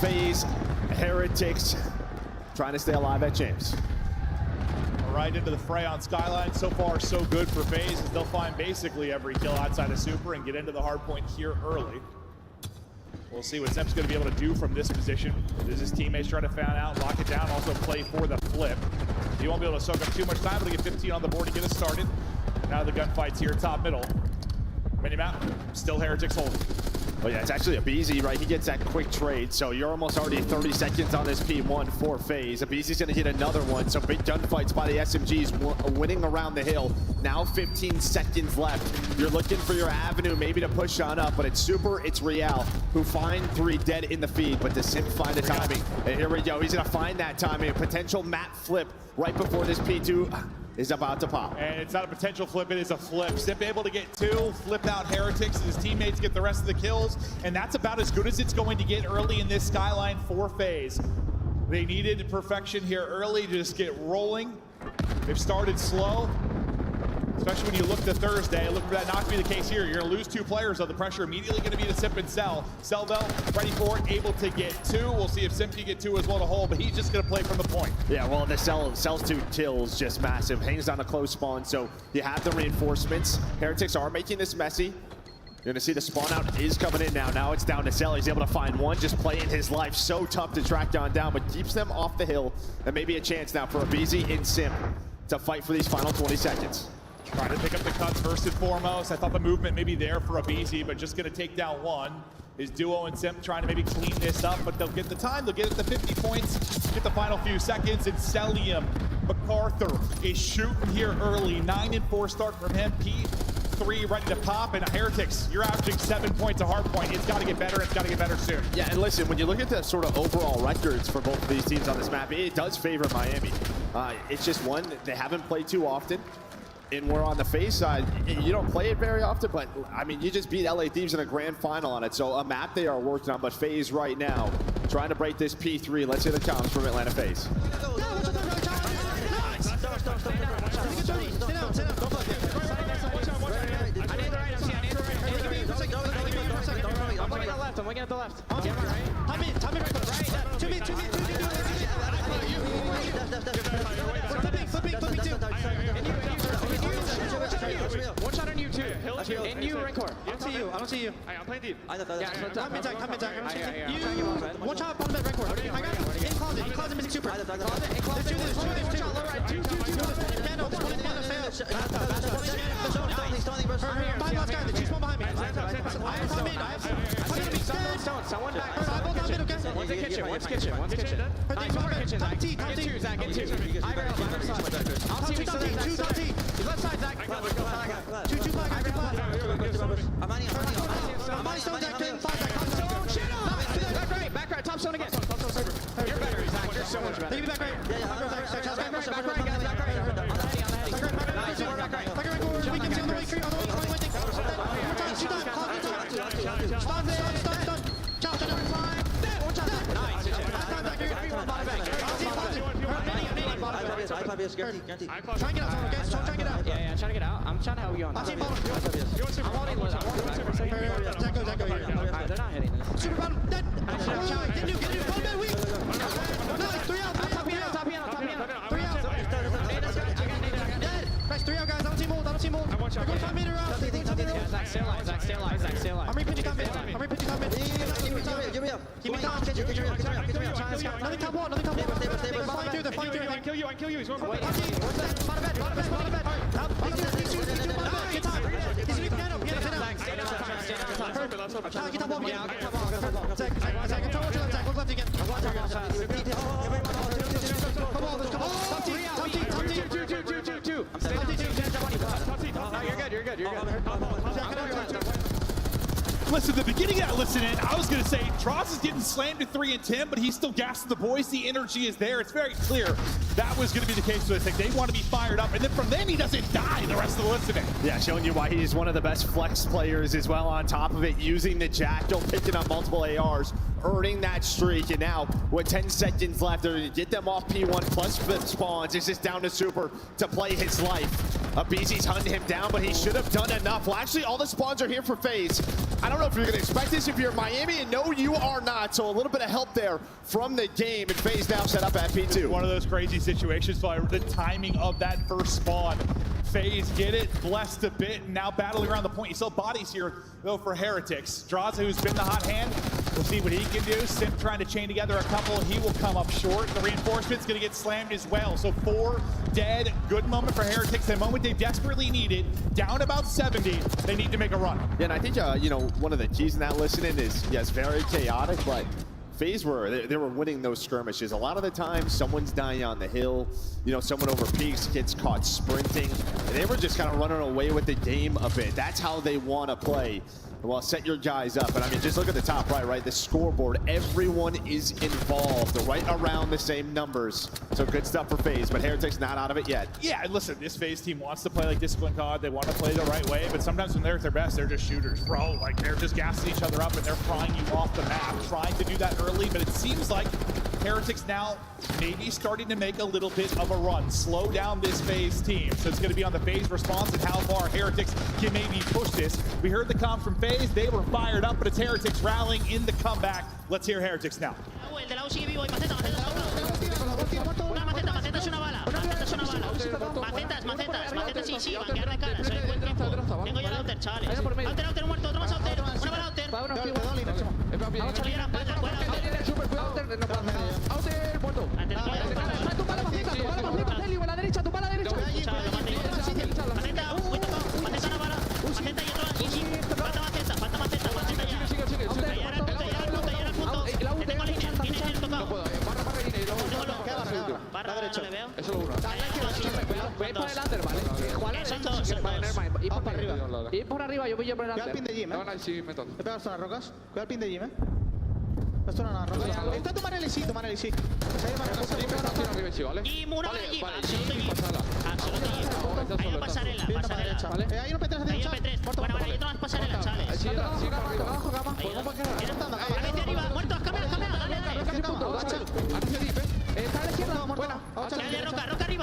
FaZe Heretics trying to stay alive at Champs. Right into the fray on Skyline. So far, so good for FaZe, as they'll find basically every kill outside of Super and get into the hard point here early. We'll see what Zemp's going to be able to do from this position. Does his teammates try to fan out, lock it down, also play for the flip? He won't be able to soak up too much time, but he'll get 15 on the board to get us started. Now the gunfight's here, top middle. Minimap, still Heretics holding. Oh yeah, it's actually aBeZy, right? He gets that quick trade, so you're almost already 30 seconds on this P1 for FaZe. aBeZy's gonna hit another one, so big gunfights by the SMGs winning around the hill. Now 15 seconds left. You're looking for your avenue maybe to push on up, but it's Super, it's Real, who find 3 dead in the feed, but does Simp find the timing? And here we go, he's gonna find that timing. A potential map flip right before this P2 is about to pop. And it's not a potential flip, it is a flip. Simp able to get 2, flip out Heretics, and his teammates get the rest of the kills, and that's about as good as it's going to get early in this Skyline for FaZe. They needed perfection here early to just get rolling. They've started slow, especially when you look to Thursday. Look for that not to be the case here. You're gonna lose 2 players, so the pressure immediately gonna be to Simp and Cell. Cell though, ready for it, able to get 2. We'll see if Simp can get 2 as well to hold, but he's just gonna play from the point. Yeah, well, the Cell's 2 kills just massive. Hangs down a close spawn, so you have the reinforcements. Heretics are making this messy. You're gonna see the spawn out is coming in now. Now it's down to Cell. He's able to find one, just playing his life. So tough to track down, but keeps them off the hill. And maybe a chance now for aBeZy and Simp to fight for these final 20 seconds. Trying to pick up the cuts first and foremost. I thought the movement may be there for aBeZy, but just going to take down one. His duo and Simp trying to maybe clean this up, but they'll get the time. They'll get it to 50 points, get the final few seconds. And Celium MacArthur is shooting here early. 9 and 4 start from him. P3 ready to pop, and Heretics, you're averaging 7 points a hard point. It's got to get better. It's got to get better soon. Yeah, and listen, when you look at the sort of overall records for both of these teams on this map, it does favor Miami. It's just one they haven't played too often. And we're on the FaZe side, you don't play it very often, but I mean, you just beat LA Thieves in a grand final on it. So a map they are working on, but FaZe right now, trying to break this P3. Let's hear the comms from Atlanta FaZe. I'm looking at the left. Top mid, right. To me. Flipping too. One shot on you too. And you, Rancor. I don't see you. I'm playing deep. Top mid tag. One shot bottom mid, Rancor. I got him. In closet, missing Super. Closet. One shot low right. Two. Nano, this one is Nano, fail. Behind last guy, the two small behind me. I have top mid. Someone back. One's in kitchen. Top T. Zach, get 2. I'll see you. Top T. Left side, Zach. Two black. I'm on stone, Zach. 5 Zach. Back right. Top stone again. You're better, Zach. You're so much better. Back right. Back right, guys. Back right. Nice. Back right. We can see on the way. Try and get out, guys. Try and get out. Yeah, trying to get out. I'm trying to help you on. I'm team bottom. I'm holding one. Zach, go here. Alright, they're not hitting this. Super bottom. Dead. Get new. Bottom bed, weak. Nice. 3 out. Top piano. 3 out. Dead. Nice. 3 out, guys. I don't team hold. I go 5 meter out. Zach, stay alive. I'm repitching top mid. Keep me calm. Nothing top wall. They're flying through. I can kill you. He's going for Bottom bed. Get time. He's weak. Get up. Get top wall. Zach, look left again. Top T. You're good. Listen, the beginning of that listening, I was going to say Dross is getting slammed at 3 and 10, but he's still gassing the boys. The energy is there. It's very clear that was going to be the case. So I think they want to be fired up. And then from then, he doesn't die the rest of the listening. Yeah, showing you why he's one of the best flex players as well on top of it, using the jackal, picking up multiple ARs, earning that streak. And now, with 10 seconds left, they're going to get them off P1 plus 5 spawns. It's just down to Super to play his life. aBeZy's hunting him down, but he should have done enough. Well, actually, all the spawns are here for FaZe. I don't know if you're going to expect this if you're Miami, and no, you are not. So a little bit of help there from the game, and FaZe now set up at P2. One of those crazy situations, but the timing of that first spawn. FaZe get it, blessed a bit, and now battling around the point. You still have bodies here, though, for Heretics. Draza, who's been the hot hand, we'll see what he can do. Simp trying to chain together a couple. He will come up short. The reinforcement's going to get slammed as well. So 4 dead. Good moment for Heretics. The moment they desperately needed. Down about 70. They need to make a run. Yeah, and I think, you know, one of the keys in that listening is, yes, very chaotic, but FaZe they were winning those skirmishes. A lot of the time, someone's dying on the hill. You know, someone over peaks gets caught sprinting. And they were just kind of running away with the game a bit. That's how they want to play. Well, set your guys up. And I mean, just look at the top right? The scoreboard. Everyone is involved, right around the same numbers. So good stuff for FaZe, but Heretics not out of it yet. Yeah, and listen, this FaZe team wants to play like Discipline COD. They want to play the right way, but sometimes when they're at their best, they're just shooters, bro. Like, they're just gassing each other up and they're frying you off the map, trying to do that early, but it seems like Heretics now maybe starting to make a little bit of a run. Slow down this FaZe team. So it's going to be on the FaZe response and how far Heretics can maybe push this. We heard the comms from FaZe. They were fired up, but it's Heretics rallying in the comeback. Let's hear Heretics now. El de la U sigue vivo y Maceta sobrado. Una Maceta es una bala. Maceta es una bala. Macetas, sí, banquear de cara. Soy buen tiempo. Tengo ya el outer, chavales. Outer muerto, otro más outer. Una bala outer. Vamos a liar a espalda, fuera. Outer muerto. Tu bala Maceta, la derecha, tu bala derecha. Maceta, muy tocado. Maceta una bala. Maceta y otro aquí. Falta Maceta ya. Tengo línea, tiene el tocado. Barra derecha, no le veo. Eso es uno. Ve por el under, ¿vale? Son dos. Ir por arriba. Ir por arriba, yo voy por el under. Cuidado el pin de Jim, No, sí, me toca. He pegado esto a las rocas. Cuidado el pin de Jim, Esto no es las rocas. Está tu Manel, sí. Se ha ido Y una de Jim. Absoluto Jim. Hay una pasarela. ¿vale? Hay uno P3 hacia Hay un P3. Bueno, hay otro más pasarela, chavales. Vete arriba, muerto, cámara, dale. Está a la izquierda, buena. Dale,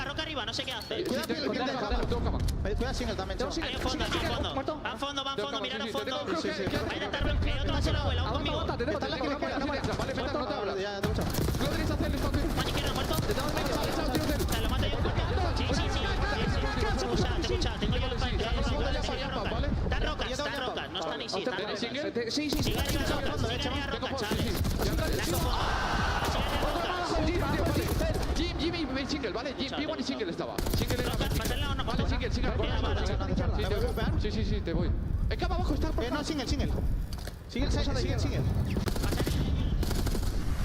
roca arriba, no sé qué hace. Cuidado single también, chaval. Hay un fondo, van fondo, mirad el fondo. Ahí está, otro más en la abuela, un conmigo. Está en la que Ya, te he escuchado. Juan izquierdo, muerto. Te lo mato yo. Sí. Te escucha, tengo yo los palos. Están rocas, no están easy. Sí. Sigue arriba rocas, chavales. Jim y single, ¿vale? Jim, P1 y single estaba. Single era... Vale, single. Sí, te voy. Acá abajo está... No, single. Single.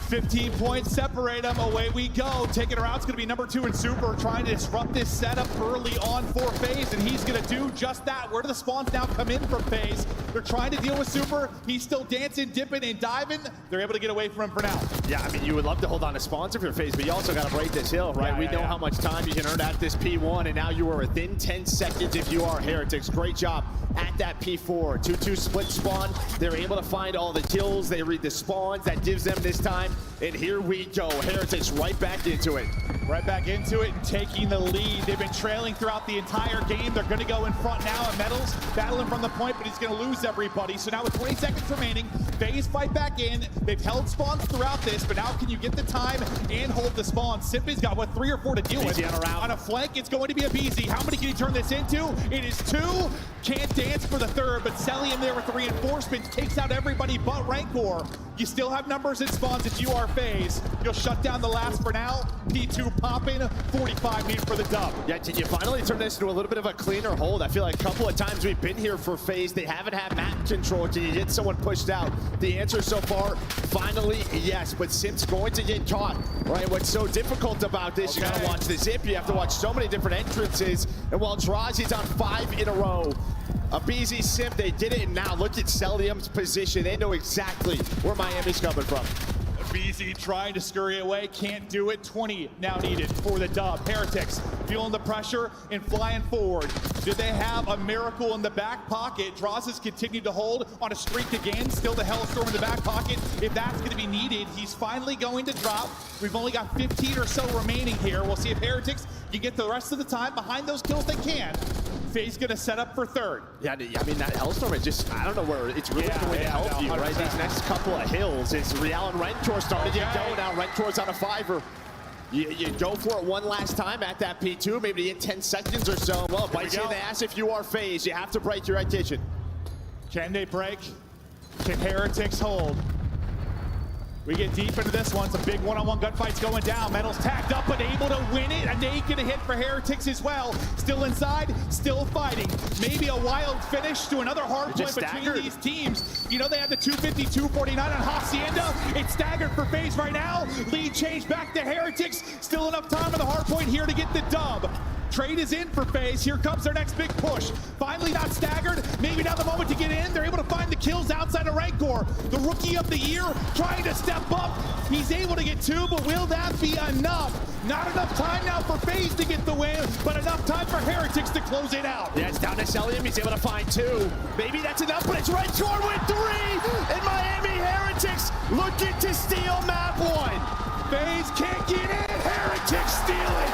15 points separate them. Away we go. Taking her out. It's going to be number 2 in Super, trying to disrupt this setup early on for FaZe, and he's going to do just that. Where do the spawns now come in from FaZe? They're trying to deal with Super. He's still dancing, dipping, and diving. They're able to get away from him for now. Yeah, I mean, you would love to hold on to spawns if you're FaZe, but you also got to break this hill, right? We know how much time you can earn at this P1, and now you are within 10 seconds if you are Heretics. Great job at that P4. 2-2 split spawn. They're able to find all the kills. They read the spawns. That gives them this time. And here we go. Heretics right back into it. Right back into it and taking the lead. They've been trailing throughout the entire game. They're going to go in front now. And Metals battling from the point, but he's going to lose everybody. So now with 20 seconds remaining, FaZe fight back in. They've held spawns throughout this, but now can you get the time and hold the spawn? Simpy's got, 3 or 4 to deal with. On a flank, it's going to be a BZ. How many can he turn this into? It is 2. Can't dance for the third, but Celium there with the reinforcements takes out everybody but Rancor. You still have numbers and spawns if you are FaZe. You'll shut down the last for now. P2 popping, 45 need for the dub. Yeah, can you finally turn this into a little bit of a cleaner hold? I feel like a couple of times we've been here for FaZe, they haven't had map control. Can you get someone pushed out? The answer so far, finally, yes, but Simp's going to get caught, right? What's so difficult about this, you gotta watch the zip, you have to watch so many different entrances, and while Drazi's on 5 in a row, a BZ Simp, they did it, and now look at Celium's position. They know exactly where Miami's coming from. BZ trying to scurry away, can't do it. 20 now needed for the dub. Heretics feeling the pressure and flying forward. Did they have a miracle in the back pocket? Dross has continued to hold on a streak again. Still the Hellstorm in the back pocket. If that's going to be needed, he's finally going to drop. We've only got 15 or so remaining here. We'll see if Heretics can get the rest of the time behind those kills they can. FaZe gonna set up for third. Yeah, I mean, that Hellstorm, it just, I don't know where it's really going to help you, right? 100%. These next couple of hills, it's Real and Rentor starting to get going now. Rentor's on a 5er. You go for it one last time at that P2, maybe to get 10 seconds or so. Well, bites you in the ass if you are FaZe. You have to break your kitchen. Can they break? Can Heretics hold? We get deep into this one. Some big one-on-one gunfights going down. Metal's tagged up but able to win it. A nade gonna hit for Heretics as well. Still inside, still fighting. Maybe a wild finish to another hard point between these teams. You know they had the 250, 249 on Hacienda. It's staggered for FaZe right now. Lead change back to Heretics. Still enough time on the hard point here to get the dub. Trade is in for FaZe. Here comes their next big push. Finally not staggered. Maybe now the moment to get in. They're able to find the kills outside of Rancor. The rookie of the year trying to step up. He's able to get 2, but will that be enough? Not enough time now for FaZe to get the win, but enough time for Heretics to close it out. Yeah, it's down to Celium. He's able to find 2. Maybe that's enough, but it's Rancor with 3. And Miami Heretics looking to steal map 1. FaZe can't get in. Heretics steal it.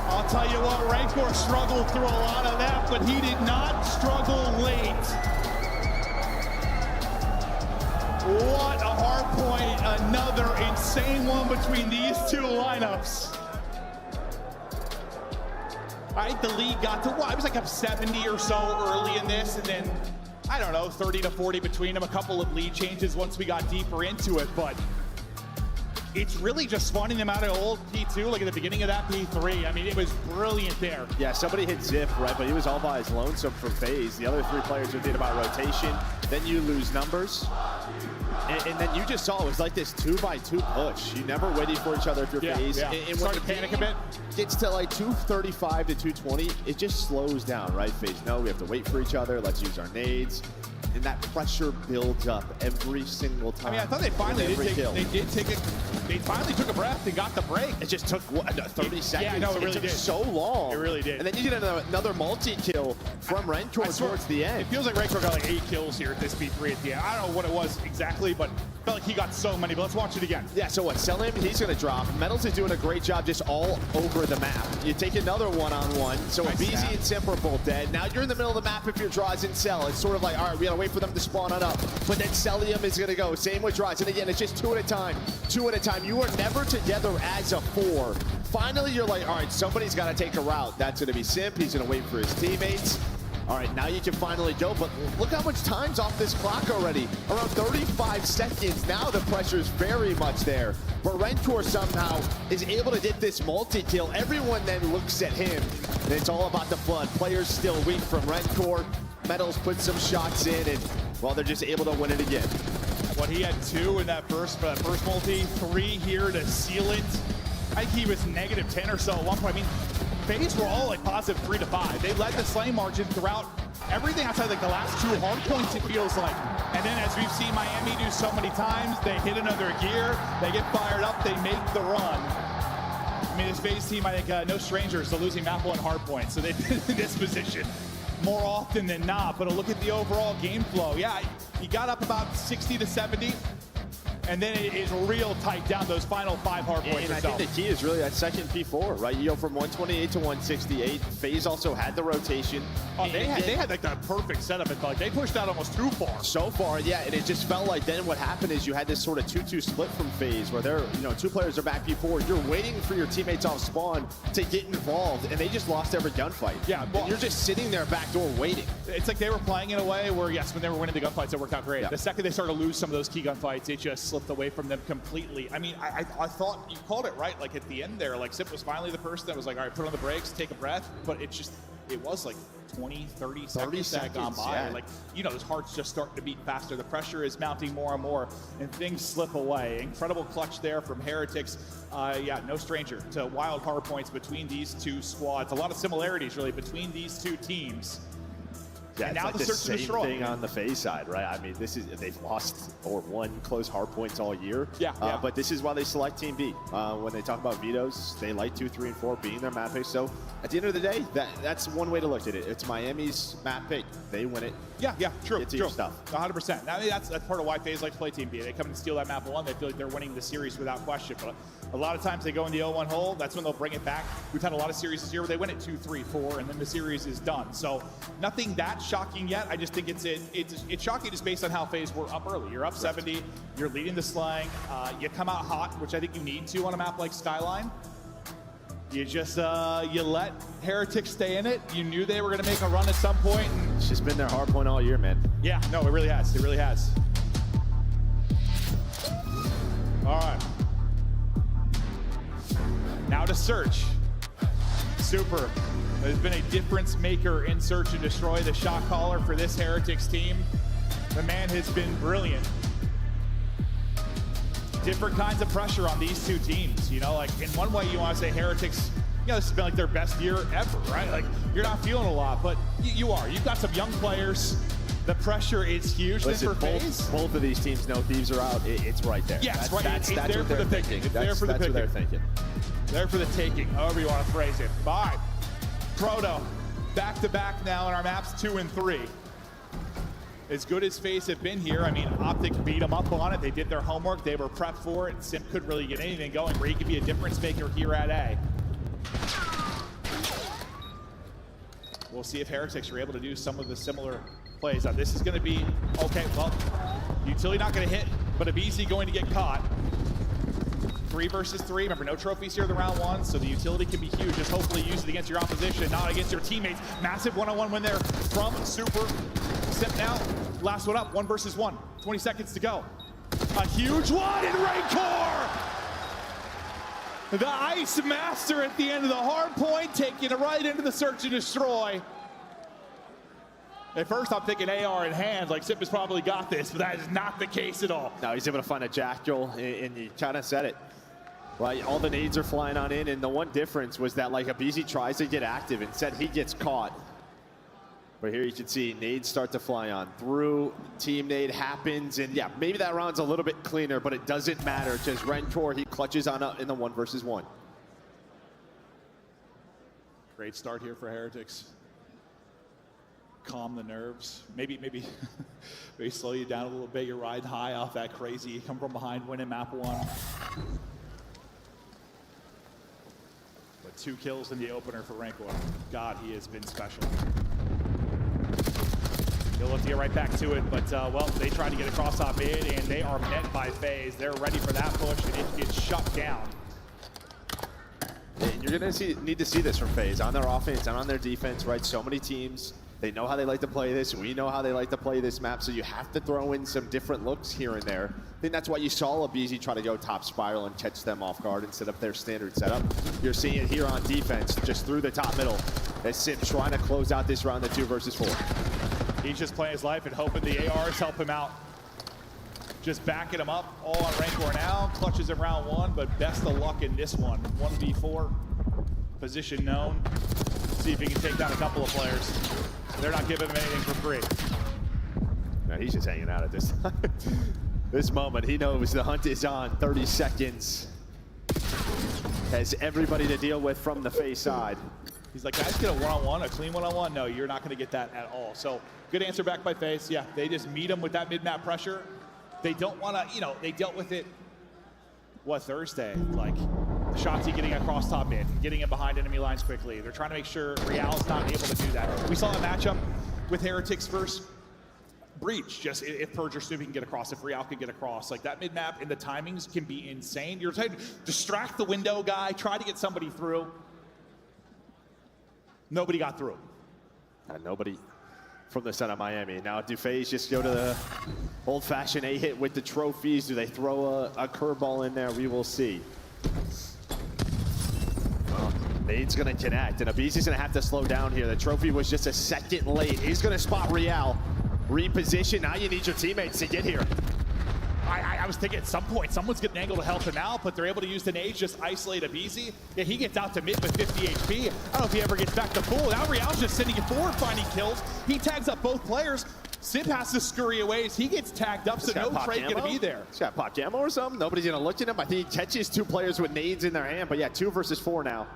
I'll tell you what, Rancor struggled through a lot of that, but he did not struggle late. What a hard point, another insane one between these two lineups. I think the lead got to, I was like up 70 or so early in this, and then, I don't know, 30 to 40 between them, a couple of lead changes once we got deeper into it, but it's really just spawning them out of old P2, like at the beginning of that P3. I mean, it was brilliant there. Yeah, somebody hit Zip, right? But he was all by his lonesome for FaZe. The other 3 players were thinking about rotation. Then you lose numbers. And then you just saw it was like this 2x2 push. You never waited for each other if you're FaZe. Yeah. And Started to panic a bit. Gets to like 235 to 220, it just slows down, right? FaZe, no, we have to wait for each other. Let's use our nades. And that pressure builds up every single time. I mean, I thought they finally they finally took a breath and got the break. It just took, what, 30 seconds? Yeah, no, it really took did. so long. It really did. And then you get another multi-kill from Rancor towards the end. It feels like Rancor got like 8 kills here at this P3 at the end. I don't know what it was exactly, but it felt like he got so many, but let's watch it again. Yeah, so what, Celium, he's gonna drop. Metals is doing a great job just all over the map. You take another one-on-one, so Nice BZ and Simp are both dead. Now you're in the middle of the map if your draws in Cell. It's sort of like, all right, we gotta wait for them to spawn on up. But then Celium is gonna go, same with draws. And again, it's just 2 at a time. 2 at a time. You are never together as a 4. Finally, you're like, all right, somebody's gotta take a route. That's gonna be Simp, he's gonna wait for his teammates. All right, now you can finally go, but look how much time's off this clock already. Around 35 seconds. Now the pressure's very much there. But Rancor somehow is able to get this multi-kill. Everyone then looks at him, and it's all about the flood. Players still weak from Rancor. Metals put some shots in, and, well, they're just able to win it again. Well, he had 2 in that first multi, 3 here to seal it. I think he was -10 or so at one point. I mean, FaZe were all like positive 3 to 5. They led the slaying margin throughout everything outside like the last 2 hard points, it feels like. And then as we've seen Miami do so many times, they hit another gear, they get fired up, they make the run. I mean, this FaZe team, I think, no strangers to losing map 1 hard points, so they've been in this position more often than not. But look at the overall game flow. Yeah, he got up about 60 to 70. And then it is real tight down those final 5 hard points. And I think the key is really that second P4, right? You go from 128 to 168. FaZe also had the rotation. Oh, they had like the perfect setup. It felt like they pushed out almost too far. So far, yeah, and it just felt like then what happened is you had this sort of 2-2 split from FaZe where they're, 2 players are back P4. You're waiting for your teammates off spawn to get involved, and they just lost every gunfight. Yeah, well, and you're just sitting there backdoor waiting. It's like they were playing in a way where, yes, when they were winning the gunfights, it worked out great. Yeah. The second they started to lose some of those key gunfights, it just slipped away from them completely. I mean, I thought you called it right, like at the end there, like Sip was finally the person that was like, all right, put on the brakes, take a breath, but it was like 20, 30 seconds that had gone by. Yeah. Like, those hearts just starting to beat faster. The pressure is mounting more and more, and things slip away. Incredible clutch there from Heretics. Yeah, no stranger to wild hard points between these 2 squads. A lot of similarities, really, between these 2 teams. Yeah, and it's now like the search and destroy. thing on the FaZe side, right? I mean, they've lost or won close hard points all year. Yeah, yeah. But this is why they select Team B. When they talk about vetoes, they like 2, 3, and 4 being their map pick. So at the end of the day, that's one way to look at it. It's Miami's map pick. They win it. Yeah, true, Get to your true. stuff. 100%. I mean, that's part of why FaZe like to play Team B. They come and steal that map 1. They feel like they're winning the series without question. But a lot of times they go in the 0-1 hole. That's when they'll bring it back. We've had a lot of series this year where they win it 2, 3, 4, and then the series is done. So nothing that shocking yet. I just think it's shocking just based on how FaZe were up early. You're up 70. You're leading the slang. You come out hot, which I think you need to on a map like Skyline. You just you let Heretics stay in it. You knew they were going to make a run at some point. And It's just been their hard point all year, man. yeah, no, it really has. It really has. All right. Now to Search. Super. Has been a difference maker in Search and Destroy, the shot caller for this Heretics team. The man has been brilliant. Different kinds of pressure on these two teams. You know, like in one way you want to say Heretics, you know, this has been like their best year ever, right? Like you're not feeling a lot, but you are. You've got some young players. The pressure is huge. Listen, for FaZe. both of these teams know Thieves are out. It's right there. Yeah, it's right. That's It's there what for they're the picking. thinking. It's there for the That's what they're picking. thinking. There for the taking, however you want to phrase it. Bye. Proto, back-to-back now in our maps 2 and 3. As good as FaZe have been here, I mean, Optic beat them up on it. They did their homework. They were prepped for it. And Simp couldn't really get anything going where he could be a difference maker here at A. We'll see if Heretics are able to do some of the similar plays. Now, this is going to be, okay, well, utility not going to hit, but Abizi going to get caught. 3 versus 3. Remember, no trophies here in the round 1, so the utility can be huge. Just hopefully use it against your opposition, not against your teammates. Massive one-on-one win there from Super. Step now, last one up, 1 versus 1. 20 seconds to go. A huge one in Rancor! The Ice Master at the end of the hard point, taking it right into the search and destroy. At first, I'm thinking AR in hand, like Sip has probably got this, but that is not the case at all. No, he's able to find a Jackal, and you kind of said it. Right, all the nades are flying on in, and the one difference was that like Abizi tries to get active, instead he gets caught. But here you can see nades start to fly on through, team nade happens, and yeah, maybe that round's a little bit cleaner, but it doesn't matter, because Rentor, he clutches on up in the 1 versus 1. Great start here for Heretics. Calm the nerves. Maybe slow you down a little bit. You ride high off that crazy. You come from behind, winning map 1. But 2 kills in the opener for Rancor. God, he has been special. He'll look to get right back to it, but well, they tried to get across top mid, and they are met by FaZe. They're ready for that push, and it gets shut down. And you're going to need to see this from FaZe on their offense and on their defense, right? So many teams, they know how they like to play this. We know how they like to play this map, so you have to throw in some different looks here and there. I think that's why you saw Abizi try to go top spiral and catch them off guard instead of their standard setup. You're seeing it here on defense, just through the top middle. As Sim trying to close out this round, the 2 versus 4. He's just playing his life and hoping the ARs help him out. Just backing him up, all on Rancor now. Clutches in round 1, but best of luck in this one. 1v4, position known. See if he can take down a couple of players. They're not giving him anything for free. No, he's just hanging out at this time. This moment, he knows the hunt is on. 30 seconds. Has everybody to deal with from the FaZe side. He's like, guys, get a one-on-one, a clean one-on-one. No, you're not going to get that at all. So good answer back by FaZe. Yeah, they just meet him with that mid-map pressure. They don't want to, you know, they dealt with it, what, Thursday? Like, Shotzi getting across top mid, getting in behind enemy lines quickly. They're trying to make sure Real's not able to do that. We saw a matchup with Heretics versus Breach. Just if Purge or Snoopy can get across, if Real can get across. Like, that mid-map and the timings can be insane. You're trying to distract the window guy, try to get somebody through. Nobody got through. Nobody from the side of Miami. Now, do FaZe just go to the old-fashioned A-hit with the trophies? Do they throw a curveball in there? We will see. Nade's going to connect, and Abizi's going to have to slow down here. The trophy was just a second late. He's going to spot Real. Reposition. Now you need your teammates to get here. I was thinking at some point someone's getting an angle to help him out, but they're able to use the nades, just isolate Abizi. Yeah, he gets out to mid with 50 HP. I don't know if he ever gets back to full. Now Real's just sending it forward, finding kills. He tags up both players. Simp has to scurry away as he gets tagged up, so no trade going to be there. He's got pop camo or something. Nobody's going to look at him. I think he catches 2 players with nades in their hand, but yeah, 2 versus 4 now.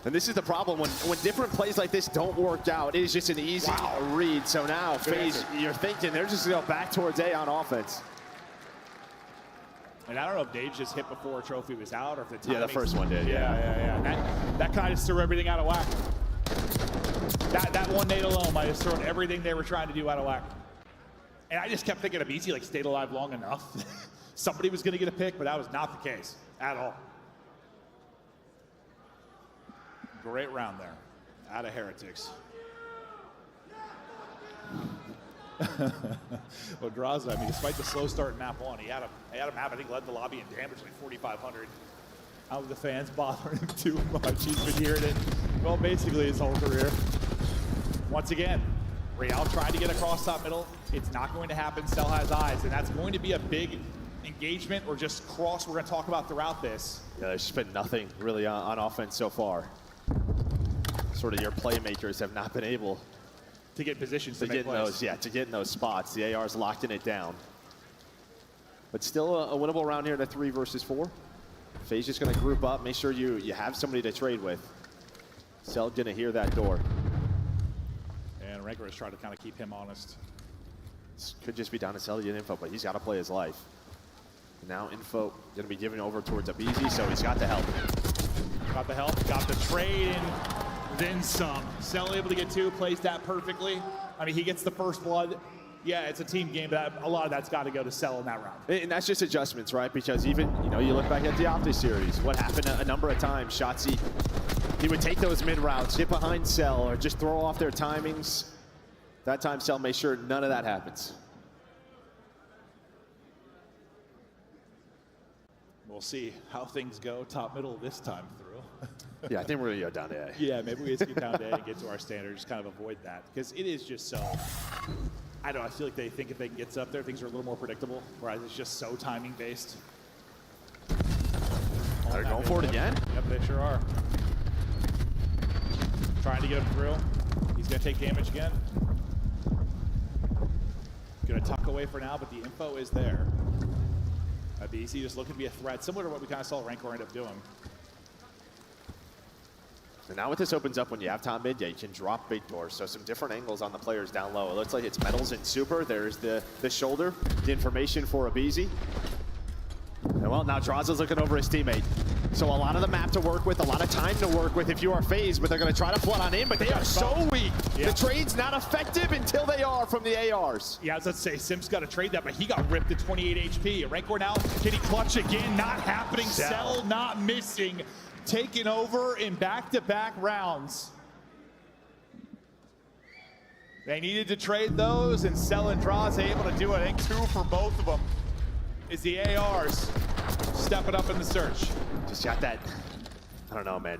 And this is the problem when different plays like this don't work out. It is just an easy read. So now, FaZe, you're thinking they're just going to go back towards A on offense. And I don't know if Nade just hit before Trophy was out or if the timing. Yeah, the first one did. Yeah. That kind of threw everything out of whack. That one nade alone might have thrown everything they were trying to do out of whack. And I just kept thinking of BC like stayed alive long enough. Somebody was going to get a pick, but that was not the case at all. Great round there, out of Heretics. Well, Draza, I mean, despite the slow start in map 1, he had a map, I think, led the lobby in damage, like 4,500. How the fans bothering him too much. He's been hearing it, well, basically his whole career. Once again, Real trying to get across top middle. It's not going to happen. Cell has eyes, and that's going to be a big engagement or just cross we're going to talk about throughout this. Yeah, there's just been nothing really on offense so far. Sort of your playmakers have not been able to get positions to get in those, to get in those spots. The AR's locking it down. But still a winnable round here in a 3 versus 4. FaZe just going to group up, make sure you have somebody to trade with. Cell going to hear that door. And Ranker is trying to kind of keep him honest. This could just be down to Cell to get info, but he's got to play his life. Now info going to be given over towards Abizi, so he's got the help. Got the help, got the trade, and then some. Cell able to get 2, plays that perfectly. I mean, he gets the first blood. Yeah, it's a team game, but a lot of that's got to go to Cell in that round. And that's just adjustments, right? Because even, you look back at the Optus series, what happened a number of times, Shotzzy, he would take those mid routes, get behind Cell, or just throw off their timings. That time, Cell made sure none of that happens. We'll see how things go top middle this time through. Yeah, I think we're going to go down to A. Yeah, maybe we just get down to A and get to our standard, just kind of avoid that. Because it is just so, I don't know, I feel like they think if they can get up there, things are a little more predictable, whereas it's just so timing based. They're going for it again? Yep, they sure are. Trying to get him through. He's going to take damage again. Going to tuck away for now, but the info is there. BC just looking to be a threat, similar to what we kind of saw Rancor end up doing. And now what this opens up when you have top mid, you can drop big doors. So some different angles on the players down low. It looks like it's Metals and Super. There's the shoulder, the information for Abizi. And well, now Draza's looking over his teammate. So a lot of the map to work with, a lot of time to work with if you are FaZe, but they're going to try to flood on in, but they are so weak. Yeah. The trade's not effective until they are from the ARs. Yeah, I was about to say, Simps got to trade that, but he got ripped at 28 HP. Rancor now, can he clutch again? Not happening. Cell not missing. Taken over in back-to-back rounds. They needed to trade those, and Cell and Draza able to do it. I think 2 for both of them. Is the ARs stepping up in the search. Just got that, I don't know, man.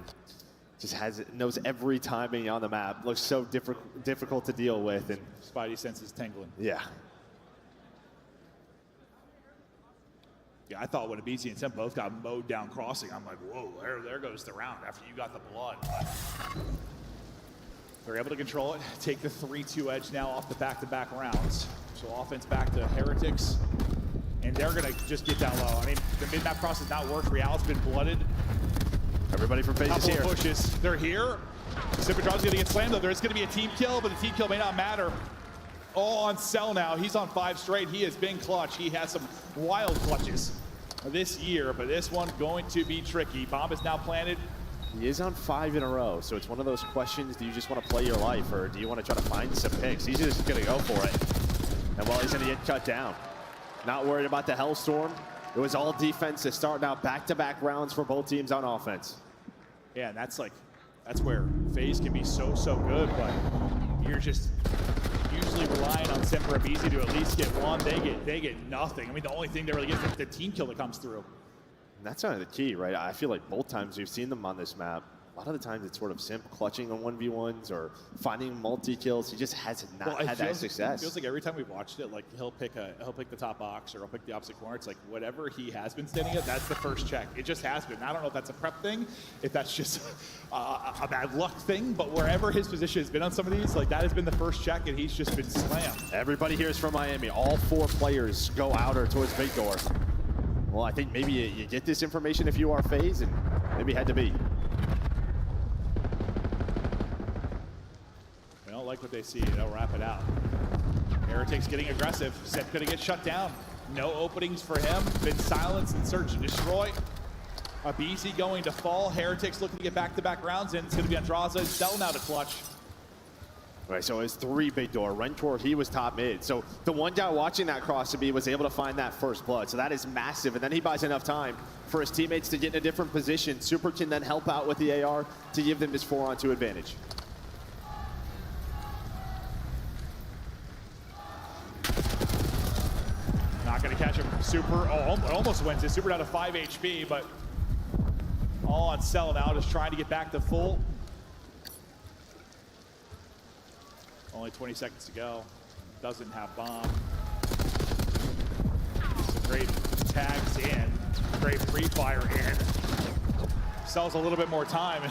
Just knows every timing on the map. Looks so difficult to deal with. And Spidey senses tingling. Yeah. Yeah, I thought when Abizi and Simp both got mowed down crossing, I'm like, whoa, there goes the round after you got the blood. But they're able to control it, take the 3-2 edge now off the back-to-back rounds. So offense back to Heretics. And they're going to just get down low. I mean, the mid-map cross has not worked. Real's been blooded. Everybody from FaZe is here. Couple of pushes. They're here. Simpadraw's going to get slammed, though. There's going to be a team kill, but the team kill may not matter. All on Cell now. He's on 5 straight. He has been clutch. He has some wild clutches this year, but this one going to be tricky. Bomb is now planted. He is on 5 in a row, so it's one of those questions, do you just want to play your life, or do you want to try to find some picks? He's just going to go for it. And well, he's going to get cut down. Not worried about the Hellstorm. It was all defense to start now back-to-back rounds for both teams on offense. Yeah, and that's where FaZe can be so good, but you're just usually relying on Simp or Abizi to at least get one. They get nothing. I mean, the only thing they really get is the team kill that comes through. And that's kind of the key, right? I feel like both times we've seen them on this map, a lot of the times it's sort of Simp clutching on 1v1s or finding multi-kills. He just has not had that success. It feels like every time we've watched it, like he'll pick the top box or he'll pick the opposite corner. It's like whatever he has been standing at, that's the first check. It just has been. I don't know if that's a prep thing, if that's just a bad luck thing, but wherever his position has been on some of these, like that has been the first check and he's just been slammed. Everybody here is from Miami. All 4 players go outer towards big door. Well, I think maybe you get this information if you are FaZe, and maybe had to be. They don't like what they see. They'll wrap it out. Heretics getting aggressive. Sip gonna get shut down. No openings for him. Been silenced and search and destroy. A BC going to fall. Heretics looking to get back-to-back rounds in. It's gonna be Andraza and Cell now to clutch. All right, so it's 3 big door. Rentor, he was top mid. So the one guy watching that cross to be was able to find that first blood. So that is massive. And then he buys enough time for his teammates to get in a different position. Super can then help out with the AR to give them this 4-on-2 advantage. Not gonna catch him. Super, almost wins it. Super down to 5 HP, but all on Cell now, just trying to get back to full. Only 20 seconds to go. Doesn't have bomb. Some great tags in. Great free fire in. Sells a little bit more time.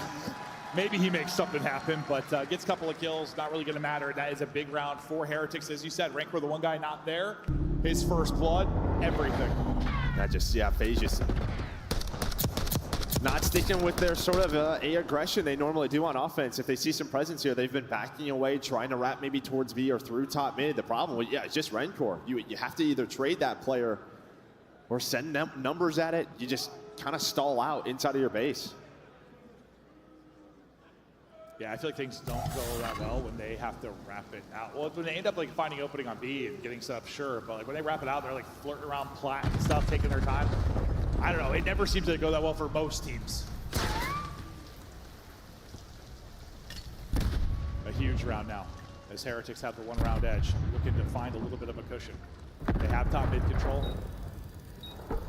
Maybe he makes something happen, but gets a couple of kills. Not really going to matter. That is a big round for Heretics. As you said, Rank were the one guy not there. His first blood, everything. That just, yeah, FaZe just not sticking with their sort of A aggression they normally do on offense. If they see some presence here, they've been backing away, trying to wrap maybe towards B or through top mid. The problem with, it's just Rencor. You have to either trade that player or send numbers at it. You just kind of stall out inside of your base. Yeah, I feel like things don't go that well when they have to wrap it out. Well, when they end up like finding opening on B and getting set up, sure, but like when they wrap it out, they're like flirting around plat and stuff, taking their time. I don't know, it never seems to go that well for most teams. A huge round now, as Heretics have the 1-round edge, looking to find a little bit of a cushion. They have top mid control,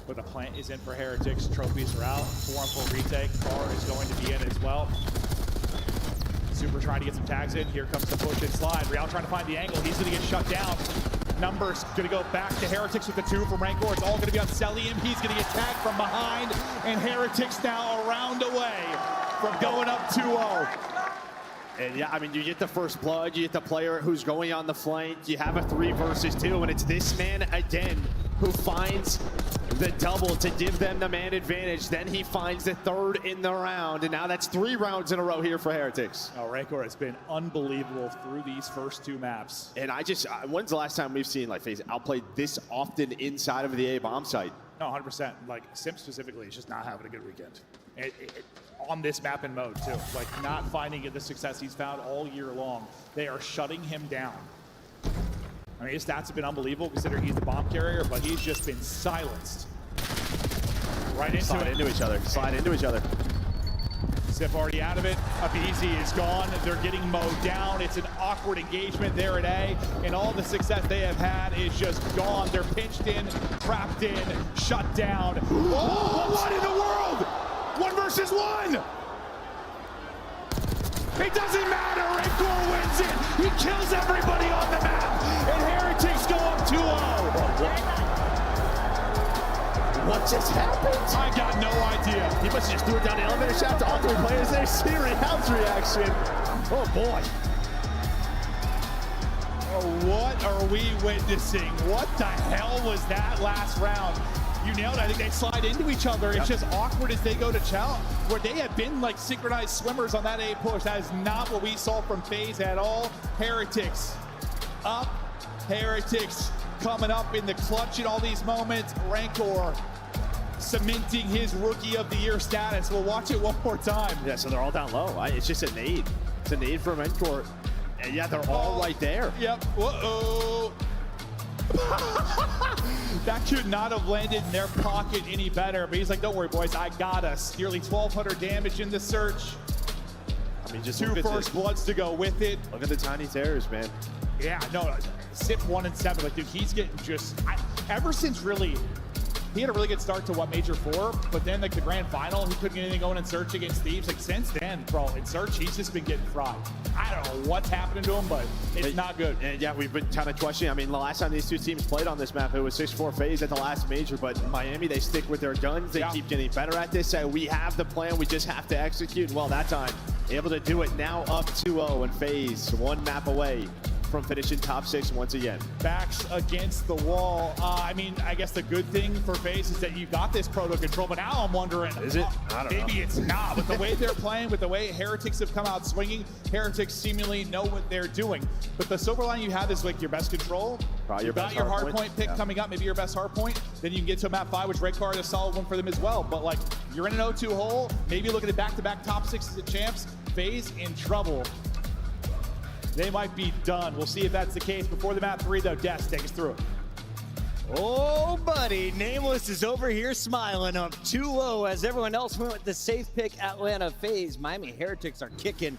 but the plant is in for Heretics. Trophies are out, 4-on-4 retake. Bar is going to be in as well. Super trying to get some tags in. Here comes the push and slide. Real trying to find the angle. He's going to get shut down. Numbers going to go back to Heretics with the 2 from Rancor. It's all going to be on Celium. He's going to get tagged from behind. And Heretics now a round away from going up 2-0. And yeah, I mean, you get the first blood, you get the player who's going on the flank, you have a 3 versus 2, and it's this man again who finds the double to give them the man advantage. Then he finds the 3rd in the round, and now that's 3 rounds in a row here for Heretics. Oh, Rancor has been unbelievable through these first 2 maps. And when's the last time we've seen like FaZe outplayed this often inside of the A bomb site? No, 100%. Like, Simp specifically is just not having a good weekend. On this map and mode, too. Like, not finding the success he's found all year long. They are shutting him down. I mean, his stats have been unbelievable considering he's the bomb carrier, but he's just been silenced. Right into Slide into each other. Slide into each other. Sip already out of it. Abizi is gone. They're getting mowed down. It's an awkward engagement there at A, and all the success they have had is just gone. They're pinched in, trapped in, shut down. Oh, what in the world? 1 versus 1! It doesn't matter. Rancor wins it. He kills everybody on the map, and Heretics go up 2-0. What just happened? I got no idea. He must have just threw it down the elevator shaft to all 3 players there. See Real's reaction. Oh boy. Oh, what are we witnessing? What the hell was that last round? You nailed it. I think they slide into each other. It's just awkward as they go to challenge. Where they have been like synchronized swimmers on that A push. That is not what we saw from FaZe at all. Heretics up. Heretics coming up in the clutch in all these moments. Rancor cementing his Rookie of the Year status. We'll watch it one more time. Yeah, so they're all down low. It's just a nade. It's a nade from Rancor. And yeah, they're all right there. Yep. Whoa. That could not have landed in their pocket any better. But he's like, don't worry, boys, I got us. Nearly 1,200 damage in the search. I mean, just 2 first bloods to go with it. Look at the tiny tears, man. Yeah, no, Sip 1 and 7. Like, dude, he's getting just ever since really he had a really good start to Major 4, but then like the grand final, he couldn't get anything going in Search against Thieves. Like since then, bro, in Search, he's just been getting fried. I don't know what's happening to him, but it's not good. And yeah, we've been kind of questioning. I mean, the last time these two teams played on this map, it was 6-4 FaZe at the last major, but Miami, they stick with their guns. They keep getting better at this. We have the plan, we just have to execute. Well, that time, able to do it now, up 2-0, and FaZe one map away from finishing top 6 once again. Backs against the wall. I mean, I guess the good thing for FaZe is that you got this proto control, but now I'm wondering, is it? I don't know. Maybe it's not. With the way they're playing, with the way Heretics have come out swinging, Heretics seemingly know what they're doing. But the silver line you have is like your best control. Probably you got your hard point pick coming up, maybe your best hard point. Then you can get to a map 5, which Red Card is a solid one for them as well. But like, you're in an 0-2 hole, maybe looking at back-to-back top 6s at Champs. FaZe in trouble. They might be done. We'll see if that's the case. Before the map 3, though, Des, take us through it. Oh, buddy. Nameless is over here smiling up 2-0 as everyone else went with the safe pick Atlanta FaZe. Miami Heretics are kicking.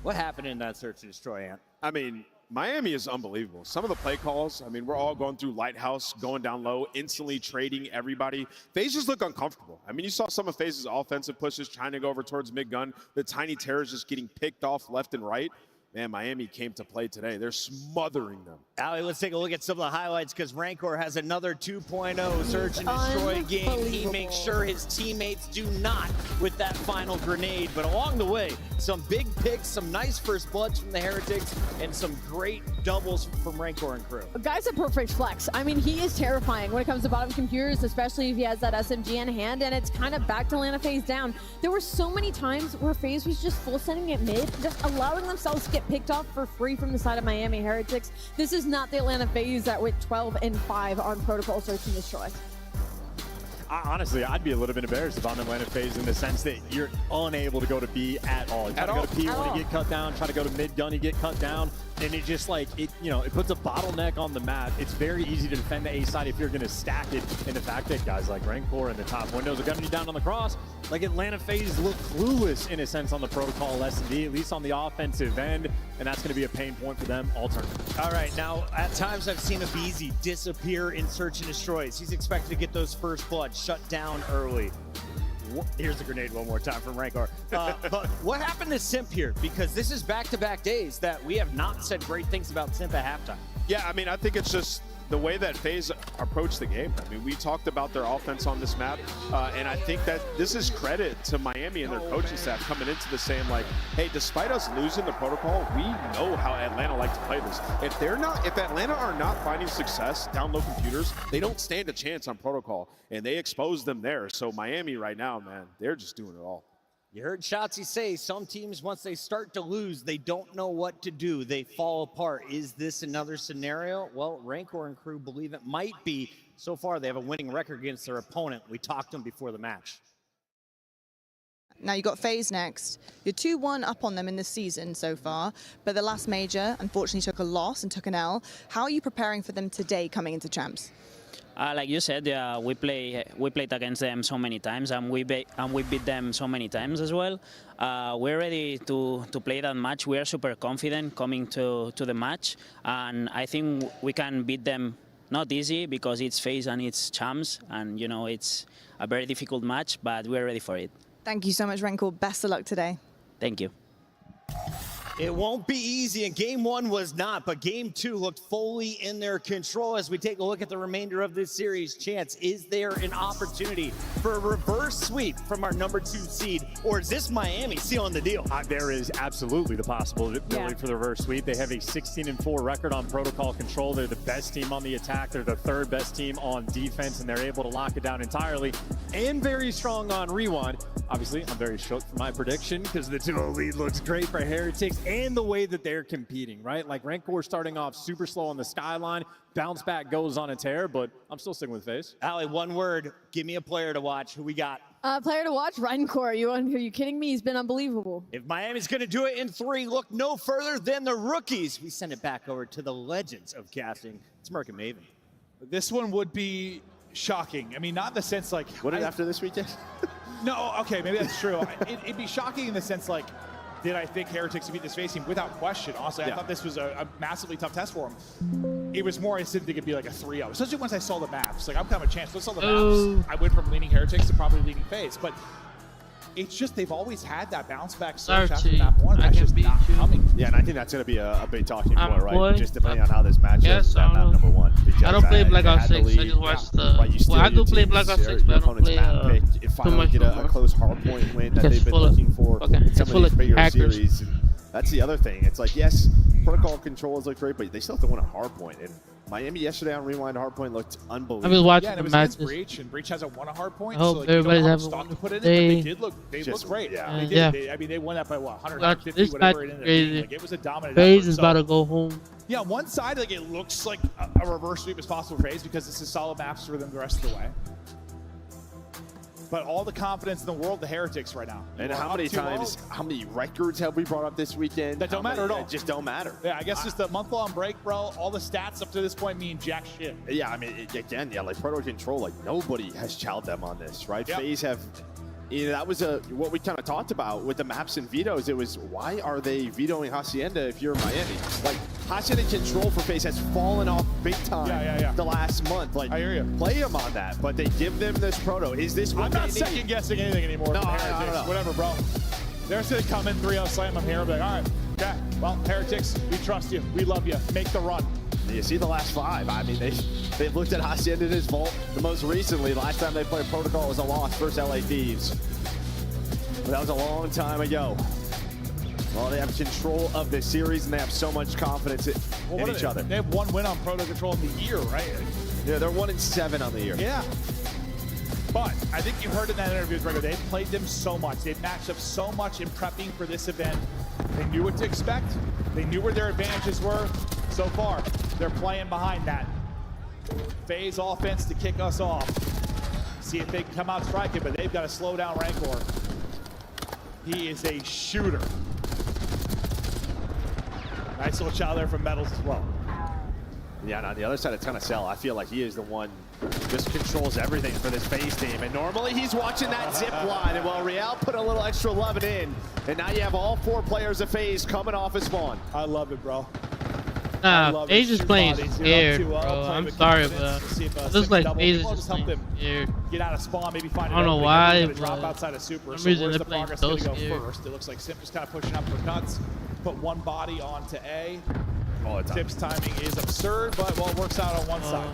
What happened in that search and destroy, Ant? I mean, Miami is unbelievable. Some of the play calls, I mean, we're all going through Lighthouse, going down low, instantly trading everybody. FaZe just look uncomfortable. I mean, you saw some of FaZe's offensive pushes trying to go over towards mid-gun. The Tiny Terrors just getting picked off left and right. Man, Miami came to play today. They're smothering them. Allie, let's take a look at some of the highlights because Rancor has another 2.0 search and destroy game. He makes sure his teammates do not with that final grenade. But along the way, some big picks, some nice first bloods from the Heretics, and some great doubles from Rancor and crew. Guy's a perfect flex. I mean, he is terrifying when it comes to bottom computers, especially if he has that SMG in hand, and it's kind of back to Atlanta FaZe down. There were so many times where FaZe was just full sending it mid, just allowing themselves to get picked off for free from the side of Miami Heretics. This is not the Atlanta FaZe that went 12-5 on protocol search and destroy. Honestly, I'd be a little bit embarrassed if I'm Atlanta FaZe in the sense that you're unable to go to B at all. You try to go to P when you get cut down, try to go to mid gun, you get cut down, and it just like, it puts a bottleneck on the map. It's very easy to defend the A side if you're going to stack it. And the fact that guys like Rancor in the top windows are gunning you down on the cross, like Atlanta FaZe look clueless in a sense on the protocol S&D, at least on the offensive end, and that's going to be a pain point for them all turn. All right, now at times I've seen aBeZy disappear in search and destroys. He's expected to get those first blood shut down early. Here's the grenade one more time from Rancor. But what happened to Simp here? Because this is back-to-back days that we have not said great things about Simp at halftime. Yeah, I mean, I think it's just the way that FaZe approached the game. I mean, we talked about their offense on this map, and I think that this is credit to Miami and their coaching staff coming into the saying like, hey, despite us losing the protocol, we know how Atlanta like to play this. If Atlanta are not finding success down low computers, they don't stand a chance on protocol, and they expose them there. So Miami right now, man, they're just doing it all. You heard Shotzzy say some teams, once they start to lose, they don't know what to do. They fall apart. Is this another scenario? Well, Rancor and crew believe it might be. So far, they have a winning record against their opponent. We talked to them before the match. Now you got FaZe next. You're 2-1 up on them in this season so far, but the last major unfortunately took a loss and took an L. How are you preparing for them today coming into Champs? Like you said, we played against them so many times, and we beat them so many times as well. We're ready to play that match. We are super confident coming to the match, and I think we can beat them. Not easy because it's FaZe and it's Champs, and it's a very difficult match, but we're ready for it. Thank you so much, Rancor. Best of luck today. Thank you. It won't be easy, and game one was not, but game two looked fully in their control. As we take a look at the remainder of this series, Chance, is there an opportunity for a reverse sweep from our number 2 seed, or is this Miami sealing the deal? There is absolutely the possibility for the reverse sweep. They have a 16-4 record on protocol control. They're the best team on the attack. They're the 3rd best team on defense, and they're able to lock it down entirely, and very strong on rewind. Obviously, I'm very shook for my prediction because the 2-0 lead looks great for Heretics and the way that they're competing, right? Like Rancor starting off super slow on the skyline, bounce back goes on a tear, but I'm still sticking with FaZe. Allie, one word, give me a player to watch. Who we got? Player to watch, Rancor. Are you kidding me? He's been unbelievable. If Miami's going to do it in 3, look no further than the rookies. We send it back over to the legends of casting. It's Merc and Maven. This one would be shocking. I mean, not in the sense like... What did after this weekend? No, okay, maybe that's true. It'd be shocking in the sense like did I think Heretics would beat this FaZe team? Without question. Honestly, I thought this was a massively tough test for them. It was more I didn't think it'd be like a 3-0, especially once I saw the maps. Like, I'm kind of a chance. Once I saw the maps, I went from leaning Heretics to probably leaning FaZe. But it's just they've always had that bounce back surge after map 1. That's just not coming. Yeah, and I think that's going to be a big talking point, right? Just depending on how this match is at map number 1. I don't play Black Ops 6. I just watch the. Well, I do play Black Ops 6, but I don't play If finally get a close hardpoint win that they've been looking for in some of these bigger series. And that's the other thing. It's like, yes, protocol controls look great, but they still have to win a hardpoint. And Miami yesterday on Rewind hardpoint looked unbelievable. I was watching and it was the against matches. Breach, and Breach hasn't won a hardpoint. I hope so like, everybody's having having to put in it, but they they looked great. Yeah. They did. Yeah. I mean, they won that by what, 150, This whatever match it ended up crazy. being. Like, it was a dominant FaZe effort. is about to go home. Yeah, one side, like, it looks like a reverse sweep is possible for FaZe because this is solid maps for them the rest of the way. But all the confidence in the world, the Heretics right now. And how many times, how many records have we brought up this weekend? That don't matter at all. It just don't matter. Yeah, I guess just a month-long break, bro. All the stats up to this point mean jack shit. Yeah, I mean, again, yeah, like Proto Control, like nobody has challenged them on this, right? Yep. FaZe have, you know, that was what we kind of talked about with the maps and vetoes. It was, why are they vetoing Hacienda if you're Miami? Like, Hacienda Control for FaZe has fallen off big time the last month. Like, I hear you. Play them on that, but they give them this Proto. Is this what I'm not second guessing anything anymore. No, from I Heretics. don't know. Whatever, bro. They're just gonna come in 3-0 slam them here and be like, all right, okay, well, Heretics, we trust you, we love you, make the run. You see the last 5. I mean, they've looked at Hacienda in his vault. The most recently, last time they played Protocol was a loss versus LA Thieves. But that was a long time ago. Well, they have control of the series and they have so much confidence in each other. They have 1 win on Proto Control in the year, right? Yeah, they're 1-7 on the year. Yeah. But I think you heard in that interview with Gregor, they played them so much. They've matched up so much in prepping for this event. They knew what to expect. They knew where their advantages were. So far, they're playing behind that. FaZe offense to kick us off. See if they can come out striking, but they've got to slow down Rancor. He is a shooter. Nice little shot there from Metals as well. Yeah, and on the other side of Tunnel, I feel like he is the one who just controls everything for this FaZe team. And normally he's watching that zip line. And while Real put a little extra love in, and now you have all 4 players of FaZe coming off his spawn. I love it, bro. Nah, FaZe is playing scared, bro. I'm sorry, but it looks like FaZe is just playing scared. Get out of spawn, maybe find I don't know why, but drop outside of super. some reason where's they're the playing progress so gonna go scared. first? It looks like Simp just kind of pushing up for cuts. Put 1 body onto A. All the time. Tip's timing is absurd, but well, it works out on one side.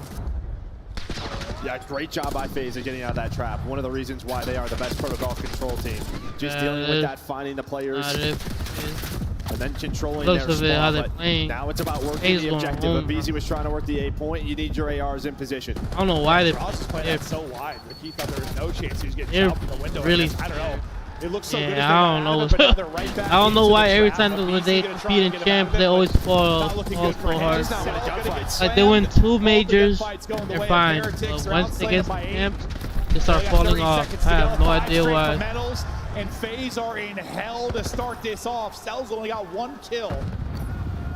Yeah, great job by FaZe of getting out of that trap. One of the reasons why they are the best protocol control team. Just dealing with that, finding the players, and then controlling their spawn. But now it's about working the objective. But BZ was trying to work the A point. You need your ARs in position. I don't know why they. Ross is playing that so wide. Like he thought there was no chance he was getting They're shot from the window. really I don't know. It looks so good. Yeah, I don't know. I don't know why every time when they compete in champs, they always fall so hard. Like they win 2 majors, they're fine. But once they get to champs, they start falling off. I have no idea why. And FaZe are in hell to start this off. Cells only got 1 kill.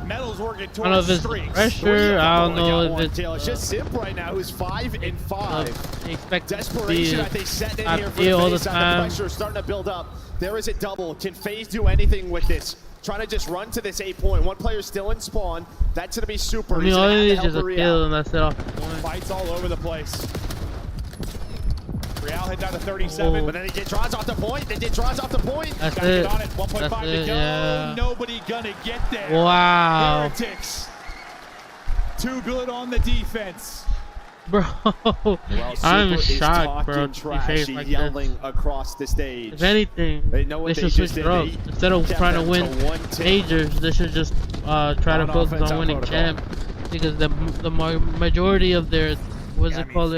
Metals working towards I don't know if it's streaks. pressure. I don't know if It's just Simp right now, who's 5-5. They expect Desperation, I think, setting in here for all the FaZe. The time. pressure is starting to build up. There is a double. Can FaZe do anything with this? Trying to just run to this A point. 1 player still in spawn. That's going to be super. I mean, all it is just a kill and that's it off the point. Fights all over the place. Real hit down to 37. But then he draws off the point. They draws off the point. That's Gotta it. get on it. 1.5 to go. Yeah. Nobody gonna get there. Wow. Heretics. Too good on the defense. Bro, I'm Super is shocked, bro. talking trash, Like yelling this. across the stage. If anything, They know what they they should just switch did. it up. They Instead of kept trying to them win to 1 team. majors, they should just try to focus on winning champ. Because the majority of their, what's it called,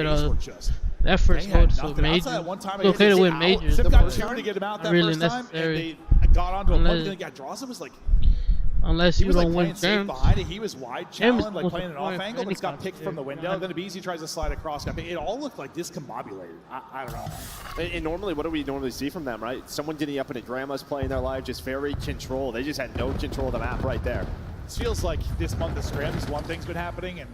efforts go to majors. It's okay to win majors. Sim but got 2 to get him out that not really first time, necessary. and they got onto a point. Unless- Yeah, Droza was like, Unless he you was like don't playing win safe champs. behind it. He was wide challenged, like was playing an the off point angle, for but he's got any picked from the window. Then BZ tries to slide across. It all looked like discombobulated. I don't know. And normally, what do we normally see from them, right? Someone getting up into grandma's playing their life, just very controlled. They just had no control of the map right there. It feels like this month of scrims, one thing's been happening, and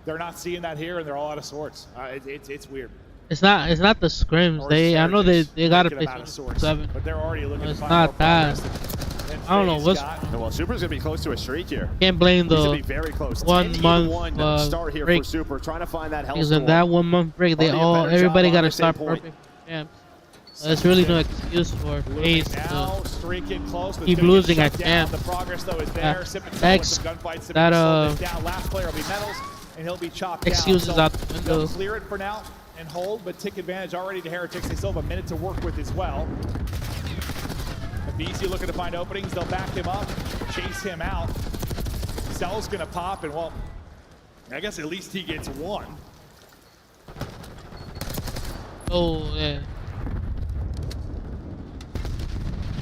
they're not seeing that here, and they're all out of swords. It's weird. It's not the scrims. I know they gotta play out of sorts, 7. but they're already looking It's to find not more that. progress. I don't know what's. Well, Super's gonna be close to a streak here. Can't blame He's gonna the be very close. 1 month start here break. for Super, trying to find that health. Because in that 1 month break, everybody got to start perfect. Yeah. There's really no excuse for FaZe to keep losing at champs. Excuses out the window. Clear it for now and hold, but take advantage already to Heretics. They still have a minute to work with as well. BZ looking to find openings. They'll back him up, chase him out. Cell's gonna pop, and well, I guess at least he gets one. Oh, yeah.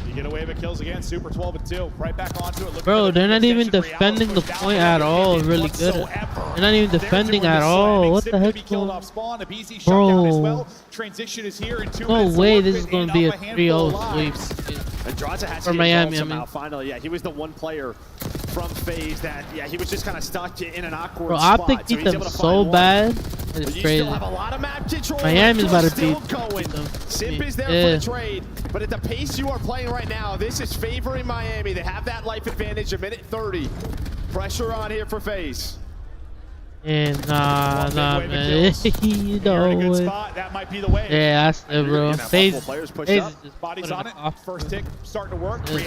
You get away with kills again. Super 12-2. Right back onto it. Bro, they're not even defending the point at all. Really good. They're not even defending at all. What the heck? Bro. Transition is here in 2 No minutes. way this is going to be a 3-0 sweep. For Miami, I mean. Finally, yeah, he was the one player from FaZe that, yeah, he was just kind of stuck in an awkward Bro, spot. Optic beat them so bad. It's crazy. Miami's about to beat them. Simp is there for the trade, but at the pace you are playing right now, this is favoring Miami. They have that life advantage, a minute 30. Pressure on here for FaZe. And nah, man. You know it. That might be the way. Yeah, that's it, bro. FaZe is just bodies on it. First tick starting to work. Real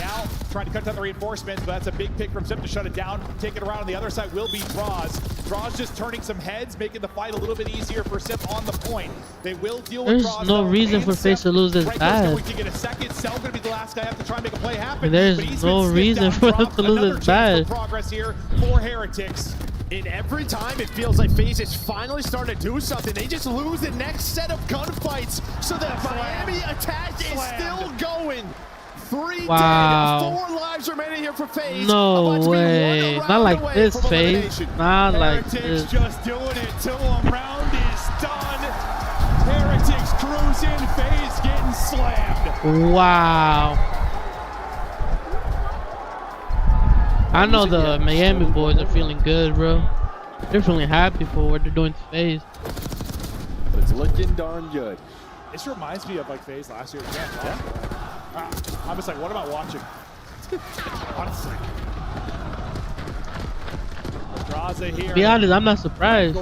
trying to cut down the reinforcements, but that's a big pick from Simp to shut it down. Take it around on the other side will be Draws. Draws just turning some heads, making the fight a little bit easier for Simp on the point. They will deal with Draws. There's no reason for FaZe to lose this bad. Going to get a second. Cell going to be the last guy up to try and make a play happen. There's no reason for them to lose this bad. Progress here for Heretics. And every time it feels like FaZe is finally starting to do something, they just lose the next set of gunfights. So the Miami attack is still going. 3 dead, 4 lives remaining here for FaZe. No way. Not like this, FaZe. Not like this. Just doing it till a round is done. Heretics cruising, FaZe getting slammed. Wow. I know the Miami boys are feeling good, bro. They're feeling happy for what they're doing to FaZe. It's looking darn good. This reminds me of like FaZe last year. Yeah. I'm just like, what am I watching? Honestly. To be honest, I'm not surprised.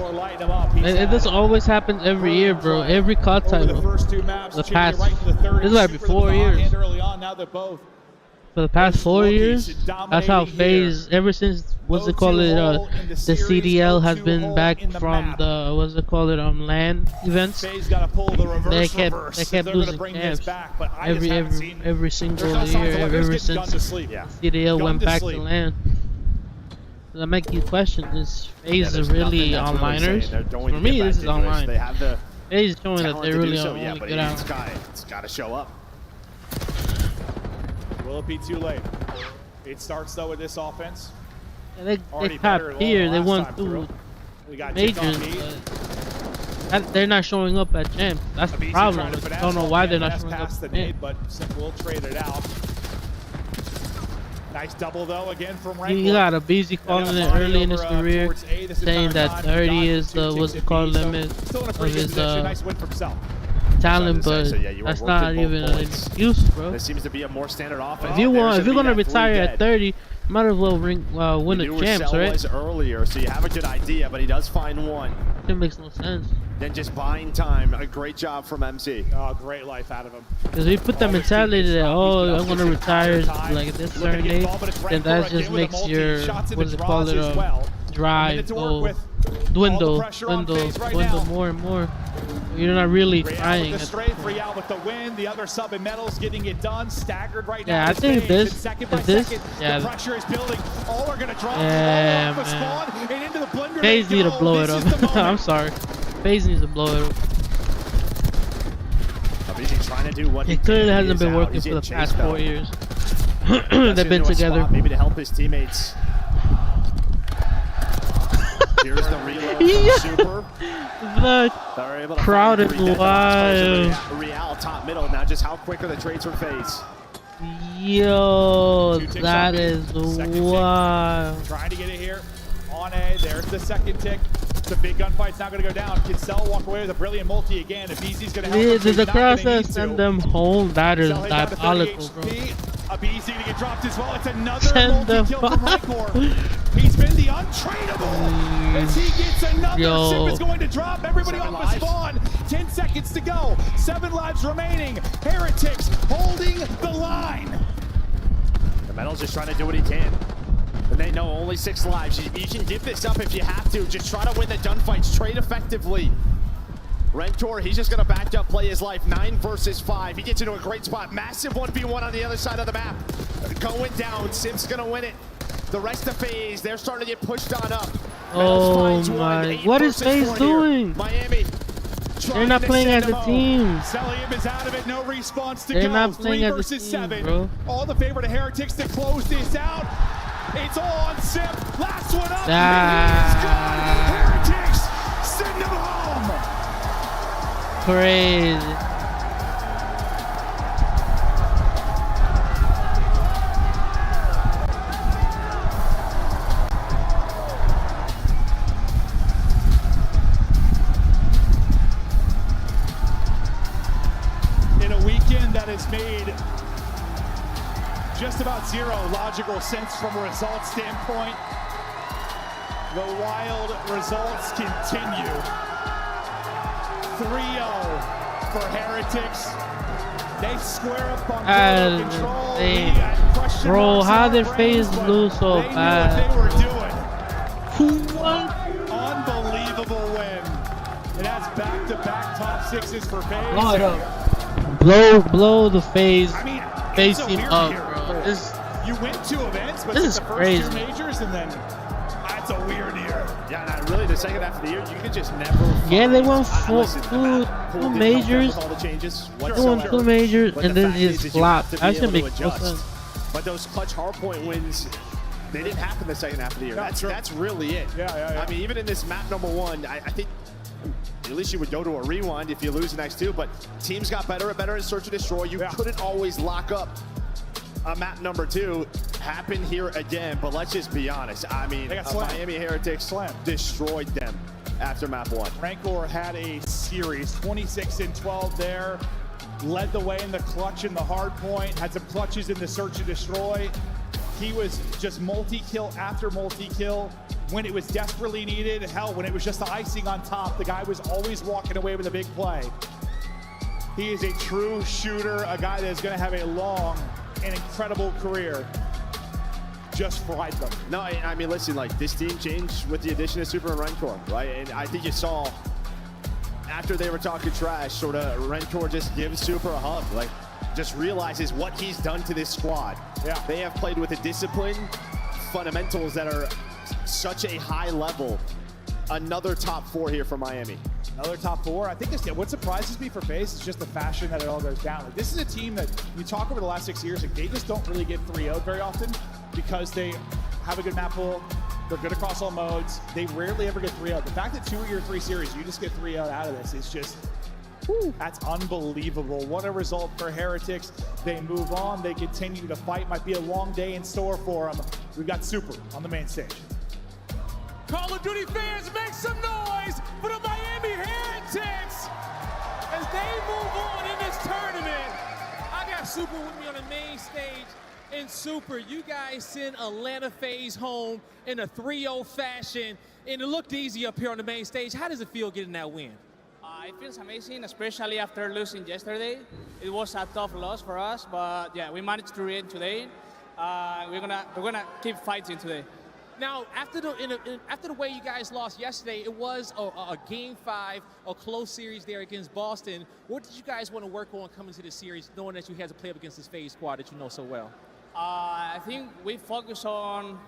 This always happens every year, bro. Every COD title. The past, this is like 4 years. For the past 4 years, that's how FaZe, ever since, the CDL has been back from the, LAN events. They kept losing champs every single year, ever since CDL went back to LAN. That makes you question, is FaZe really onliners? For me, this is online. FaZe is showing that they're really good out. It's got to show up. Will it be too late? It starts though with this offense. Yeah, they tapped here. They won 2 majors, but they're not showing up at champs. That's the problem. I don't know why they're not showing up at champs. But Simp will trade it out. Nice double though again from Rankor. You got a BZ calling it early in his career, saying that 30 is the limit of his talent, but that's not even an excuse, bro. This seems to be a more standard offense. If you're gonna retire at 30, you might as well win a champs, right? Earlier, so you have a good idea, but he does find one. It makes no sense. Then just buying time. A great job from MC. Oh, great life out of him. Because we put that mentality that, oh, I'm gonna retire like this certain age, then that just makes your drive dwindle more and more. You're not really trying. Straight for Yao with the win. The other sub and Metals getting it done. Staggered right now. Yeah, I think this. Yeah. The pressure is building. All are gonna drop. Yeah, man. Spawn and into the blender. FaZe need to blow it up. I'm sorry. FaZe needs to blow it up. It clearly hasn't been working for the past 4 years. They've been together. Maybe to help his teammates. Here's the reload from Super. The crowd is wild. Real top middle. Now just how quick are the trades from FaZe? Yo, that is wild. Trying to get it here. On A, there's the second tick. The big gunfight's not going to go down. Can Cell walk away with a brilliant multi again? If BZ's going to help the crowd says send them home. That is diabolical, bro. A BZ to get dropped as well. It's another multi-kill from Rancor. He's been the untradeable. As he gets another sip is going to drop. Everybody off the spawn. 10 seconds to go. 7 lives remaining. Heretics holding the line. The Metal's just trying to do what he can. And they know only 6 lives. You can give this up if you have to. Just try to win the gunfights. Trade effectively. Rancor, he's just gonna back up, play his life. 9 versus 5. He gets into a great spot. Massive 1v1 on the other side of the map. Going down. Sim's gonna win it. The rest of FaZe, they're starting to get pushed on up. Oh my! What is FaZe doing? Miami. They're not playing as a team. Celium is out of it. No response to They're go. not playing 3 as a versus team, 7. bro. All the favor to Heretics to close this out. It's all on Sip. Last one up. Heretics send them home. Crazy. In a weekend that has made just about 0 logical sense from a result standpoint, the wild results continue. 3-0 for Heretics. They square up on control. Bro, how did FaZe lose so bad? They knew what they were doing. What? Unbelievable win. And that's back-to-back top 6s for FaZe. Blow the FaZe team up, here, bro. You win 2 events, but this it's is the first crazy. 2 majors, and then that's a weird year. Yeah, nah, really, the second half of the year, you can just never. Yeah, they won two majors. All the changes. They won 2 majors, and then they just flopped. That should make no sense. But those clutch hardpoint wins, they didn't happen the second half of the year. That's really it. Yeah. I mean, even in this map number 1, I think at least you would go to a rewind if you lose the next 2, but teams got better and better in search and destroy. You couldn't always lock up a map number 2. Happened here again, but let's just be honest. I mean, Miami Heretics destroyed them after map 1. Rancor had a series, 26-12 there. Led the way in the clutch in the hard point, had some clutches in the search and destroy. He was just multi-kill after multi-kill when it was desperately needed. Hell, when it was just the icing on top, the guy was always walking away with a big play. He is a true shooter, a guy that is going to have a long and incredible career. Just fried them. No, I mean, listen, like, this team changed with the addition of Super and Rancor, right? And I think you saw after they were talking trash, sort of Rancor just gives Super a hug, like, just realizes what he's done to this squad. Yeah. They have played with a discipline, fundamentals that are such a high level. Another top 4 here for Miami. Another top 4. I think what surprises me for FaZe is just the fashion that it all goes down. Like, this is a team that you talk over the last 6 years, like, they just don't really get 3-0'd very often because they have a good map pool. They're good across all modes. They rarely ever get 3-0'd. The fact that 2 of your 3 series, you just get 3-0'd out of this is just, that's unbelievable. What a result for Heretics. They move on. They continue to fight. Might be a long day in store for them. We've got Super on the main stage. Call of Duty fans, make some noise for the Miami Heretics as they move on in this tournament. I got Super with me on the main stage. And Super, you guys send Atlanta FaZe home in a 3-0 fashion, and it looked easy up here on the main stage. How does it feel getting that win? It feels amazing, especially after losing yesterday. It was a tough loss for us, but yeah, we managed to win today. We're gonna keep fighting today. Now, after the way you guys lost yesterday, it was a Game 5, a close series there against Boston. What did you guys want to work on coming to the series, knowing that you had to play up against this FaZe squad that you know so well? I think we focus on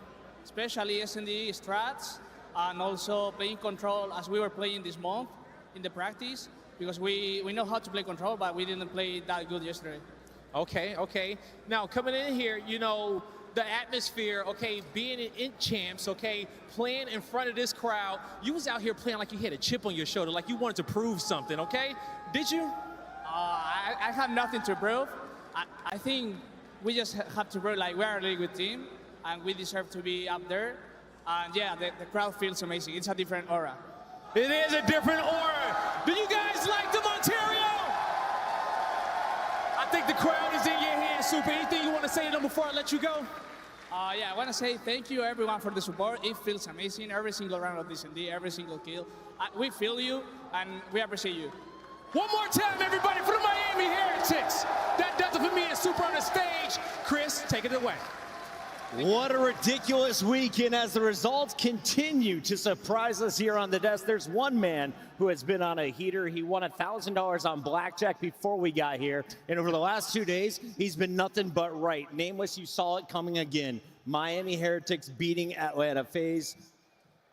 especially S&D strats and also playing control as we were playing this month in the practice, because we know how to play control, but we didn't play that good yesterday. Okay. Now, coming in here, you know, the atmosphere, okay, being in champs, okay, playing in front of this crowd, you was out here playing like you had a chip on your shoulder, like you wanted to prove something, okay? Did you? I have nothing to prove. I think we just have to prove like we're a really good team and we deserve to be up there. And yeah, the crowd feels amazing. It's a different aura. It is a different aura. Do you guys like them, Ontario? I think the crowd is in your hands. Super, anything you want to say to them before I let you go? Yeah, I want to say thank you everyone for the support. It feels amazing every single round of this D, every single kill. We feel you and we appreciate you. One more time, everybody, for the Miami Heretics. That does it for me and Super on the stage. Chris, take it away. What a ridiculous weekend as the results continue to surprise us here on the desk. There's one man who has been on a heater. He won $1,000 on blackjack before we got here. And over the last 2 days, he's been nothing but right. Nameless, you saw it coming again. Miami Heretics beating Atlanta FaZe.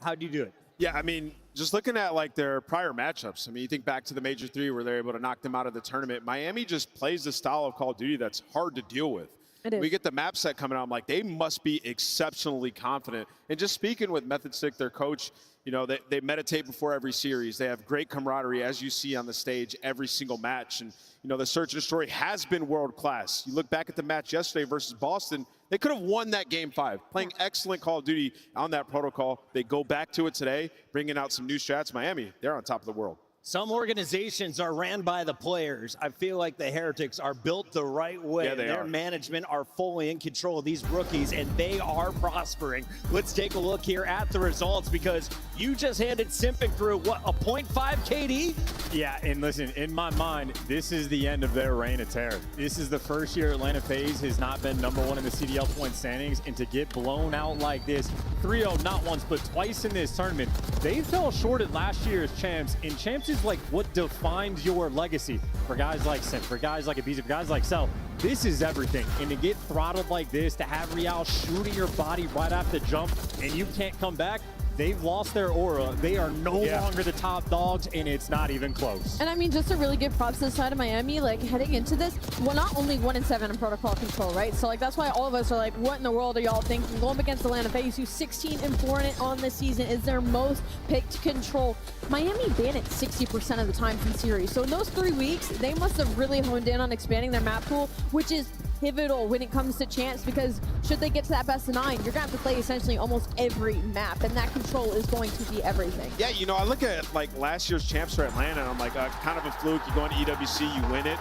How'd you do it? Yeah, I mean, just looking at like their prior matchups, I mean, you think back to the Major 3 where they're able to knock them out of the tournament. Miami just plays the style of Call of Duty that's hard to deal with. We get the map set coming out. I'm like, they must be exceptionally confident. And just speaking with Method Stick, their coach, you know, they meditate before every series. They have great camaraderie, as you see on the stage, every single match. And, you know, the Search and Destroy has been world class. You look back at the match yesterday versus Boston, they could have won that game 5, playing excellent Call of Duty on that protocol. They go back to it today, bringing out some new strats. Miami, they're on top of the world. Some organizations are ran by the players. I feel like the Heretics are built the right way. Yeah, Their management are fully in control of these rookies, and they are prospering. Let's take a look here at the results, because you just handed Simpin Crew, what, a 0.5 KD? Yeah, and listen, in my mind, this is the end of their reign of terror. This is the first year Atlanta FaZe has not been #1 in the CDL point standings, and to get blown out like this, 3-0 not once but twice in this tournament, they fell short at last year's champs, and champs is like what defines your legacy. For guys like Sim, for guys like Ibiza, for guys like Cell, this is everything. And to get throttled like this, to have Real shooting your body right after the jump, and you can't come back, they've lost their aura. They are no longer the top dogs, and it's not even close. And I mean, just to really give props to the side of Miami, like heading into this, well, not only 1-7 in protocol control, right? So like that's why all of us are like, what in the world are y'all thinking? Going up against Atlanta FaZe, who's 16-4 in it on the season, is their most picked control. Miami banned it 60% of the times in series. So in those 3 weeks, they must have really honed in on expanding their map pool, which is pivotal when it comes to champs, because should they get to that best of 9, you're gonna have to play essentially almost every map, and that control is going to be everything. Yeah, you know, I look at like last year's champs for Atlanta, and I'm like, kind of a fluke. You go into EWC, you win it.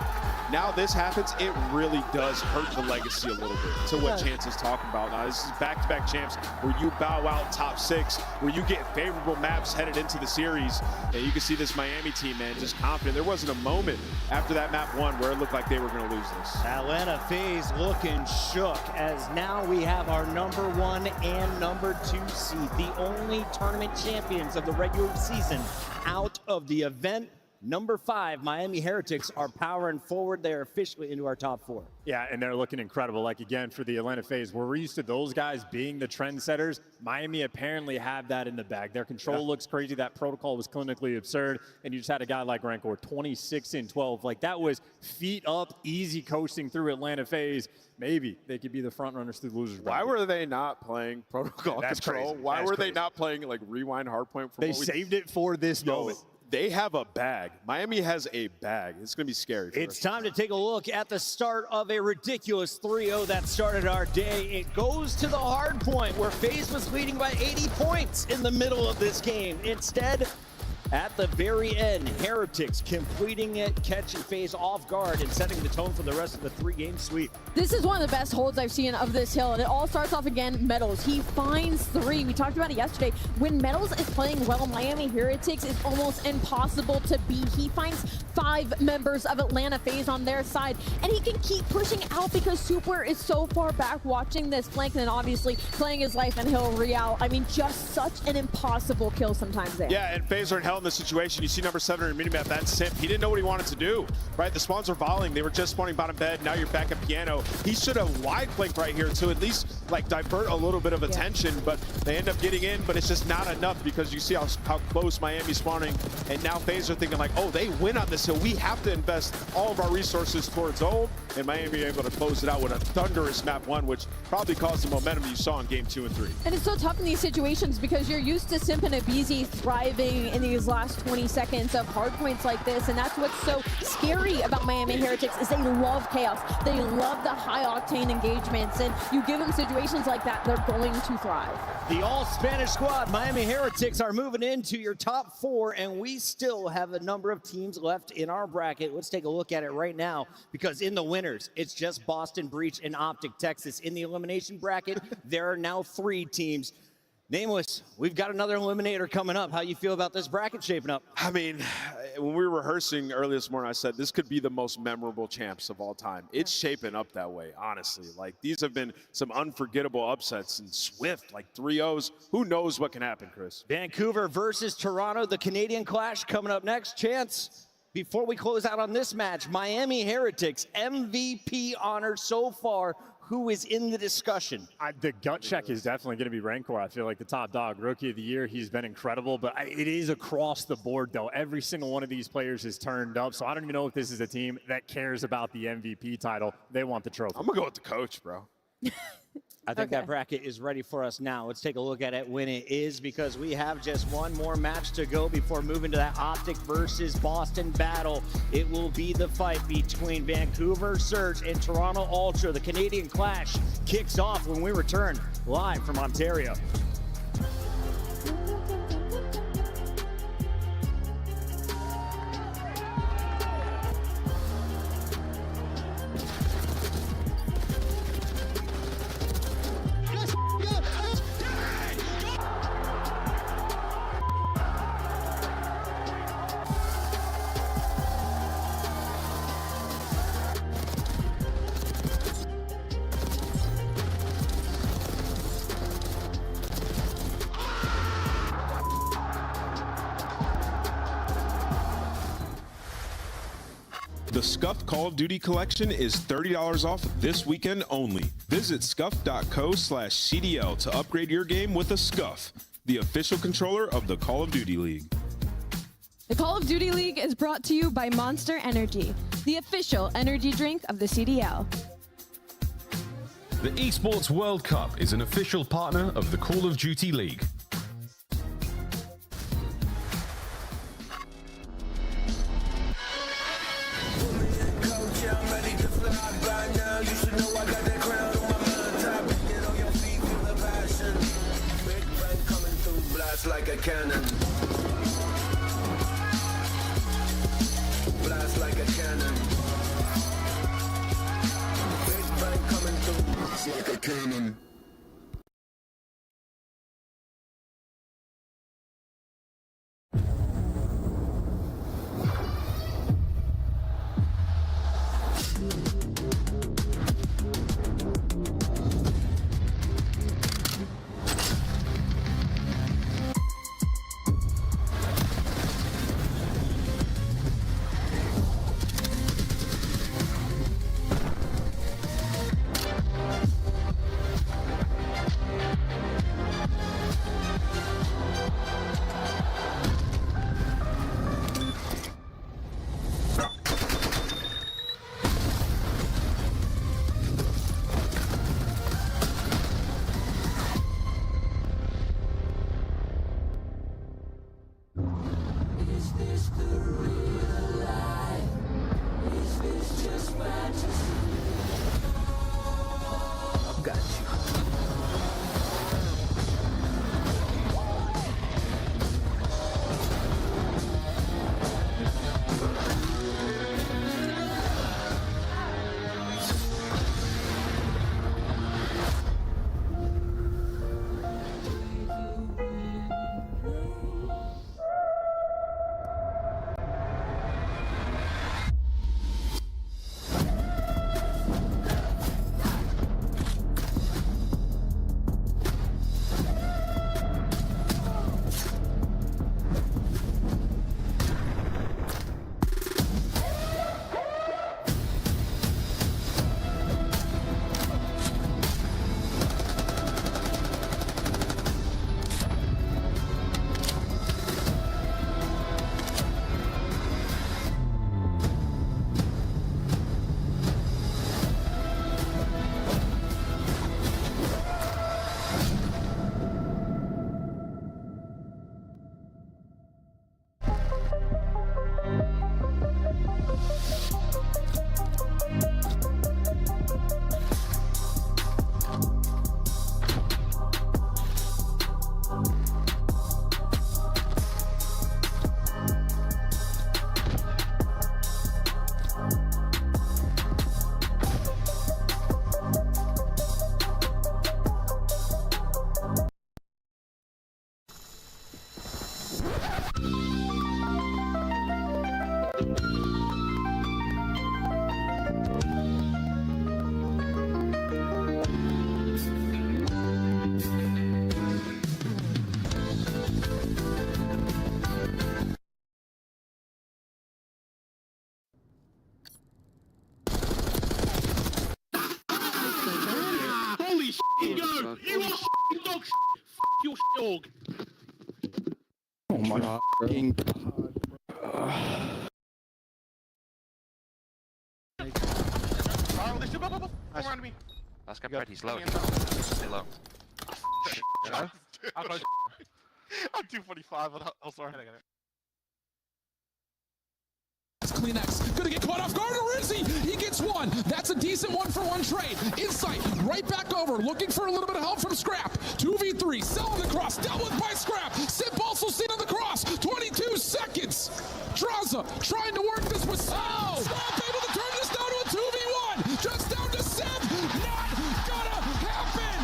Now this happens, it really does hurt the legacy a little bit to what Chance is talking about. Now this is back-to-back champs where you bow out top 6, where you get favorable maps headed into the series. And you can see this Miami team, man, just confident. There wasn't a moment after that map 1 where it looked like they were going to lose this. Atlanta FaZe looking shook, as now we have our #1 and #2 seed, the only tournament champions of the regular season out of the event. #5, Miami Heretics are powering forward. They're officially into our top 4. Yeah, and they're looking incredible. Like, again, for the Atlanta FaZe, where we're used to those guys being the trendsetters, Miami apparently have that in the bag. Their control looks crazy. That protocol was clinically absurd, and you just had a guy like Rancor, 26-12. Like, that was feet up, easy coasting through Atlanta FaZe. Maybe they could be the front runners through the losers bracket. Why were they not playing protocol control? Crazy. Why were they not playing like rewind hardpoint? They saved it for this moment. They have a bag. Miami has a bag. It's going to be scary. It's time to take a look at the start of a ridiculous 3-0 that started our day. It goes to the hard point where FaZe was leading by 80 points in the middle of this game. Instead, at the very end, Heretics completing it, catching FaZe off guard, and setting the tone for the rest of the 3-game sweep. This is one of the best holds I've seen of this hill, and it all starts off again, Metals. He finds 3. We talked about it yesterday. When Metals is playing well, Miami Heretics is almost impossible to beat. He finds 5 members of Atlanta FaZe on their side, and he can keep pushing out because Super is so far back watching this flank, and then obviously playing his life in Hill Real. I mean, just such an impossible kill sometimes there. Yeah, and FaZe are in hell in this situation. You see #7 on your minimap, that's Simp. He didn't know what he wanted to do, right? The spawns are volleying. They were just spawning bottom bed. Now you're back at piano. He should have wide flanked right here to at least like divert a little bit of attention, but they end up getting in, but it's just not enough because you see how close Miami's spawning, and now FaZe are thinking like, oh, they win on this hill. We have to invest all of our resources towards Old, and Miami able to close it out with a thunderous map 1, which probably caused the momentum you saw in game 2 and 3. And it's so tough in these situations because you're used to Simp and Ibiza thriving in these last 20 seconds of hard points like this, and that's what's so scary about Miami Heretics is they love chaos. They love the high-octane engagements, and you give them situations like that, they're going to thrive. The all-Spanish squad, Miami Heretics, are moving into your top 4, and we still have a number of teams left in our bracket. Let's take a look at it right now, because in the win winners. It's just Boston, Breach, and Optic Texas. In the elimination bracket, there are now 3 teams. Nameless, we've got another eliminator coming up. How you feel about this bracket shaping up? I mean, when we were rehearsing earlier this morning, I said this could be the most memorable champs of all time. It's shaping up that way, honestly. Like, these have been some unforgettable upsets and swift, like 3-0s. Who knows what can happen, Chris? Vancouver versus Toronto, the Canadian clash coming up next. Chance, before we close out on this match, Miami Heretics, MVP honor so far. Who is in the discussion? The gut check is definitely going to be Rancor. I feel like the top dog. Rookie of the year, he's been incredible, but it is across the board, though. Every single one of these players has turned up, so I don't even know if this is a team that cares about the MVP title. They want the trophy. I'm going to go with the coach, bro. I think that bracket is ready for us now. Let's take a look at it when it is, because we have just one more match to go before moving to that Optic versus Boston battle. It will be the fight between Vancouver Surge and Toronto Ultra. The Canadian clash kicks off when we return live from Ontario. The Scuffed Call of Duty collection is $30 off this weekend only. Visit scuff.co/CDL to upgrade your game with a Scuff, the official controller of the Call of Duty League. The Call of Duty League is brought to you by Monster Energy, the official energy drink of the CDL. The Esports World Cup is an official partner of the Call of Duty League. Like a cannon. Blast like a cannon. Big bang coming through. Blast like a cannon. f***ing go! You are f***ing dog shit! F*** your dog! Oh my f***ing Nice. Around me. Let's get ready, he's low. Stay low. I'm 245, I'm sorry. Kleenex gonna get caught off guard, or is he? He gets one. That's a decent 1-for-1 trade. Insight, right back over, looking for a little bit of help from Scrap. 2v3, selling the cross, dealt with by Scrap. Sip also seen on the cross. 22 seconds. Draza trying to work this with Scrap able to turn this down to a 2v1. Just down to Sip. Not gonna happen.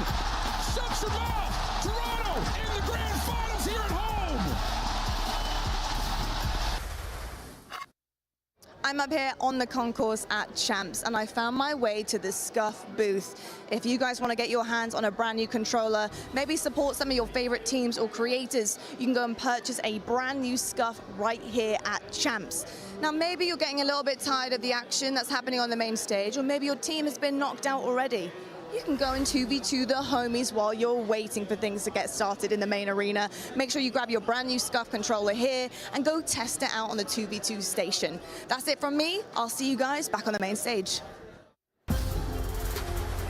Shut your mouth. Toronto in the grand finals here at home. I'm up here on the concourse at Champs, and I found my way to the Scuff booth. If you guys want to get your hands on a brand new controller, maybe support some of your favorite teams or creators, you can go and purchase a brand new Scuff right here at Champs. Now, maybe you're getting a little bit tired of the action that's happening on the main stage, or maybe your team has been knocked out already. You can go and 2v2 the homies while you're waiting for things to get started in the main arena. Make sure you grab your brand new Scuff controller here and go test it out on the 2v2 station. That's it from me. I'll see you guys back on the main stage.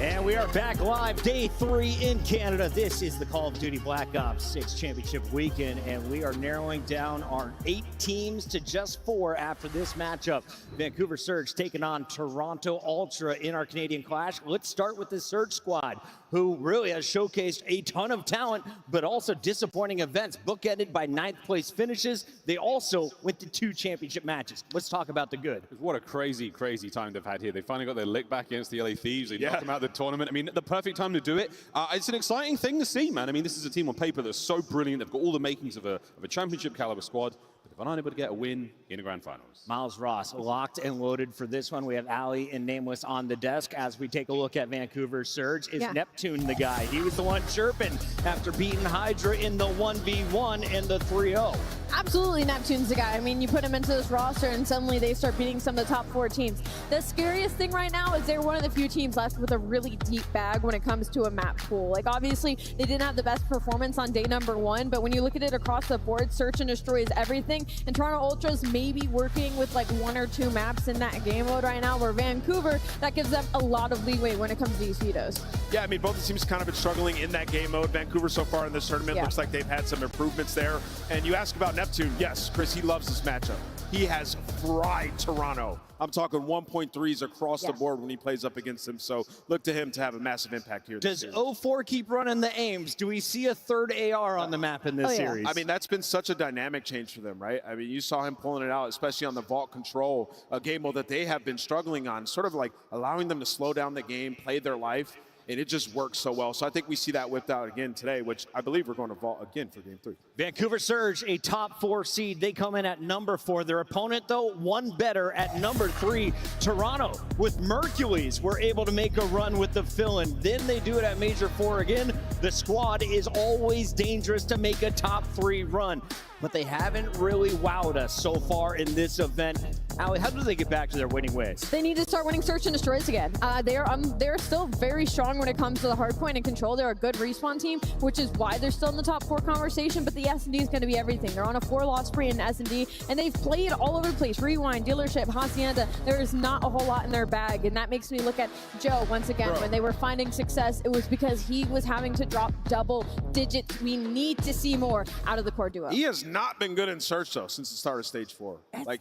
And we are back live, day 3 in Canada. This is the Call of Duty Black Ops 6 Championship Weekend, and we are narrowing down our 8 teams to just 4 after this matchup. Vancouver Surge taking on Toronto Ultra in our Canadian Clash. Let's start with the Surge squad, who really has showcased a ton of talent, but also disappointing events, bookended by 9th place finishes. They also went to 2 championship matches. Let's talk about the good. What a crazy, crazy time they've had here. They finally got their lick back against the LA Thieves. They knocked them out of the tournament. I mean, the perfect time to do it. It's an exciting thing to see, man. I mean, this is a team on paper that's so brilliant. They've got all the makings of a championship caliber squad. But they're unable to get a win in the grand finals. Miles Ross locked and loaded for this one. We have Ali and Nameless on the desk as we take a look at Vancouver Surge. Is Neptune the guy? He was the one chirping after beating Hydra in the 1v1 and the 3-0. Absolutely, Neptune's the guy. I mean, you put him into this roster and suddenly they start beating some of the top 4 teams. The scariest thing right now is they're one of the few teams left with a really deep bag when it comes to a map pool. Like, obviously, they didn't have the best performance on day number 1, but when you look at it across the board, Search and Destroy is everything. And Toronto Ultra's maybe working with like 1 or 2 maps in that game mode right now, where Vancouver, that gives them a lot of leeway when it comes to these vetoes. Yeah, I mean, both the teams kind of been struggling in that game mode. Vancouver so far in this tournament looks like they've had some improvements there. And you ask about Neptune, yes, Chris, he loves this matchup. He has fried Toronto. I'm talking 1.3s across the board when he plays up against them. So look to him to have a massive impact here. Does 04 keep running the aims? Do we see a 3rd AR on the map in this series? I mean, that's been such a dynamic change for them, right? I mean, you saw him pulling it out, especially on the Vault Control, a game mode that they have been struggling on, sort of like allowing them to slow down the game, play their life. And it just works so well. So I think we see that whipped out again today, which I believe we're going to Vault again for game 3. Vancouver Surge, a top 4 seed. They come in at number 4. Their opponent, though, one better at number 3. Toronto, with Mercules, were able to make a run with the fill-in. Then they do it at Major 4 again. The squad is always dangerous to make a top 3 run, but they haven't really wowed us so far in this event. Ali, how do they get back to their winning ways? They need to start winning Search and Destroys again. They're still very strong when it comes to the hardpoint and control. They're a good respawn team, which is why they're still in the top 4 conversation, but the S&D is going to be everything. They're on a 4-loss spree in S&D, and they've played all over the place. Rewind, Dealership, Hacienda. There is not a whole lot in their bag, and that makes me look at Joe once again. When they were finding success, it was because he was having to drop double digits. We need to see more out of the core duo. He has not been good in Search, though, since the start of Stage 4.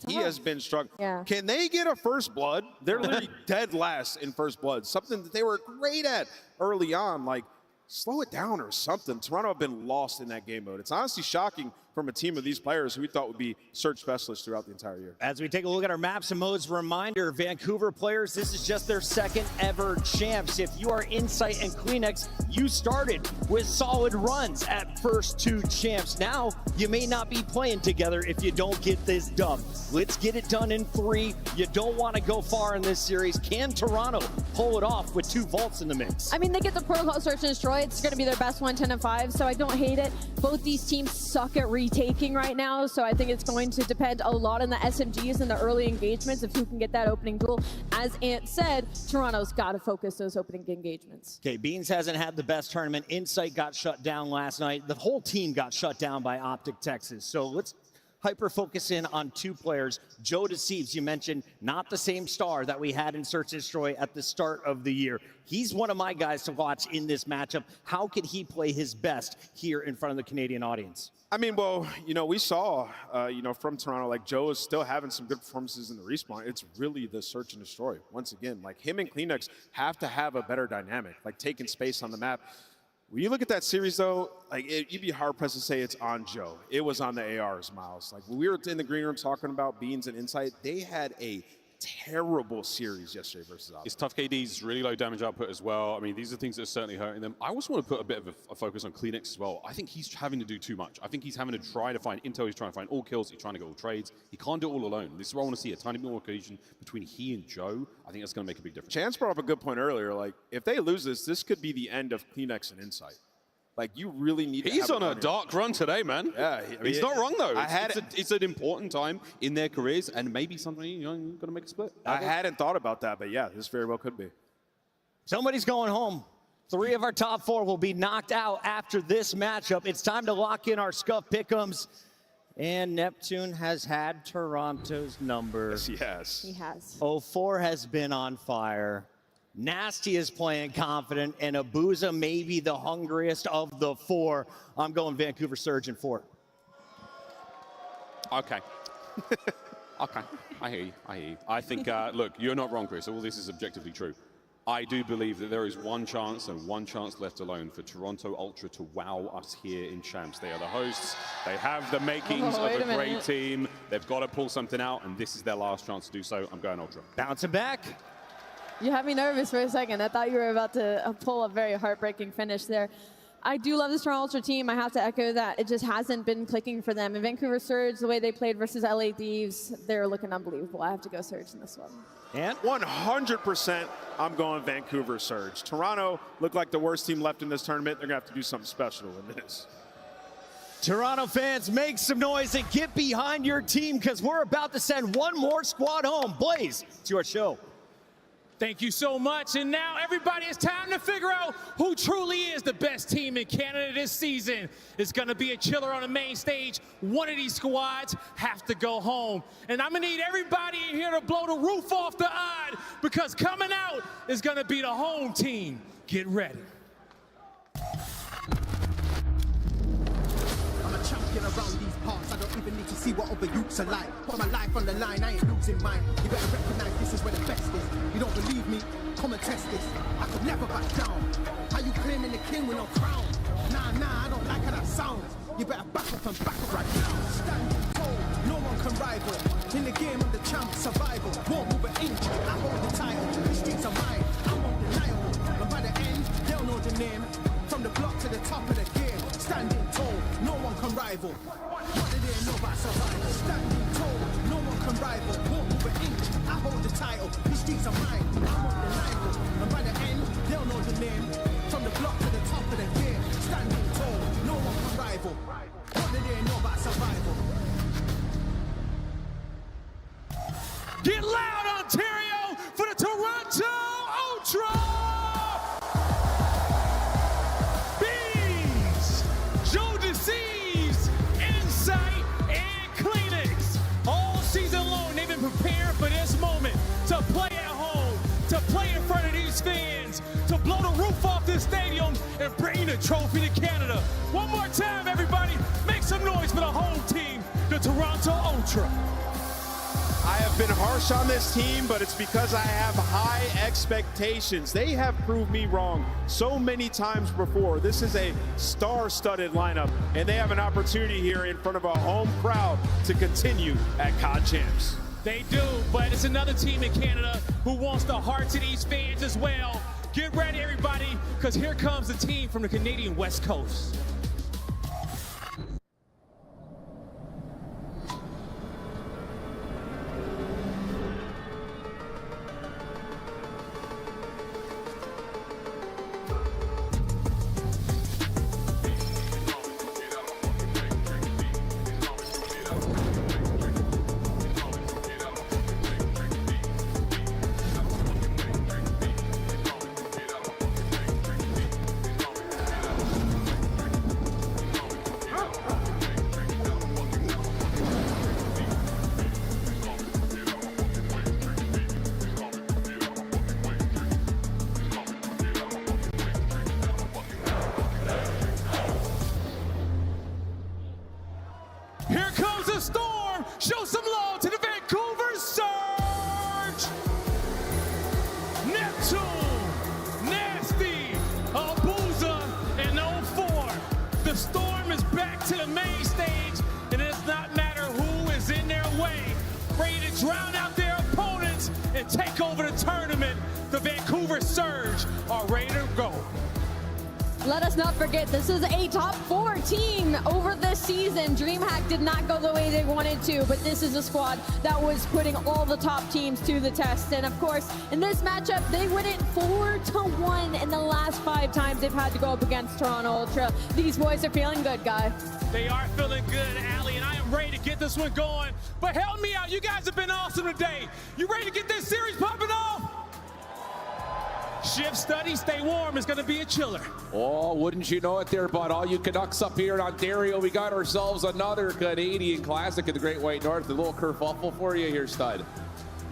He has been struggling. Yeah. Can they get a first blood? They're literally dead last in first blood, something that they were great at early on. Like, slow it down or something. Toronto have been lost in that game mode. It's honestly shocking from a team of these players who we thought would be Search specialists throughout the entire year. As we take a look at our maps and modes, reminder, Vancouver players, this is just their 2nd ever champs. If you are Insight and Kleenex, you started with solid runs at first 2 champs. Now, you may not be playing together if you don't get this dub. Let's get it done in 3. You don't want to go far in this series. Can Toronto pull it off with 2 vaults in the mix? I mean, they get the Protocol Search and Destroy. It's going to be their best one, 10-5, so I don't hate it. Both these teams suck at retaking right now, so I think it's going to depend a lot on the SMGs and the early engagements of who can get that opening duel. As Ant said, Toronto's got to focus those opening engagements. Okay, Beans hasn't had the best tournament. Insight got shut down last night. The whole team got shut down by Optic Texas. So let's hyper-focus in on two players. Joe Deceives, you mentioned, not the same star that we had in Search and Destroy at the start of the year. He's one of my guys to watch in this matchup. How could he play his best here in front of the Canadian audience? I mean, well, we saw, from Toronto, like Joe is still having some good performances in the respawn. It's really the Search and Destroy. Once again, like him and Kleenex have to have a better dynamic, like taking space on the map. When you look at that series, though, like you'd be hard-pressed to say it's on Joe. It was on the ARs, Miles. Like when we were in the green room talking about Beans and Insight, they had a terrible series yesterday versus Optic. It's tough. KD's really low damage output as well. I mean, these are things that are certainly hurting them. I also want to put a bit of a focus on Kleenex as well. I think he's having to do too much. I think he's having to try to find intel. He's trying to find all kills. He's trying to get all trades. He can't do it all alone. This is where I want to see a tiny bit more cohesion between he and Joe. I think that's going to make a big difference. Chance brought up a good point earlier. Like, if they lose this could be the end of Kleenex and Insight. Like, you really need to He's on a dark run today, man. Yeah. He's not wrong, though. It's an important time in their careers, and maybe something, you're going to make a split. I hadn't thought about that, but yeah, this very well could be. Somebody's going home. 3 of our top 4 will be knocked out after this matchup. It's time to lock in our Scuff pick'ems. And Neptune has had Toronto's number. Yes, he has. He has. 04 has been on fire. Nasty is playing confident, and Abuza may be the hungriest of the 4. I'm going Vancouver Surge in 4. Okay. Okay. I hear you. I think, look, you're not wrong, Chris. All this is objectively true. I do believe that there is one chance and one chance left alone for Toronto Ultra to wow us here in Champs. They are the hosts. They have the makings of a great team. They've got to pull something out, and this is their last chance to do so. I'm going Ultra. Bouncing back. You had me nervous for a second. I thought you were about to pull a very heartbreaking finish there. I do love this Toronto Ultra team. I have to echo that. It just hasn't been clicking for them. And Vancouver Surge, the way they played versus LA Thieves, they're looking unbelievable. I have to go Surge in this one. And 100%, I'm going Vancouver Surge. Toronto looked like the worst team left in this tournament. They're going to have to do something special to win this. Toronto fans, make some noise and get behind your team, because we're about to send one more squad home. Blaze, it's your show. Thank you so much. And now, everybody, it's time to figure out who truly is the best team in Canada this season. It's going to be a chiller on the main stage. One of these squads have to go home. And I'm going to need everybody in here to blow the roof off the odd, because coming out is going to be the home team. Get ready. Champion around these parts, I don't even need to see what other youths are like. Put my life on the line, I ain't losing mine. You better recognize this is where the best is. You don't believe me? Come and test this. I could never back down. How you claiming the king with no crown? Nah, I don't like how that sounds. You better back up and back up right now. Standing tall, no one can rival. In the game, I'm the champ, survival. Won't move an inch, I hold the title. The streets are mine, I'm undeniable. And by the end, they'll know the name. From the block to the top of the game. Standing tall, no one can rival. What do they know about survival? Standing tall, no one can rival. Won't move an inch, I hold the title. These streets are mine, I'm undeniable. And by the end, they'll know the name. From the block to the top of the game. Standing tall, no one can rival. What do they know about survival? Get loud, Ontario, for the Toronto Ultra! Prepare for this moment to play at home, to play in front of these fans, to blow the roof off this stadium and bring the trophy to Canada. One more time, everybody, make some noise for the home team, the Toronto Ultra. I have been harsh on this team, but it's because I have high expectations. They have proved me wrong so many times before. This is a star-studded lineup, and they have an opportunity here in front of a home crowd to continue at COD Champs. They do, but it's another team in Canada who wants the hearts of these fans as well. Get ready, everybody, because here comes the team from the Canadian West Coast. are ready to go. Let us not forget, this is a top 4 team over this season. DreamHack did not go the way they wanted to, but this is a squad that was putting all the top teams to the test. And of course, in this matchup, they win it 4-1 in the last 5 times they've had to go up against Toronto Ultra. These boys are feeling good, guys. They are feeling good, Allie, and I am ready to get this one going. But help me out, you guys have been awesome today. You ready to get this series popping off? Shift study, stay warm is going to be a chiller. Oh, wouldn't you know it there, bud? All you Canucks up here in Ontario, we got ourselves another Canadian Classic in the Great White North. A little kerfuffle for you here, stud.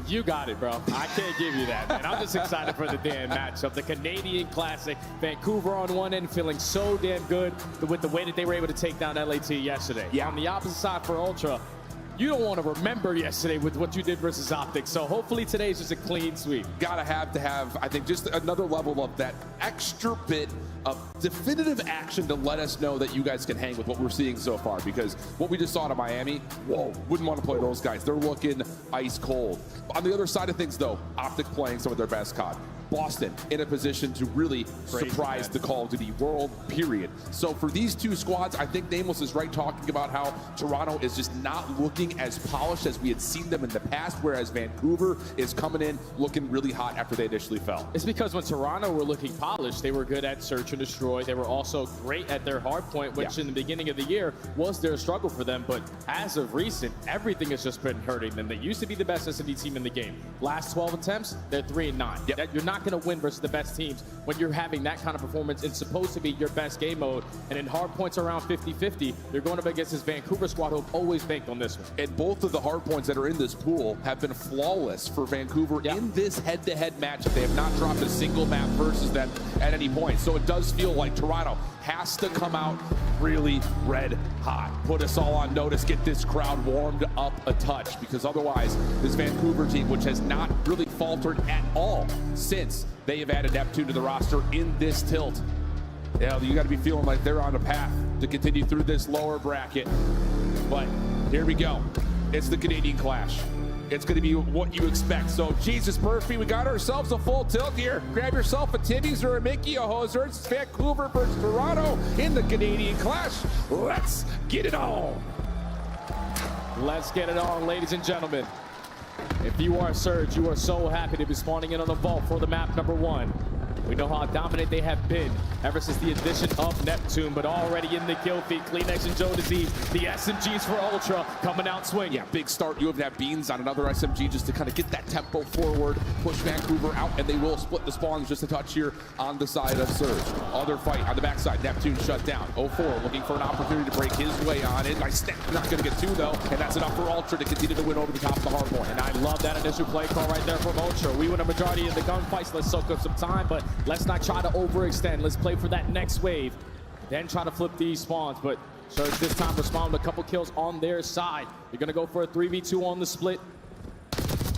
You got it, bro. I can't give you that, man. I'm just excited for the damn matchup. The Canadian Classic, Vancouver on one end feeling so damn good with the way that they were able to take down LAT yesterday. Yeah. On the opposite side for Ultra, you don't want to remember yesterday with what you did versus Optic. So hopefully today's just a clean sweep. Gotta have to have, I think, just another level of that extra bit of definitive action to let us know that you guys can hang with what we're seeing so far. Because what we just saw to Miami, whoa, wouldn't want to play those guys. They're looking ice cold. On the other side of things, though, Optic playing some of their best COD. Boston in a position to really surprise the Call of Duty world, period. So for these two squads, I think Nameless is right talking about how Toronto is just not looking as polished as we had seen them in the past, whereas Vancouver is coming in looking really hot after they initially fell. It's because when Toronto were looking polished, they were good at search and destroy. They were also great at their hard point, which in the beginning of the year was their struggle for them. But as of recent, everything has just been hurting them. They used to be the best S&D team in the game. Last 12 attempts, they're 3-9. You're not going to win versus the best teams when you're having that kind of performance. It's supposed to be your best game mode, and in hard points around 50-50, you're going up against this Vancouver squad who have always banked on this one. And both of the hard points that are in this pool have been flawless for Vancouver in this head-to-head matchup. They have not dropped a single map versus them at any point. So it does feel like Toronto has to come out really red hot. Put us all on notice, get this crowd warmed up a touch, because otherwise this Vancouver team, which has not really faltered at all since they have added Neptune to the roster in this tilt. Yeah, you got to be feeling like they're on a path to continue through this lower bracket. But here we go. It's the Canadian Clash. It's going to be what you expect. So, Jesus Murphy, we got ourselves a full tilt here. Grab yourself a Timmy's or a Mickey, a Hoser. It's Vancouver versus Toronto in the Canadian Clash. Let's get it on. Let's get it on, ladies and gentlemen. If you are Surge, you are so happy to be spawning in on the vault for the map number 1. We know how dominant they have been ever since the addition of Neptune, but already in the kill feed, Kleenex and Joe Disease, the SMGs for Ultra coming out swinging. Yeah, big start. You have that Beans on another SMG just to kind of get that tempo forward, push Vancouver out, and they will split the spawns just a touch here on the side of Surge. Other fight on the backside, Neptune shut down. 0-4 looking for an opportunity to break his way on in. Nice step, not going to get 2 though, and that's enough for Ultra to continue to win over the top of the hard point. And I love that initial play call right there from Ultra. We win a majority of the gunfights. Let's soak up some time, but let's not try to overextend. Let's play for that next wave, then try to flip these spawns. But Surge this time respond with a couple kills on their side. You're going to go for a 3v2 on the split.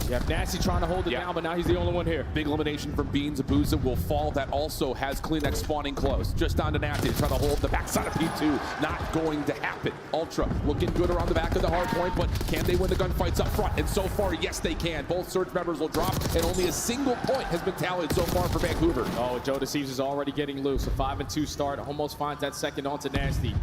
You have Nasty trying to hold it down, but now he's the only one here. Big elimination from Beans. Abuza will fall. That also has Kleenex spawning close. Just on to Nasty to try to hold the backside of P2. Not going to happen. Ultra looking good around the back of the hard point, but can they win the gunfights up front? And so far, yes, they can. Both Surge members will drop, and only a single point has been tallied so far for Vancouver. Oh, Joe Deceives is already getting loose. A 5-2 start. Almost finds that second onto Nasty.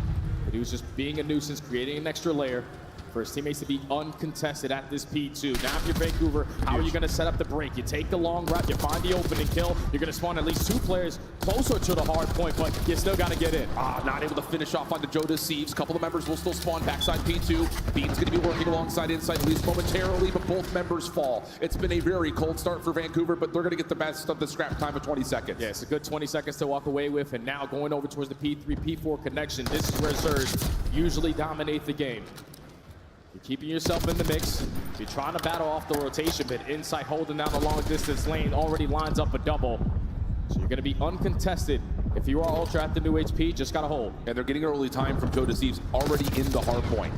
But he was just being a nuisance, creating an extra layer for his teammates to be uncontested at this P2. Now if you're Vancouver, how are you going to set up the break? You take the long route, you find the opening kill, you're going to spawn at least 2 players closer to the hard point, but you still got to get in. Not able to finish off on the Joe Deceives. A couple of members will still spawn backside P2. Bean's going to be working alongside Inside, at least momentarily, but both members fall. It's been a very cold start for Vancouver, but they're going to get the best of the scrap time of 20 seconds. Yeah, it's a good 20 seconds to walk away with, and now going over towards the P3, P4 connection. This is where Surge usually dominate the game. You're keeping yourself in the mix. You're trying to battle off the rotation, but Insight holding down the long distance lane already lines up a double. So you're going to be uncontested. If you are Ultra at the new HP, just got to hold. And they're getting early time from Joe Deceives already in the hard point.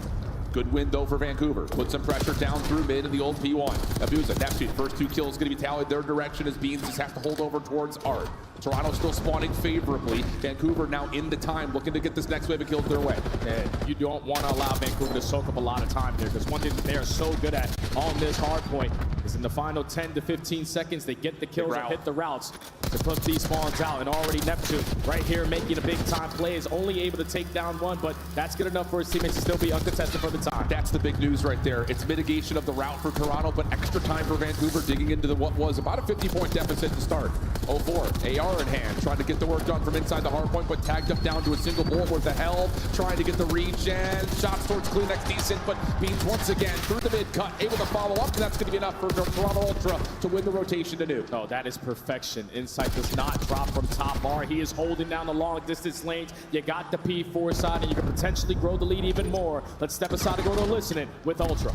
Good win, though, for Vancouver. Put some pressure down through mid in the old P1. Abuza, Neptune, first 2 kills going to be tallied their direction as Beans just has to hold over towards Art. Toronto still spawning favorably. Vancouver now in the time, looking to get this next wave of kills their way. And you don't want to allow Vancouver to soak up a lot of time here, because one thing that they are so good at on this hard point is in the final 10 to 15 seconds, they get the kills or hit the routes to put these spawns out. And already Neptune right here making a big time play, is only able to take down one, but that's good enough for his teammates to still be uncontested for the time. That's the big news right there. It's mitigation of the route for Toronto, but extra time for Vancouver digging into what was about a 50-point deficit to start. 0-4, AR in hand, trying to get the work done from inside the hard point, but tagged up down to a single bullet worth of health, trying to get the regen. Shots towards Kleenex decent, but Beans once again through the mid cut, able to follow up, and that's going to be enough for Toronto Ultra to win the rotation to new. Oh, that is perfection. Insight does not drop from top bar. He is holding down the long distance lanes. You got the P4 side, and you can potentially grow the lead even more. Let's step aside and go to listening with Ultra.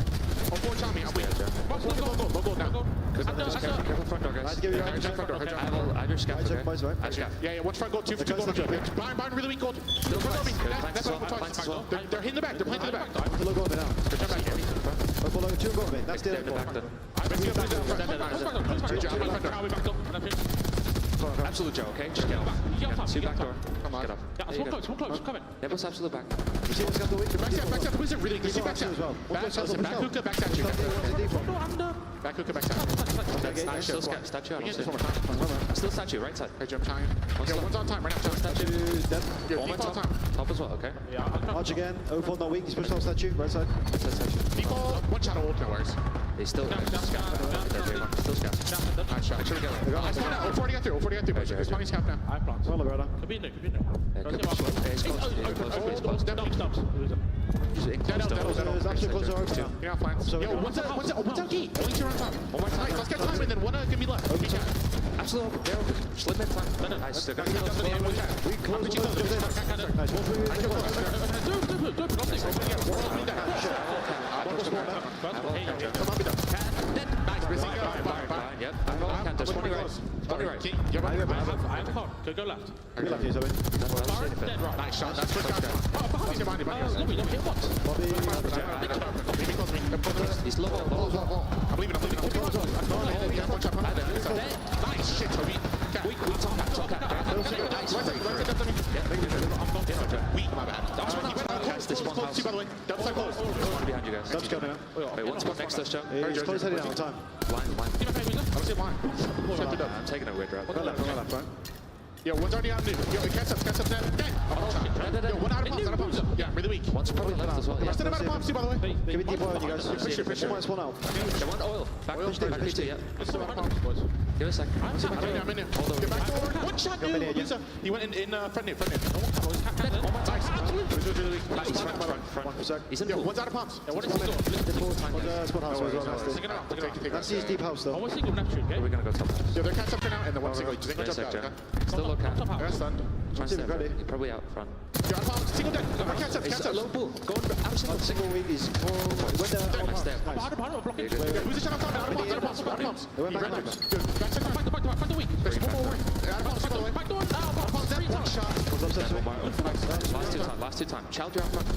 Yeah, watch front, go two for two, go two. Blind, really weak, go. They're hitting the back, they're playing to the back. That's Absolute Joe, okay? Just get up. See back door. Come on. Get up. Yeah, smoke close, coming. Yeah, what's absolute back? You see what's got the weak? Backside, wizard, really good. See backside. Back hookah, back statue. Back hookah, back statue. Nice, still statue. I don't see it. Still statue, right side. Hey, jump time. Yeah, one's on time, right now. Statue. Yeah, One default top. Top as well, okay? March again. 0-4 not weak. He's pushed off statue. Right side. Default, one shot of ult, no worries. They still still scout. Nice shot. Nice one now. 40 got through. 40 got through. It's money scout now. I plan. Well, Loretta. Could be in there. Definitely stops. Yeah, fine. Yo, one's out key. Only two on top. One more time. Let's get time and then one can be left. Okay, absolutely open. They're open. Slip in time. Nice. We close Yep. I'm 20 right. 20 right. I have a car. Go left. Dead right. Nice shot. That's first guy. Behind you. Let me hit what? He's low. I'm leaving. Nice shit, Toby. Weak, my bad. This one house. By the way, double side close. One behind you guys. Dub's coming now. Wait, one spot next to us, Joe. He's close heading out on time. Blind. I was in line. I'm taking a weird route. Go left, right? Yo, one's already out new. Yo, catch up, dead. Yo, one out of pumps, Yeah, really weak. One's probably left as well. Rest of them out of pumps, by the way. Give me deep oil, you guys. Push it. One spawn out. They want oil. Back push two, yeah. Give it a second. I'm in there. Get back forward. One shot, dude. He went in front near. He's in the pool. One's out of pumps. Spawn house as well. That's his deep house, though. One single Neptune, okay? We're gonna go top house. Yo, they're catch up for now, and then one single. Still low cap. That's stunned. Probably out front. You're out of pumps. Single dead. Catch up. Low pool. Going out single weak is went down. Nice there. Who's the shot on top? Out of pumps. They went back. Back the weak. There's one more. Out of pumps, by the way. Back door. Out of pumps. Dead. One shot. Last two time. Challenger out front.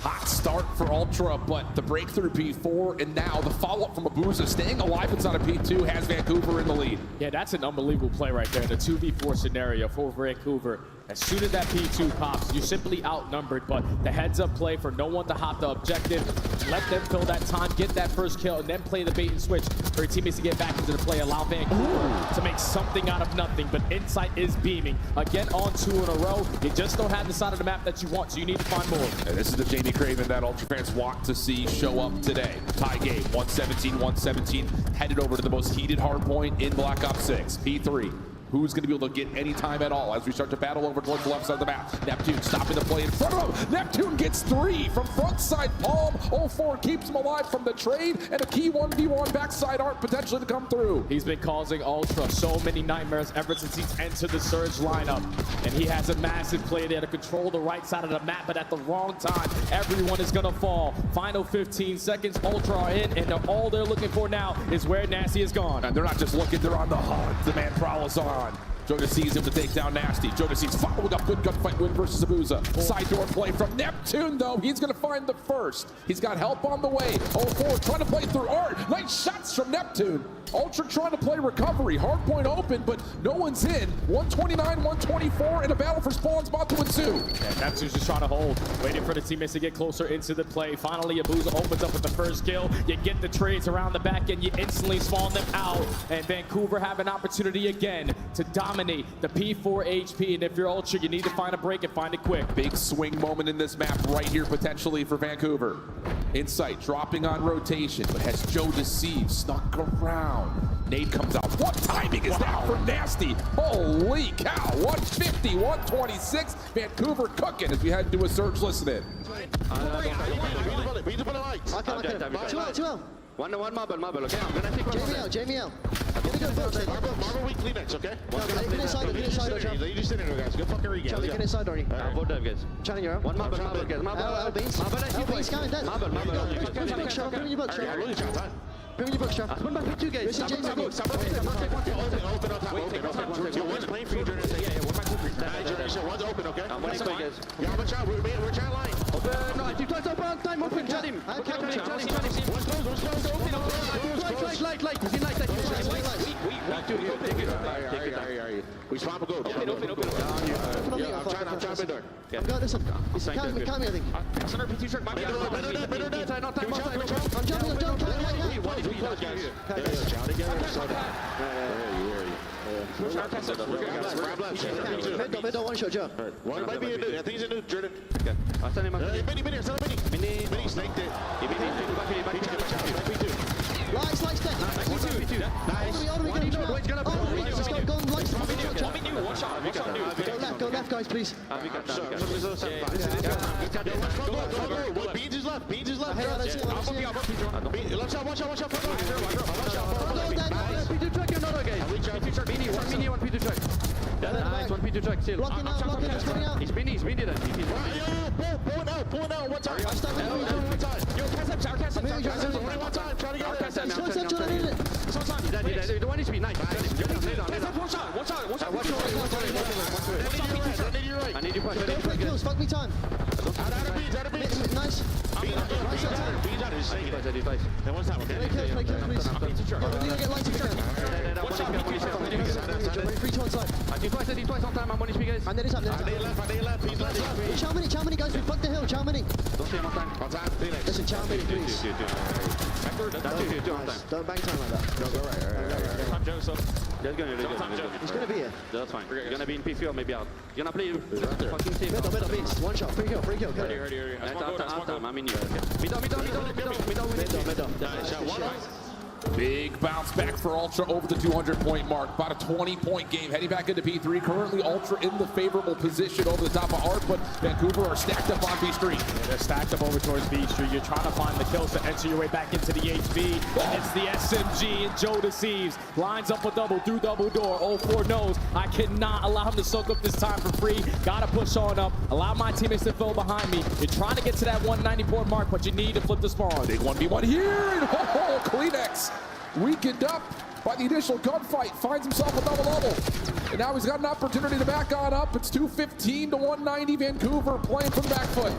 Hot start for Ultra, but the breakthrough P4, and now the follow-up from Abuza staying alive inside of P2 has Vancouver in the lead. Yeah, that's an unbelievable play right there. The 2v4 scenario for Vancouver. As soon as that P2 pops, you're simply outnumbered, but the heads-up play for no one to hop the objective, let them fill that time, get that first kill, and then play the bait and switch for your teammates to get back into the play, allow Vancouver to make something out of nothing. But Insight is beaming. Again, on 2 in a row. You just don't have the side of the map that you want, so you need to find more. And this is the Jamie Craven that Ultra fans want to see show up today. Tie game, 117, headed over to the most heated hard point in Black Ops 6, P3. Who's going to be able to get any time at all as we start to battle over towards the left side of the map. Neptune stopping the play in front of him. Neptune gets 3 from front side palm. 0-4 keeps him alive from the trade, and a key 1v1 backside art potentially to come through. He's been causing Ultra so many nightmares ever since he's entered the Surge lineup. And he has a massive play there to control the right side of the map, but at the wrong time, everyone is going to fall. Final 15 seconds, Ultra are in, and all they're looking for now is where Nasty is gone. And they're not just looking, they're on the hunt. The man prowls on. Joda sees him to take down Nasty. Joda sees following up good gunfight win versus Abuza. Side door play from Neptune, though. He's going to find the first. He's got help on the way. 0-4 trying to play through Art. Nice shots from Neptune. Ultra trying to play recovery. Hardpoint open, but no one's in. 129, 124, and a battle for spawn's about to ensue. Yeah, Neptune's just trying to hold, waiting for the teammates to get closer into the play. Finally, Abuza opens up with the first kill. You get the trades around the back end, you instantly spawn them out. And Vancouver have an opportunity again to dominate the P4 HP. And if you're Ultra, you need to find a break and find it quick. Big swing moment in this map right here potentially for Vancouver. Insight dropping on rotation, but has Joe Deceived snuck around. Nade comes out. What timing is that for Nasty? Holy cow, 150, 126. Vancouver cooking as we head to a surge listen-in. One marble, okay? I'm gonna take Jamie out. Get a good box. Marble weak Kleenex, okay? Get inside, you just sitting there, guys. Good fucking read, Charlie, get inside, Donnie. Vote dive, guys. Charlie, you're up. One marble, guys. Marble, beans. Beans, coming down. Marble. Bring your book, Charlie. Bring your book, Charlie. Bring your book, Charlie. One back with two guys. This is James. Open on top. One's playing for you, Jordan. Yeah, one back with you. One's open, okay? One is guys. Yeah, watch out. We're trying line. Open, no, two twice open, time open, Charlie. One's close. Light. He's in light. We swap a go. Open. I'm trying to door. I'm going this one. It's coming, I think. Center PT shirt. I'm jumping. Middle, one shot, Joe. One might be a new. I think he's a new, Jordan. Mini snaked it. Lights dead. Nice. All the way, go left, guys, please. Beans is left. Watch out. P2 truck, you're not okay. One P2 truck. Nice, one P2 truck, still. Blocking out, he's coming out. He's mini then. Pulling out. One time. Yo, cast up. One time. Try to get it. The one needs to be nice. Watch out. I need you push. Don't play kills, fuck me time. Out of beans. Nice. Beans out. He's taking it. And one time, okay? Play kills, please. We need to get lights if we can. Watch out. 3 to one side. I did twice on time. I'm on his guys. And then it's up. They left. He's left. Chow many, guys. We fucked the hill. Chow many. Don't stay on time. Listen, chow many, please. Don't bang time like that. Go right. Time Joseph. He's gonna be here. That's fine. You're gonna be in P3 or maybe out. You're gonna play fucking safe. Middle, beats. One shot. Free kill. Ready. I'm in you. Middle. Big bounce back for Ultra over the 200-point mark. About a 20-point game heading back into P3. Currently, Ultra in the favorable position over the top of Art, but Vancouver are stacked up on B Street. Yeah, they're stacked up over towards B Street. You're trying to find the kills to enter your way back into the HB. It's the SMG, and Joe Deceives. Lines up a double through double door. 0-4 knows I cannot allow him to soak up this time for free. Gotta push on up. Allow my teammates to fill behind me. You're trying to get to that 190-point mark, but you need to flip the spawn. Big 1v1 here, and Kleenex weakened up by the initial gunfight, finds himself a double-double. And now he's got an opportunity to back on up. It's 215 to 190 Vancouver playing from the back foot.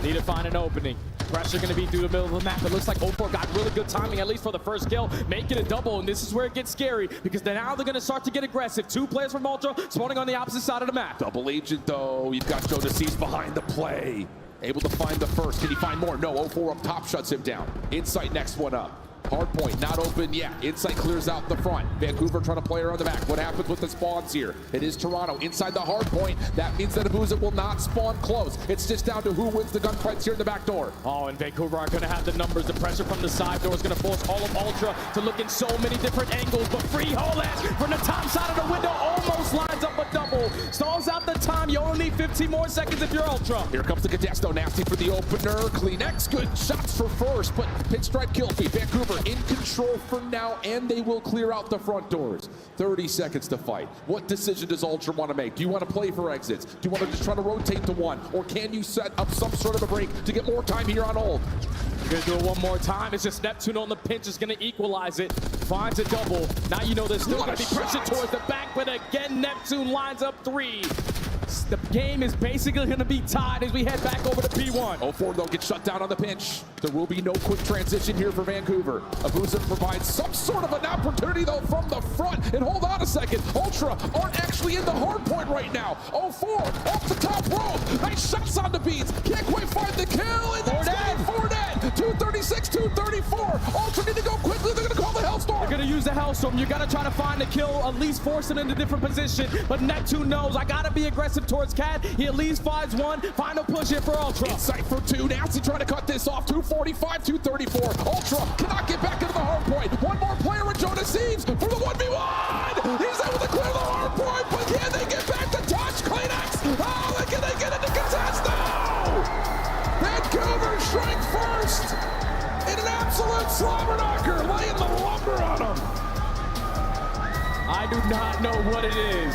Need to find an opening. Pressure going to be through the middle of the map. It looks like 0-4 got really good timing, at least for the first kill. Make it a double, and this is where it gets scary, because now they're going to start to get aggressive. 2 players from Ultra spawning on the opposite side of the map. Double agent, though. You've got Joe Deceased behind the play. Able to find the first. Can he find more? No, 0-4 up top shuts him down. Insight next one up. Hard point, not open yet. Insight clears out the front. Vancouver trying to play around the back. What happens with the spawns here? It is Toronto inside the hard point. That means that Abuza will not spawn close. It's just down to who wins the gunfights here in the back door. Oh, and Vancouver are going to have the numbers. The pressure from the side door is going to force all of Ultra to look in so many different angles. But free hole from the top side of the window almost lines up a double. Stalls out the time. You only need 15 more seconds if you're Ultra. Here comes the Cadesto. Nasty for the opener. Kleenex, good shots for first, but pinstripe kill feed. Vancouver in control for now, and they will clear out the front doors. 30 seconds to fight. What decision does Ultra want to make? Do you want to play for exits? Do you want to just try to rotate to one? Or can you set up some sort of a break to get more time here on hold? You're going to do it one more time. It's just Neptune on the pinch is going to equalize it. Finds a double. Now you know there's still going to be pressure towards the back, but again, Neptune Neptune lines up 3. The game is basically going to be tied as we head back over to P1. 0-4 though gets shut down on the pinch. There will be no quick transition here for Vancouver. Abusa provides some sort of an opportunity though from the front. And hold on a second, Ultra aren't actually in the hard point right now. 0-4 off the top rope. Nice shots on the beats. Can't quite find the kill. And that's Fournette. 236, 234. Ultra need to go quickly. They're going to call the Hellstorm. They're going to use the Hellstorm. You got to try to find the kill, at least force it into different position. But Neptune knows I got to be aggressive towards Cat. He at least finds 1. Final push here for Ultra. Insight for 2. Nasty trying to cut this off. 245, 234. Ultra cannot get back into the hard point. One more player with Jonas Eves for the 1v1. He's able to clear the hard point, but can they get back to touch? Kleenex. Oh, can they get into contest? No! Vancouver strike first in an absolute slobber knocker, laying the lumber on them. I do not know what it is,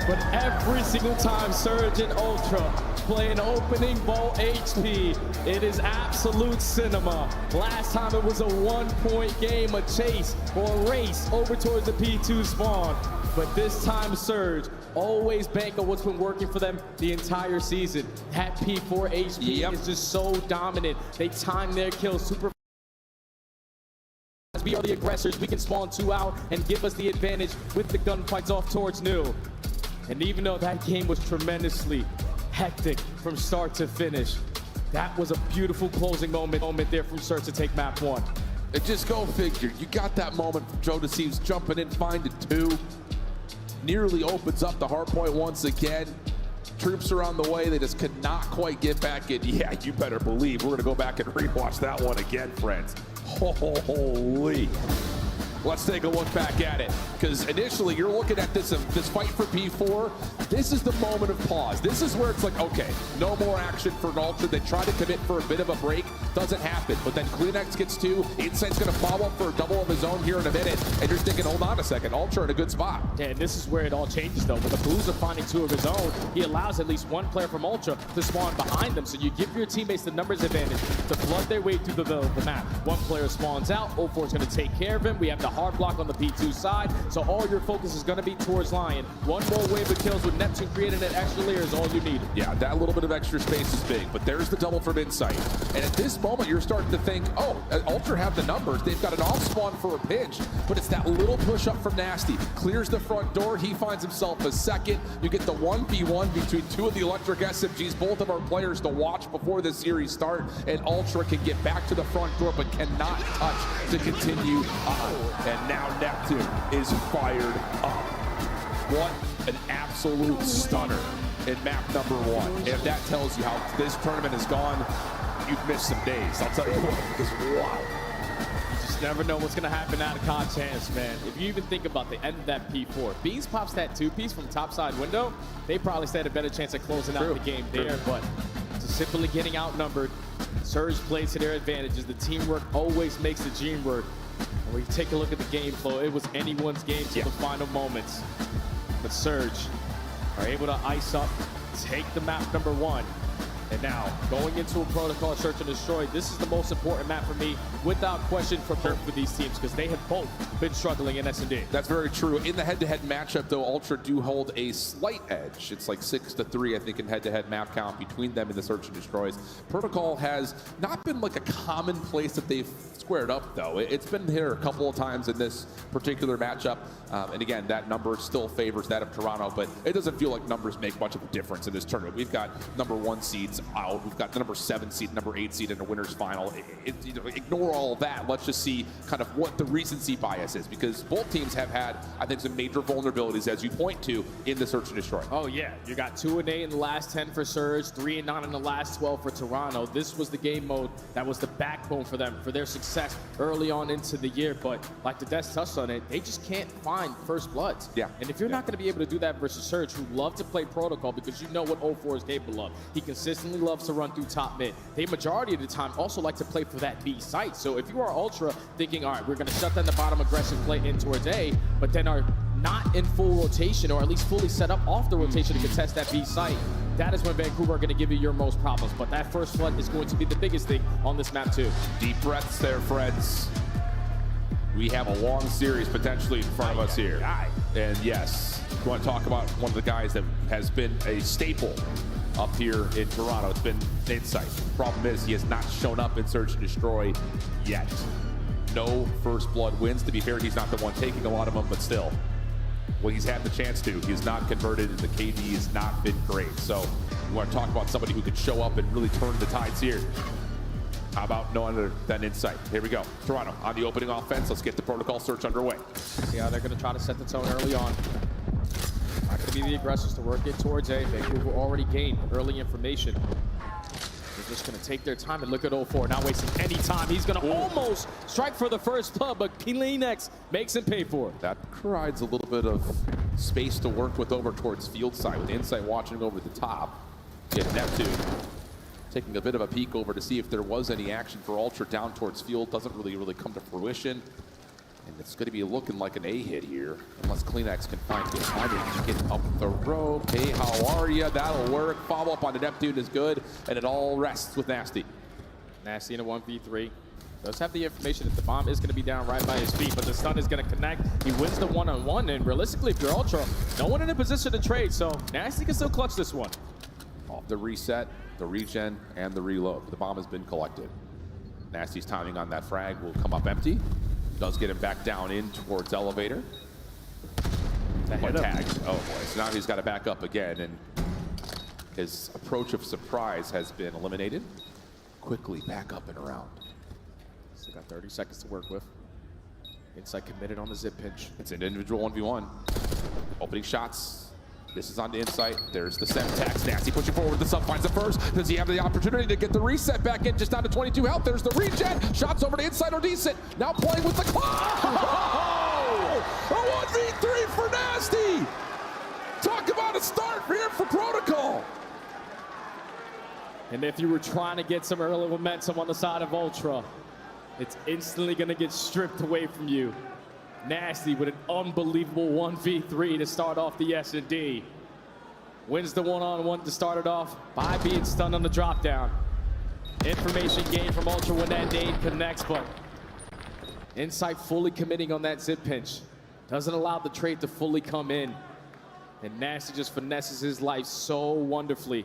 but every single time Surge and Ultra play an opening bowl HP, it is absolute cinema. Last time it was a 1-point game, a chase or a race over towards the P2 spawn. But this time Surge always bank on what's been working for them the entire season. That P4 HP is just so dominant. They time their kills super. We are the aggressors. We can spawn 2 out and give us the advantage with the gunfights off towards New. And even though that game was tremendously hectic from start to finish, that was a beautiful closing moment there from Surge to take map 1. And just go figure. You got that moment from Joe DeCeves jumping in, finding 2. Nearly opens up the hard point once again. Troops are on the way. They just could not quite get back in. Yeah, you better believe we're going to go back and rewatch that one again, friends. Holy. Let's take a look back at it, because initially you're looking at this fight for P4. This is the moment of pause. This is where it's like, okay, no more action for Ultra. They try to commit for a bit of a break. Doesn't happen. But then Kleenex gets 2. Insight's going to follow up for a double of his own here in a minute. And you're thinking, hold on a second, Ultra in a good spot. Yeah, and this is where it all changes, though. With Abusa finding 2 of his own, he allows at least 1 player from Ultra to spawn behind them. So you give your teammates the numbers advantage to flood their way through the map. 1 player spawns out. 0-4 is going to take care of him. We have the hard block on the P2 side. So all your focus is going to be towards Lion. 1 more wave of kills with Neptune creating an extra layer is all you need. Yeah, that little bit of extra space is big. But there's the double from Insight. And at this moment, you're starting to think, oh, Ultra have the numbers. They've got an off spawn for a pinch. But it's that little push up from Nasty. Clears the front door. He finds himself a second. You get the 1v1 between 2 of the electric SMGs. Both of our players to watch before the series start. And Ultra can get back to the front door, but cannot touch to continue on. And now Neptune is fired up. What an absolute stunner in map number 1. If that tells you how this tournament has gone, you've missed some days. I'll tell you what, because wow. You just never know what's going to happen out of COD Champs, man. If you even think about the end of that P4, Bees pops that 2-piece from topside window, they probably stand a better chance of closing out the game there, but just simply getting outnumbered. Surge plays to their advantages. The teamwork always makes the dream work. And when you take a look at the game flow, it was anyone's game till the final moments. But Surge are able to ice up, take the map number 1. And now, going into a protocol search and destroy, this is the most important map for me, without question, for both of these teams, because they have both been struggling in S&D. That's very true. In the head-to-head matchup, though, Ultra do hold a slight edge. It's like 6-3, I think, in head-to-head map count between them in the search and destroys. Protocol has not been like a common place that they've squared up, though. It's been here a couple of times in this particular matchup. And again, that number still favors that of Toronto, but it doesn't feel like numbers make much of a difference in this tournament. We've got number 1 seeds out. We've got the number 7 seed, number 8 seed in the winner's final. You know, ignore all that. Let's just see kind of what the recency bias is, because both teams have had, I think, some major vulnerabilities, as you point to, in the search and destroy. Oh yeah, you got 2-8 in the last 10 for Surge, 3-9 in the last 12 for Toronto. This was the game mode that was the backbone for them, for their success early on into the year. But like the Des touched on it, they just can't find first bloods. Yeah. And if you're not going to be able to do that versus Surge, who love to play protocol, because you know what 0-4 is capable of. He consistently loves to run through top mid. They majority of the time also like to play for that B site. So if you are Ultra thinking, all right, we're going to shut down the bottom aggressive play in towards A, but then are not in full rotation, or at least fully set up off the rotation to contest that B site, that is when Vancouver are going to give you your most problems. But that first flood is going to be the biggest thing on this map too. Deep breaths there, friends. We have a long series potentially in front of us here. And yes, You want to talk about one of the guys that has been a staple up here in Toronto. It's been Insight. Problem is, he has not shown up in Search and Destroy yet. No first blood wins. To be fair, he's not the one taking a lot of them, but still, when he's had the chance to, he's not converted, and the KD has not been great. So you want to talk about somebody who could show up and really turn the tides here. How about no other than Insight? Here we go. Toronto on the opening offense. Let's get the protocol search underway. See how they're going to try to set the tone early on. Not going to be the aggressors to work it towards A. Vancouver already gained early information. They're just going to take their time and look at 04. Not wasting any time. He's going to almost strike for the first blood, but Kleenex makes him pay for it. That provides a little bit of space to work with over towards field side, with Insight watching over the top. Get Neptune taking a bit of a peek over to see if there was any action for Ultra down towards field. Doesn't really come to fruition. And it's going to be looking like an A hit here, unless Kleenex can find good timing to get up the rope. Hey, how are you? That'll work. Follow up on the Neptune is good, and it all rests with Nasty. Nasty in a 1v3. Does have the information that the bomb is going to be down right by his feet, but the stun is going to connect. He wins the one-on-one, and realistically, if you're Ultra, no one in a position to trade, so Nasty can still clutch this one. Off the reset, the regen, and the reload. The bomb has been collected. Nasty's timing on that frag will come up empty. Does get him back down in towards elevator. But tagged. Oh boy, so now he's got to back up again, and his approach of surprise has been eliminated. Quickly back up and around. Still got 30 seconds to work with. Insight committed on the zip pinch. It's an individual 1v1. Opening shots. This is on the Insight. There's the Semtex. Nasty pushing forward. The sub finds it first. Does he have the opportunity to get the reset back in? Just down to 22 health. There's the regen. Shots over to Insight are decent. Now playing with the clock. Oh! A 1v3 for Nasty. Talk about a start here for Protocol. And if you were trying to get some early momentum on the side of Ultra, it's instantly going to get stripped away from you. Nasty with an unbelievable 1v3 to start off the S&D. Wins the one-on-one to start it off by being stunned on the drop down. Information gained from Ultra when that nade connects, but Insight fully committing on that zip pinch. Doesn't allow the trade to fully come in. And Nasty just finesses his life so wonderfully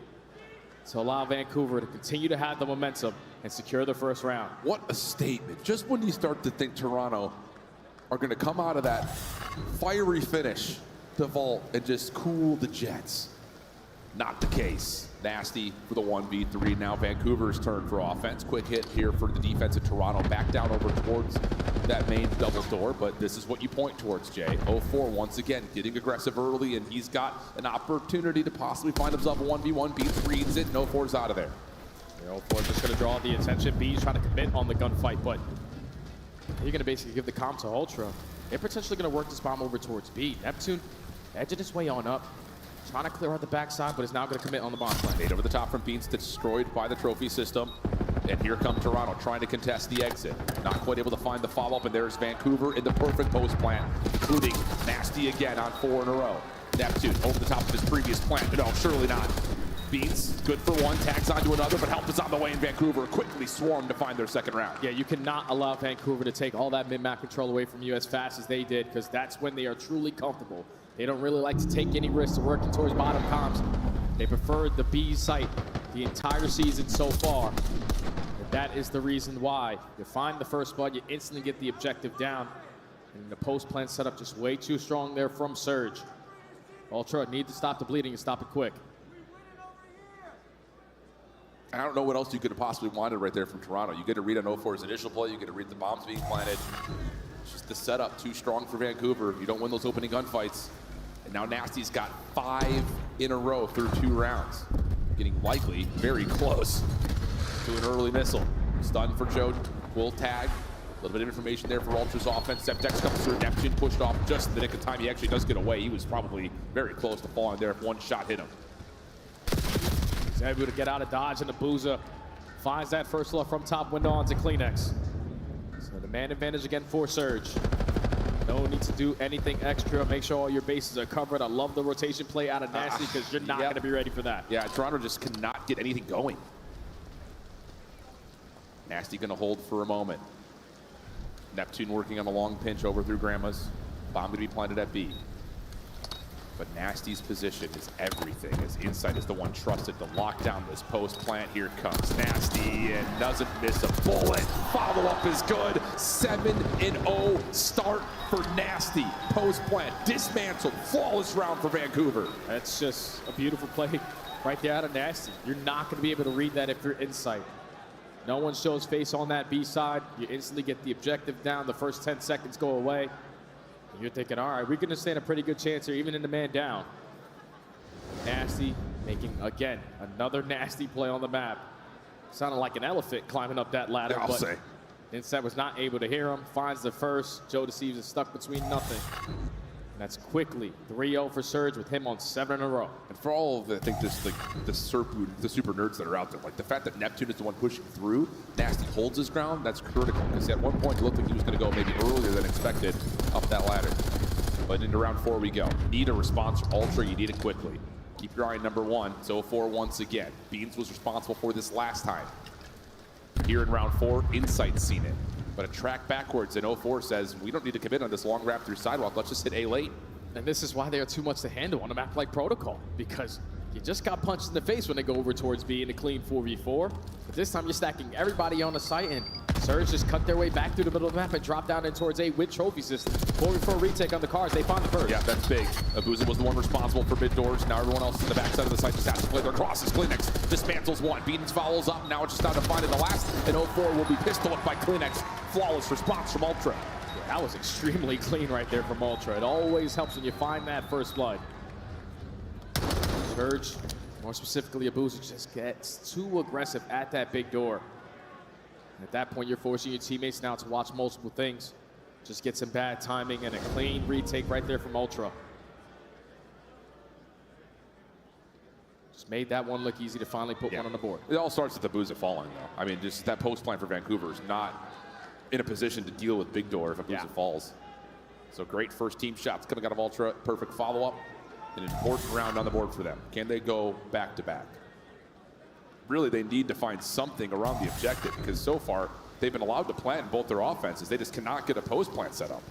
to allow Vancouver to continue to have the momentum and secure the first round. What a statement. Just when you start to think Toronto are going to come out of that fiery finish to vault and just cool the Jets. Not the case. Nasty for the 1v3. Now Vancouver's turn for offense. Quick hit here for the defense of Toronto. Back down over towards that main double door, but this is what you point towards, Jay. 04 once again getting aggressive early, and he's got an opportunity to possibly find himself a 1v1. Beats reads it. 04's out of there. 04 just going to draw the attention. B's trying to commit on the gunfight, but you're going to basically give the comp to Ultra. They're potentially going to work this bomb over towards B. Neptune edging his way on up. Trying to clear out the backside, but is now going to commit on the bomb plant. Made over the top from Beans, destroyed by the trophy system. And here come Toronto trying to contest the exit. Not quite able to find the follow-up, and there's Vancouver in the perfect post plant, including Nasty again on 4 in a row. Neptune over the top of his previous plant. No, surely not. Beans, good for one, tags onto another, but help is on the way, in Vancouver quickly swarm to find their second round. Yeah, you cannot allow Vancouver to take all that mid-map control away from you as fast as they did, because that's when they are truly comfortable. They don't really like to take any risks working towards bottom comps. They preferred the B site the entire season so far. And that is the reason why. You find the first blood, you instantly get the objective down. And the post plant setup just way too strong there from Surge. Ultra need to stop the bleeding and stop it quick. I don't know what else you could have possibly wanted right there from Toronto. You get to read on 04's initial play, you get to read the bombs being planted. It's just the setup too strong for Vancouver. You don't win those opening gunfights. And now Nasty's got 5 in a row through 2 rounds. Getting likely very close to an early missile. Stun for Joe, will tag. A little bit of information there for Ultra's offense. Semtex comes through, Neptune pushed off just in the nick of time. He actually does get away. He was probably very close to falling there if one shot hit him. He's able to get out of dodge, and the Boozer finds that first love from top window onto Kleenex. So the man advantage again for Surge. No need to do anything extra. Make sure all your bases are covered. I love the rotation play out of Nasty because you're not going to be ready for that. Yeah, Toronto just cannot get anything going. Nasty going to hold for a moment. Neptune working on a long pinch over through Grandma's. Bomb to be planted at B. But Nasty's position is everything, as Insight is the one trusted to lock down this post plant. Here comes Nasty and doesn't miss a bullet. Follow-up is good. 7-0 start for Nasty. Post plant dismantled. Flawless round for Vancouver. That's just a beautiful play right there out of Nasty. You're not going to be able to read that if you're Insight. No one shows face on that B side. You instantly get the objective down. The first 10 seconds go away. And you're thinking, all right, we're going to stand a pretty good chance here, even in the man down. Nasty making, again, another Nasty play on the map. Sounded like an elephant climbing up that ladder. I'll say. Insight was not able to hear him. Finds the first. Joe Deceives is stuck between nothing. And that's quickly 3-0 for Surge with him on 7 in a row. And for all of, I think, this, like, the super nerds that are out there, like the fact that Neptune is the one pushing through, Nasty holds his ground, that's critical. Because at one point, it looked like he was going to go maybe earlier than expected up that ladder. But into round 4 we go. Need a response from Ultra, you need it quickly. Keep your eye on number 1. It's 0-4 once again. Beans was responsible for this last time. Here in round 4, Insight's seen it. But a track backwards, and 0-4 says, we don't need to commit on this long wrap through sidewalk. Let's just hit A late. And this is why they are too much to handle on a map like Protocol, because you just got punched in the face when they go over towards B in a clean 4v4. But this time you're stacking everybody on the site, and Surge just cut their way back through the middle of the map and drop down in towards A with trophy system. 4v4 retake on the cars. They found the first. Yeah, that's big. Abuza was the one responsible for mid doors. Now everyone else in the backside of the site just has to play their crosses. Kleenex dismantles one. Beatons follows up. Now it's just down to find it the last. And 0-4 will be pistol whipped by Kleenex. Flawless response from Ultra. Yeah, that was extremely clean right there from Ultra. It always helps when you find that first blood. Surge, more specifically Abuza, just gets too aggressive at that big door. At that point, you're forcing your teammates now to watch multiple things. Just get some bad timing and a clean retake right there from Ultra. Just made that one look easy to finally put one on the board. It all starts with Abuza falling, though. I mean, just that post plan for Vancouver is not in a position to deal with big door if Abuza falls. So great first team shots coming out of Ultra. Perfect follow-up. An important round on the board for them. Can they go back-to-back? Really, they need to find something around the objective, because so far they've been allowed to plant in both their offenses. They just cannot get a post plant set up.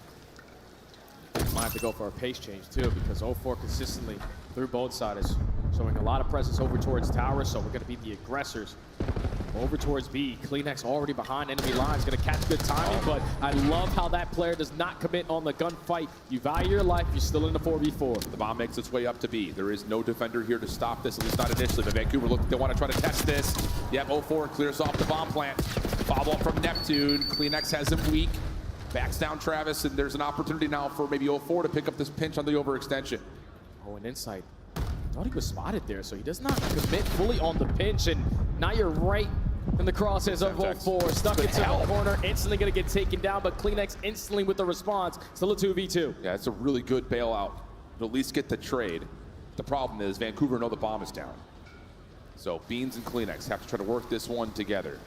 Might have to go for a pace change too, because 0-4 consistently through both sides, showing a lot of presence over towards tower. So we're going to be the aggressors over towards B. Kleenex already behind enemy lines, going to catch good timing, but I love how that player does not commit on the gunfight. You value your life, you're still in the 4v4. The bomb makes its way up to B. There is no defender here to stop this, at least not initially, but Vancouver look, they want to try to test this. Yep, 0-4 clears off the bomb plant. Follow up from Neptune. Kleenex has him weak. Backs down Travis, and there's an opportunity now for maybe 0-4 to pick up this pinch on the overextension. Oh, and Insight. Thought he was spotted there, so he does not commit fully on the pinch, and now you're right in the crosshairs of 0-4. Stuck into the corner, instantly going to get taken down, but Kleenex instantly with the response. Still a 2v2. Yeah, it's a really good bailout to at least get the trade. The problem is Vancouver know the bomb is down. So Beans and Kleenex have to try to work this one together.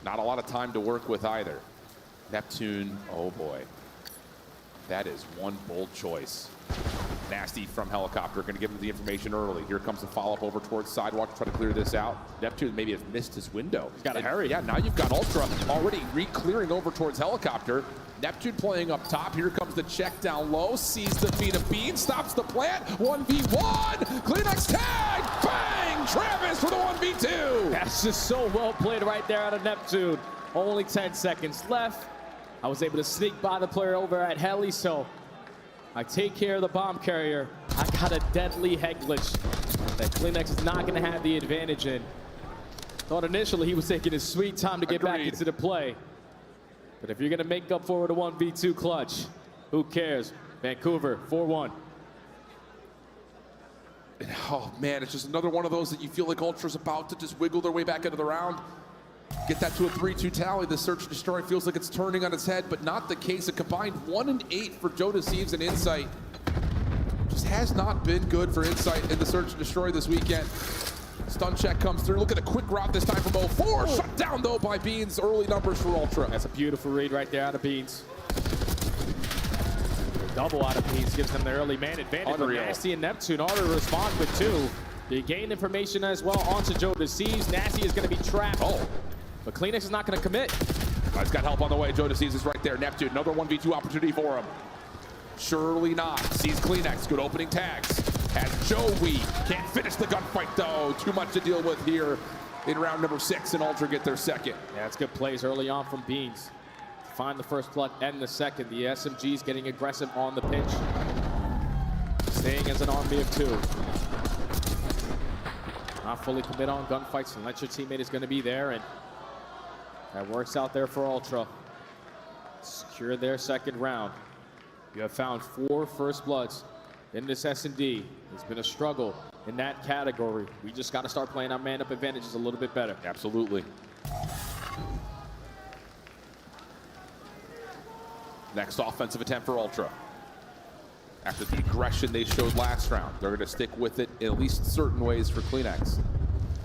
Not a lot of time to work with either. Neptune, oh boy. That is one bold choice. Nasty from helicopter, going to give him the information early. Here comes the follow-up over towards sidewalk to try to clear this out. Neptune maybe has missed his window. He's got to hurry. Yeah, now you've got Ultra already re-clearing over towards helicopter. Neptune playing up top. Here comes the check down low. Sees the feet of Bean. Stops the plant. 1v1. Kleenex tag. Bang! Travis for the 1v2. That's just so well played right there out of Neptune. Only 10 seconds left. I was able to sneak by the player over at Heli, so I take care of the bomb carrier. I got a deadly head glitch that Kleenex is not going to have the advantage in. Thought initially he was taking his sweet time to get back into the play. But if you're going to make up for it a 1v2 clutch, who cares? Vancouver, 4-1. Oh, man, it's just another one of those that you feel like Ultra's about to just wiggle their way back into the round. Get that to a 3-2 tally. The search and destroy feels like it's turning on its head, but not the case. A combined 1-8 for Joe Deceives and Insight. Just has not been good for Insight in the search and destroy this weekend. Stun check comes through. Look at a quick route this time from 0-4. Shut down, though, by Beans. Early numbers for Ultra. That's a beautiful read right there out of Beans. Double out of Beans gives them the early man advantage. Unreal. Nasty and Neptune already respond with 2. They gain information as well onto Joe Deceives. Nasty is going to be trapped. But Kleenex is not going to commit. He's got help on the way. Joe Deceives is right there. Neptune, another 1v2 opportunity for him. Surely not. Sees Kleenex. Good opening tags. Has Joey. Can't finish the gunfight, though. Too much to deal with here in round number 6, and Ultra get their second. Yeah, it's good plays early on from Beans. Find the first blood and the second. The SMG's getting aggressive on the pinch. Staying as an army of 2. Not fully commit on gunfights unless your teammate is going to be there, and that works out there for Ultra. Secure their second round. You have found 4 first bloods in this S&D. It's been a struggle in that category. We just got to start playing our man-up advantages a little bit better. Absolutely. Next offensive attempt for Ultra. After the aggression they showed last round, they're going to stick with it in at least certain ways for Kleenex.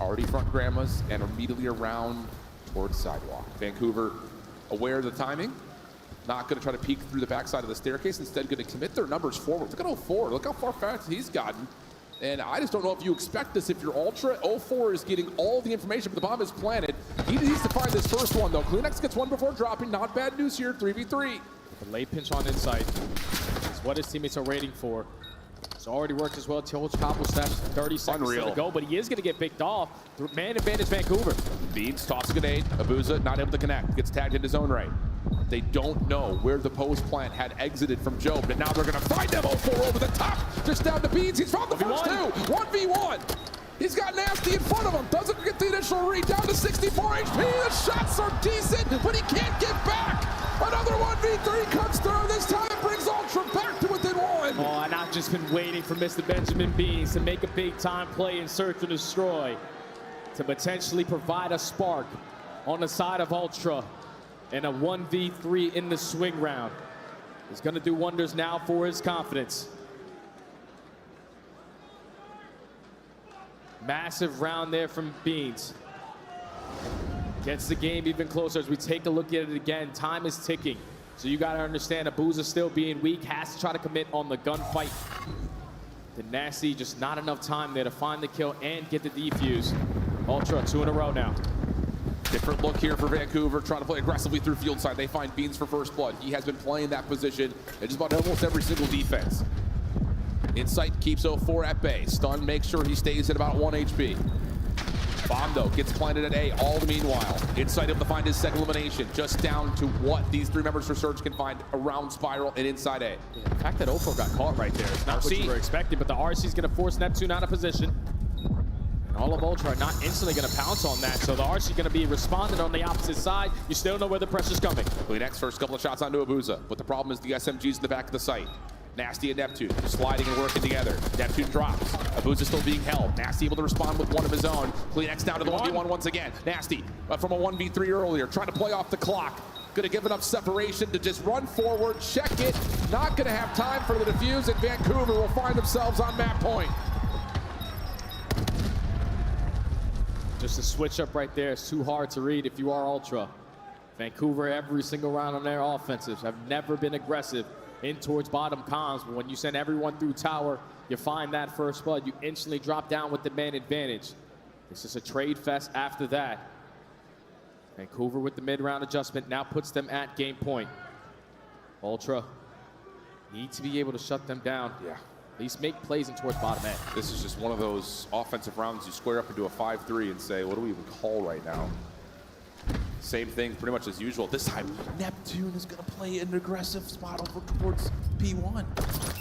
Already front grandmas and immediately around towards sidewalk. Vancouver aware of the timing. Not going to try to peek through the backside of the staircase. Instead, going to commit their numbers forward. Look at 04. Look how far fast he's gotten. And I just don't know if you expect this if you're Ultra. 04 is getting all the information, but the bomb is planted. He needs to find this first one, though. Kleenex gets one before dropping. Not bad news here. 3v3. The late pinch on inside is what his teammates are waiting for. It's already worked as well. Tilge Cobble steps 30 seconds to go, but he is going to get picked off. Man advantage Vancouver. Beans toss a grenade. Abuza not able to connect. Gets tagged in his own right. They don't know where the post plant had exited from Joe, but now they're going to find them. 04 over the top. Just down to Beans. He's found the first 2. 1v1. He's got Nasty in front of him. Doesn't get the initial read. Down to 64 HP. The shots are decent, but he can't get back. Another 1v3 comes through. This time it brings Ultra back to within 1. Oh, and I've just been waiting for Mr. Benjamin Beans to make a big-time play in Search and Destroy to potentially provide a spark on the side of Ultra and a 1v3 in the swing round. He's going to do wonders now for his confidence. Massive round there from Beans. Gets the game even closer as we take a look at it again. Time is ticking. So you got to understand Abuza still being weak, has to try to commit on the gunfight. The Nasty, just not enough time there to find the kill and get the defuse. Ultra, 2 in a row now. Different look here for Vancouver, trying to play aggressively through field side. They find Beans for first blood. He has been playing that position in just about almost every single defense. Insight keeps 04 at bay. Stun makes sure he stays at about 1 HP. Bomb, though, gets planted at A all the meanwhile. Insight able to find his second elimination, just down to what these 3 members for Surge can find around Spiral and inside A. The fact that 04 got caught right there is not what you were expecting, but the RC is going to force Neptune out of position. And all of Ultra are not instantly going to pounce on that, so the RC is going to be responding on the opposite side. You still know where the pressure's coming. Kleenex first couple of shots onto Abuza, but the problem is the SMG's in the back of the site. Nasty and Neptune sliding and working together. Neptune drops. Abuza still being held. Nasty able to respond with one of his own. Kleenex down to the 1v1 once again. Nasty from a 1v3 earlier, trying to play off the clock. Gonna give enough separation to just run forward, check it. Not gonna have time for the defuse, and Vancouver will find themselves on map point. Just a switch up right there. It's too hard to read if you are Ultra. Vancouver, every single round on their offensives, have never been aggressive in towards bottom comms, but when you send everyone through tower, you find that first blood, you instantly drop down with the man advantage. It's just a trade fest after that. Vancouver with the mid-round adjustment now puts them at game point. Ultra need to be able to shut them down. Yeah. At least make plays in towards bottom end. This is just one of those offensive rounds you square up into a 5-3 and say, what do we even call right now? Same thing pretty much as usual. This time, Neptune is going to play an aggressive spot over towards P1.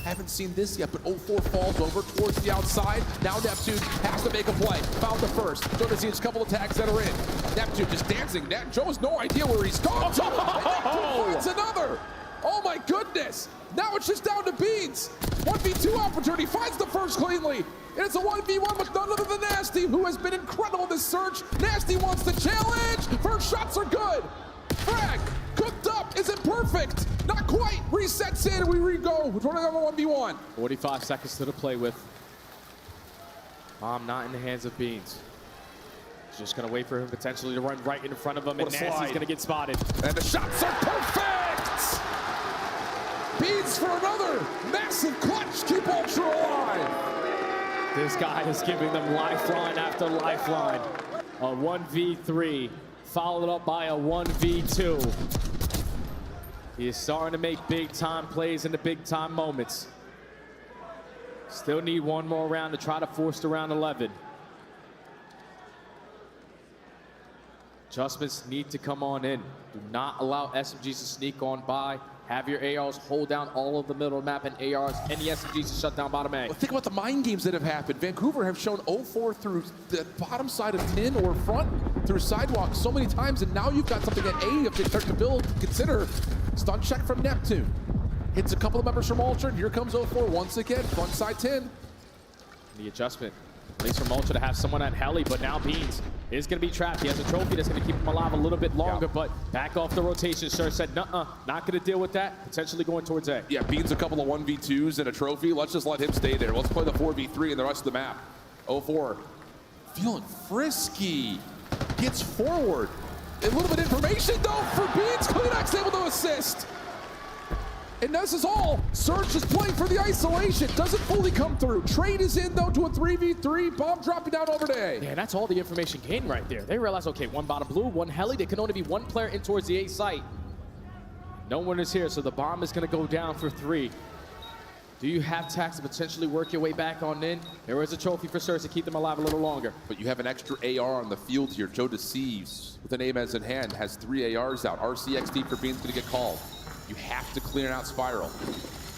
Haven't seen this yet, but 04 falls over towards the outside. Now Neptune has to make a play. Found the first. Going to see a couple of tags that are in. Neptune just dancing. Joe has no idea where he's gone. Finds another. Oh my goodness. Now it's just down to Beans. 1v2 opportunity. Finds the first cleanly. And it's a 1v1 with none other than Nasty, who has been incredible this search. Nasty wants the challenge. First shots are good. Frag, cooked up. Is it perfect? Not quite. Resets in and we re-go. We're running on a 1v1. 45 seconds to play with. Bomb not in the hands of Beans. He's just going to wait for him potentially to run right in front of him, and Nasty's going to get spotted. And the shots are perfect. Beans for another massive clutch. Keep Ultra alive. This guy is giving them lifeline after lifeline. A 1v3 followed up by a 1v2. He is starting to make big-time plays in the big-time moments. Still need one more round to try to force the round 11. Adjustments need to come on in. Do not allow SMGs to sneak on by. Have your ARs hold down all of the middle map and ARs and the SMGs to shut down bottom A. Well, think about the mind games that have happened. Vancouver have shown 0-4 through the bottom side of 10 or front through sidewalk so many times, and now you've got something at A if they start to build. Consider stun check from Neptune. Hits a couple of members from Ultra, and here comes 0-4 once again, front side 10. The adjustment, at least from Ultra, to have someone at Heli, but now Beans is going to be trapped. He has a trophy that's going to keep him alive a little bit longer, but back off the rotation. Sir said, nuh-uh, not going to deal with that. Potentially going towards A. Yeah, Beans a couple of 1v2s and a trophy. Let's just let him stay there. Let's play the 4v3 and the rest of the map. 0-4, feeling frisky. Gets forward. A little bit of information, though, for Beans. Kleenex able to assist. And this is all. Surge is playing for the isolation. Doesn't fully come through. Trade is in, though, to a 3v3. Bomb dropping down over to A. Yeah, that's all the information gained right there. They realize, okay, one bottom blue, one Heli. There can only be one player in towards the A site. No one is here, so the bomb is going to go down for 3. Do you have tax to potentially work your way back on in? There is a trophy for Surge to keep them alive a little longer. But you have an extra AR on the field here. Joe Deceives, with an aim as in hand, has 3 ARs out. RCXD for Beans going to get called. You have to clear out Spiral.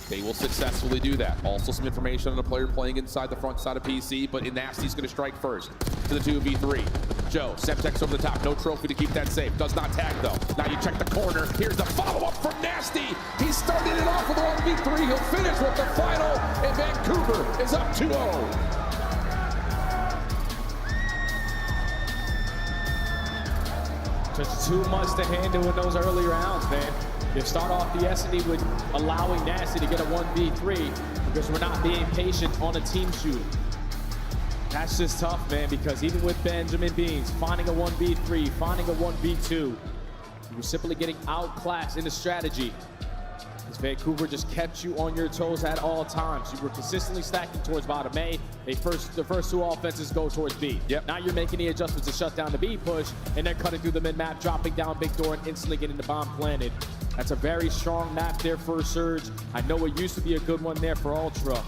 They will successfully do that. Also some information on a player playing inside the front side of PC, but Nasty's going to strike first to the 2v3. Joe, Semtex over the top, no trophy to keep that safe. Does not tag though. Now you check the corner. Here's the follow-up from Nasty. He started it off with a 1v3. He'll finish with the final, and Vancouver is up 2-0. Just too much to handle in those early rounds, man. You start off the S&D with allowing Nasty to get a 1v3 because we're not being patient on a team shoot. That's just tough, man, because even with Benjamin Beans, finding a 1v3, finding a 1v2, you were simply getting outclassed in the strategy. As Vancouver just kept you on your toes at all times. You were consistently stacking towards bottom A. The first 2 offenses go towards B. Yep. Now you're making the adjustments to shut down the B push, and then cutting through the mid-map, dropping down big door, and instantly getting the bomb planted. That's a very strong map there for Surge. I know it used to be a good one there for Ultra,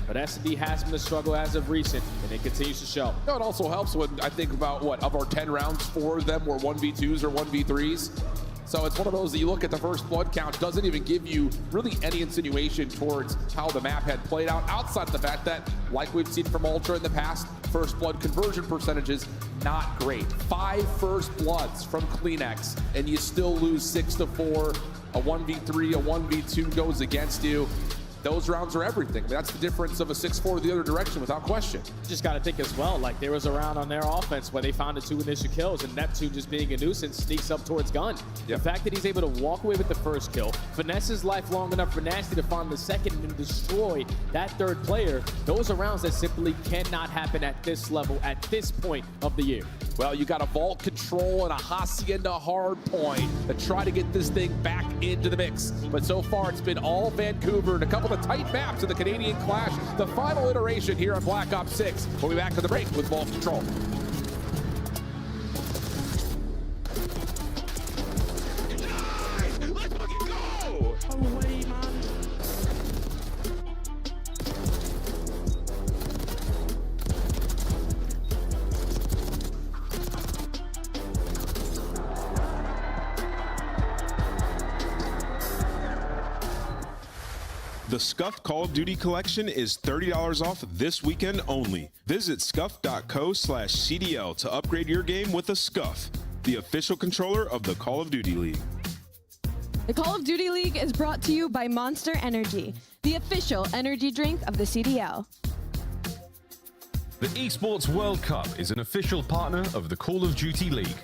but S&D has been a struggle as of recent, and it continues to show. No, it also helps when I think about what, of our 10 rounds, 4 of them were 1v2s or 1v3s. So it's one of those that you look at the first blood count, doesn't even give you really any insinuation towards how the map had played out, outside of the fact that, like we've seen from Ultra in the past, first blood conversion percentages, not great. 5 first bloods from Kleenex, and you still lose 6-4. A 1v3, a 1v2 goes against you. Those rounds are everything. That's the difference of a 6-4 the other direction, without question. Just got to think as well, like there was a round on their offense where they found the 2 initial kills, and Neptune, just being a nuisance, sneaks up towards Gun. Yep. The fact that he's able to walk away with the first kill, finesse his life long enough for Nasty to find the second and destroy that 3rd player, those are rounds that simply cannot happen at this level, at this point of the year. Well, you got a Vault Control and a Hacienda hard point to try to get this thing back into the mix. But so far, it's been all Vancouver and a couple of tight maps in the Canadian Clash. The final iteration here on Black Ops 6. We'll be back to the break with Vault Control. Let's fucking go! Away, man. The Scuffed Call of Duty collection is $30 off this weekend only. Visit scuff.co/CDL to upgrade your game with a Scuff, the official controller of the Call of Duty League. The Call of Duty League is brought to you by Monster Energy, the official energy drink of the CDL. The Esports World Cup is an official partner of the Call of Duty League.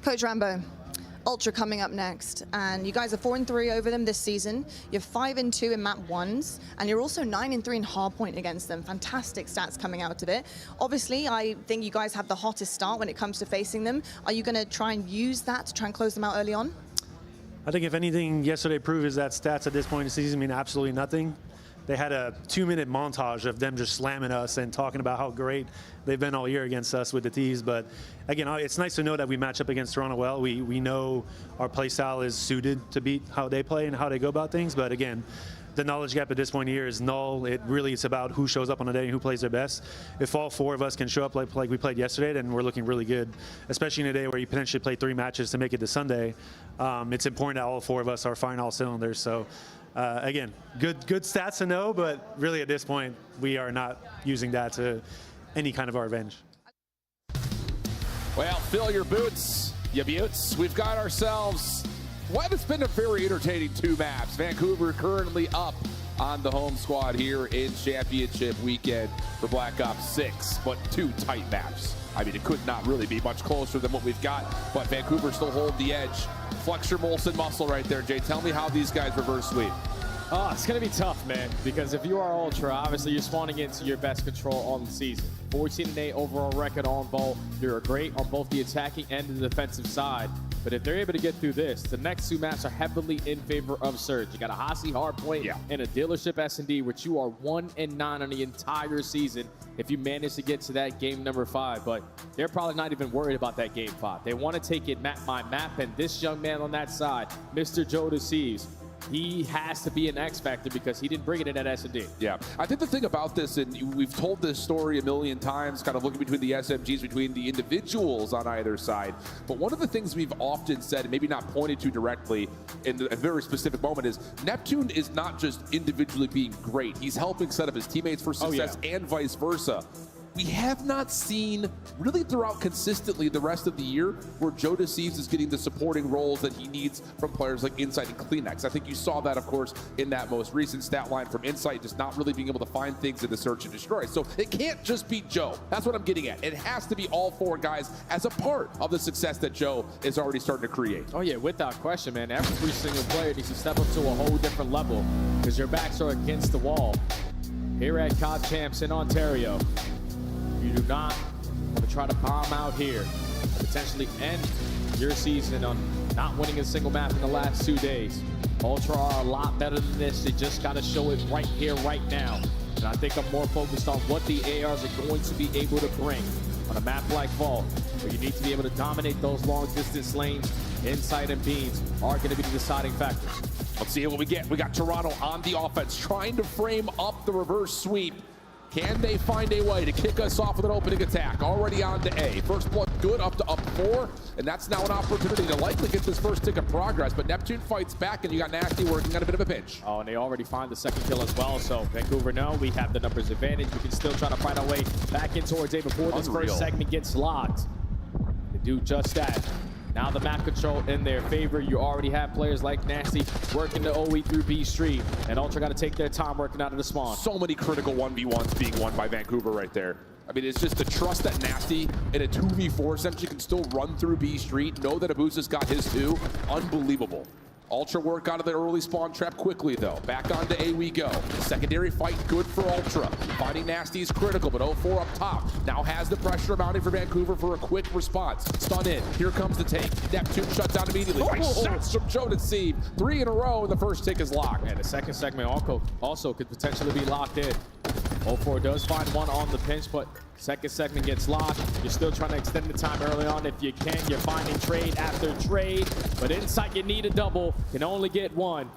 Coach Rambo, Ultra coming up next, and you guys are 4-3 over them this season. You're 5-2 in map 1s, and you're also 9-3 in hardpoint against them. Fantastic stats coming out of it. Obviously, I think you guys have the hottest start when it comes to facing them. Are you going to try and use that to try and close them out early on? I think if anything yesterday proved is that stats at this point in the season mean absolutely nothing. They had a 2-minute montage of them just slamming us and talking about how great they've been all year against us with the T's. But again, it's nice to know that we match up against Toronto well. We know our play style is suited to beat how they play and how they go about things. But again, the knowledge gap at this point here is null. It's about who shows up on the day and who plays their best. If all 4 of us can show up like we played yesterday, then we're looking really good, especially in a day where you potentially play 3 matches to make it to Sunday. It's important that all 4 of us are firing all cylinders. So again, good stats to know, but really at this point, we are not using that to any kind of our advantage. Well, fill your boots, you buttes. We've got ourselves what has been a very entertaining 2 maps. Vancouver currently up on the home squad here in championship weekend for Black Ops 6, but 2 tight maps. I mean, it could not really be much closer than what we've got, but Vancouver still hold the edge. Flex your Molson muscle right there, Jay. Tell me how these guys reverse sweep. Oh, it's going to be tough, man, because if you are Ultra, obviously you're spawning into your best control on the season. 14-8 overall record on Bo. You're great on both the attacking and the defensive side. But if they're able to get through this, the next 2 maps are heavily in favor of Surge. You got a Hasi hardpoint and a dealership S&D, which you are 1-9 on the entire season if you manage to get to that game number 5. But they're probably not even worried about that game 5. They want to take it map by map, and this young man on that side, Mr. Joe Deceives, he has to be an X factor because he didn't bring it in at S&D. Yeah, I think the thing about this, and we've told this story a million times, kind of looking between the SMGs, between the individuals on either side, but one of the things we've often said, and maybe not pointed to directly in a very specific moment, is Neptune is not just individually being great. He's helping set up his teammates for success and vice versa. We have not seen really throughout consistently the rest of the year where Joe Deceives is getting the supporting roles that he needs from players like Insight and Kleenex. I think you saw that, of course, in that most recent stat line from Insight, just not really being able to find things in the search and destroy. So it can't just be Joe. That's what I'm getting at. It has to be all 4 guys as a part of the success that Joe is already starting to create. Oh yeah, without question, man. Every single player needs to step up to a whole different level because your backs are against the wall. Here at COD Champs in Ontario, you do not want to try to bomb out here, potentially end your season on not winning a single map in the last 2 days. Ultra are a lot better than this. They just got to show it right here, right now. And I think I'm more focused on what the ARs are going to be able to bring on a map like Vault, where you need to be able to dominate those long distance lanes. Insight and Beans are going to be the deciding factors. Let's see what we get. We got Toronto on the offense, trying to frame up the reverse sweep. Can they find a way to kick us off with an opening attack? Already on to A. First blood good, up to up 4, and that's now an opportunity to likely get this first tick of progress, but Neptune fights back, and you got Nasty working on a bit of a pinch. Oh, and they already find the second kill as well, so Vancouver, no, we have the numbers advantage. We can still try to find our way back in towards A before this first segment gets locked. They do just that. Now the map control in their favor. You already have players like Nasty working the OE through B Street, and Ultra got to take their time working out of the spawn. So many critical 1v1s being won by Vancouver right there. I mean, it's just the trust that Nasty in a 2v4 essentially can still run through B Street, know that Abusa's got his too. Unbelievable. Ultra work out of the early spawn trap quickly, though. Back onto A we go. Secondary fight good for Ultra. Finding Nasty is critical, but 0-4 up top. Now has the pressure mounting for Vancouver for a quick response. Stun in. Here comes the take. Neptune shut down immediately. Nice shots from Joe Deceive. 3 in a row, and the first tick is locked. And the second segment also could potentially be locked in. 0-4 does find one on the pinch, but second segment gets locked. You're still trying to extend the time early on if you can. You're finding trade after trade, but Insight, you need a double. Can only get 1.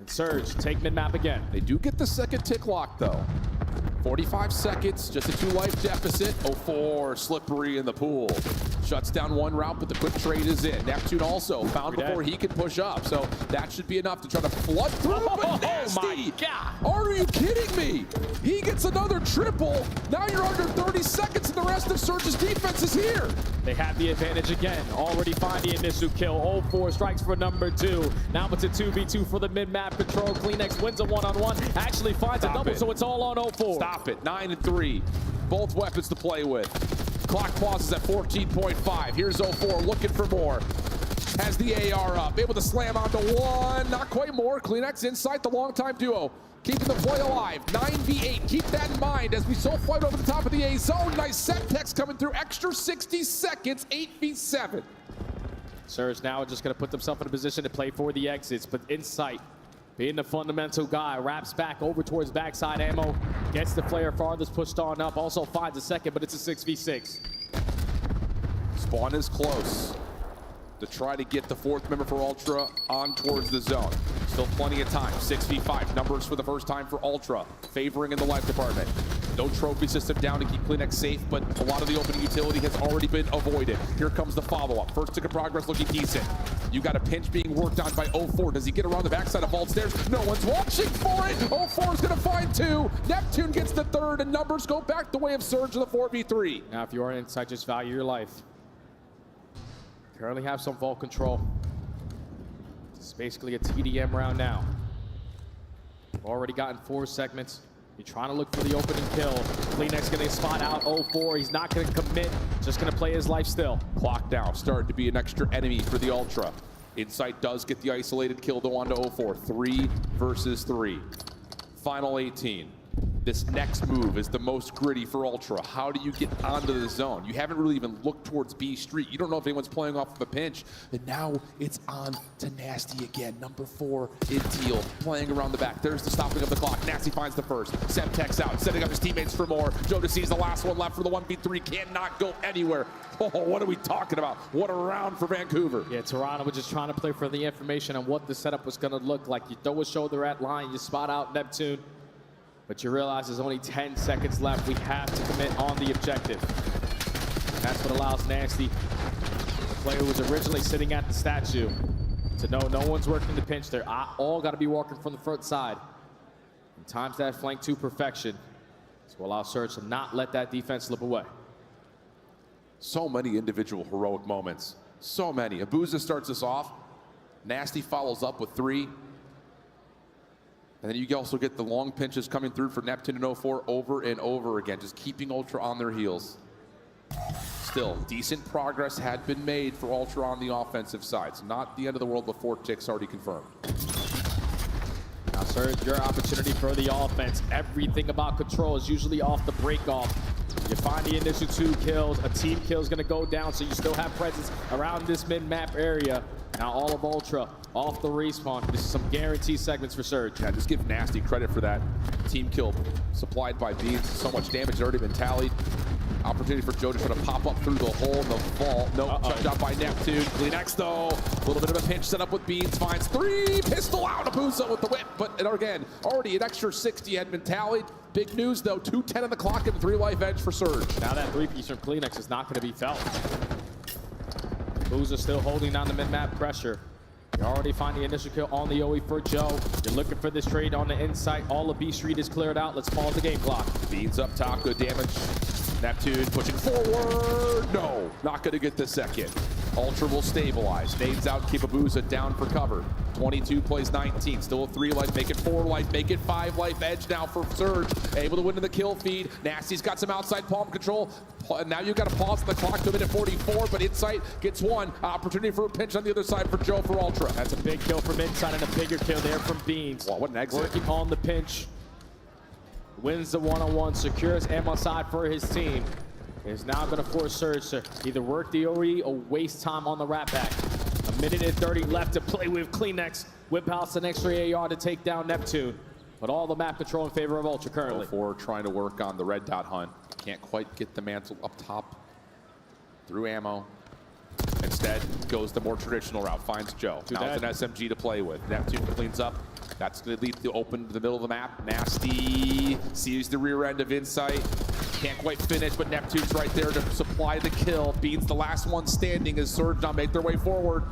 And Surge take mid-map again. They do get the second tick lock, though. 45 seconds, just a 2-life deficit. 0-4, slippery in the pool. Shuts down one route, but the quick trade is in. Neptune also found before he can push up, so that should be enough to try to flood through. But Nasty! Oh my God! Are you kidding me? He gets another triple. Now you're under 30 seconds, and the rest of Surge's defense is here. They have the advantage again. Already find the initial kill. 0-4 strikes for number 2. Now it's a 2v2 for the mid-map control. Kleenex wins a 1-on-1. Actually finds a double, so it's all on 0-4. Stop it. 9-3. Both weapons to play with. Clock pauses at 14.5. Here's 04 looking for more. Has the AR up, able to slam onto one, not quite more. Kleenex inside the longtime duo, keeping the play alive. 9v8, keep that in mind as we so fight over the top of the A zone. Nice set text coming through, extra 60 seconds, 8v7. Surge now just going to put themselves in a position to play for the exits, but Insight, being the fundamental guy, wraps back over towards backside ammo, gets the flare farthest pushed on up, also finds a second, but it's a 6v6. Spawn is close to try to get the fourth member for Ultra on towards the zone. Still plenty of time. 6v5 numbers for the first time for Ultra, favoring in the life department. No trophy system down to keep Kleenex safe, but a lot of the opening utility has already been avoided. Here comes the follow-up. First tick of progress looking decent. You got a pinch being worked on by 04. Does he get around the backside of Vault Stairs? No one's watching for it. 04 is going to find two. Neptune gets the third, and numbers go back the way of Surge to the 4v3. Now, if you are Insight, just value your life. Currently have some vault control. It's basically a TDM round now. We've already gotten 4 segments. You're trying to look for the opening kill. Kleenex gonna spot out 04. He's not gonna commit, just gonna play his life still. Clock now, starting to be an extra enemy for the Ultra. Insight does get the isolated kill though onto 04. 3 versus 3. Final 18. This next move is the most gritty for Ultra. How do you get onto the zone? You haven't really even looked towards B Street. You don't know if anyone's playing off of a pinch. And now it's on to Nasty again. Number 4 in teal, playing around the back. There's the stopping of the clock. Nasty finds the first. Semtex out, setting up his teammates for more. Joe sees the last one left for the 1v3. Cannot go anywhere. Oh, what are we talking about? What a round for Vancouver. Yeah, Toronto was just trying to play for the information on what the setup was going to look like. You throw a shoulder at line, you spot out Neptune. But you realize there's only 10 seconds left. We have to commit on the objective. And that's what allows Nasty, the player who was originally sitting at the statue, to know no one's working the pinch. They're all got to be walking from the front side. And times that flank to perfection to allow Surge to not let that defense slip away. So many individual heroic moments. So many. Abuza starts us off. Nasty follows up with 3. And then you also get the long pinches coming through for Neptune and 04 over and over again, just keeping Ultra on their heels. Still, decent progress had been made for Ultra on the offensive side. So not the end of the world with 4 ticks already confirmed. Now, Surge, your opportunity for the offense. Everything about control is usually off the break-off. You find the initial 2 kills, a team kill is going to go down, so you still have presence around this mid-map area. Now all of Ultra off the respawn. This is some guaranteed segments for Surge. Yeah, just give Nasty credit for that team kill supplied by Beans. So much damage has already been tallied. Opportunity for Joe to try to pop up through the hole in the vault. Nope, checked out by Neptune. Kleenex though, a little bit of a pinch set up with Beans. Finds 3, pistol out, Abusa with the whip. But again, already an extra 60 had been tallied. Big news though, 2:10 on the clock and 3 life edge for Surge. Now that 3-piece from Kleenex is not going to be felt. Boozer still holding down the mid-map pressure. You already find the initial kill on the OE for Joe. You're looking for this trade on the Insight. All of B Street is cleared out. Let's pause the game clock. Beans up top, good damage. Neptune pushing forward. No, not going to get the second. Ultra will stabilize. Fades out, keep Abuza down for cover. 22 plays 19, still a 3 life, make it 4 life, make it 5 life edge now for Surge. Able to win in the kill feed. Nasty's got some outside palm control. Now you've got to pause the clock to a minute 44, but Insight gets 1. Opportunity for a pinch on the other side for Joe for Ultra. That's a big kill from Insight and a bigger kill there from Beans. Wow, what an exit. Working on the pinch. Wins the one-on-one, secures ammo side for his team. Is now going to force Surge to either work the OE or waste time on the rat back. 1:30 left to play with. Kleenex whip house an extra AR to take down Neptune. But all the map control in favor of Ultra currently. 04 trying to work on the red dot hunt. Can't quite get the mantle up top through ammo. Instead, goes the more traditional route. Finds Joe. Now it's an SMG to play with. Neptune cleans up. That's going to lead to open to the middle of the map. Nasty sees the rear end of Insight. Can't quite finish, but Neptune's right there to supply the kill. Beans the last one standing as Surge now make their way forward.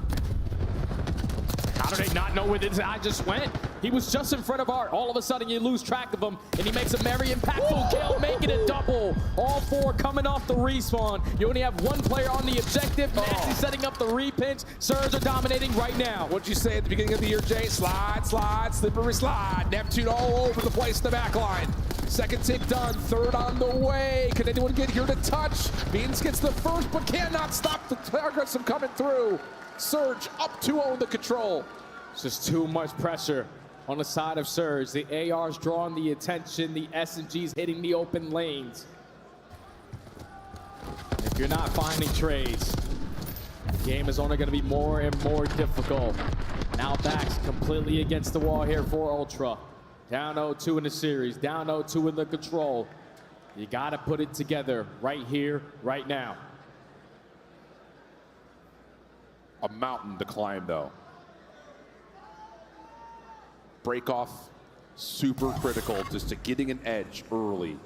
How do they not know where this guy just went? He was just in front of Art. All of a sudden, you lose track of him, and he makes a very impactful kill, making it double. All 4 coming off the respawn. You only have 1 player on the objective. Nasty setting up the repinch. Surge are dominating right now. What'd you say at the beginning of the year, Jay? Slide, slide, slippery slide. Neptune all over the place in the back line. Second tick done, third on the way. Can anyone get here to touch? Beans gets the first, but cannot stop the progress from coming through. Surge up 2-0 in the control. It's just too much pressure on the side of Surge. The AR's drawing the attention, the SMG's hitting the open lanes. If you're not finding trades, the game is only going to be more and more difficult. Now backs completely against the wall here for Ultra. Down 0-2 in the series, down 0-2 in the control. You got to put it together right here, right now. A mountain to climb, though. Break off, super critical just to getting an edge early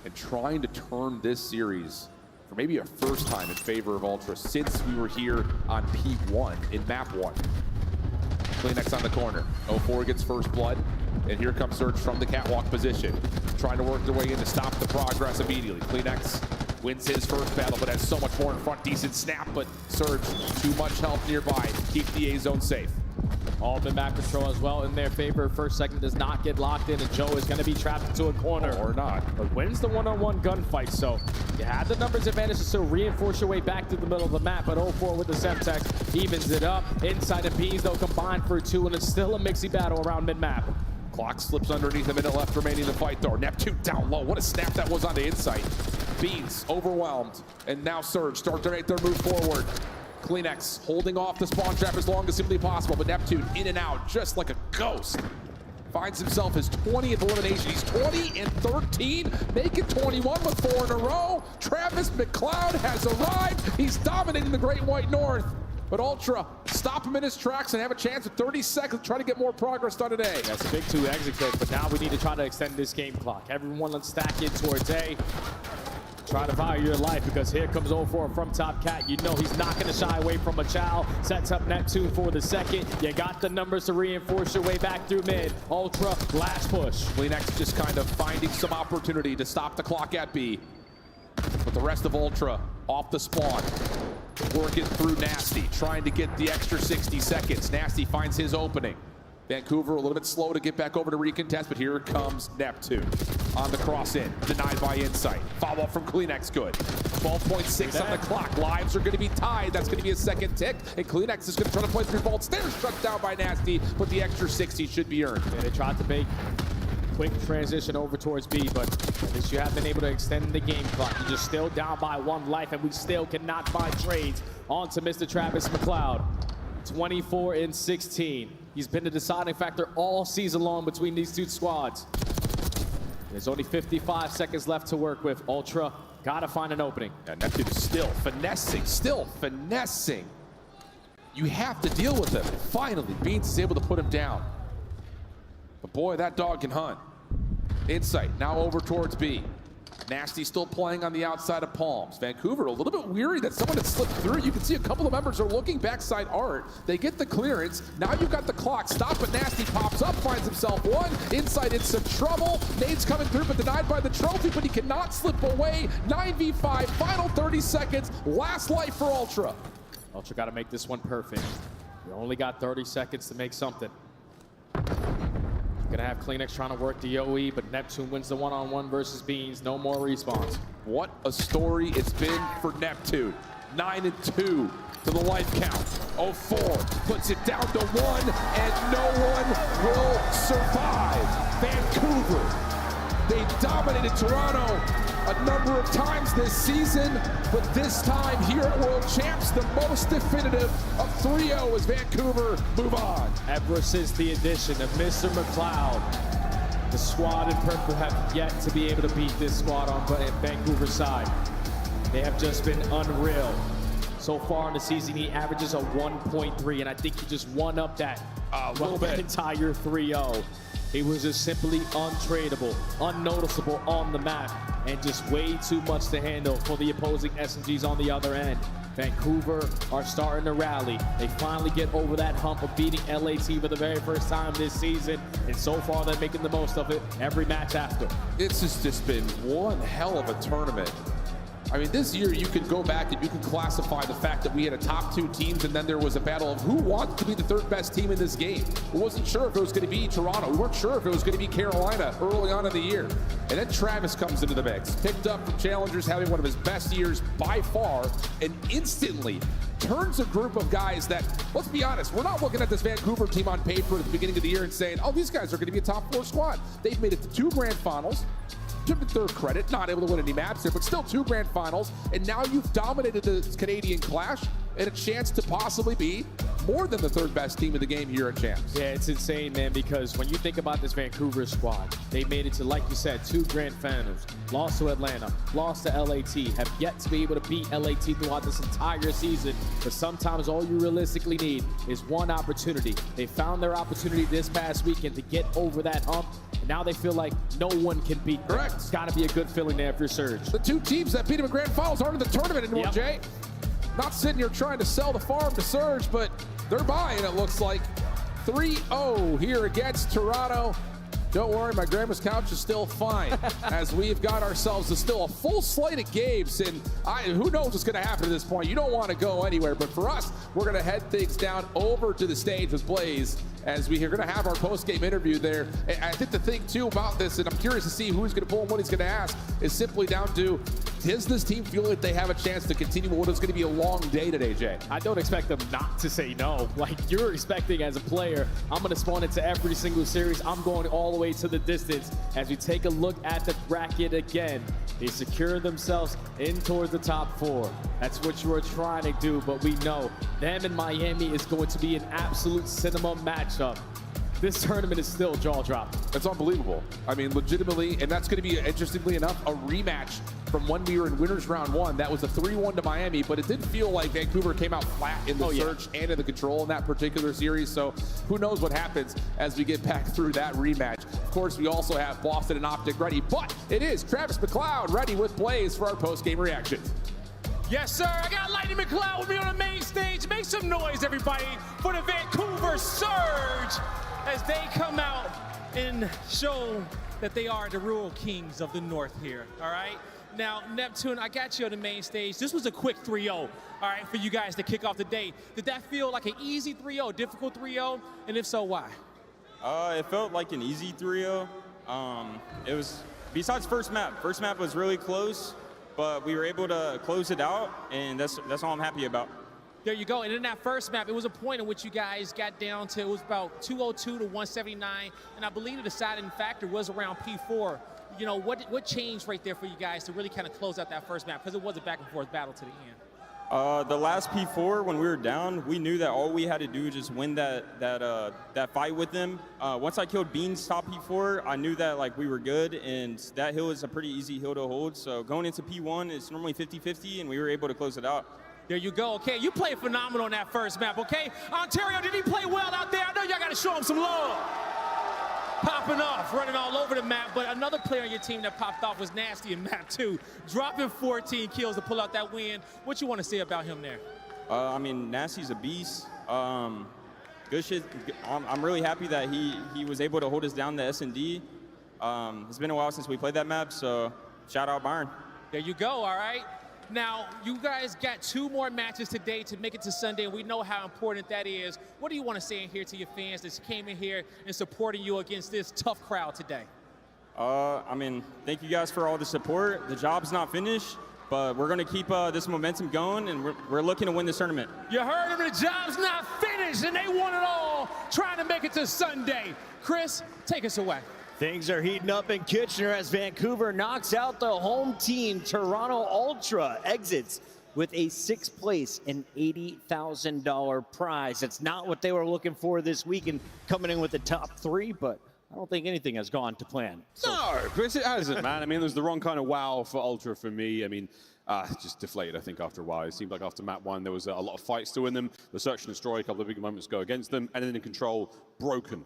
and trying to turn this series for maybe a first time in favor of Ultra since we were here on P1 in map 1. Kleenex on the corner. 0-4 gets first blood. And here comes Surge from the catwalk position. Trying to work their way in to stop the progress immediately. Kleenex wins his first battle, but has so much more in front. Decent snap, but Surge, too much help nearby. Keep the A zone safe. All the map control as well in their favor. First segment does not get locked in, and Joe is going to be trapped into a corner. Or not. But wins the one-on-one gunfight, so you have the numbers advantage to still reinforce your way back to the middle of the map. But 0-4 with the Semtex evens it up. Inside and Beans, though, combined for 2, and it's still a mixy battle around mid-map. Clock slips underneath, a minute left remaining in the fight, though. Neptune down low. What a snap that was on the Insight. Beans overwhelmed, and now Surge start to make their move forward. Kleenex holding off the spawn trap as long as simply possible, but Neptune in and out just like a ghost. Finds himself his 20th elimination. He's 20 and 13, making 21 with 4 in a row. Travis McCloud has arrived. He's dominating the Great White North. But Ultra stop him in his tracks and have a chance at 30 seconds to try to get more progress done today. That's a big 2 exit kills, but now we need to try to extend this game clock. Everyone, let's stack in towards A. Try to value your life, because here comes 0-4 from Top Cat. You know he's not going to shy away from a chow. Sets up Neptune for the second. You got the numbers to reinforce your way back through mid. Ultra, last push. Kleenex just kind of finding some opportunity to stop the clock at B. But the rest of Ultra off the spawn. Working through Nasty, trying to get the extra 60 seconds. Nasty finds his opening. Vancouver a little bit slow to get back over to recontest, but here comes Neptune on the cross in, denied by Insight. Follow up from Kleenex, good. 12.6 on the clock. Lives are going to be tied. That's going to be a second tick, and Kleenex is going to try to play through vault stairs, struck down by Nasty, but the extra 60 should be earned. Yeah, they tried to make quick transition over towards B, but at least you have been able to extend the game clock. You're just still down by 1 life, and we still cannot find trades. On to Mr. Travis McCloud. 24 and 16. He's been the deciding factor all season long between these two squads. There's only 55 seconds left to work with. Ultra gotta find an opening. Yeah, Neptune is still finessing. You have to deal with him. Finally, Beans is able to put him down. But boy, that dog can hunt. Insight now over towards B. Nasty still playing on the outside of Palms. Vancouver a little bit weary that someone had slipped through. You can see a couple of members are looking backside Art. They get the clearance. Now you've got the clock. Stop, but Nasty pops up, finds himself 1. Insight in some trouble. Nade's coming through, but denied by the trophy, but he cannot slip away. 9v5, final 30 seconds. Last life for Ultra. Ultra got to make this one perfect. You only got 30 seconds to make something. Gonna have Kleenex trying to work the OE, but Neptune wins the one-on-one versus Beans. No more respawns. What a story it's been for Neptune. 9 and 2 to the life count. 0-4 puts it down to 1, and no one will survive. Vancouver, they dominated Toronto a number of times this season, but this time here at World Champs, the most definitive of 3-0 as Vancouver move on. Ever since the addition of Mr. McCloud, the squad in purple have yet to be able to beat this squad on Vancouver's side. They have just been unreal. So far in the season, he averages a 1.3, and I think he just one-upped that entire 3-0. He was just simply untradeable, unnoticeable on the map, and just way too much to handle for the opposing SMGs on the other end. Vancouver are starting to rally. They finally get over that hump of beating LAT for the very first time this season, and so far they're making the most of it every match after. It's just been one hell of a tournament. I mean, this year you could go back and you could classify the fact that we had a top 2 teams and then there was a battle of who wanted to be the 3rd best team in this game. We wasn't sure if it was going to be Toronto. We weren't sure if it was going to be Carolina early on in the year. And then Travis comes into the mix, picked up from challengers, having one of his best years by far, and instantly turns a group of guys that, let's be honest, we're not looking at this Vancouver team on paper at the beginning of the year and saying, oh, these guys are going to be a top 4 squad. They've made it to 2 grand finals. To the 3rd credit, not able to win any maps here, but still 2 grand finals, and now you've dominated the Canadian Clash and a chance to possibly be more than the 3rd best team in the game here at Champs. Yeah, it's insane, man, because when you think about this Vancouver squad, they made it to, like you said, 2 grand finals, lost to Atlanta, lost to LAT, have yet to be able to beat LAT throughout this entire season, but sometimes all you realistically need is one opportunity. They found their opportunity this past weekend to get over that hump. Now they feel like no one can beat them. Correct. It's got to be a good feeling there for Surge. The 2 teams that beat them in grand finals aren't in the tournament anymore, Jay. Not sitting here trying to sell the farm to Surge, but they're buying, it looks like. 3-0 here against Toronto. Don't worry, my grandma's couch is still fine as we've got ourselves still a full slate of games, and who knows what's going to happen at this point. You don't want to go anywhere, but for us, we're going to head things down over to the stage with Blaze as we're going to have our post-game interview there. And I think the thing, too, about this, and I'm curious to see who's going to pull and what he's going to ask, is simply down to, does this team feel like they have a chance to continue what is going to be a long day today, Jay? I don't expect them not to say no. Like you're expecting as a player, I'm going to spawn into every single series. I'm going all the way to the distance as we take a look at the bracket again. They secure themselves in towards the top 4. That's what you are trying to do, but we know them and Miami is going to be an absolute cinema matchup. This tournament is still jaw-dropping. That's unbelievable. I mean, legitimately, and that's going to be, interestingly enough, a rematch from when we were in winners round 1. That was a 3-1 to Miami, but it did feel like Vancouver came out flat in the search and in the control in that particular series. So who knows what happens as we get back through that rematch. Of course, we also have Boston and Optic ready, but it is Travis McLeod ready with Blaze for our post-game reaction. Yes, sir. I got Lightning McLeod with me on the main stage. Make some noise, everybody, for the Vancouver Surge as they come out and show that they are the rural kings of the North here, all right? Now, Neptune, I got you on the main stage. This was a quick 3-0, all right, for you guys to kick off the day. Did that feel like an easy 3-0, difficult 3-0? And if so, why? It felt like an easy 3-0. It was, besides first map was really close, but we were able to close it out, and that's all I'm happy about. There you go. And in that first map, it was a point in which you guys got down to, it was about 202 to 179, and I believe the deciding factor was around P4. You know, what changed right there for you guys to really kind of close out that first map? Because it was a back-and-forth battle to the end. The last P4, when we were down, we knew that all we had to do was just win that fight with them. Once I killed Bean's top P4, I knew that like we were good, and that hill is a pretty easy hill to hold. So going into P1, it's normally 50-50, and we were able to close it out. There you go. Okay, you played phenomenal on that first map, okay? Ontario, did he play well out there? I know y'all got to show him some love. Popping off, running all over the map, but another player on your team that popped off was Nasty in map 2, dropping 14 kills to pull out that win. What you want to say about him there? I mean, Nasty's a beast. Good shit. I'm really happy that he was able to hold us down to S&D. It's been a while since we played that map, so shout out Byron. There you go, all right? Now, you guys got 2 more matches today to make it to Sunday, and we know how important that is. What do you want to say in here to your fans that came in here and supporting you against this tough crowd today? I mean, thank you guys for all the support. The job's not finished, but we're going to keep this momentum going, and we're looking to win this tournament. You heard him, the job's not finished, and they want it all, trying to make it to Sunday. Chris, take us away. Things are heating up in Kitchener as Vancouver knocks out the home team. Toronto Ultra exits with a 6th place and $80,000 prize. It's not what they were looking for this weekend, coming in with the top 3, but I don't think anything has gone to plan. No, Chris, it hasn't, man. I mean, there's the wrong kind of wow for Ultra for me. I mean, just deflated, I think, after a while. It seemed like after map 1, there was a lot of fights to win them. The search and destroy, a couple of big moments go against them. And then in control, broken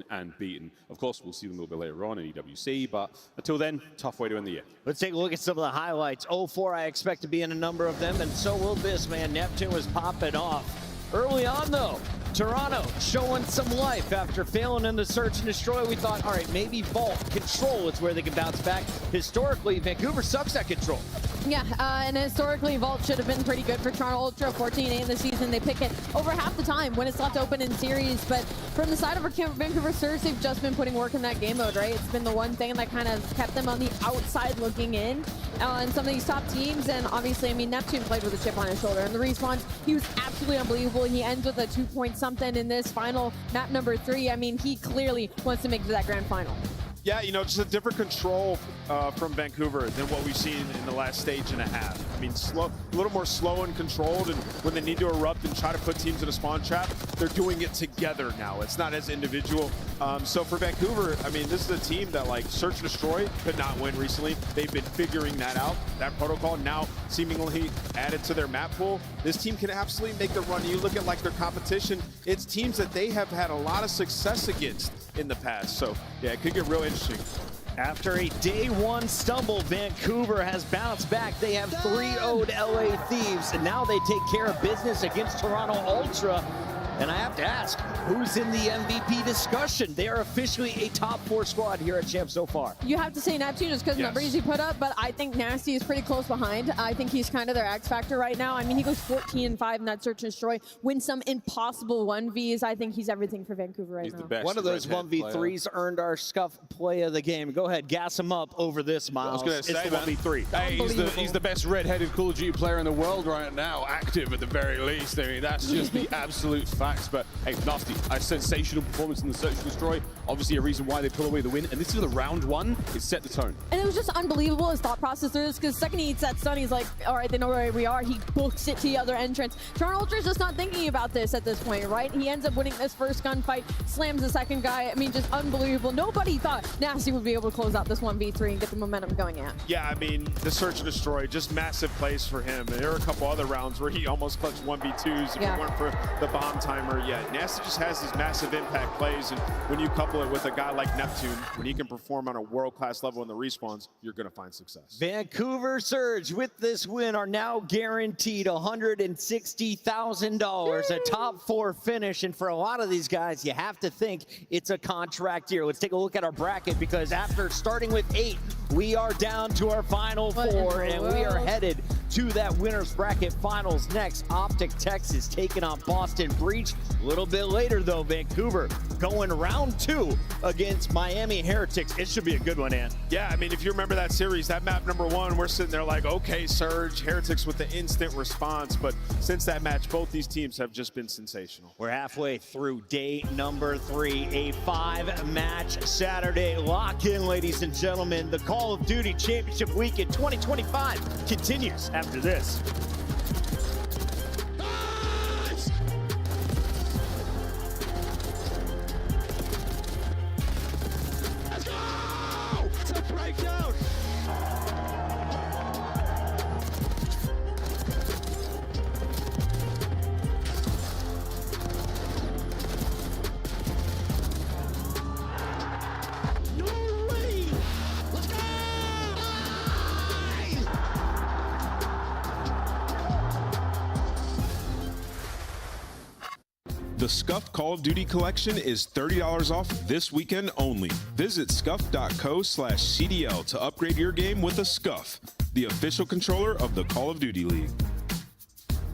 and beaten. Of course, we'll see them a little bit later on in EWC, but until then, tough way to end the year. Let's take a look at some of the highlights. 0-4, I expect to be in a number of them, and so will this, man. Neptune was popping off. Early on, though, Toronto showing some life after failing in the search and destroy. We thought, all right, maybe Vault, control is where they can bounce back. Historically, Vancouver sucks at control. Yeah, and historically, Vault should have been pretty good for Toronto Ultra. 14-8 in the season. They pick it over half the time when it's left open in series. But from the side of Vancouver Surge, they've just been putting work in that game mode, right? It's been the one thing that kind of kept them on the outside looking in some of these top teams. And obviously, I mean, Neptune played with a chip on his shoulder. And the response, he was absolutely unbelievable. He ends with a 2-point-something in this final map number 3. I mean, he clearly wants to make it to that grand final. Yeah, you know, just a different control from Vancouver than what we've seen in the last stage and a half. I mean, a little more slow and controlled, and when they need to erupt and try to put teams in a spawn trap, they're doing it together now. It's not as individual. So for Vancouver, I mean, this is a team that, like, Search and Destroy could not win recently. They've been figuring that out. That protocol now seemingly added to their map pool. This team can absolutely make the run. You look at, like, their competition, it's teams that they have had a lot of success against in the past. So, yeah, it could get real interesting. After a day one stumble, Vancouver has bounced back. They have 3-0'd LA Thieves, and now they take care of business against Toronto Ultra. And I have to ask, who's in the MVP discussion? They are officially a top 4 squad here at Champs so far. You have to say Neptune just because numbers he put up, but I think Nasty is pretty close behind. I think he's kind of their X factor right now. I mean, he goes 14-5 in that Search and Destroy, wins some impossible 1Vs. I think he's everything for Vancouver right now. The best. One of those 1v3s earned our Scuff play of the game. Go ahead, gas him up over this, Miles. I was going to say, it's the 1v3. Hey, he's the best red-headed Call of Duty player in the world right now, active at the very least. I mean, that's just the absolute facts. But hey, Nasty, a sensational performance in the Search and Destroy. Obviously a reason why they pull away the win. And this is the round 1. It set the tone. And it was just unbelievable his thought process through this, because second he eats that stun, he's like, all right, they know where we are. He books it to the other entrance. Toronto Ultra's just not thinking about this at this point, right? He ends up winning this first gunfight, slams the second guy. I mean, just unbelievable. Nobody thought Nasty would be able to close out this 1v3 and get the momentum going at. Yeah, I mean, the Search and Destroy, just massive plays for him. And there are a couple other rounds where he almost clutched 1v2s if it weren't for the bomb timer. Yeah, Nasty just has these massive impact plays, and when you couple it with a guy like Neptune, when he can perform on a world-class level in the respawns, you're going to find success. Vancouver Surge with this win are now guaranteed $160,000, a top 4 finish, and for a lot of these guys, you have to think it's a contract year. Let's take a look at our bracket, because after starting with 8, we are down to our final 4, and we are headed to that winner's bracket finals next. Optic Texas taking on Boston Breach. A little bit later, though, Vancouver going round 2 against Miami Heretics. It should be a good one, Ant. Yeah, I mean, if you remember that series, that map number 1, we're sitting there like, okay, Surge, Heretics with the instant response. But since that match, both these teams have just been sensational. We're halfway through day number 3, a 5-match Saturday lock-in, ladies and gentlemen. The Call of Duty Championship Weekend 2025 continues after this. The Scuff Call of Duty collection is $30 off this weekend only. Visit scuff.co/CDL to upgrade your game with a Scuff, the official controller of the Call of Duty League.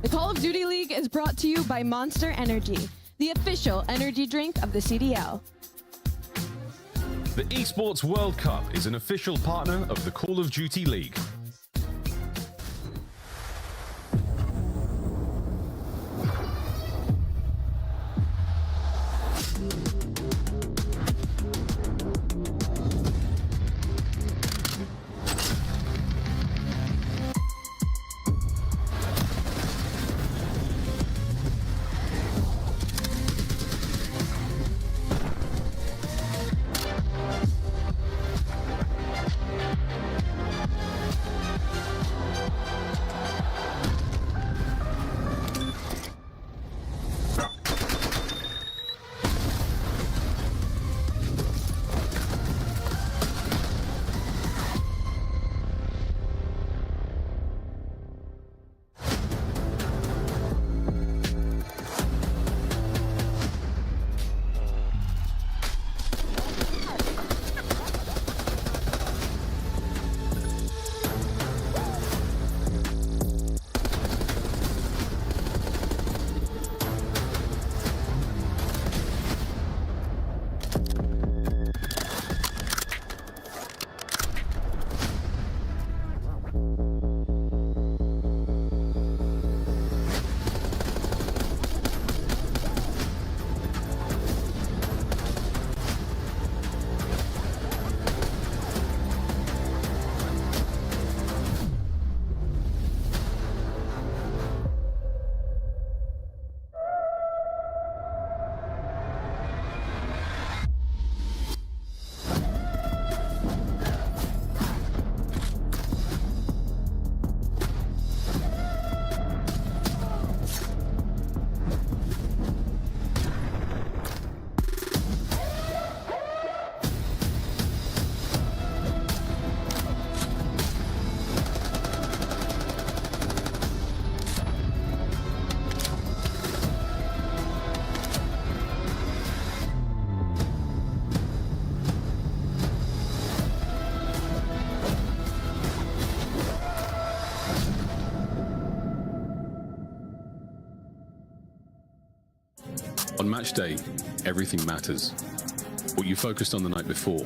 The Call of Duty League is brought to you by Monster Energy, the official energy drink of the CDL. The Esports World Cup is an official partner of the Call of Duty League. On match day, everything matters. What you focused on the night before,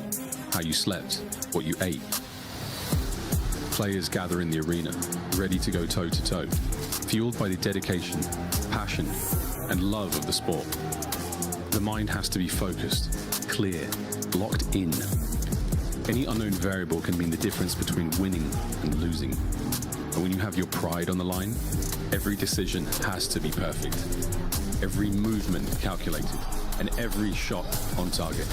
how you slept, what you ate. Players gather in the arena, ready to go toe-to-toe, fueled by the dedication, passion, and love of the sport. The mind has to be focused, clear, locked in. Any unknown variable can mean the difference between winning and losing. And when you have your pride on the line, every decision has to be perfect. Every movement calculated, and every shot on target.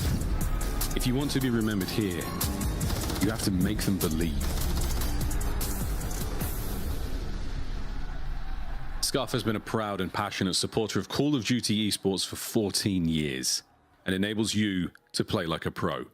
If you want to be remembered here, you have to make them believe. Scuff has been a proud and passionate supporter of Call of Duty esports for 14 years and enables you to play like a pro.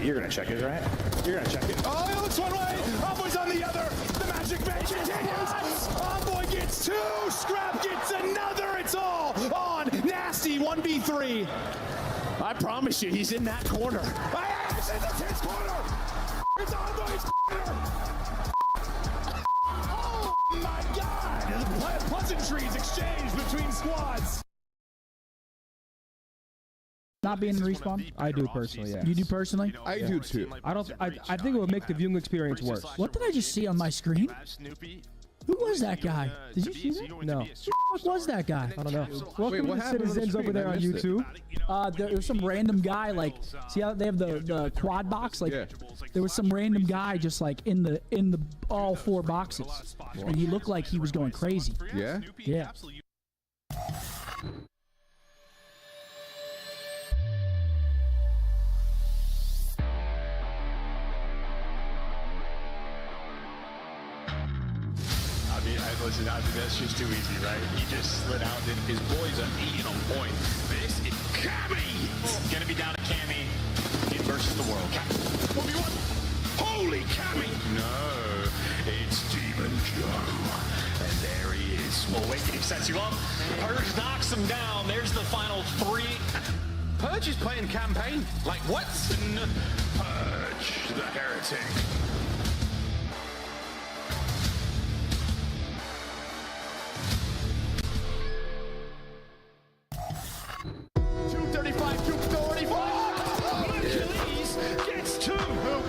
You're gonna check it, right? You're gonna check it. Oh, it looks one way. Envoy's on the other. The magic bench continues. Envoy gets two. Scrap gets another. It's all on Nasty 1v3. I promise you, he's in that corner. It's in the 10's corner. It's Envoy's corner. Oh my God! Pleasantries exchanged between squads. Not being in respawn? I do personally, yeah. You do personally? I do too. I think it would make the viewing experience worse. What did I just see on my screen? Who was that guy? Did you see that? No. Who the fuck was that guy? I don't know. Welcome to the citizens over there on YouTube. There was some random guy, like, see how they have the quad box? Like, there was some random guy just like in the all four boxes, and he looked like he was going crazy. Yeah. Yeah. Listen, that's just too easy, right? He just slid out and his boys are eating on point. This is Cammy! Gonna be down to Cammy in versus the world. 1v1. Holy Cammy! No, it's Demon Joe. And there he is. Well, Awakening sets you up. Purge knocks him down. There's the final three. Purge is playing campaign. Like what? Purge, the heretic.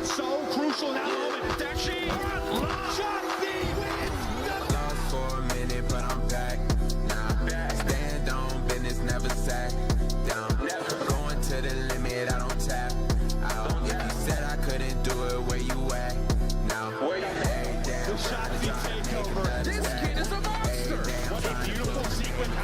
So crucial now moment. Dashi Lost for a minute, but I'm back. Now stand on business, never sat down. Going to the limit, I don't tap out. If you said I couldn't do it, where you at? Now hey, damn, the shot beat takeover. This kid is a monster. What a beautiful sequence.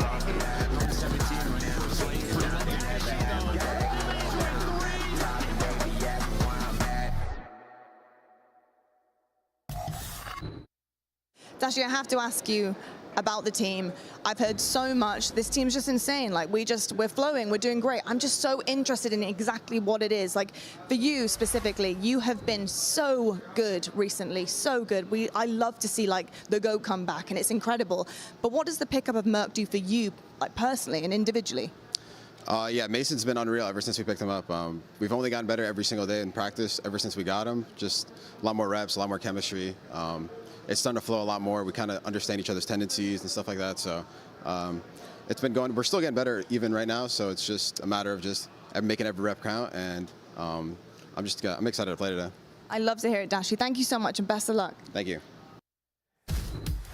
Dashi, I have to ask you about the team. I've heard so much. This team's just insane. Like, we're flowing, we're doing great. I'm just so interested in exactly what it is. Like, for you specifically, you have been so good recently, so good. I love to see, like, the Go come back, and it's incredible. But what does the pickup of Merc do for you, like, personally and individually? Yeah, Mason's been unreal ever since we picked him up. We've only gotten better every single day in practice ever since we got him. Just a lot more reps, a lot more chemistry. It's starting to flow a lot more. We kind of understand each other's tendencies and stuff like that. So it's been going. We're still getting better even right now. So it's just a matter of just making every rep count. And I'm excited to play today. I love to hear it, Dashi. Thank you so much, and best of luck. Thank you.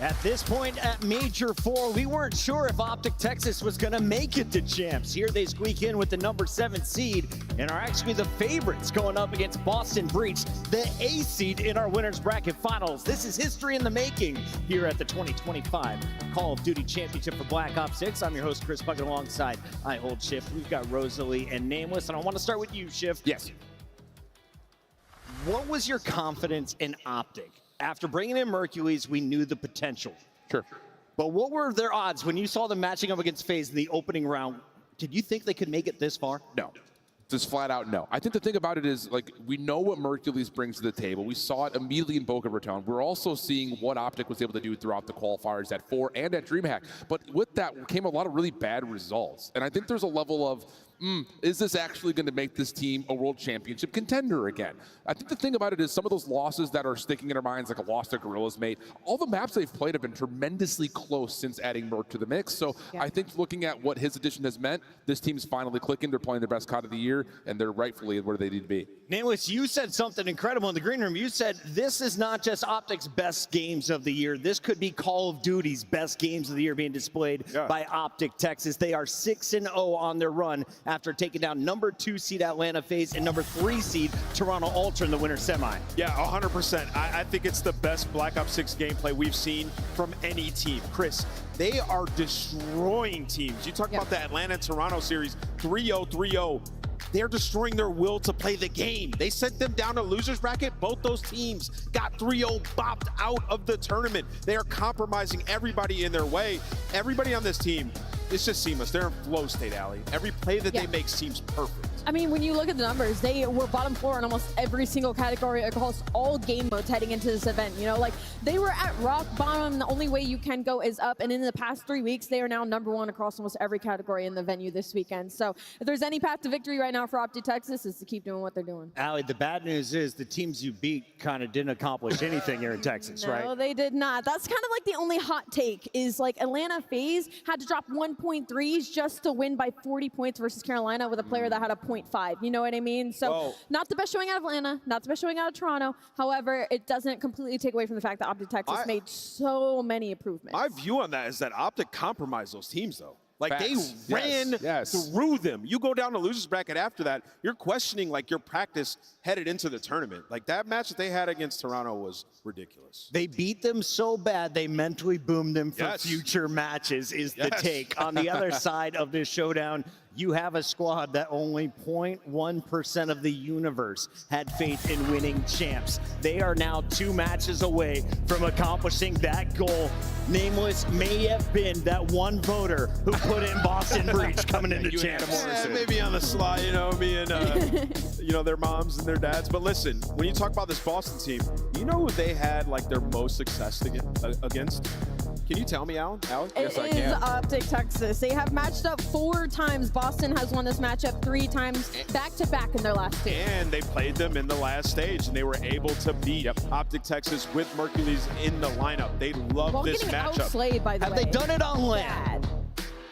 At this point at Major 4, we weren't sure if Optic Texas was going to make it to Champs. Here they squeak in with the number 7 seed and are actually the favorites going up against Boston Breach, the A seed in our winners bracket finals. This is history in the making here at the 2025 Call of Duty Championship for Black Ops 6. I'm your host, Chris Puckett, alongside I Hold Shift. We've got Rosalie and Nameless, and I want to start with you, Shift. Yes. What was your confidence in Optic? After bringing in Mercules, we knew the potential. Sure. But what were their odds when you saw them matching up against FaZe in the opening round? Did you think they could make it this far? No. Just flat out no. I think the thing about it is, like, we know what Mercules brings to the table. We saw it immediately in Boca Raton. We're also seeing what Optic was able to do throughout the qualifiers at 4 and at DreamHack. But with that came a lot of really bad results. And I think there's a level of is this actually going to make this team a world championship contender again? I think the thing about it is some of those losses that are sticking in our minds, like a loss to Gorillas, mate, all the maps they've played have been tremendously close since adding Merc to the mix. So I think looking at what his addition has meant, this team's finally clicking. They're playing their best COD of the year, and they're rightfully where they need to be. Nameless, you said something incredible in the green room. You said this is not just Optic's best games of the year. This could be Call of Duty's best games of the year being displayed by Optic Texas. They are 6-0 on their run after taking down number 2 seed Atlanta FaZe and number 3 seed Toronto Ultra in the winter semi. Yeah, 100%. I think it's the best Black Ops 6 gameplay we've seen from any team. Chris, they are destroying teams. You talk about the Atlanta-Toronto series, 3-0, 3-0. They're destroying their will to play the game. They sent them down to loser's bracket. Both those teams got 3-0 bopped out of the tournament. They are compromising everybody in their way. Everybody on this team, it's just seamless. They're in flow state, Allie. Every play that they make seems perfect. I mean, when you look at the numbers, they were bottom 4 in almost every single category across all game modes heading into this event. You know, like they were at rock bottom. The only way you can go is up. And in the past 3 weeks, they are now #1 across almost every category in the venue this weekend. So if there's any path to victory right now for Optic Texas, is to keep doing what they're doing. Allie, the bad news is the teams you beat kind of didn't accomplish anything here in Texas, right? No, they did not. That's kind of like the only hot take is like Atlanta FaZe had to drop 1.3s just to win by 40 points versus Carolina with a player that had a 0.5. You know what I mean? So not the best showing out of Atlanta, not the best showing out of Toronto. However, it doesn't completely take away from the fact that Optic Texas made so many improvements. My view on that is that Optic compromised those teams, though. Like Facts. they ran Yes. through them. You go down to losers bracket after that, you're questioning like your practice headed into the tournament. Like that match that they had against Toronto was ridiculous. They beat them so bad they mentally boomed them for future matches is the take. On the other side of this showdown, you have a squad that only 0.1% of the universe had faith in winning champs. They are now 2 matches away from accomplishing that goal. Nameless may have been that one voter who put in Boston Breach coming into champs. Yeah, maybe on the sly, you know, me and you know, their moms and their dads. But listen, when you talk about this Boston team, you know who they had like their most success against? Can you tell me, Alan? It is Optic Texas. They have matched up 4 times. Boston has won this matchup 3 times back-to-back in their last 2. And they played them in the last stage, and they were able to beat Optic Texas with Mercules in the lineup. They love this matchup. Outslayed, by the way. Have they done it on land?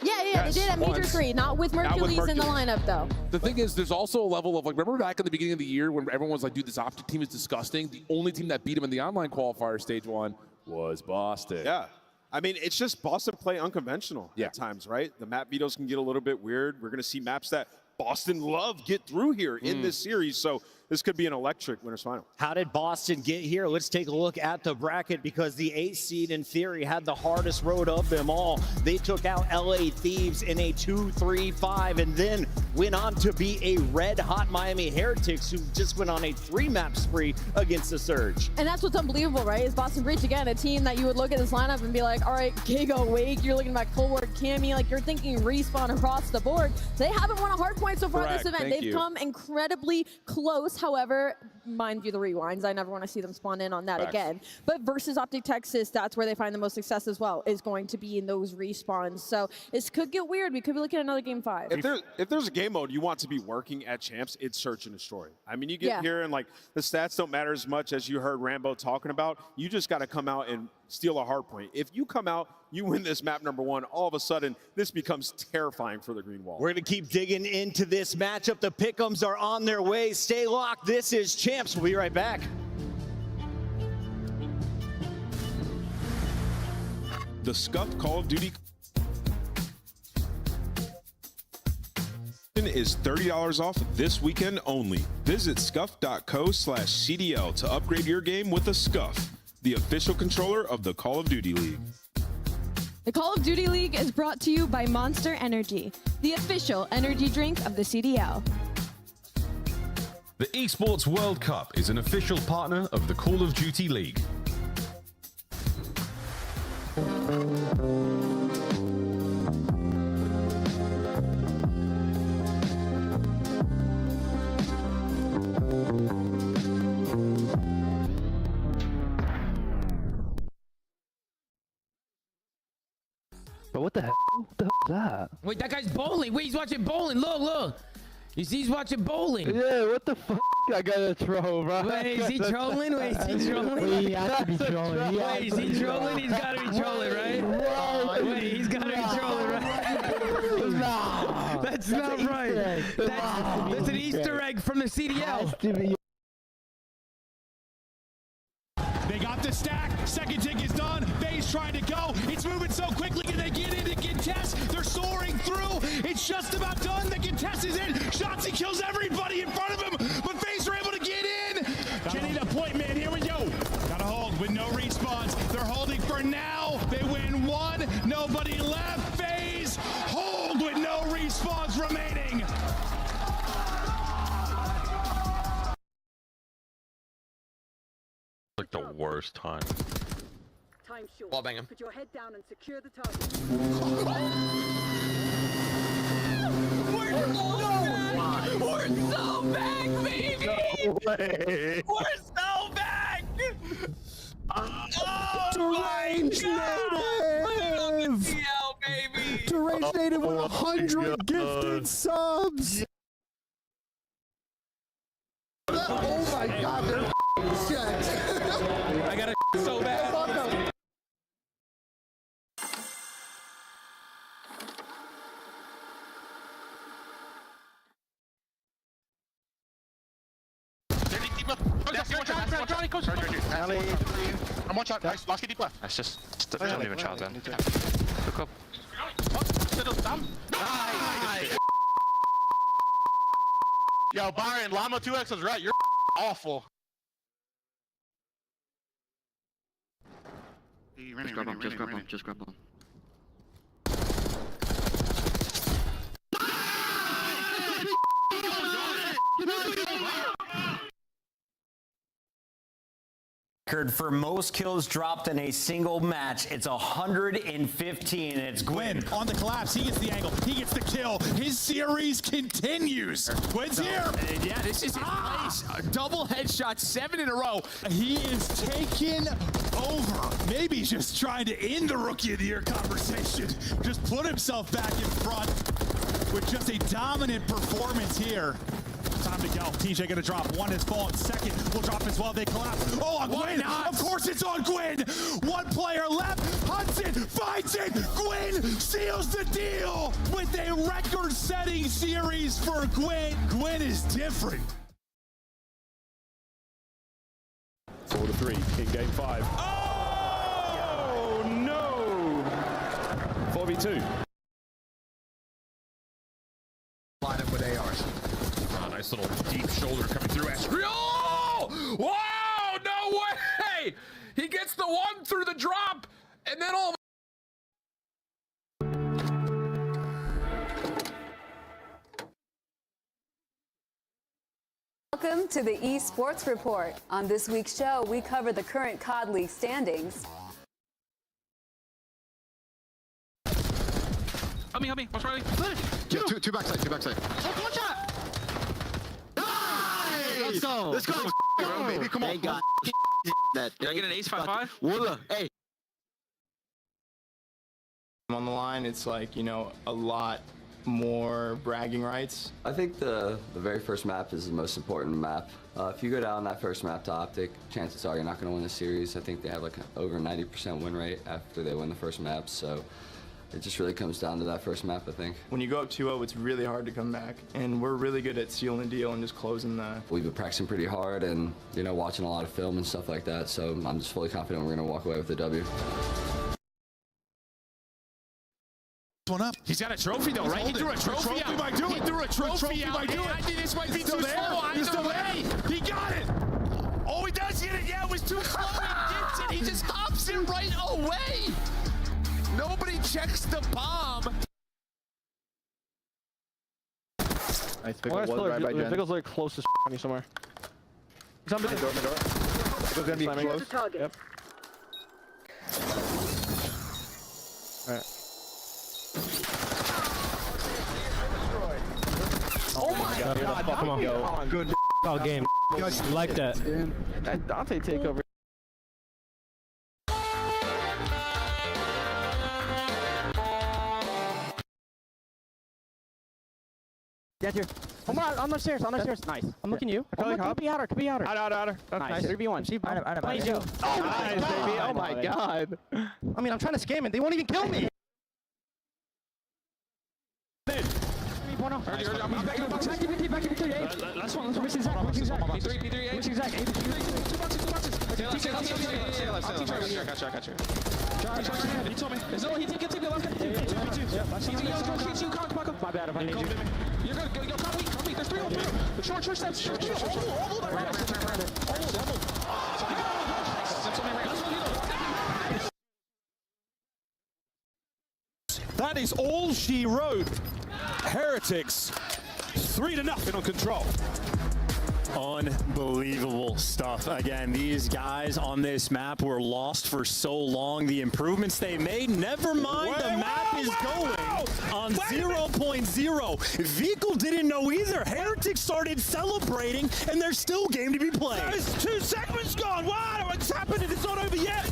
Yeah, they did at Major 3, not with Mercules in the lineup, though. The thing is, there's also a level of, like, remember back in the beginning of the year when everyone was like, dude, this Optic team is disgusting? The only team that beat them in the online qualifier stage 1 was Boston. Yeah. I mean, it's just Boston play unconventional at times, right? The map vetoes can get a little bit weird. We're going to see maps that Boston love get through here in this series. So this could be an electric winners final. How did Boston get here? Let's take a look at the bracket because the 8th seed in theory had the hardest road of them all. They took out LA Thieves in a 2-3-5 and then went on to be a red hot Miami Heretics who just went on a 3-map spree against the Surge. And that's what's unbelievable, right? Is Boston Breach, again, a team that you would look at this lineup and be like, all right, Giga, Wake, you're looking at Coldward, Cammy, like you're thinking respawn across the board. They haven't won a hard point so far this event. They've come incredibly close. However, mind you the rewinds. I never want to see them spawn in on that again. But versus Optic Texas, that's where they find the most success as well, is going to be in those respawns. So this could get weird. We could be looking at another game 5. If there's a game mode you want to be working at champs, it's search and destroy. I mean, you get here and like the stats don't matter as much as you heard Rambo talking about. You just got to come out and steal a hard point. If you come out, you win this map #1, all of a sudden, this becomes terrifying for the Green Wall. We're going to keep digging into this matchup. The pick'ems are on their way. Stay locked. This is Champs. We'll be right back. The Scuffed Call of Duty is $30 off this weekend only. Visit scuff.co/CDL to upgrade your game with a Scuff, the official controller of the Call of Duty League. The Call of Duty League is brought to you by Monster Energy, the official energy drink of the CDL. The Esports World Cup is an official partner of the Call of Duty League. Bro, what the hell? What the hell is that? Wait, that guy's bowling. Wait, he's watching bowling. Look, look. You see, he's watching bowling. Yeah, what the fuck? I gotta troll, bro. Wait, is he trolling? Wait, is he trolling? Wait, he has to be trolling. Wait, is he trolling? He's gotta be trolling, right? Wait, he's gotta be trolling, right? That's not right. That's an Easter egg from the CDL. They got the stack. Second tick is done. FaZe trying to go. It's moving so quickly. Can they get in and contest? They're soaring through. It's just about done. The contest is in. Shotzzy kills everybody in front of him, but FaZe are able to get in. Getting a point, man. Here we go. Gotta hold with no respawns. They're holding for now. They win one. Nobody left. FaZe hold with no respawns remaining. Like the worst time. Time short. Wall bang him. Put your head down and secure the target. We're so back, baby! No way! We're so back! Deranged Native! baby! Deranged Native with 100 gifted subs! Oh my god, they're shit! I got it so bad. I'm one shot, guys. Last kid deep left. That's just don't even charge then. Look up. Yo, Byron, Llama 2X was right. You're awful. Just grab him, just grab him. Record for most kills dropped in a single match. It's 115, and it's Gwyn. On the collapse, he gets the angle, he gets the kill. His series continues. Gwyn's here. Yeah, this is his place. A double headshot, 7 in a row. He is taken over. Maybe he's just trying to end the Rookie of the Year conversation. Just put himself back in front with just a dominant performance here. Time to go. TJ gonna drop. One has fallen. Second will drop as well. They collapse. Oh, on Gwyn! Of course it's on Gwyn! One player left. Hudson finds it! Gwyn seals the deal with a record-setting series for Gwyn. Gwyn is different. 4-3 in game 5. Oh, no! 4v2. Line up with ARs. Nice little deep shoulder coming through. Oh! Wow! No way! He gets the one through the drop, and then all. Welcome to the Esports Report. On this week's show, we cover the current COD League standings. Help me. What's wrong? Yeah, two backside. One shot. Let's go. Let's go, baby. Come on. Did I get an ace 5-5? Willa. Hey. On the line, it's like, you know, a lot more bragging rights. I think the very first map is the most important map. If you go down that first map to Optic, chances are you're not going to win the series. I think they have like over 90% win rate after they win the first map, so it just really comes down to that first map, I think. When you go up 2-0, it's really hard to come back, and we're really good at sealing the deal and just closing the... We've been practicing pretty hard and, you know, watching a lot of film and stuff like that, so I'm just fully confident we're going to walk away with the W. One up. He's got a trophy though, right? He threw a trophy out. He threw a trophy out. I think this might be too slow. Either way, he got it. Oh, he does get it. Yeah, it was too slow. He gets it. He just hops it right away. Nobody checks the bomb. Nice pickle. The pickle's like close to on you somewhere. He's on the door. It's gonna be close. Yep. Alright. Oh my god, come on. Good all game. You like that. That Dante takeover. Get here. Come on the stairs, Nice. I'm looking you. Could be outer. Outer. Nice. 3v1. See, I know. Nice, baby. Oh my god. I mean, I'm trying to scam it. They won't even kill me. Last one. Missing Zach. P3. Zach. Got you. He told me. Is that what he did? Get the last guy. My bad if I need you. You're good. Yo, come weak. There's 3 on 3. Short steps. That is all she wrote. Heretics 3-0 on Control. Unbelievable stuff. Again, these guys on this map were lost for so long. The improvements they made, never mind, the map is going on 0.0. Vehicle didn't know either. Heretics started celebrating, and there's still game to be played. There's 2 segments gone. Wow, what's happening? It's not over yet.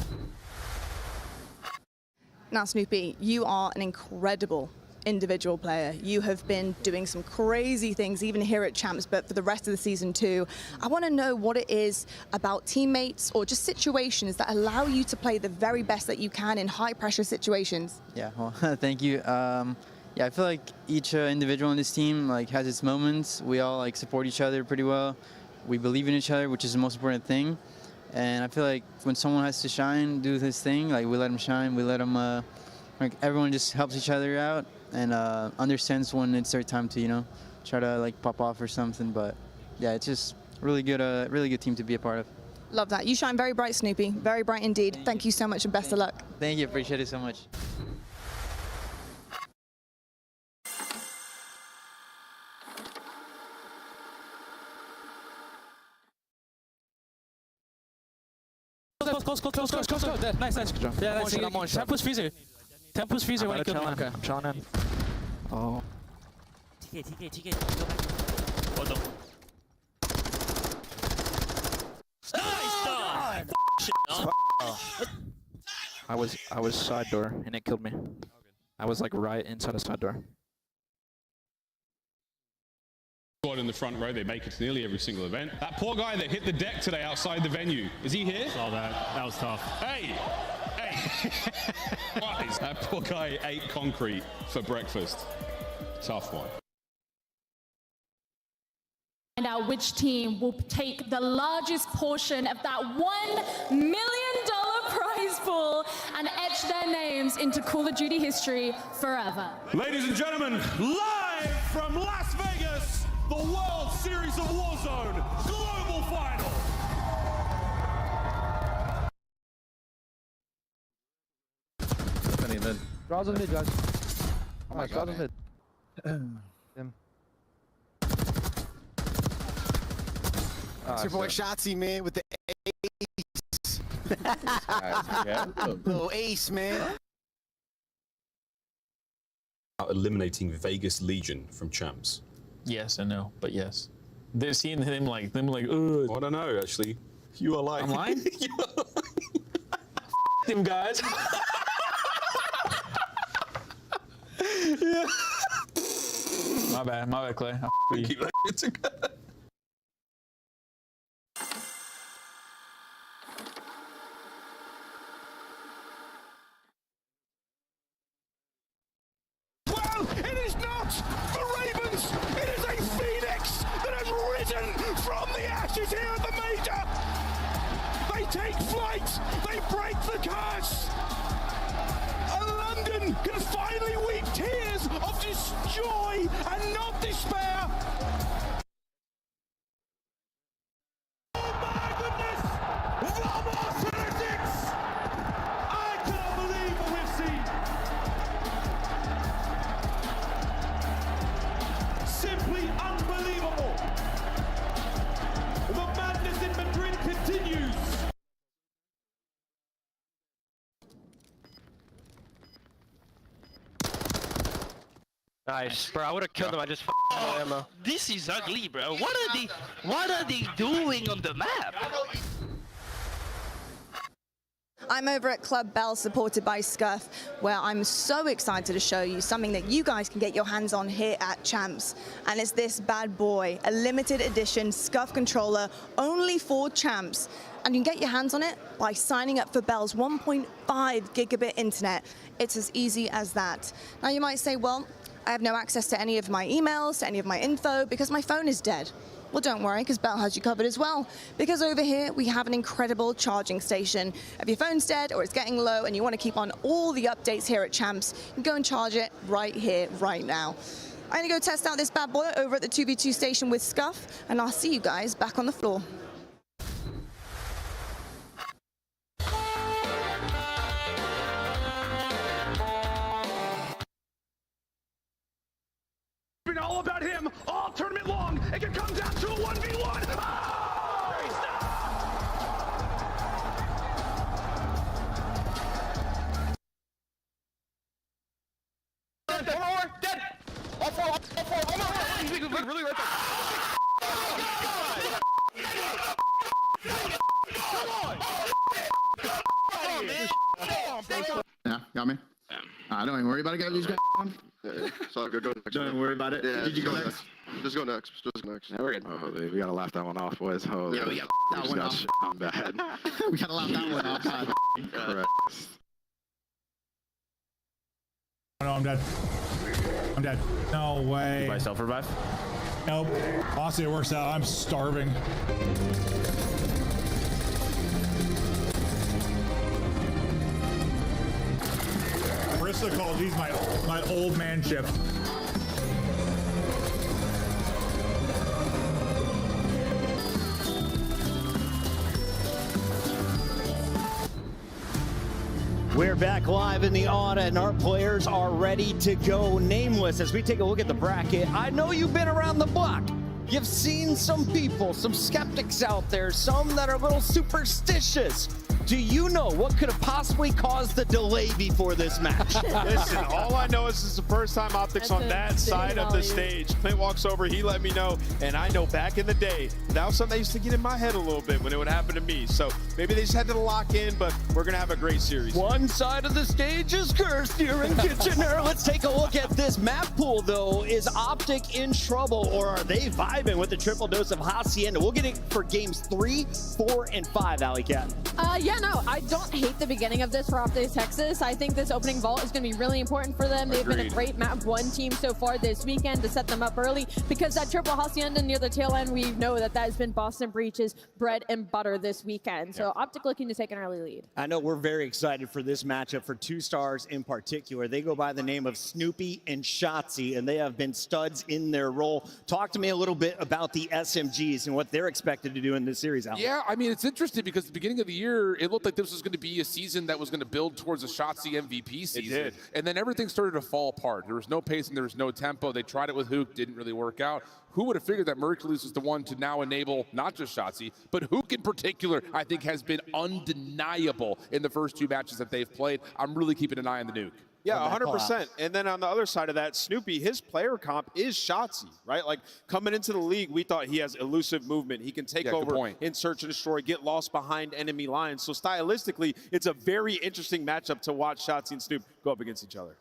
Now, Snoopy, you are an incredible individual player. You have been doing some crazy things, even here at Champs, but for the rest of the season too. I want to know what it is about teammates or just situations that allow you to play the very best that you can in high-pressure situations. Yeah, well, thank you. Yeah, I feel like each individual in this team has its moments. We all support each other pretty well. We believe in each other, which is the most important thing. And I feel like when someone has to shine, do his thing, we let him shine. We let him. Everyone just helps each other out and understands when it's their time to, try to pop off or something. But yeah, it's just really good team to be a part of. Love that. You shine very bright, Snoopy. Very bright indeed. Thank you so much and best of luck. Thank you. Appreciate it so much. Close. Nice. Good job. Yeah, I'm on. Tempus Freezer. Tempus Freezer when he killed him. Okay, I'm chilling in. Oh. TK. Hold on. Nice. I was side door and it killed me. I was right inside the side door. In the front row, they make it to nearly every single event. That poor guy that hit the deck today outside the venue, is he here? Saw that. That was tough. Hey! Guys, that poor guy ate concrete for breakfast. Tough one. Find out which team will take the largest portion of that $1 million prize pool and etch their names into Call of Duty history forever. Ladies and gentlemen, live from Las Vegas, the World Series of Warzone Global Final. Draws on mid, guys. Oh my god. Draws on mid. It's your boy Shotzi, man, with the ace. Little ace, man. Eliminating Vegas Legion from Champs. Yes and no, but yes. They're seeing him ugh. I don't know, actually. You are lying. I'm lying? Them guys. Yeah. My bad, Clay. Keep that shit together. Well, it is not the Ravens. It is a Phoenix that has risen from the ashes here at the Major. They take flight. They break the curse. London can finally weep tears of just joy and not despair. Oh my goodness! Vamos Heretics! I cannot believe what we've seen. Simply unbelievable. The madness in Madrid continues. Nice, bro. I would have killed him. I just ammo. This is ugly, bro. What are they doing on the map? I'm over at Club Bell, supported by Scuff, where I'm so excited to show you something that you guys can get your hands on here at Champs. And it's this bad boy, a limited edition Scuff controller, only for Champs. And you can get your hands on it by signing up for Bell's 1.5 gigabit internet. It's as easy as that. Now you might say, well, I have no access to any of my emails, to any of my info, because my phone is dead. Well, don't worry, because Bell has you covered as well. Because over here, we have an incredible charging station. If your phone's dead or it's getting low and you want to keep on all the updates here at Champs, you can go and charge it right here, right now. I'm going to go test out this bad boy over at the 2v2 station with Scuff, and I'll see you guys back on the floor. All about him all tournament long. It can come down to a 1v1. Oh, he's Dead. One more. Dead. All four. One more. He's really right there. Yeah, got me. Don't even worry about it, guys. These guys on. So go next. Don't worry about it. Yeah, Did you go next? Just go next. Just go next. Yeah, we're good. Oh, we gotta laugh that one off, boys. Oh, Yeah, we got that one off. I'm bad. We gotta laugh that one off. Correct. No, I'm dead. I'm dead. No way. Did myself revive? Nope. Honestly, it works out. I'm starving. Krista calls these my old man ship. We're back live in the AUDA, and our players are ready to go. Nameless, as we take a look at the bracket, I know you've been around the block. You've seen some people, some skeptics out there, some that are a little superstitious. Do you know what could have possibly caused the delay before this match? Listen, all I know is this is the first time Optic's on that side of the stage. Clint walks over, he let me know, and I know back in the day, that was something that used to get in my head a little bit when it would happen to me. So maybe they just had to lock in, but we're going to have a great series. One side of the stage is cursed here in Kitchener. Let's take a look at this map pool, though. Is Optic in trouble, or are they vibing with the triple dose of Hacienda? We'll get it for games 3, 4, and 5, Alley Cat. Yeah, no, I don't hate the beginning of this for Optic Texas. I think this opening vault is going to be really important for them. They've been a great map 1 team so far this weekend to set them up early, because that triple Hacienda near the tail end, we know that has been Boston Breach's bread and butter this weekend. So Optic looking to take an early lead. I know we're very excited for this matchup for 2 stars in particular. They go by the name of Snoopy and Shotzi, and they have been studs in their role. Talk to me a little bit about the SMGs and what they're expected to do in this series, Alan. Yeah, I mean, it's interesting because at the beginning of the year, it looked like this was going to be a season that was going to build towards a Shotzi MVP season. It did. And then everything started to fall apart. There was no pacing, there was no tempo. They tried it with Hook, didn't really work out. Who would have figured that Mercules was the one to now enable not just Shotzi, but Hook in particular, I think has been undeniable in the first 2 matches that they've played. I'm really keeping an eye on the Nuke. Yeah, 100%. And then on the other side of that, Snoopy, his player comp is Shotzi, right? Like, coming into the league, we thought he has elusive movement. He can take over in search and destroy, get lost behind enemy lines. So stylistically, it's a very interesting matchup to watch Shotzi and Snoop go up against each other.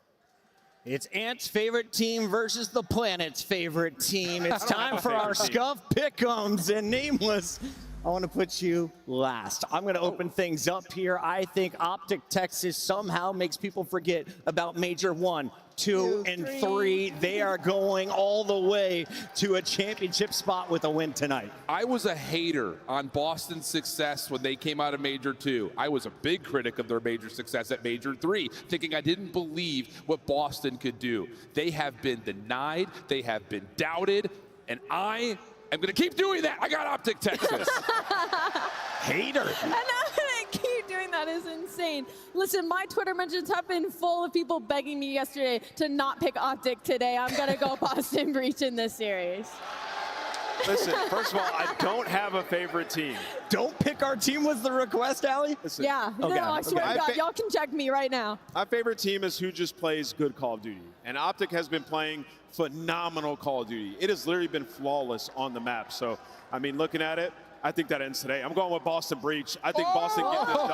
It's Ant's favorite team versus the planet's favorite team. It's time for our Scuff Pick'ems, and Nameless, I want to put you last. I'm going to open things up here. I think Optic Texas somehow makes people forget about Major 1, 2, and 3. They are going all the way to a championship spot with a win tonight. I was a hater on Boston's success when they came out of Major 2. I was a big critic of their major success at Major 3, thinking I didn't believe what Boston could do. They have been denied, they have been doubted, and I'm going to keep doing that. I got Optic Texas. Hater. And I'm going to keep doing that. Is insane. Listen, my Twitter mentions have been full of people begging me yesterday to not pick Optic today. I'm going to go Boston Breach in this series. Listen, first of all, I don't have a favorite team. Don't pick our team was the request, Allie? Yeah, no, I swear to God, y'all can check me right now. My favorite team is who just plays good Call of Duty. And Optic has been playing phenomenal Call of Duty. It has literally been flawless on the map. So, I mean, looking at it, I think that ends today. I'm going with Boston Breach. I think Boston get this done.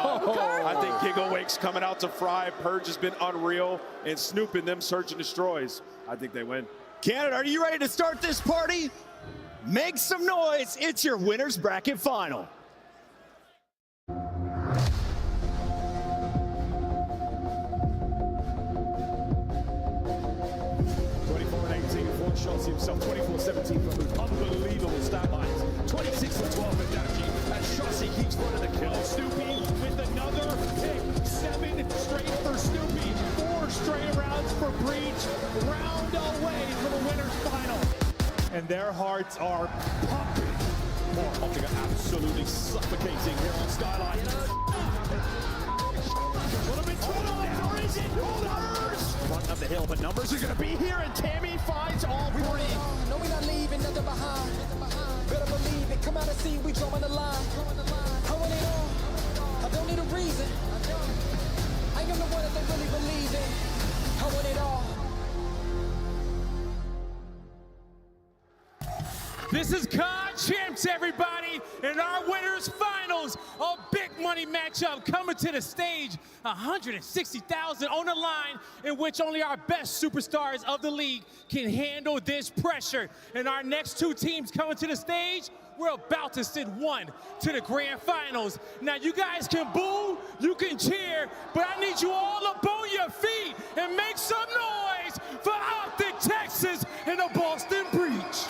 I think Gigawake's coming out to fry. Purge has been unreal. And Snoop and them search and destroys. I think they win. Canada, are you ready to start this party? Make some noise. It's your winner's bracket final. 4 shots himself, 24-17 from Luke. Unbelievable stat lines. 26-12 for Dashi. And Shotzi keeps running the kill. Snoopy with another pick. 7 straight for Snoopy. 4 straight rounds for Breach. Round away for the winner's final. And their hearts are pumping. More pumping, absolutely suffocating here on Skyline. What a bit or is it Numbers? Front of the hill, but Numbers are going to be here, and Tammy finds all 3. No, we're not leaving nothing behind. Better believe it. Come out and see, we drawing the line. I want it all. I don't need a reason. I am the one that they really believe in. I want it all. This is COD Champs, everybody, and our winners finals. A big money matchup coming to the stage. 160,000 on the line, in which only our best superstars of the league can handle this pressure. And our next 2 teams coming to the stage, we're about to send one to the grand finals. Now, you guys can boo, you can cheer, but I need you all up on your feet and make some noise for Optic Texas and the Boston Breach.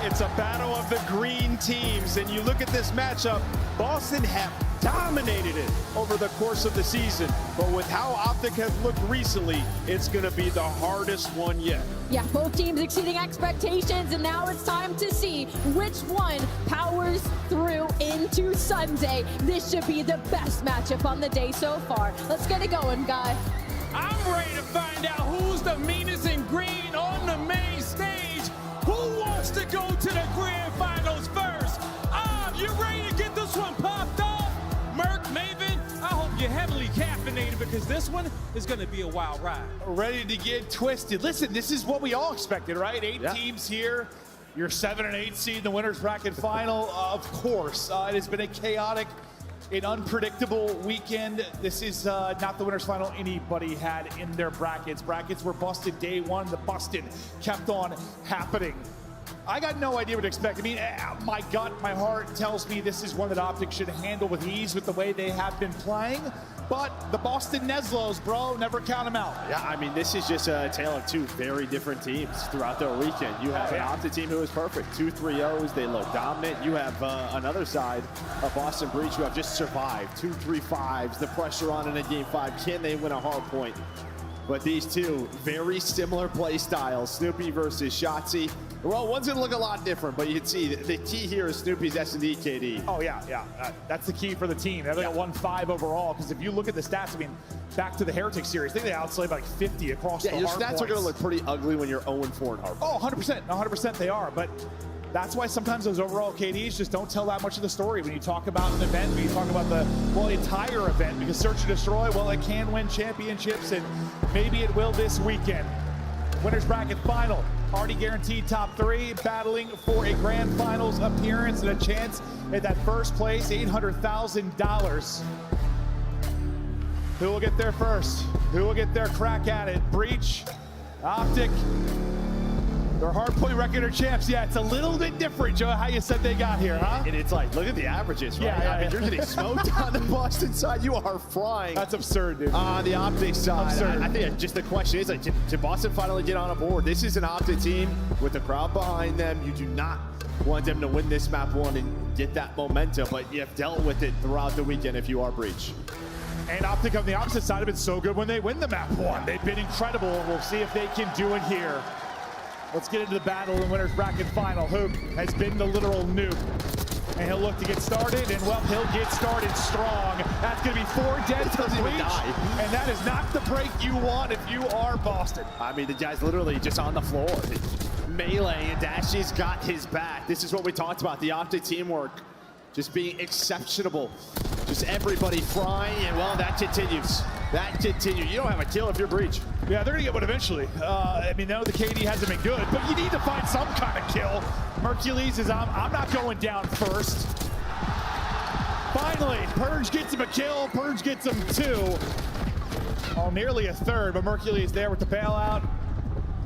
It's a battle of the green teams, and you look at this matchup, Boston have dominated it over the course of the season, but with how Optic has looked recently, it's going to be the hardest one yet. Yeah, both teams exceeding expectations, and now it's time to see which one powers through into Sunday. This should be the best matchup on the day so far. Let's get it going, guy. I'm ready to find out who's the meanest in green on the main stage. Who wants to go to the grand finals first? You ready to get this one popped off? Merc, Maven, I hope you're heavily caffeinated because this one is going to be a wild ride. Ready to get twisted. Listen, this is what we all expected, right? 8 teams here. Your 7 and 8 seed in the winner's bracket final. Of course, it has been a chaotic and unpredictable weekend. This is not the winner's final anybody had in their brackets. Brackets were busted day 1. The busting kept on happening. I got no idea what to expect. I mean, my gut, my heart tells me this is one that Optic should handle with ease with the way they have been playing. But the Boston Neslos, bro, never count them out. Yeah, I mean, this is just a tale of 2 very different teams throughout their weekend. You have an Optic team who is perfect, 2 3-0s, they look dominant. You have another side of Boston Breach who have just survived, 2 3-5s, the pressure on in a game 5. Can they win a hard point? But these 2 very similar play styles, Snoopy versus Shotzi. Well, one's going to look a lot different, but you can see the key here is Snoopy's S&D KD. Oh, yeah. That's the key for the team. They got 1-5 overall, because if you look at the stats, I mean, back to the Heretic series, I think they outslayed like 50 across the hard your stats are going to look pretty ugly when you're 0-4 in hard. Oh, 100%. 100% they are, but that's why sometimes those overall KDs just don't tell that much of the story when you talk about an event, when you talk about the entire event, because Search and Destroy, well, it can win championships, and maybe it will this weekend. Winner's bracket final, already guaranteed top 3, battling for a grand finals appearance and a chance at that first place, $800,000. Who will get there first? Who will get their crack at it? Breach, Optic, their hardpoint record are champs. Yeah, it's a little bit different, Joe, how you said they got here, huh? And it's like, look at the averages, right? Yeah, I mean, you're getting smoked on the Boston side. You are flying. That's absurd, dude. On the Optic side, absurd. I think just the question is, like, did Boston finally get on a board? This is an Optic team with the crowd behind them. You do not want them to win this map 1 and get that momentum, but you have dealt with it throughout the weekend if you are Breach. And Optic on the opposite side have been so good when they win the map 1. They've been incredible. We'll see if they can do it here. Let's get into the battle in the winner's bracket final. Hook has been the literal nuke. And he'll look to get started, and well, he'll get started strong. That's gonna be 4 dead for Breach, and that is not the break you want if you are Boston. I mean, the guy's literally just on the floor. Melee, and Dashy's got his back. This is what we talked about, the Optic teamwork. just being exceptional. Just everybody frying, and well, that continues. That continues. You don't have a kill if you're Breach. Yeah, they're gonna get one eventually. I mean, no, the KD hasn't been good, but you need to find some kind of kill. Mercules is, I'm not going down first. Finally, Purge gets him a kill. Purge gets him 2. Oh, nearly a third, but Mercules there with the bailout.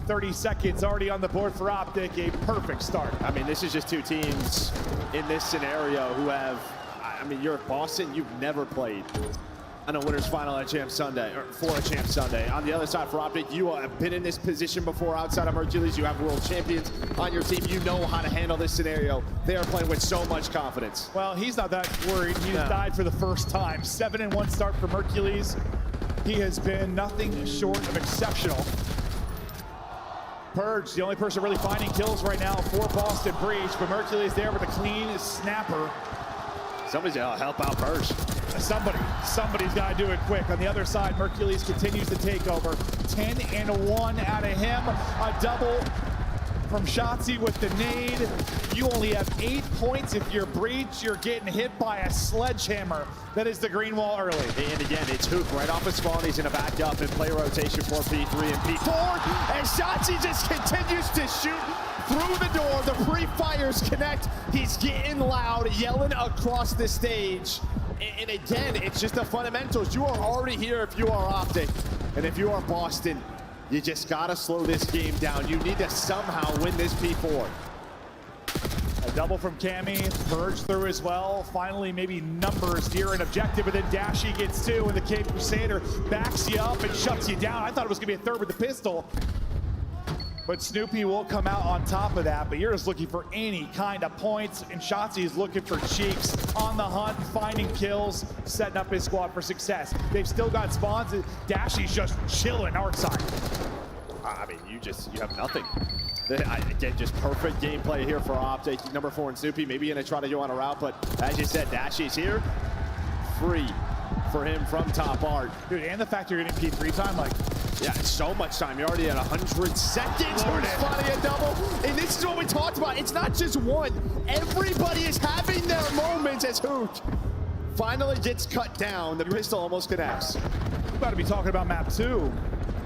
30 seconds already on the board for Optic. A perfect start. I mean, this is just two teams in this scenario who have, I mean, you're Boston, you've never played on a winners final at Champs Sunday, or for a Champs Sunday. On the other side for Optic, you have been in this position before outside of Mercules. You have world champions on your team. You know how to handle this scenario. They are playing with so much confidence. Well, he's not that worried. He has died for the first time. 7-1 start for Mercules. He has been nothing short of exceptional. Purge, the only person really finding kills right now for Boston Breach, but Mercules there with a clean snapper. Somebody's got to help out Purge. Somebody's got to do it quick. On the other side, Mercules continues to take over. 10-1 out of him. A double from Shotzi with the nade. You only have 8 points if you're Breach. You're getting hit by a sledgehammer. That is the green wall early. And again, it's Hook right off his spawn. He's going to back up and play rotation for P3 and P4. And Shotzi just continues to shoot through the door. The pre-fires connect. He's getting loud, yelling across the stage. And again, it's just the fundamentals. You are already here if you are Optic. And if you are Boston, you just got to slow this game down. You need to somehow win this P4. A double from Cammy, Purge through as well. Finally, maybe numbers near an objective, but then Dashy gets 2, and the Cape Crusader backs you up and shuts you down. I thought it was gonna be a third with the pistol, but Snoopy will come out on top of that. But you're just looking for any kind of points, and Shotzi is looking for cheeks, on the hunt, finding kills, setting up his squad for success. They've still got spawns. Dashy's just chilling our side. I mean, you have nothing. Again, just perfect gameplay here for Optic. Number 4 and Snoopy, maybe gonna try to go on a route, but as you said, Dashy's here. Free for him from top art. Dude, and the fact you're getting P3 time, like, yeah, so much time. You're already at 100 seconds. Who's finding a double? And this is what we talked about. It's not just one. Everybody is having their moments as Hook finally gets cut down. The pistol almost connects. We're about to be talking about map 2.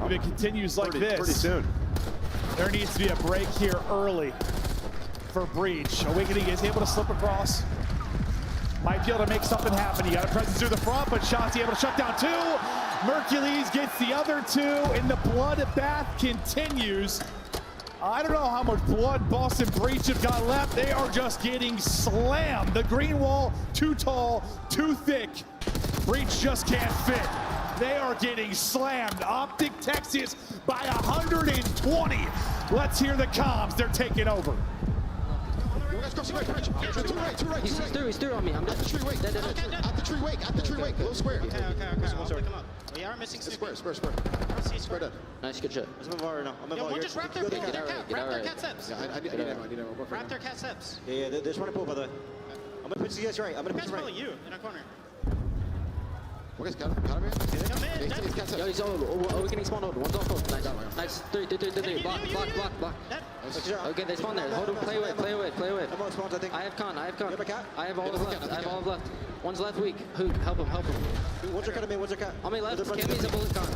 If it continues like this, pretty soon. There needs to be a break here early for Breach. Awakening is able to slip across. Might be able to make something happen. He got a presence through the front, but Shotzi able to shut down 2. Mercules gets the other 2, and the bloodbath continues. I don't know how much blood Boston Breach have got left. They are just getting slammed. The green wall, too tall, too thick. Breach just can't fit. They are getting slammed. Optic Texas by 120. Let's hear the comms. They're taking over. He's through on me. I'm dead. At the tree wake. At the tree wake. Low square. Okay. We are missing Square dead. Nice, good shot. Let's move over now. We'll just wrap their cat steps. I need him. Wrap their cat steps. Yeah, there's one pull, by the way. I'm gonna pitch you guys right. I'm gonna pitch right. You in a corner. What guys got him? Yo, he's awakening spawn hold. One's off hold. Nice. Three. Block. Okay, they spawn there. Hold him. Play away. I have con. I have all of left. One's left weak. Hook, help him. What's your cut? What's your cut? On my left, Cammy's a bullet con.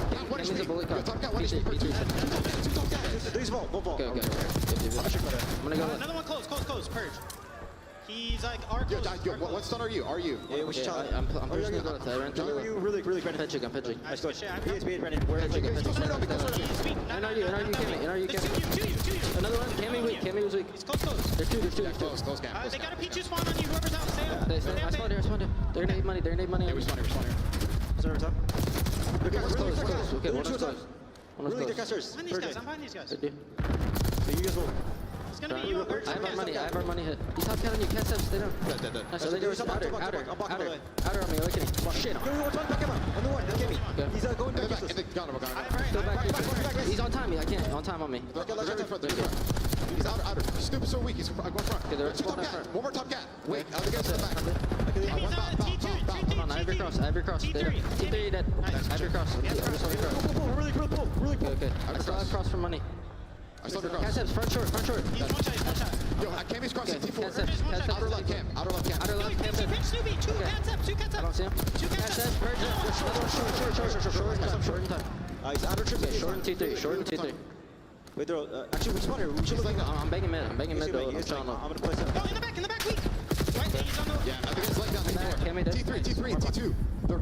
Three small. Okay. I'm gonna go left. Another one close. Purge. He's like our close. What stun are you? Yeah, we should try. I'm pushing the left. I ran to the left. Really, Brandon. I'm pitching. Nice, good. Speed, Brandon. We're pitching. NRU, Cammy. Another one. Cammy was weak. He's close. There's two. Close gap. They got a P2 spawn on you. Whoever's out, stay out. I spawned here. They're gonna need money. Yeah, we spawn here. What's over top? Okay, one is close. Really good casters. I'm behind these guys. You guys will. It's gonna be you. I have our money hit. He's top down on you. Can't stay down. Dead. Nice. Outer on me. Awakening. Shit. Back him up. On the one. Give me. He's going back. Still back. He's on time. I can't. On time on me. He's outer. Stupid so weak. He's going front. Okay, they're top cat. One more top cat. Wait. I'll get to the back. Hold on. I have your cross. T3 dead. I have your cross. Really cool. Okay. I still have cross for money. I saw the cross. Cat steps, front short. He's one shot. Yo, Cammy's crossing T4. Cat steps. Outer left cam. Outer left cam. Outer left, Cam steps. Snoopy, two cats up. I don't see him. Cat steps, purge it. Another one short in time. He's outer trip. Okay, short in T3. Wait, actually, which one are we? I'm banging mid though. I'm trying to. I'm gonna place it. Go in the back, weak. Right, he's on the... Yeah, I think it's like down Cammy dead. T3, T2.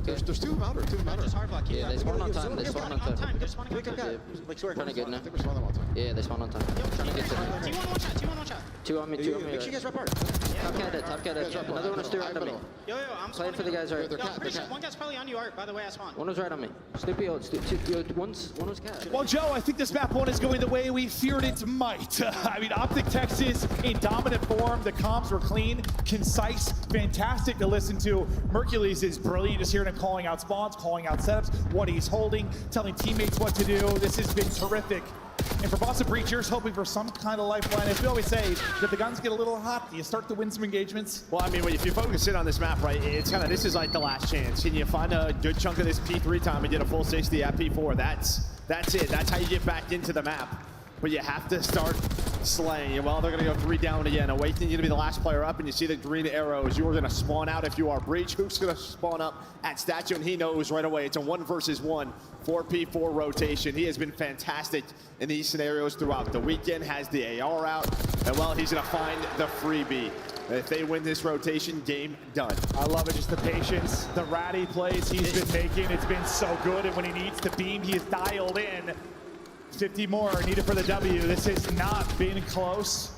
There's two outer. Just hard block. Yeah, they spawn on time. They're spawning on time. Trying to get now. I think we're spawning on time. Yeah, they spawn on time. Trying to get to them. T1 one shot. Two on me. Make sure you guys rep hard. Top cat dead. Another one is still right on me. Yo, I'm Playing for the guys right. I'm pretty sure one guy's probably on you, Art, by the way I spawned. One was right on me. Snoopy, one was cat. Well, Joe, I think this map one is going the way we feared it might. I mean, Optic Texas in dominant form. The comms were clean, concise, fantastic to listen to. Mercules is brilliant, just hearing him calling out spawns, calling out setups, what he's holding, telling teammates what to do. This has been terrific. And for Boston Breachers, hoping for some kind of lifeline. As we always say, if the guns get a little hot, you start to win some engagements. Well, I mean, if you focus in on this map, right, it's kind of, this is like the last chance. Can you find a good chunk of this P3 time and get a full 60 at P4? That's it. That's how you get back into the map. But you have to start slaying. Well, they're going to go 3 down again. Awakening, you're going to be the last player up, and you see the green arrows. You are going to spawn out if you are Breach. Who's going to spawn up at Statue, and he knows right away. It's a 1 versus 1, 4P4 rotation. He has been fantastic in these scenarios throughout the weekend, has the AR out, and well, he's going to find the freebie. If they win this rotation, game done. I love it, just the patience, the ratty plays he's been making. It's been so good, and when he needs to beam, he is dialed in. 50 more needed for the W. This has not been close.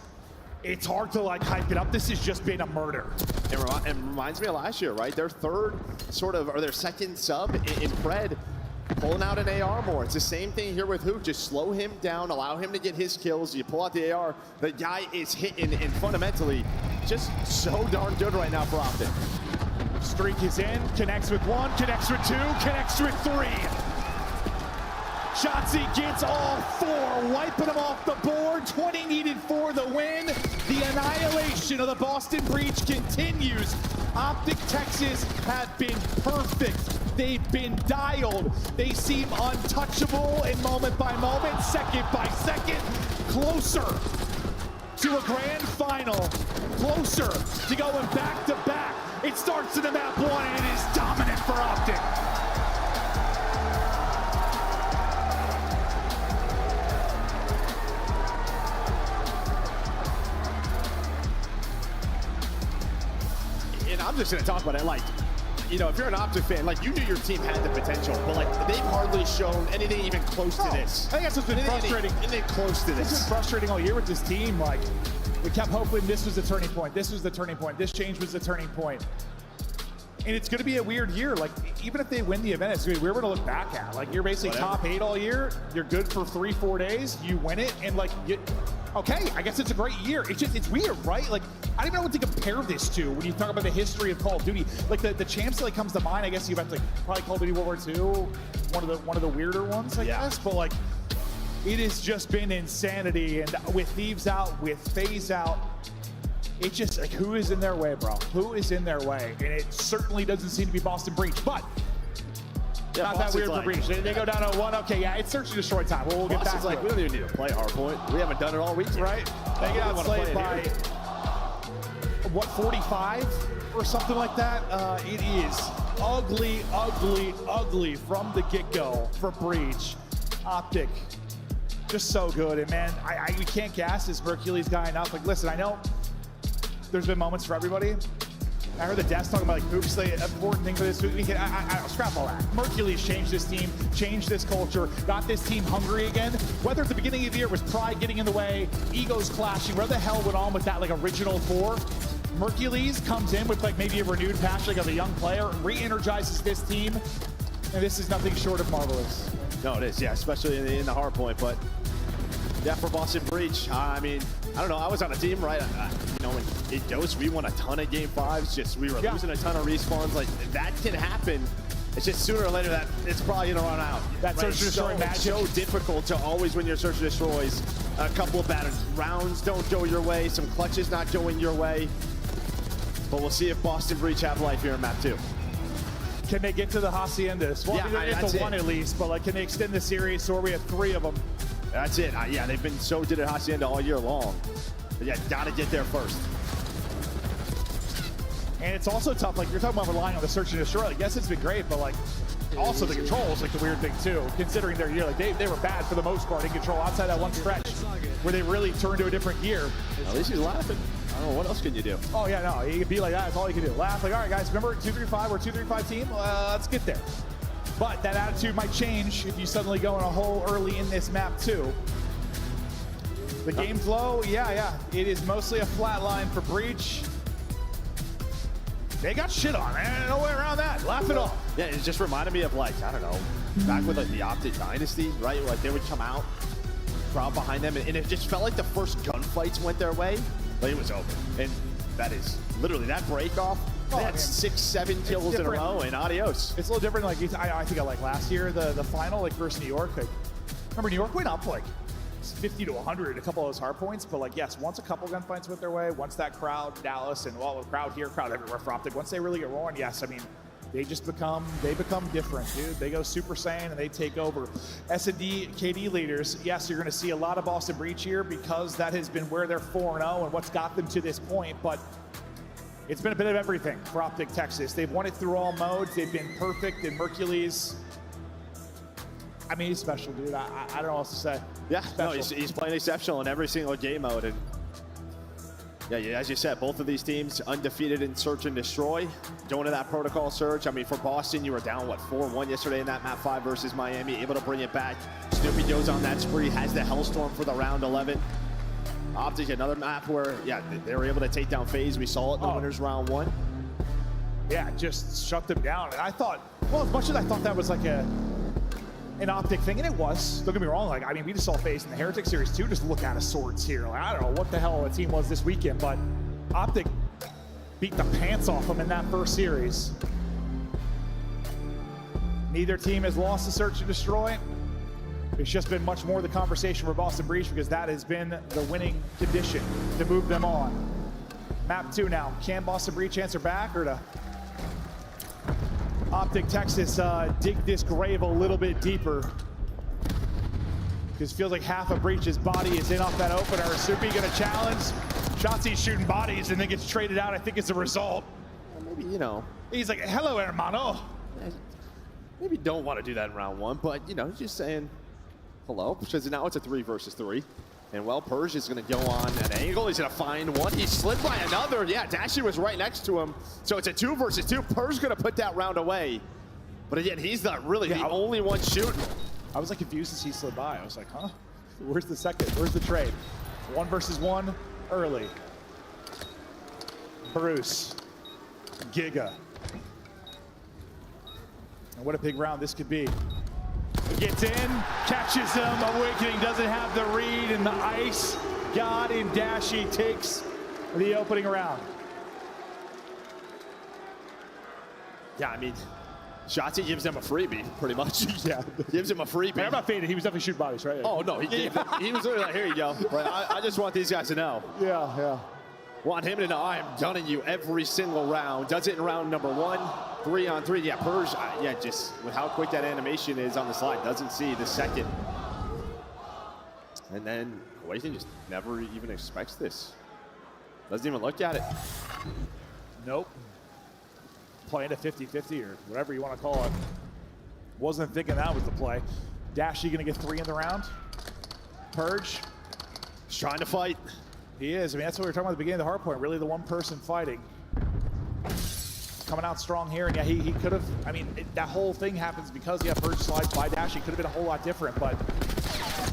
It's hard to like hype it up. This has just been a murder. It reminds me of last year, right? Their third sort of, or their second sub in Fred, pulling out an AR more. It's the same thing here with Hoot. Just slow him down, allow him to get his kills. You pull out the AR, the guy is hitting, and fundamentally, just so darn good right now for Optic. Streak is in, connects with 1, connects with 2, connects with 3. Shotzi gets all 4, wiping them off the board. 20 needed for the win. The annihilation of the Boston Breach continues. Optic Texas have been perfect. They've been dialed. They seem untouchable in moment by moment, second by second, closer to a grand final, closer to going back to back. It starts in the map 1 and it is dominant for Optic. And I'm just going to talk about it, like, you know, if you're an Optic fan, like, you knew your team had the potential, but, like, they've hardly shown anything even close to this. I think that's what's been frustrating. Anything close to this. It's been frustrating all year with this team. Like, we kept hoping this was the turning point. This was the turning point. This change was the turning point. And it's going to be a weird year. Like, even if they win the event, it's going to be weird to look back at. Like, you're basically top 8 all year. You're good for 3-4 days. You win it, and, like, okay, I guess it's a great year. It's just, it's weird, right? Like, I don't even know what to compare this to when you talk about the history of Call of Duty. Like, the champs that like, comes to mind, I guess you have to, like, probably Call of Duty World War II, one of the weirder ones, I guess. But, like, it has just been insanity. And with Thieves out, with FaZe out, it just, like, who is in their way, bro? Who is in their way? And it certainly doesn't seem to be Boston Breach, but yeah, not that weird for Breach. They go down to 1. Okay, yeah, it's search and destroy time. We'll get back to like, it. we don't even need to play hardpoint. We haven't done it all week, right? They get outplayed by, what, 45 or something like that? It is ugly, ugly, ugly from the get-go for Breach. Optic, just so good. And, man, we can't gas this Mercules guy enough. Like, listen, I know there's been moments for everybody. I heard the devs talking about, like, oops, the important thing for this. We can, I scrap all that. Mercules changed this team, changed this culture, got this team hungry again. Whether at the beginning of the year it was pride getting in the way, egos clashing, where the hell went on with that, like, original 4? Mercules comes in with, like, maybe a renewed passion, like, of a young player, re-energizes this team, and this is nothing short of marvelous. No, it is, yeah, especially in the hard point, but yeah, for Boston Breach, I mean, I don't know, I was on a team, right? You know, in Ghost, we won a ton of game 5s, just we were losing a ton of respawns. Like, that can happen. It's just sooner or later that it's probably gonna run out. That search and destroy magic. It's so difficult to always win your search and destroys. A couple of bad rounds don't go your way, some clutches not going your way. But we'll see if Boston Breach have life here in map 2. Can they get to the Haciendas? Well, yeah, it's a 1 at least, but, like, can they extend the series so we have 3 of them? That's it. Yeah, they've been so good at Hacienda all year long. But yeah, gotta get there first. And it's also tough, like you're talking about relying on the search and destroy. Like, yes, it's been great, but like also the control is like the weird thing too, considering their year. Like they were bad for the most part in control outside that one stretch where they really turned to a different gear. At least he's laughing. I don't know, what else can you do? Oh yeah, no, you can be like that. That's all you can do. Laugh like, all right guys, remember 2-3-5, we're a 2-3-5 team. Let's get there. But that attitude might change if you suddenly go in a hole early in this map too. The game flow, yeah. It is mostly a flat line for Breach. They got shit on, man. No way around that. Laugh it off. Yeah, it just reminded me of like, I don't know, back with like the Optic Dynasty, right? Like they would come out, crowd behind them, and it just felt like the first gunfights went their way. Like it was over. And that is literally that break off. They had 6-7 kills in a row and adios. It's a little different. Like I think I like last year, the final like versus New York. Like, remember New York went up like 50 to 100, a couple of those hard points, but like yes, once a couple gunfights went their way, once that crowd, Dallas, and well, crowd here, crowd everywhere for Optic, once they really get rolling, yes, I mean, they become different, dude. They go Super Saiyan and they take over. S&D KD leaders, yes, you're going to see a lot of Boston Breach here because that has been where they're 4-0 and what's got them to this point, but it's been a bit of everything for Optic Texas. They've won it through all modes. They've been perfect in Mercules. I mean, he's special, dude. I don't know what else to say. Yeah, no, he's playing exceptional in every single game mode. And yeah, as you said, both of these teams undefeated in search and destroy. Going to that protocol search. I mean, for Boston, you were down, what, 4-1 yesterday in that map 5 versus Miami, able to bring it back. Snoopy goes on that spree, has the Hellstorm for the round 11. Optic, another map where, yeah, they were able to take down FaZe. We saw it in the winners round 1. Yeah, just shut them down. And I thought, well, as much as I thought that was like an Optic thing, and it was, don't get me wrong, like, I mean, we just saw FaZe in the Heretic Series too, just look out of sorts here. Like, I don't know what the hell the team was this weekend, but Optic beat the pants off them in that first series. Neither team has lost the search and destroy. It's just been much more the conversation for Boston Breach because that has been the winning condition to move them on. Map 2 now. Can Boston Breach answer back or to Optic Texas dig this grave a little bit deeper? Because it feels like half of Breach's body is in off that opener. Soupy gonna challenge. Shotzi's shooting bodies and then gets traded out, I think, as a result. Well, maybe, you know. He's like, hello, hermano. Maybe don't want to do that in round 1, but, you know, just saying hello, because now it's a 3 versus 3. And, well, Purge is going to go on an angle. He's going to find one. He slid by another. Yeah, Dashi was right next to him. So it's a 2 versus 2. Purge going to put that round away. But, again, he's not really the only one shooting. I was, like, confused as he slid by. I was like, huh? Where's the second? Where's the trade? 1 versus 1 early. Bruce. Giga. And what a big round this could be. Gets in, catches him, Awakening doesn't have the read, and the ice god in Dashi takes the opening round. Yeah, I mean, Shotzi gives them a freebie, pretty much. Yeah. Gives him a freebie. Man, I'm not faded. He was definitely shooting bodies, right? Oh, no, he was literally like, here you go. But I just want these guys to know. Yeah. Want him to know I am gunning you every single round. Does it in round number 1, 3-on-3. Yeah, Purge, yeah, just with how quick that animation is on the slide, doesn't see the second. And then Awakening just never even expects this. Doesn't even look at it. Nope. Playing a 50-50 or whatever you want to call it. Wasn't thinking that was the play. Dashi gonna get 3 in the round. Purge. He's trying to fight. He is. I mean, that's what we were talking about at the beginning of the hard point. Really the one person fighting. Coming out strong here. And yeah, he could have, I mean, that whole thing happens because Purge slides by Dashi. Could have been a whole lot different, but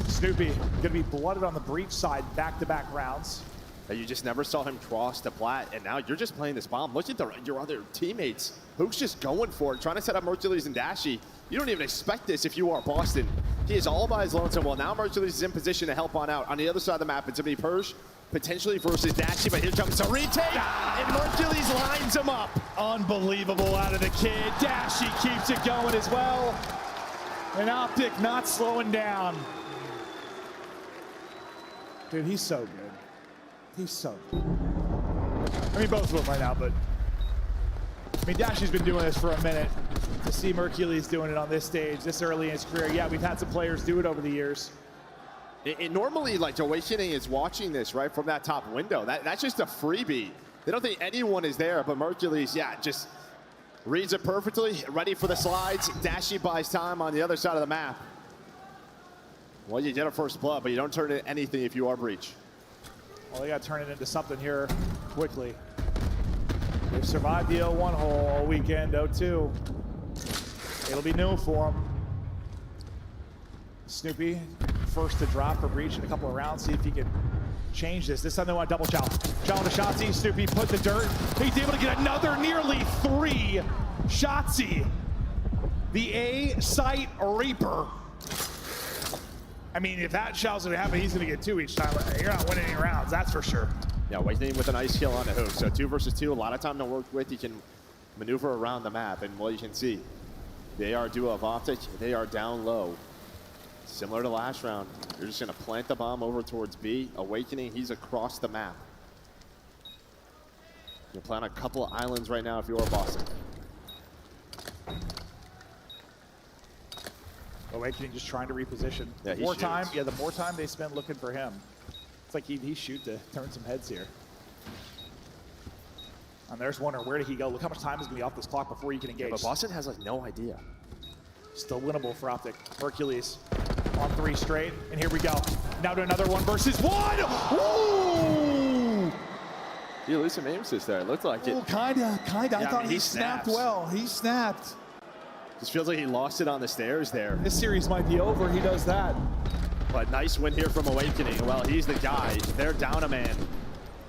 Snoopy going to be blooded on the Breach side back-to-back rounds. You just never saw him cross the plat, and now you're just playing this bomb. Look at your other teammates. Hook's just going for it, trying to set up Mercules and Dashi. You don't even expect this if you are Boston. He is all by his lonesome. Well, now Mercules is in position to help on out. On the other side of the map, it's going to be Purge, potentially versus Dashi, but here comes a retake, and Mercules lines him up. Unbelievable out of the kid. Dashi keeps it going as well. And Optic not slowing down. Dude, he's so good. He's so good. I mean, both of them right now, but I mean, Dashi's been doing this for a minute. To see Mercules doing it on this stage, this early in his career, yeah, we've had some players do it over the years. Normally, like, Awakening is watching this, right, from that top window. That's just a freebie. They don't think anyone is there, but Mercules, yeah, just reads it perfectly, ready for the slides. Dashy buys time on the other side of the map. Well, you get a first blood, but you don't turn it into anything if you are Breach. Well, they got to turn it into something here quickly. They've survived the 0-1 hole all weekend, 0-2. It'll be new for them. Snoopy, first to drop for Breach in a couple of rounds, see if he can change this. This time they want a double chow. Chow to Shotzi. Snoopy put the dirt. He's able to get another nearly 3. Shotzi, the A-Site Reaper. I mean, if that chow's gonna happen, he's gonna get 2 each time. You're not winning any rounds, that's for sure. Yeah, Awakening with an ice kill on the hook. So 2 versus 2, a lot of time to work with. You can maneuver around the map, and well, you can see they are duo of Optic. They are down low. Similar to last round, you're just gonna plant the bomb over towards B. Awakening, he's across the map. You'll plant a couple of islands right now if you are Boston. Awakening just trying to reposition. Yeah, the more time they spend looking for him. It's like he shoot to turn some heads here. And there's wondering, where did he go? Look how much time is gonna be off this clock before you can engage. Yeah, but Boston has like no idea. Still winnable for Optic. Hercules on 3 straight, and here we go. Now to another 1 versus 1. Ooh! You lose some aim assist there. It looked like it. Oh, kinda. Yeah, I thought he snapped well. He snapped. Just feels like he lost it on the stairs there. This series might be over. He does that. But nice win here from Awakening. Well, he's the guy. They're down a man.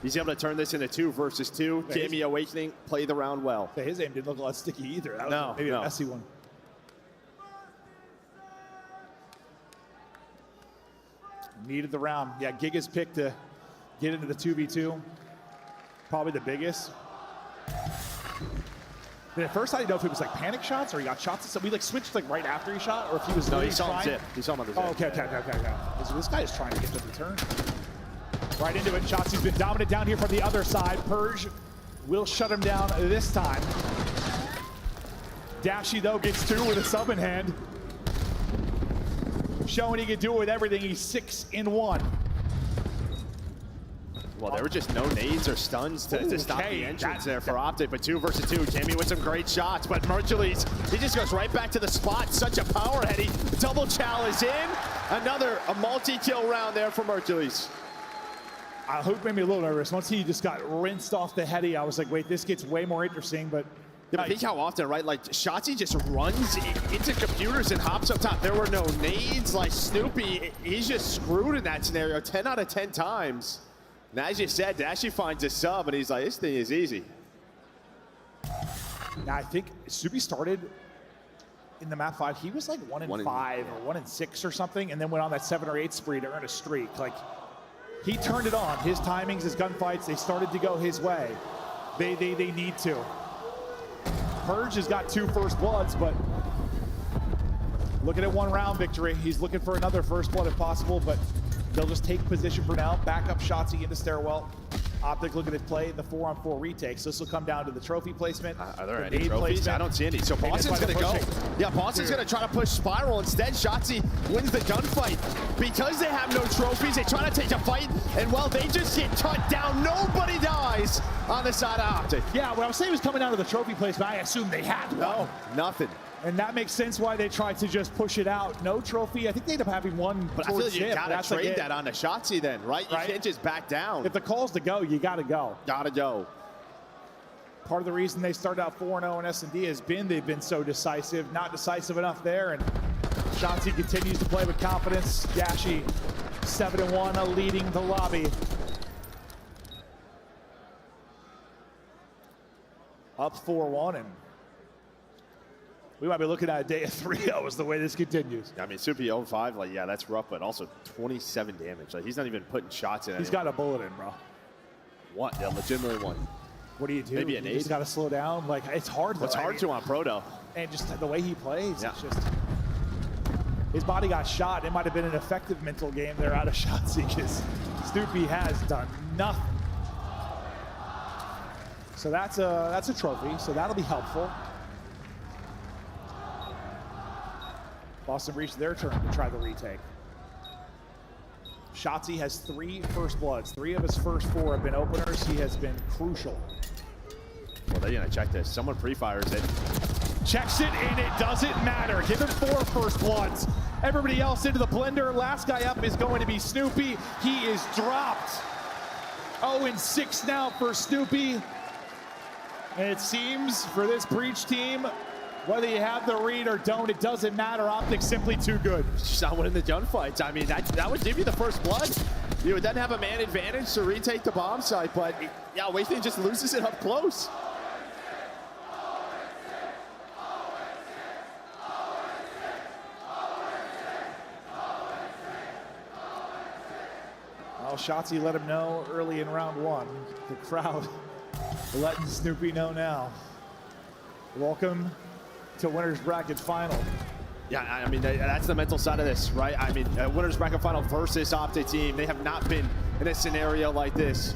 He's able to turn this into 2 versus 2. Yeah, Jamie Awakening play the round well. Yeah, his aim didn't look a lot sticky either. That was maybe a messy one. Needed the round. Yeah, Giga's pick to get into the 2v2. Probably the biggest. But at first I didn't know if it was like panic shots or he got shots. So we like switched like right after he shot, or if he was No, really he saw trying. him zip. He saw him on the zip. Oh, okay. So this guy is trying to get to the turn. Right into it. Shots. He's been dominant down here from the other side. Purge will shut him down this time. Dashy though gets 2 with a sub in hand. Showing he can do it with everything. He's 6 in 1. Well, there were just no nades or stuns to stop the entrance there for Optic, but 2 versus 2. Jamie with some great shots, but Mercules, he just goes right back to the spot. Such a power heady. Double chow is in. A multi-kill round there for Mercules. Hook made me a little nervous. Once he just got rinsed off the heady, I was like, wait, this gets way more interesting, but yeah, but think how often, right? Like, Shotzi just runs into computers and hops up top. There were no nades. Like, Snoopy, he's just screwed in that scenario 10 out of 10 times. And as you said, Dashy finds a sub, and he's like, this thing is easy. Now, I think Snoopy started in the map 5. He was like 1 in 5 or 1 in 6 or something, and then went on that 7 or 8 spree to earn a streak. Like, he turned it on. His timings, his gunfights, they started to go his way. They need to. Purge has got 2 first bloods, but looking at 1 round victory. He's looking for another first blood if possible, but they'll just take position for now. Back up Shotzi into stairwell. Optic looking at play the 4-on-4 retakes. This will come down to the trophy placement. Are there any trophies? I don't see any. So Boston's going to go. Yeah, Boston's going to try to push Spiral. Instead, Shotzi wins the gunfight. Because they have no trophies, they try to take a fight, and well, they just get cut down. Nobody dies on the side of Optic. Yeah, what I was saying was coming down to the trophy placement. I assumed they had one. No, nothing. And that makes sense why they tried to just push it out. No trophy. I think they end up having 1. But I feel like you gotta trade that on to Shotzi then, right? You can't just back down. If the call's to go, you gotta go. Gotta go. Part of the reason they started out 4-0 in S&D has been they've been so decisive. Not decisive enough there, and Shotzi continues to play with confidence. Dashy 7-1, leading the lobby. Up 4-1, and we might be looking at a day of 3-0 as the way this continues. I mean, Super 0-5, like, yeah, that's rough, but also 27 damage. Like, he's not even putting shots in. He's got a bullet in, bro. What? Yeah, legitimately one. What do you do? Maybe an 8. You just got to slow down. Like, it's hard. Well, it's hard to on Proto. And just the way he plays, it's just... His body got shot. It might have been an effective mental game there out of Shotzi because Snoopy has done nothing. So that's a trophy, so that'll be helpful. Boston reached their turn to try the retake. Shotzzy has 3 first bloods. 3 of his first 4 have been openers. He has been crucial. Well, they're gonna check this. Someone pre-fires it. Checks it, and it doesn't matter. Give him 4 first bloods. Everybody else into the blender. Last guy up is going to be Snoopy. He is dropped. 0-6 now for Snoopy. And it seems for this Breach team, whether you have the read or don't, it doesn't matter. Optics simply too good. Just not winning the gunfights. I mean, that would give you the first blood. You would then have a man advantage to retake the bomb site, but yeah, Wasting just loses it up close. Well, Shotzzy let him know early in round 1. The crowd letting Snoopy know now. Welcome to Winners Bracket Final. Yeah, I mean, that's the mental side of this, right? I mean, Winners Bracket Final versus Optic team. They have not been in a scenario like this.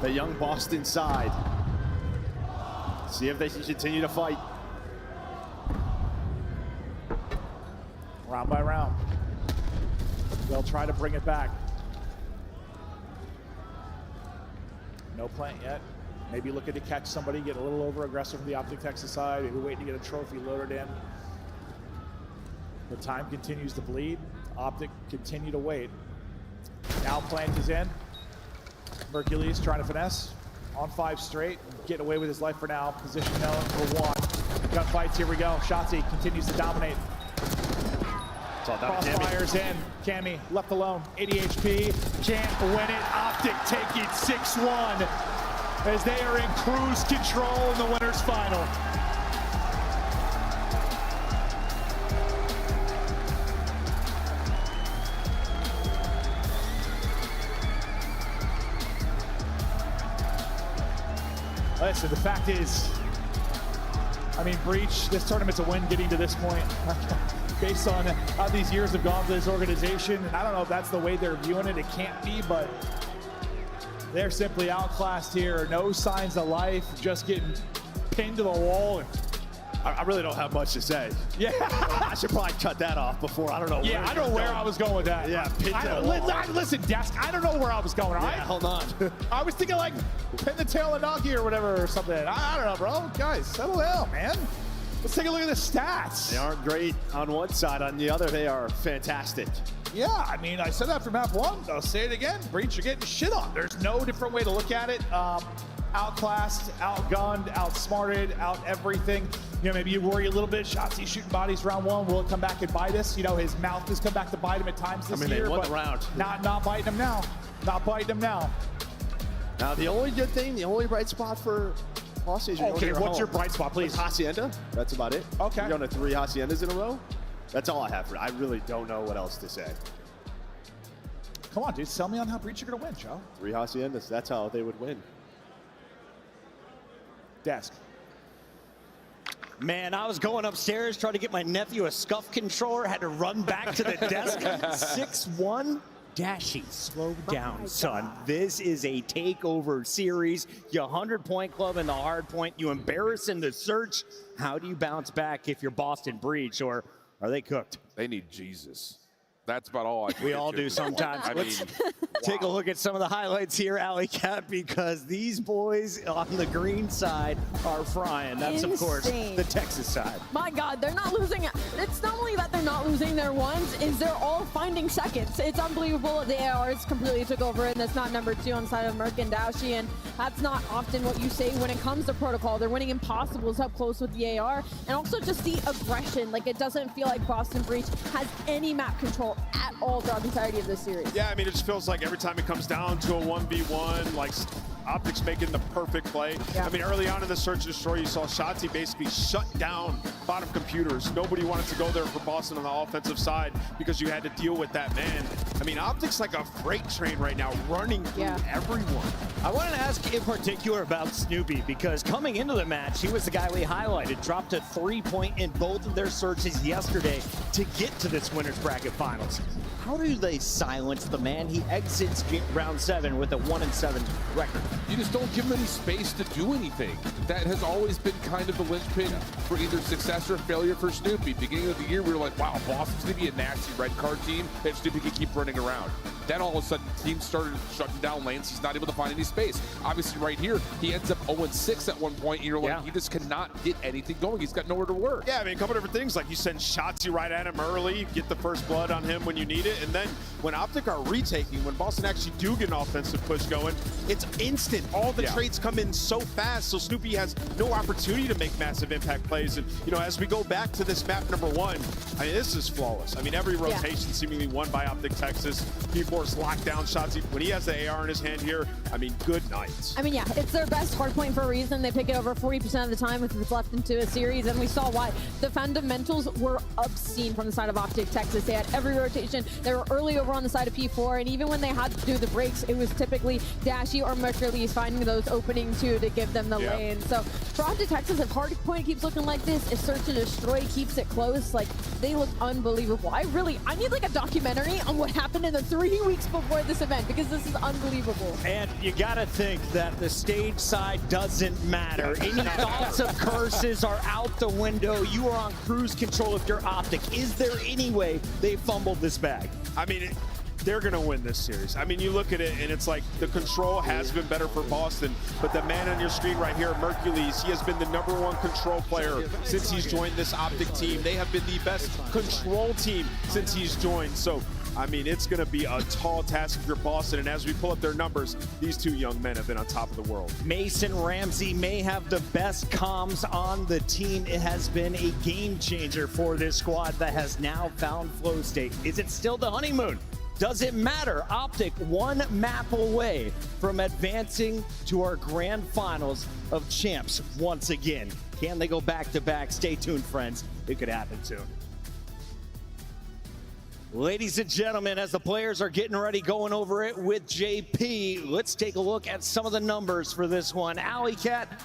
The young Boston side. See if they can continue to fight. Round by round. They'll try to bring it back. No plant yet. Maybe looking to catch somebody, get a little over aggressive from the Optic Texas side. Maybe waiting to get a trophy loaded in. The time continues to bleed. Optic continue to wait. Now plant is in. Mercules trying to finesse. On 5 straight. Getting away with his life for now. Position known for 1. Gunfights, here we go. Shotzzy continues to dominate. Crossfires in. Cammy left alone. 80 HP. Can't win it. Optic take it 6-1 as they are in cruise control in the winners final. Listen, the fact is, I mean, Breach, this tournament's a win getting to this point. Based on how these years have gone for this organization. And I don't know if that's the way they're viewing it. It can't be, but they're simply outclassed here. No signs of life, just getting pinned to the wall. And I really don't have much to say. Yeah. I should probably cut that off before. I don't know. Yeah, I don't know where I was going with that. Yeah, pinned to the wall. Listen, Desk, I don't know where I was going. Yeah, hold on. I was thinking like pin the tail of Nagi or whatever or something. I don't know, bro. Guys, settle down, man. Let's take a look at the stats. They aren't great on one side. On the other, they are fantastic. Yeah, I mean, I said that for map 1. I'll say it again. Breach are getting shit on. There's no different way to look at it. Outclassed, outgunned, outsmarted, out everything. You know, maybe you worry a little bit. Shotzzy shooting bodies round 1. Will it come back and bite us? You know, his mouth has come back to bite him at times this year. They won the round. Not biting him now. Not biting him now. Now, the only good thing, the only bright spot for Boston. Okay, what's your bright spot, please? Hacienda. That's about it. Okay. We're going to 3 Haciendas in a row. That's all I have for it. I really don't know what else to say. Come on, dude. Sell me on how Breach are going to win, Joe. 3 Haciendas. That's how they would win. Desk. Man, I was going upstairs trying to get my nephew a scuff controller. Had to run back to the desk. 6-1. Dashy, slow down, son. This is a takeover series. You 100-point club in the hard point. You embarrass in the search. How do you bounce back if you're Boston Breach, or are they cooked? They need Jesus. That's about all I can We all do sometimes. Let's take a look at some of the highlights here, Alley Cat, because these boys on the green side are frying. That's, of course, the Texas side. My God, they're not losing. It's not only that they're not losing their ones, is they're all finding seconds. It's unbelievable. The ARs completely took over, and that's not number 2 on the side of Merc and Dashi, and that's not often what you say when it comes to protocol. They're winning impossibles up close with the AR, and also just the aggression. Like, it doesn't feel like Boston Breach has any map control at all throughout the entirety of this series. Yeah, I mean, it just feels like every time it comes down to a 1v1, like Optics making the perfect play. Yeah. I mean, early on in the search and destroy, you saw Shotzzy basically shut down bottom computers. Nobody wanted to go there for Boston on the offensive side because you had to deal with that man. I mean, Optics like a freight train right now, running through everyone. I wanted to ask in particular about Snoopy, because coming into the match, he was the guy we highlighted, dropped a 3-point in both of their searches yesterday. to get to this winner's bracket finals. How do they silence the man? He exits round 7 with a 1-7 record. You just don't give him any space to do anything. That has always been kind of the linchpin for either success or failure for Snoopy. Beginning of the year, we were like, wow, Boston's going to be a nasty red card team, and Snoopy can keep running around. Then all of a sudden, teams started shutting down lanes. He's not able to find any space. Obviously, right here, he ends up 0-6 at one point, and you're like, he just cannot get anything going. He's got nowhere to work. Yeah, I mean, a couple different things. Like you send Shotzzy right at him early, get the first blood on him when you need it, and then when Optic are retaking, when Boston actually do get an offensive push going, it's instant. All the trades come in so fast, so Snoopy has no opportunity to make massive impact plays. And, you know, as we go back to this map number 1, I mean, this is flawless. I mean, every rotation seemingly won by Optic Texas. P4's locked down Shotzzy. When he has the AR in his hand here, I mean, good night. I mean, yeah, it's their best hardpoint for a reason. They pick it over 40% of the time if it's left into a series, and we saw why. The fundamentals were obscene from the side of Optic Texas. They had every rotation. They were early over on the side of P4, and even when they had to do the breaks, it was typically Dashy or Mercury's finding those opening two to give them the lane. So for Optic Texas, if hardpoint keeps looking like this, if Search and Destroy keeps it close, like, they look unbelievable. I need like a documentary on what happened in the 3 weeks before this event, because this is unbelievable. And you gotta think that the stage side doesn't matter. Any thoughts of curses are out the window. You are on cruise control if you're Optic. Is there any way they fumbled this bag? I mean, they're going to win this series. I mean, you look at it, and it's like the control has been better for Boston, but the man on your screen right here, Mercules, he has been the #1 control player since he's joined this Optic team. They have been the best control team since he's joined. So, I mean, it's going to be a tall task for Boston, and as we pull up their numbers, these two young men have been on top of the world. Mason Ramsey may have the best comms on the team. It has been a game changer for this squad that has now found flow state. Is it still the honeymoon? Does it matter? Optic 1 map away from advancing to our grand finals of champs once again. Can they go back-to-back? Stay tuned, friends. It could happen soon. Ladies and gentlemen, as the players are getting ready, going over it with JP, let's take a look at some of the numbers for this one. Alley Cat,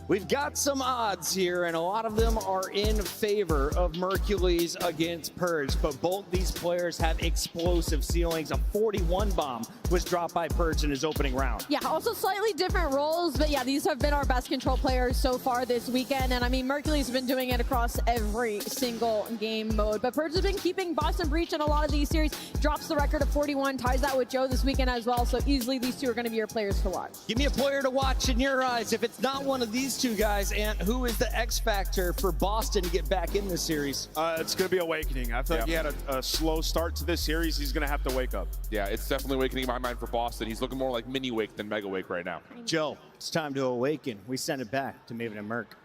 we've got some odds here, and a lot of them are in favor of Mercules against Purge, but both these players have explosive ceilings. A 41 bomb was dropped by Purge in his opening round. Yeah, also slightly different roles, but yeah, these have been our best control players so far this weekend, and I mean, Mercules has been doing it across every single game mode, but Purge has been keeping Boston Breach in a lot of these series, drops the record of 41, ties that with Joe this weekend as well, so easily these two are going to be your players to watch. Give me a player to watch in your eyes. If it's not one of these two guys, and who is the X factor for Boston to get back in this series? It's going to be Awakening. I feel like he had a slow start to this series. He's going to have to wake up. Yeah, it's definitely Awakening in my mind for Boston. He's looking more like mini Wake than Mega Wake right now. Joe, it's time to awaken. We send it back to Maven and Merc.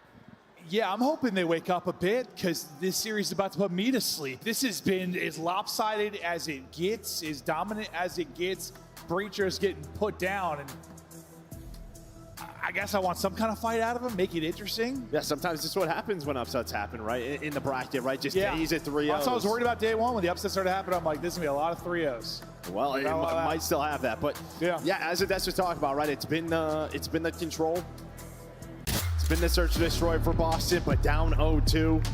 Yeah, I'm hoping they wake up a bit, because this series is about to put me to sleep. This has been as lopsided as it gets, as dominant as it gets. Breacher's getting put down, and I guess I want some kind of fight out of him, make it interesting. Yeah, sometimes this is what happens when upsets happen, right? In the bracket, right? Just days at 3-0s. That's what I was worried about day one when the upset started happening. I'm like, this is going to be a lot of 3-0s. Well, it might still have that, but yeah, as that's what talking about, right? It's been the control. It's been the search and destroy for Boston, but down 0-2.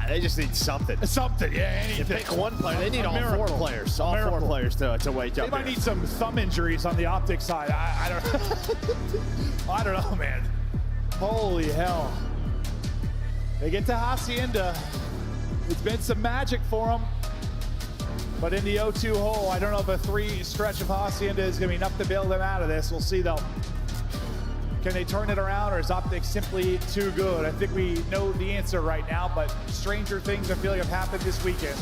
They just need something. Something, yeah, anything. You pick one player. They need all four players. All four players to wake up. They might need some thumb injuries on the Optic side. I don't I don't know, man. Holy hell. They get to Hacienda. It's been some magic for them. But in the 0-2 hole, I don't know if a 3 stretch of Hacienda is going to be enough to bail them out of this. We'll see, though. Can they turn it around, or is Optic simply too good? I think we know the answer right now, but stranger things I feel like have happened this weekend.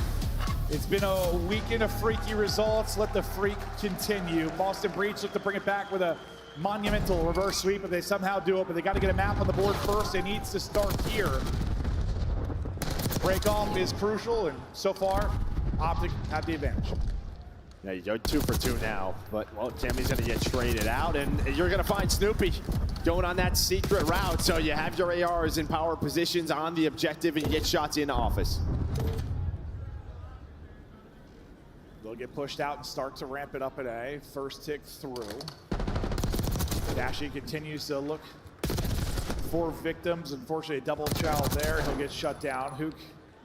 It's been a weekend of freaky results. Let the freak continue. Boston Breach look to bring it back with a monumental reverse sweep if they somehow do it, but they got to get a map on the board first. It needs to start here. Break off is crucial, and so far, Optic have the advantage. Yeah, you go 2 for 2 now, but well, Tammy's gonna get traded out, and you're gonna find Snoopy going on that secret route. So you have your ARs in power positions on the objective, and you get shots in office. They'll get pushed out and start to ramp it up at A. First tick through. Dashy continues to look for victims. Unfortunately, a double child there. He'll get shut down. Hook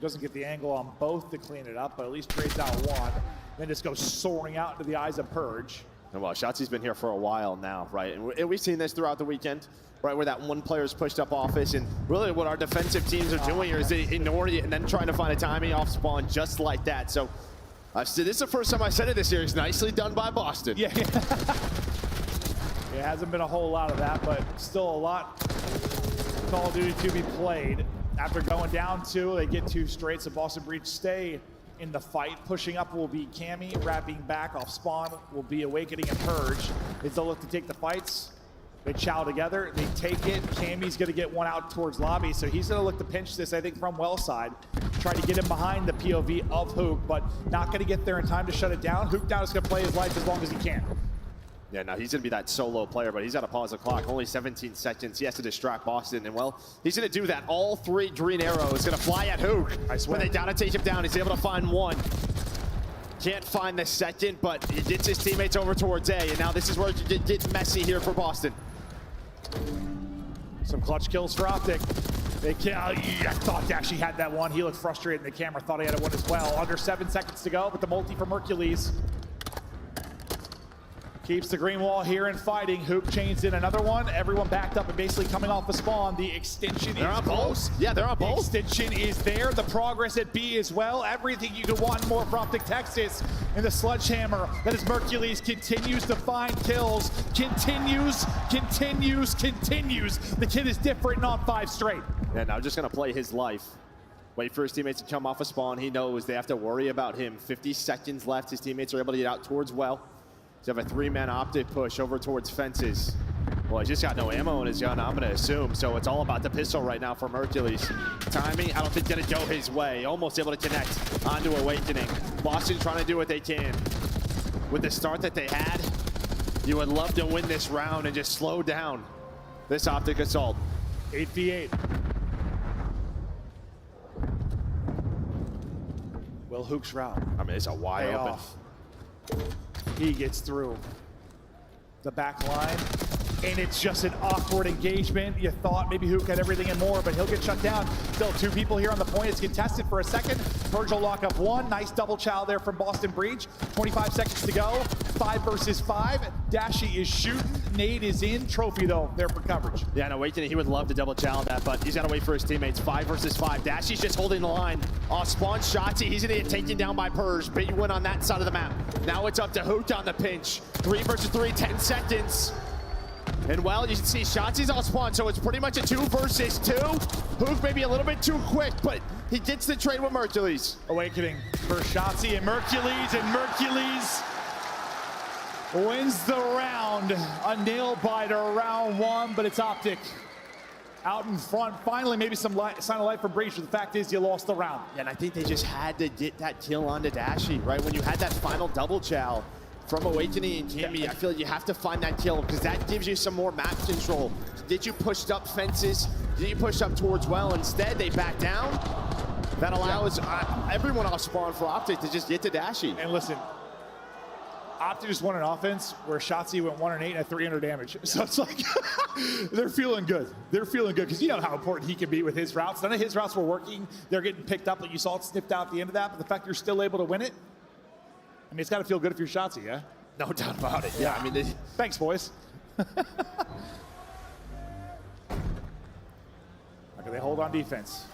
Doesn't get the angle on both to clean it up, but at least trades out one. Then just goes soaring out into the eyes of Purge. And well, Shotzi's been here for a while now, right? And we've seen this throughout the weekend, right, where that one player's pushed up office, and really what our defensive teams are doing is they ignore it and then trying to find a timing off spawn just like that. So this is the first time I said it this series. Nicely done by Boston. Yeah. It hasn't been a whole lot of that, but still a lot of Call of Duty to be played. After going down 2, they get 2 straight, so Boston Breach stay in the fight. Pushing up will be Cammy, wrapping back off spawn will be Awakening and Purge. They still look to take the fights. They chow together, they take it. Cammy's gonna get one out towards lobby, so he's gonna look to pinch this, I think, from well side. Try to get him behind the POV of Hook, but not gonna get there in time to shut it down. Hook down is gonna play his life as long as he can. Yeah, now he's going to be that solo player, but he's got to pause the clock. Only 17 seconds. He has to distract Boston, and well, he's going to do that. All 3 green arrows going to fly at Hook. When they down to take him down, he's able to find one. Can't find the second, but he gets his teammates over towards A, and now this is where it gets messy here for Boston. Some clutch kills for Optic. They I thought Dashy had that one. He looked frustrated in the camera, thought he had one as well. Under 7 seconds to go, but the multi from Hercules keeps the green wall here and fighting. Hoop chains in another one. Everyone backed up and basically coming off the spawn. The extension is on both. Yeah, they're on both. The extension is there. The progress at B as well. Everything you could want more for Optic Texas. And the sledgehammer that is Hercules continues to find kills. Continues. The kid is different on 5 straight. And now just going to play his life. Wait for his teammates to come off a spawn. He knows they have to worry about him. 50 seconds left. His teammates are able to get out towards well. So have a 3-man Optic push over towards fences. Well, he's just got no ammo in his gun, I'm going to assume. So it's all about the pistol right now from Hercules. Timing, I don't think going to go his way. Almost able to connect onto Awakening. Boston trying to do what they can. With the start that they had, you would love to win this round and just slow down this Optic assault. 8v8. Will Hook's route. I mean, it's a wide open. He gets through the back line, and it's just an awkward engagement. You thought maybe Hook had everything and more, but he'll get shut down. Still 2 people here on the point. It's contested for a second. Purge will lock up 1. Nice double chow there from Boston Breach. 25 seconds to go. 5 versus 5. Dashy is shooting. Nade is in. Trophy, though, there for coverage. Yeah, no, Awakening, he would love to double chow that, but he's got to wait for his teammates. 5 versus 5. Dashy's just holding the line. Spawn Shotzi, he's going to get taken down by Purge. Big win on that side of the map. Now it's up to Hook on the pinch. 3 versus 3, 10 seconds. And well, you can see Shotzi's all spawn, so it's pretty much a 2 versus 2. Hook maybe a little bit too quick, but he gets the trade with Hercules. Awakening for Shotzi and Hercules wins the round. A nail biter round 1, but it's Optic out in front. Finally, maybe some sign of life for Breach, but the fact is you lost the round. And I think they just had to get that kill onto Dashy, right? When you had that final double chow from Awakening and Cammy, I feel like you have to find that kill because that gives you some more map control. Did you push up fences? Did you push up towards well? Instead, they back down. That allows everyone off spawn for Optic to just get to Dashy. And listen, Optic just won an offense where Shotzi went 1 and 8 at 300 damage. So it's like, they're feeling good. They're feeling good because you know how important he can be with his routes. None of his routes were working. They're getting picked up, like you saw it snipped out at the end of that. But the fact you're still able to win it, I mean, it's got to feel good if you're Shotzi, yeah? No doubt about it. Yeah, I mean, thanks, boys. Okay, they hold on defense.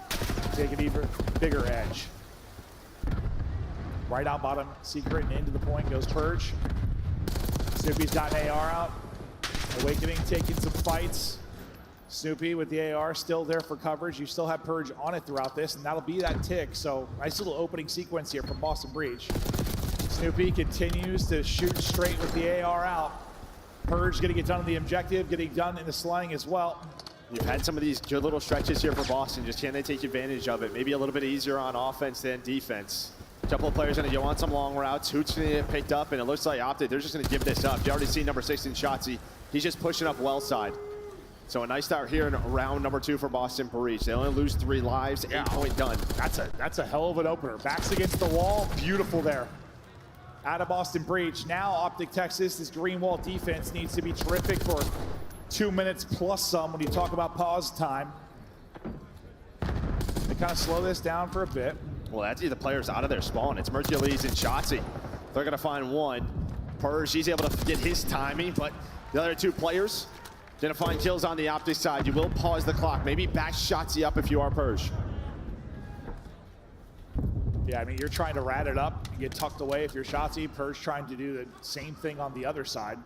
Take an even bigger edge. Right out bottom, secret and into the point goes Purge. Snoopy's got an AR out. Awakening taking some fights. Snoopy with the AR still there for coverage. You still have Purge on it throughout this, and that'll be that tick. So nice little opening sequence here from Boston Breach. Snoopy continues to shoot straight with the AR out. Purge getting it done on the objective, getting done in the sliding as well. You've had some of these good little stretches here for Boston. Just can they take advantage of it? Maybe a little bit easier on offense than defense. A couple of players going to go on some long routes. Hoots going to get picked up, and it looks like Optic, they're just going to give this up. You already see number 6 in Shotzi. He's just pushing up well side. So a nice start here in round number 2 for Boston Breach. They only lose 3 lives, 8-point done. That's a hell of an opener. Backs against the wall, beautiful there. Out of Boston Breach. Now Optic Texas, this green wall defense needs to be terrific for 2 minutes plus some when you talk about pause time. The kind of slow this down for a bit. Well, that's the players out of their spawn. It's Mercules and Shotzzy. They're going to find one. Purge, he's able to get his timing, but the other two players going to find kills on the Optic side. You will pause the clock. Maybe back Shotzzy up if you are Purge. Yeah, I mean, you're trying to rat it up and get tucked away if you're Shotzzy. Purge trying to do the same thing on the other side.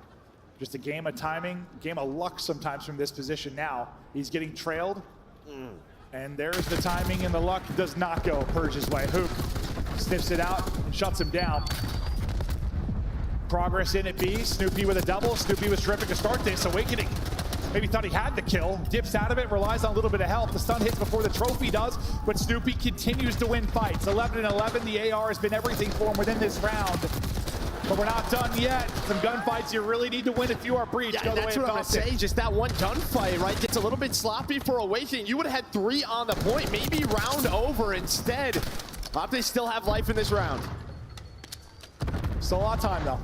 Just a game of timing, game of luck sometimes from this position now. He's getting trailed. And there's the timing, and the luck does not go Purge's way. Hook sniffs it out and shuts him down. Progress in at B. Snoopy with a double. Snoopy was terrific to start this. Awakening maybe thought he had the kill. Dips out of it, relies on a little bit of help. The stun hits before the trophy does, but Snoopy continues to win fights. 11-11, the AR has been everything for him within this round. But we're not done yet. Some gunfights you really need to win if you are Breach. Yeah, that's what I'm gonna say. Just that one gunfight, right? Gets a little bit sloppy for Awakening. You would have had 3 on the point, maybe round over instead. Optic still have life in this round. Still a lot of time though.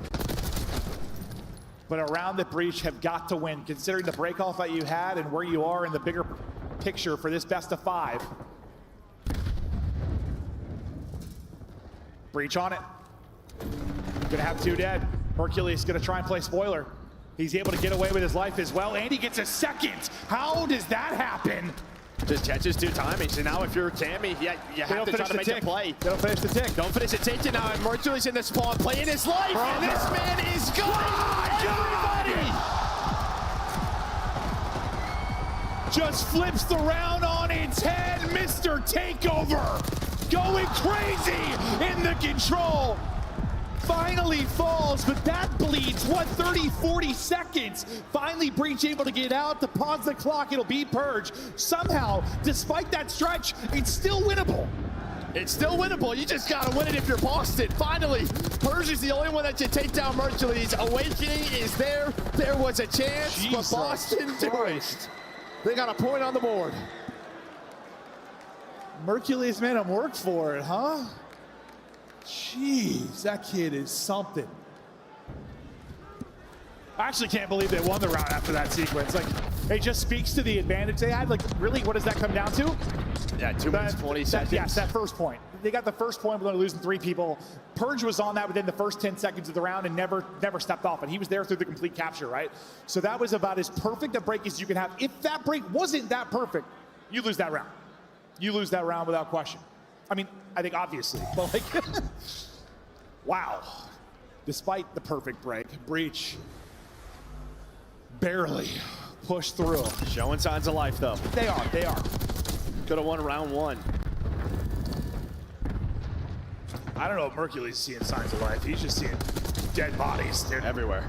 But a round that Breach have got to win, considering the break-off that you had and where you are in the bigger picture for this best of 5. Breach on it. Gonna have 2 dead. Mercules gonna try and play spoiler. He's able to get away with his life as well, and he gets a second. How does that happen? Just catches 2 timings, and now if you're Cammy, you have to try to make a play. They don't finish the tick. Don't finish the tick now, and Mercules in the spawn, playing his life, and this man is gone! Everybody! Just flips the round on its head. Mr. Takeover going crazy in the control. Finally falls, but that bleeds, what, 30, 40 seconds? Finally, Breach able to get out to pause the clock. It'll be Purge. Somehow, despite that stretch, it's still winnable. It's still winnable. You just gotta win it if you're Boston. Finally, Purge is the only one that can take down Mercules. Awakening is there. There was a chance, Jesus but Boston Christ. They got a point on the board. Mercules made him work for it, huh? Jeez, that kid is something. I actually can't believe they won the round after that sequence. Like, it just speaks to the advantage they had. Like, really, what does that come down to? Yeah, 2 minutes, 20 seconds. Yes, that first point. They got the first point, but they're losing 3 people. Purge was on that within the first 10 seconds of the round and never stepped off it. He was there through the complete capture, right? So that was about as perfect a break as you can have. If that break wasn't that perfect, you lose that round. You lose that round without question. I mean, I think obviously, but like, wow. Despite the perfect break, Breach barely pushed through. Showing signs of life, though. They are. Could have won round 1. I don't know if Mercules is seeing signs of life. He's just seeing dead bodies, dude. Everywhere.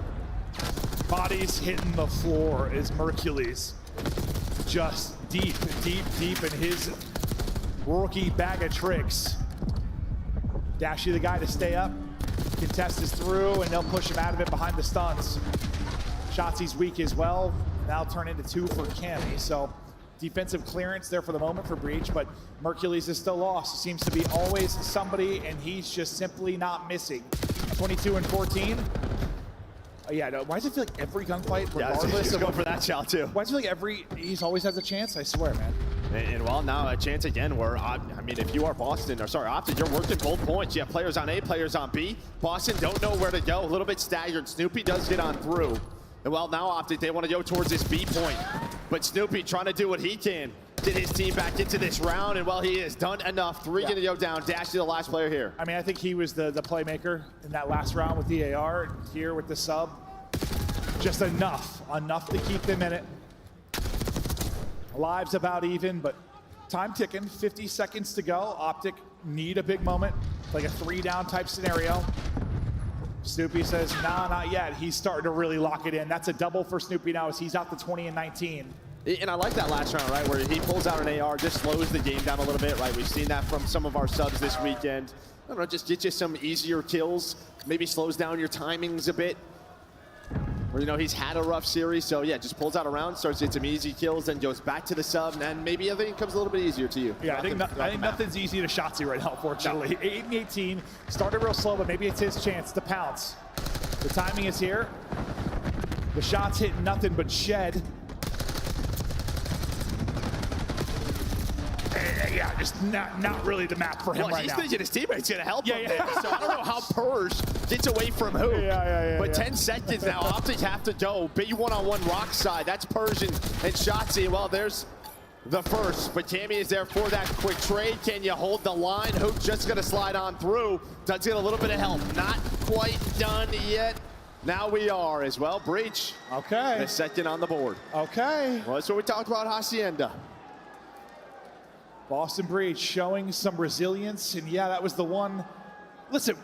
Bodies hitting the floor as Mercules just deep in his rookie bag of tricks. Dashy the guy to stay up. Contest is through, and they'll push him out of it behind the stuns. Shotzi's weak as well. Now turn into 2 for Cammy. So defensive clearance there for the moment for Breach, but Mercules is still lost. Seems to be always somebody, and he's just simply not missing. 22 and 14. Yeah, no, why does it feel like every gunfight, regardless of go for that shot too? Why does it feel like he's always has a chance? I swear, man. And well, now a chance again where, I mean, if you are Boston, or sorry, Optic, you're working both points. You have players on A, players on B. Boston don't know where to go, a little bit staggered. Snoopy does get on through. And well, now Optic, they want to go towards this B point. But Snoopy trying to do what he can. Get his team back into this round, and well, he has done enough. 3 gonna go down. Dash to the last player here. I mean, I think he was the playmaker in that last round with the AR. Here with the sub. Just enough to keep them in it. Lives about even, but time ticking, 50 seconds to go. Optic need a big moment, like a 3-down type scenario. Snoopy says, nah, not yet. He's starting to really lock it in. That's a double for Snoopy now as he's out to 20 and 19. And I like that last round, right, where he pulls out an AR, just slows the game down a little bit, right? We've seen that from some of our subs this weekend. I don't know, just get you some easier kills, maybe slows down your timings a bit. Or, you know, he's had a rough series, so yeah, just pulls out a round, starts getting some easy kills, then goes back to the sub, and maybe everything comes a little bit easier to you. Yeah, I think nothing's easy to Shotzzy right now, unfortunately. No. 8 and 18, started real slow, but maybe it's his chance to pounce. The timing is here. The shots hit nothing but shed. And, yeah, just not really the map for him right he's now. thinking his teammate's going to help him there. So I don't know how Purge gets away from who. But 10 seconds now. Optic have to go. Big one-on-one rock side. That's Persian and Shotzi. Well, there's the first. But Cammy is there for that quick trade. Can you hold the line? Hook just going to slide on through. Does get a little bit of help. Not quite done yet. Now we are as well. Breach. Okay. The second on the board. Okay. Well, that's what we talked about, Hacienda. Boston Breach showing some resilience, and yeah, that was the one. Listen,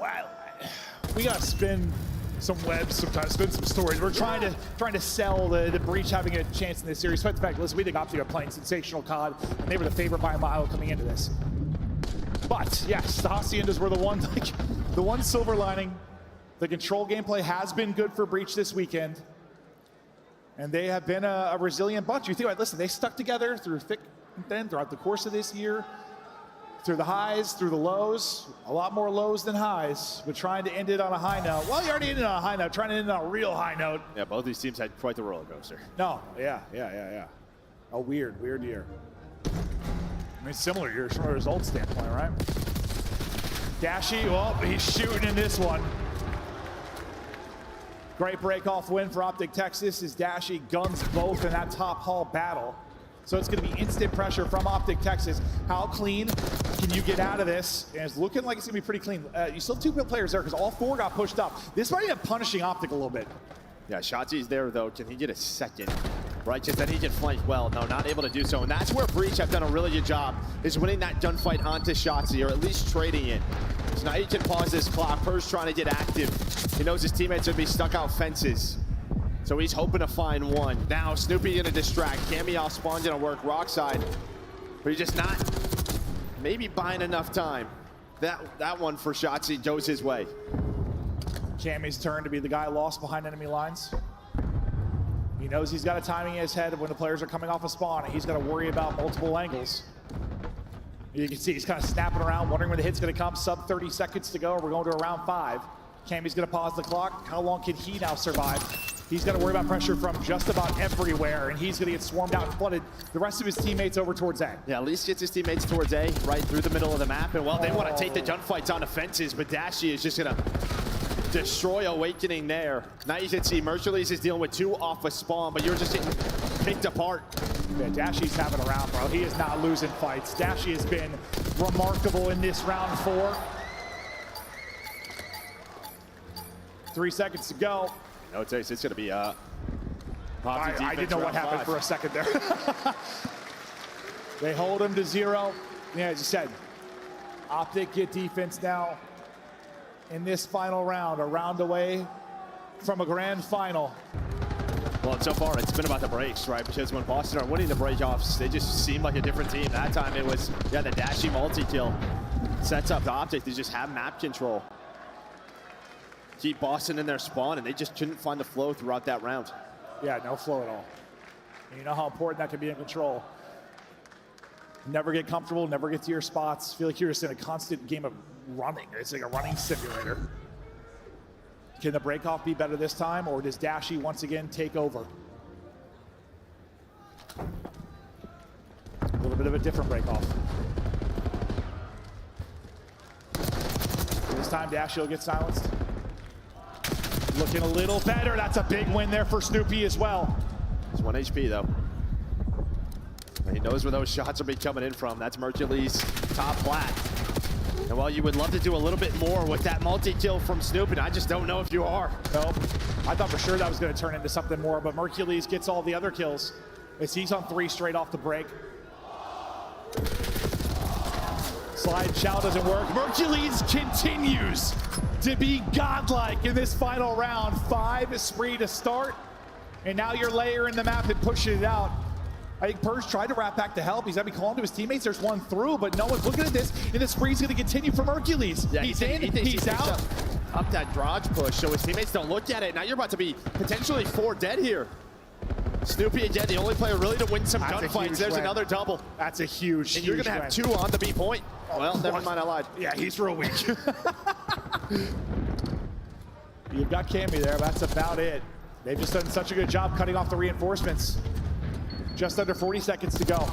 we gotta spin some webs sometimes, spin some stories. We're trying to sell the Breach having a chance in this series. Despite the fact, listen, we think Optic are playing sensational COD, and they were the favorite by a mile coming into this. But yes, the Haciendas were the one silver lining. The control gameplay has been good for Breach this weekend, and they have been a resilient bunch. You think about it, listen, they stuck together through thick and thin throughout the course of this year, through the highs, through the lows, a lot more lows than highs, but trying to end it on a high note. Well, you already ended on a high note, trying to end it on a real high note. Yeah, both these teams had quite the roller coaster. No, yeah. A weird year. I mean, similar years from a result standpoint, right? Dashy, well, he's shooting in this one. Great break-off win for Optic Texas as Dashy guns both in that top hall battle. So it's going to be instant pressure from Optic Texas. How clean can you get out of this? And it's looking like it's going to be pretty clean. You still have 2 players there because all 4 got pushed up. This might end up punishing Optic a little bit. Yeah, Shotzi's there, though. Can he get a second? Right, just then he can flank well. No, not able to do so. And that's where Breach have done a really good job, is winning that gunfight onto Shotzi, or at least trading it. So now he can pause this clock. Purge trying to get active. He knows his teammates would be stuck out fences. So he's hoping to find one. Now Snoopy gonna distract. Cammy off spawn gonna work rock side. But he's just not maybe buying enough time. That one for Shotzi goes his way. Cammy's turn to be the guy lost behind enemy lines. He knows he's got a timing in his head when the players are coming off a spawn, and he's got to worry about multiple angles. You can see he's kind of snapping around, wondering when the hit's going to come. Sub 30 seconds to go. We're going to around 5. Cammy's going to pause the clock. How long can he now survive? He's got to worry about pressure from just about everywhere, and he's going to get swarmed out and flooded. The rest of his teammates over towards A. Yeah, at least gets his teammates towards A, right through the middle of the map. And well, they want to take the gunfights on the fences, but Dashy is just going to destroy Awakening there. Now you can see Mercules is dealing with 2 off a spawn, but you're just getting picked apart. Yeah, Dashy's having a round, bro. He is not losing fights. Dashy has been remarkable in this round 4. 3 seconds to go. No, it's going to be I didn't know what happened for a second there. They hold him to 0. Yeah, as you said, Optic get defense now in this final round, a round away from a grand final. Well, so far it's been about the breaks, right? Because when Boston are winning the break-offs, they just seem like a different team. That time it was, yeah, the Dashy multi-kill sets up the Optic to just have map control. Keep Boston in their spawn, and they just couldn't find the flow throughout that round. Yeah, no flow at all. And you know how important that can be in control. Never get comfortable, never get to your spots. Feel like you're just in a constant game of running. It's like a running simulator. Can the break-off be better this time, or does Dashy once again take over? A little bit of a different break-off. This time Dashy will get silenced. Looking a little better. That's a big win there for Snoopy as well. It's 1 HP though. He knows where those shots will be coming in from. That's Mercules top flat. And while you would love to do a little bit more with that multi-kill from Snoopy, I just don't know if you are. Nope. I thought for sure that was going to turn into something more, but Mercules gets all the other kills as he's on 3 straight off the break. Slide chow doesn't work. Mercules continues to be godlike in this final round. 5 spree to start, and now you're layering the map and pushing it out. I think Purge tried to wrap back to help. He's going to be calling to his teammates. There's one through, but no one's looking at this, and the spree's going to continue for Mercules. Yeah, he's in, he's out. Up that dodge push, so his teammates don't look at it. Now you're about to be potentially 4 dead here. Snoopy again, the only player really to win some gunfights. There's another double. That's a huge, and you're going to have 2 on the B point. Well, never mind, I lied. Yeah, he's real weak. You've got Cammy there, that's about it. They've just done such a good job cutting off the reinforcements. Just under 40 seconds to go.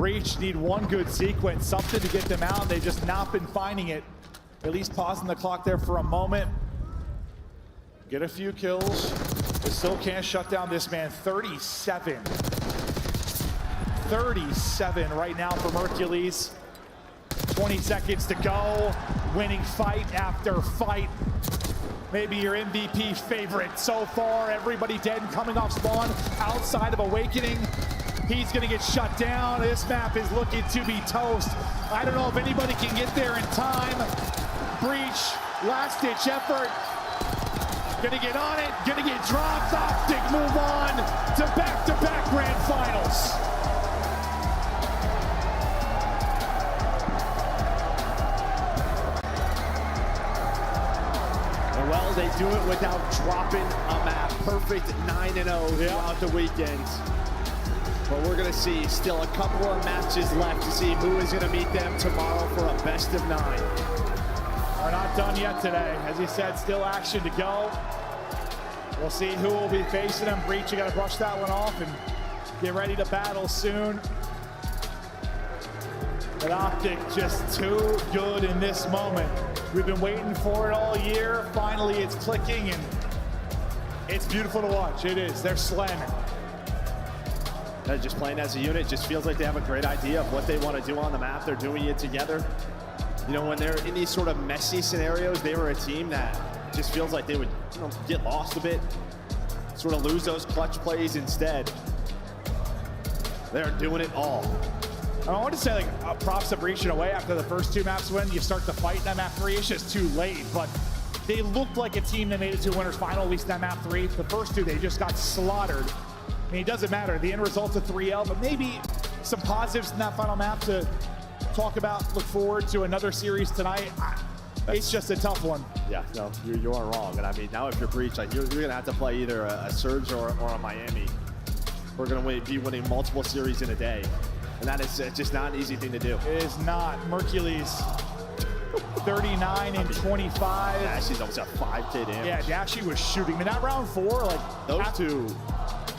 Breach need one good sequence, something to get them out. They've just not been finding it. At least pausing the clock there for a moment. Get a few kills. They still can't shut down this man. 37. 37 right now for Mercules. 20 seconds to go. Winning fight after fight. Maybe your MVP favorite so far. Everybody dead and coming off spawn outside of Awakening. He's gonna get shut down. This map is looking to be toast. I don't know if anybody can get there in time. Breach, last ditch effort. Gonna get on it, gonna get dropped. Optic move on to back-to-back grand finals. Well, they do it without dropping a map. Perfect 9-0 throughout the weekend. But we're gonna see still a couple of matches left to see who is gonna meet them tomorrow for a best of 9. We're not done yet today. As he said, still action to go. We'll see who will be facing them. Breach, you gotta brush that one off and get ready to battle soon. But Optic just too good in this moment. We've been waiting for it all year. Finally, it's clicking, and it's beautiful to watch. It is. They're slamming. They're just playing as a unit. Just feels like they have a great idea of what they want to do on the map. They're doing it together. You know, when they're in these sort of messy scenarios, they were a team that just feels like they would, you know, get lost a bit, sort of lose those clutch plays instead. They're doing it all. I want to say, like, props to Breach in a way. After the first 2 maps win, you start to fight. That map 3, it's just too late. But they looked like a team that made it to a winner's final, at least that map 3. The first 2, they just got slaughtered. I mean, it doesn't matter. The end result's a 3L, but maybe some positives in that final map to talk about. Look forward to another series tonight. It's just a tough one. Yeah, no, you are wrong. And I mean, now if you're Breach, like, you're going to have to play either a Surge or a Miami. We're going to be winning multiple series in a day. And that is just not an easy thing to do. It is not. Mercules, 39 and 25. Dashy's almost got 5K damage. Yeah, Dashy was shooting. But not round 4, like those two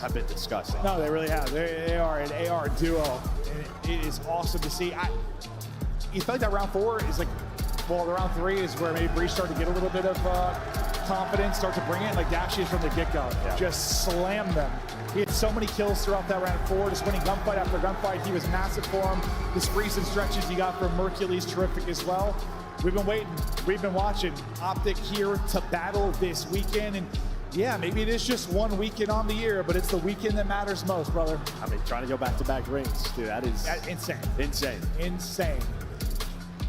have been disgusting. No, they really have. They are an AR duo. And it is awesome to see. You feel like that round 4 is like, well, the round 3 is where maybe Breach started to get a little bit of confidence, start to bring it. Like Dashy from the get-go. Yeah. Just slam them. He had so many kills throughout that round 4, just winning gunfight after gunfight. He was massive for him. The sprees and stretches he got from Mercules, terrific as well. We've been waiting. We've been watching Optic here to battle this weekend. And yeah, maybe it is just one weekend on the year, but it's the weekend that matters most, brother. I mean, trying to go back-to-back rings, dude, that is insane. Insane. Insane.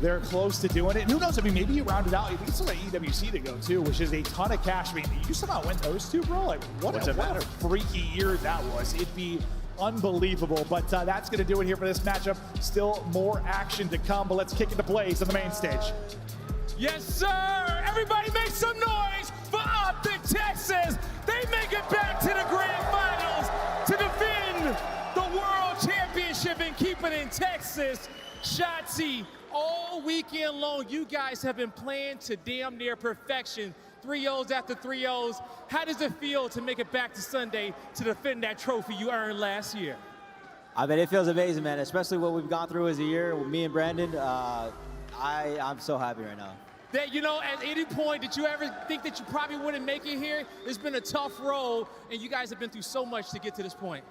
They're close to doing it. And who knows? I mean, maybe you round it out. You still got EWC to go too, which is a ton of cash. I mean, you somehow win those 2, bro. Like, what a freaky year that was. It'd be unbelievable. But that's going to do it here for this matchup. Still more action to come, but let's kick into plays on the main stage. Yes, sir. Everybody make some noise for Optic Texas. They make it back to the grand finals to defend the world championship and keep it in Texas. Shotzi, all weekend long, you guys have been playing to damn near perfection. 3-0s after 3-0s. How does it feel to make it back to Sunday to defend that trophy you earned last year? I mean, it feels amazing, man, especially what we've gone through as a year with me and Brandon. I'm so happy right now. That, you know, at any point, did you ever think that you probably wouldn't make it here? It's been a tough road, and you guys have been through so much to get to this point.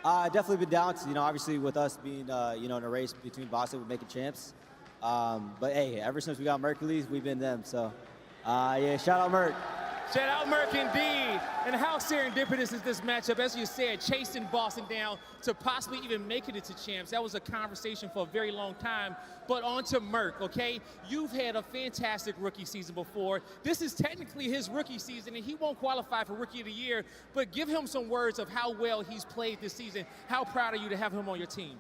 Definitely been down to, you know, obviously with us being, you know, in a race between Boston, we're making champs. But hey, ever since we got Mercules, we've been them. So, yeah, shout out Merc. Shout out Merc indeed. And how serendipitous is this matchup? As you said, chasing Boston down to possibly even making it to champs. That was a conversation for a very long time. But on to Merc, okay? You've had a fantastic rookie season before. This is technically his rookie season, and he won't qualify for Rookie of the Year. But give him some words of how well he's played this season. How proud are you to have him on your team?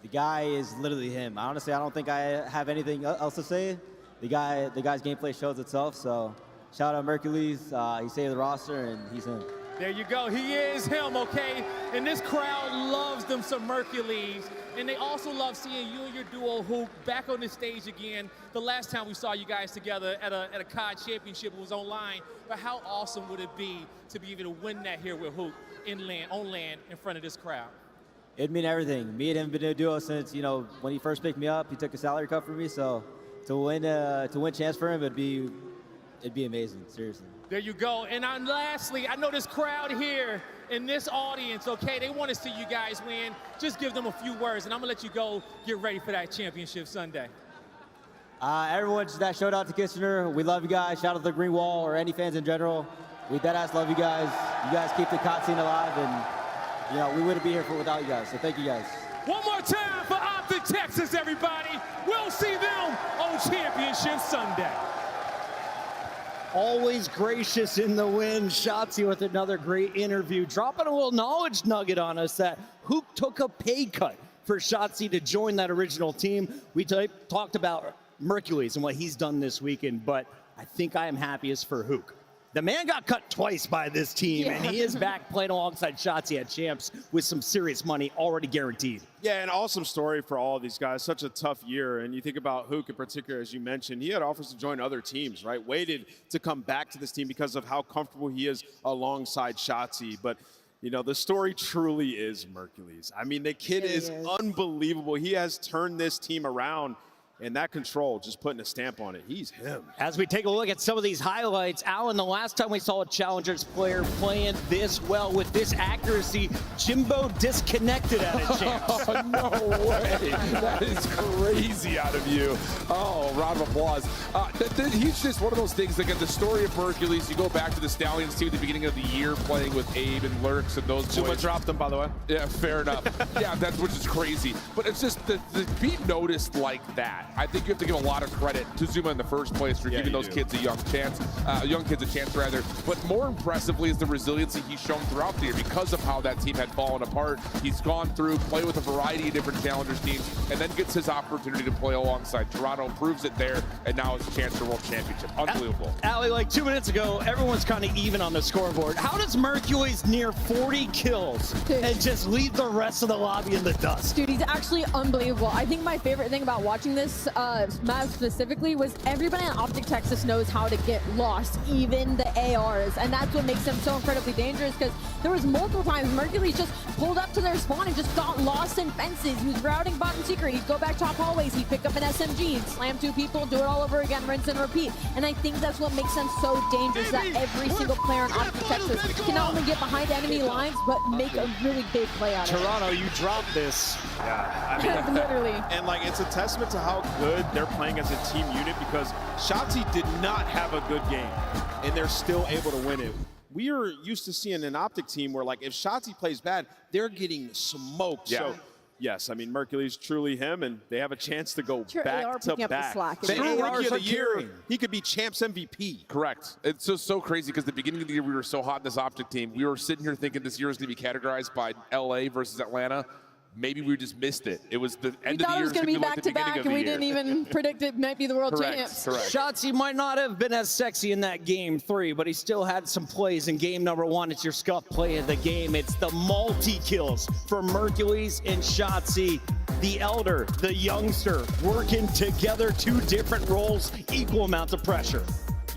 The guy is literally him. Honestly, I don't think I have anything else to say. The guy's gameplay shows itself, so shout out Mercules. He saved the roster, and he's him. There you go. He is him, okay? And this crowd loves them some Mercules. And they also love seeing you and your duo Hoop back on the stage again. The last time we saw you guys together at a COD championship, it was online. But how awesome would it be to be able to win that here with Hoop on land in front of this crowd? it'd mean everything. Me and him have been a duo since, you know, when he first picked me up, he took a salary cut from me. So to win champs for him, it'd be amazing, seriously. There you go. And lastly, I know this crowd here in this audience, okay, they want to see you guys win. Just give them a few words, and I'm going to let you go get ready for that championship Sunday. Everyone that showed out to Kitchener, we love you guys. Shout out to the Green Wall or any fans in general. We deadass love you guys. You guys keep the COT scene alive, and you know we wouldn't be here without you guys. So thank you guys. One more time for Optic Texas, everybody. We'll see them on Championship Sunday. Always gracious in the win. Shotzi with another great interview, dropping a little knowledge nugget on us that Hook took a pay cut for Shotzi to join that original team. We talked about Mercules and what he's done this weekend, but I think I am happiest for Hook. The man got cut twice by this team, and he is back playing alongside Shotzi at Champs with some serious money already guaranteed. Yeah, an awesome story for all of these guys. Such a tough year. And you think about Hook in particular, as you mentioned, he had offers to join other teams, right? Waited to come back to this team because of how comfortable he is alongside Shotzi. But, you know, the story truly is Mercules. I mean, the kid is unbelievable. He has turned this team around. And that control, just putting a stamp on it, he's him. As we take a look at some of these highlights, Alan, the last time we saw a Challengers player playing this well with this accuracy, Jimbo disconnected at a Champs. Oh, no way. That is crazy out of you. Oh, round of applause. He's just one of those things, like the story of Hercules, you go back to the Stallions team at the beginning of the year playing with Abe and Lurks and those Zuma boys. dropped them, by the way. Yeah, fair enough. Yeah, which is crazy. But it's just the be noticed like that. I think you have to give a lot of credit to Zuma in the first place for giving those kids a young chance, rather. But more impressively is the resiliency he's shown throughout the year because of how that team had fallen apart. He's gone through, played with a variety of different Challengers teams, and then gets his opportunity to play alongside Toronto, proves it there, and now it's a chance for World Championship. Unbelievable. Allie, like 2 minutes ago, everyone's kind of even on the scoreboard. How does Mercules near 40 kills and just leave the rest of the lobby in the dust? Dude, he's actually unbelievable. I think my favorite thing about watching this map specifically was everybody in Optic Texas knows how to get lost, even the ARs, and that's what makes them so incredibly dangerous, because there was multiple times Mercules just pulled up to their spawn and just got lost in fences. He was routing bottom secret, he'd go back top hallways, he'd pick up an SMG, he'd slam two people, do it all over again, rinse and repeat. And I think that's what makes them so dangerous, that every single player in Optic Texas can not only get behind enemy lines, but make a really big play out of it. Toronto, you dropped this. Yeah, I mean, literally. And like, it's a testament to how good they're playing as a team unit, because Shotzi did not have a good game, and they're still able to win it. We are used to seeing an Optic team where, like, if Shotzi plays bad, they're getting smoked. Yeah. So, yes, I mean, Mercules truly him, and they have a chance to go back to back. True Rookie of the Year, he could be Champs MVP. Correct. It's just so crazy because the beginning of the year we were so hot in this Optic team. We were sitting here thinking this year was going to be categorized by LA versus Atlanta. Maybe we just missed it. It was the end of the year. We thought it was going to be back to back, and we didn't even predict it might be the world champs. Correct. Shotzi might not have been as sexy in that game 3, but he still had some plays in game number 1. It's your scuff play of the game. It's the multi-kills for Mercules and Shotzi. The elder, the youngster, working together, 2 different roles, equal amounts of pressure.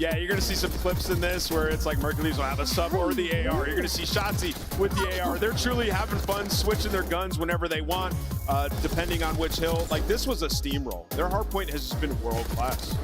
Yeah, you're going to see some clips in this where it's like Mercules will have a sub or the AR. You're going to see Shotzi with the AR. They're truly having fun switching their guns whenever they want, depending on which hill. Like, this was a steamroll. Their hardpoint has just been world class.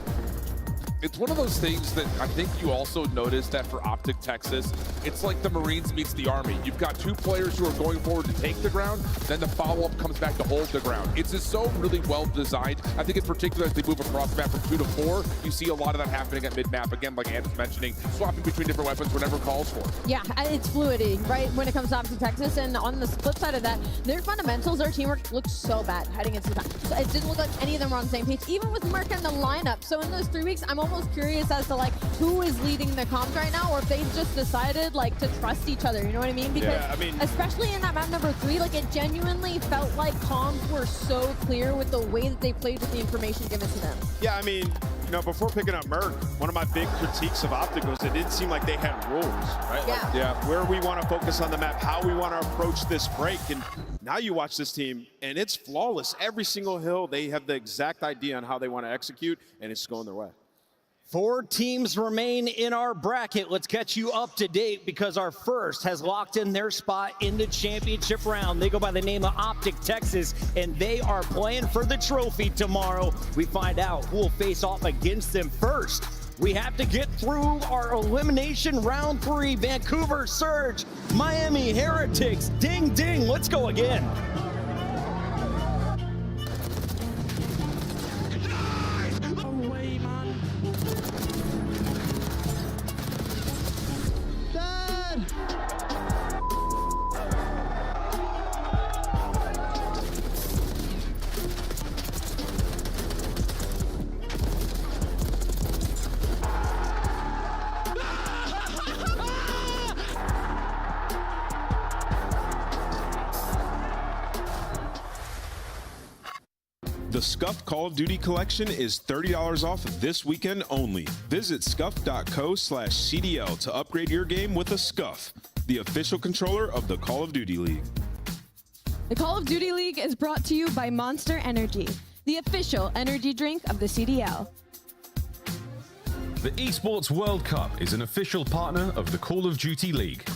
It's one of those things that I think you also noticed that for Optic Texas, it's like the Marines meets the Army. You've got 2 players who are going forward to take the ground, then the follow-up comes back to hold the ground. It's just so really well designed. I think in particular as they move across the map from 2 to 4, you see a lot of that happening at mid-map. Again, like Ann was mentioning, swapping between different weapons whenever calls for. Yeah, it's fluidity, right, when it comes to Optic Texas. And on the flip side of that, their fundamentals, their teamwork looked so bad heading into the back. So it didn't look like any of them were on the same page, even with Merc in the lineup. So in those 3 weeks, I'm almost curious as to, like, who is leading the comms right now, or if they've just decided, like, to trust each other, you know what I mean? Because yeah, I mean, especially in that map number 3, like, it genuinely felt like comms were so clear with the way that they played with the information given to them. Yeah, I mean, you know, before picking up Merc, one of my big critiques of Optic was it didn't seem like they had rules, right? Yeah. Like, where we want to focus on the map, how we want to approach this break. And now you watch this team, and it's flawless. Every single hill, they have the exact idea on how they want to execute, and it's going their way. 4 teams remain in our bracket. Let's catch you up to date because our first has locked in their spot in the championship round. They go by the name of Optic Texas, and they are playing for the trophy tomorrow. We find out who will face off against them first. We have to get through our elimination round 3. Vancouver Surge, Miami Heretics, ding ding, let's go again. The Scuffed Call of Duty collection is $30 off this weekend only. Visit scuff.co/CDL to upgrade your game with a Scuff, the official controller of the Call of Duty League. The Call of Duty League is brought to you by Monster Energy, the official energy drink of the CDL. The Esports World Cup is an official partner of the Call of Duty League.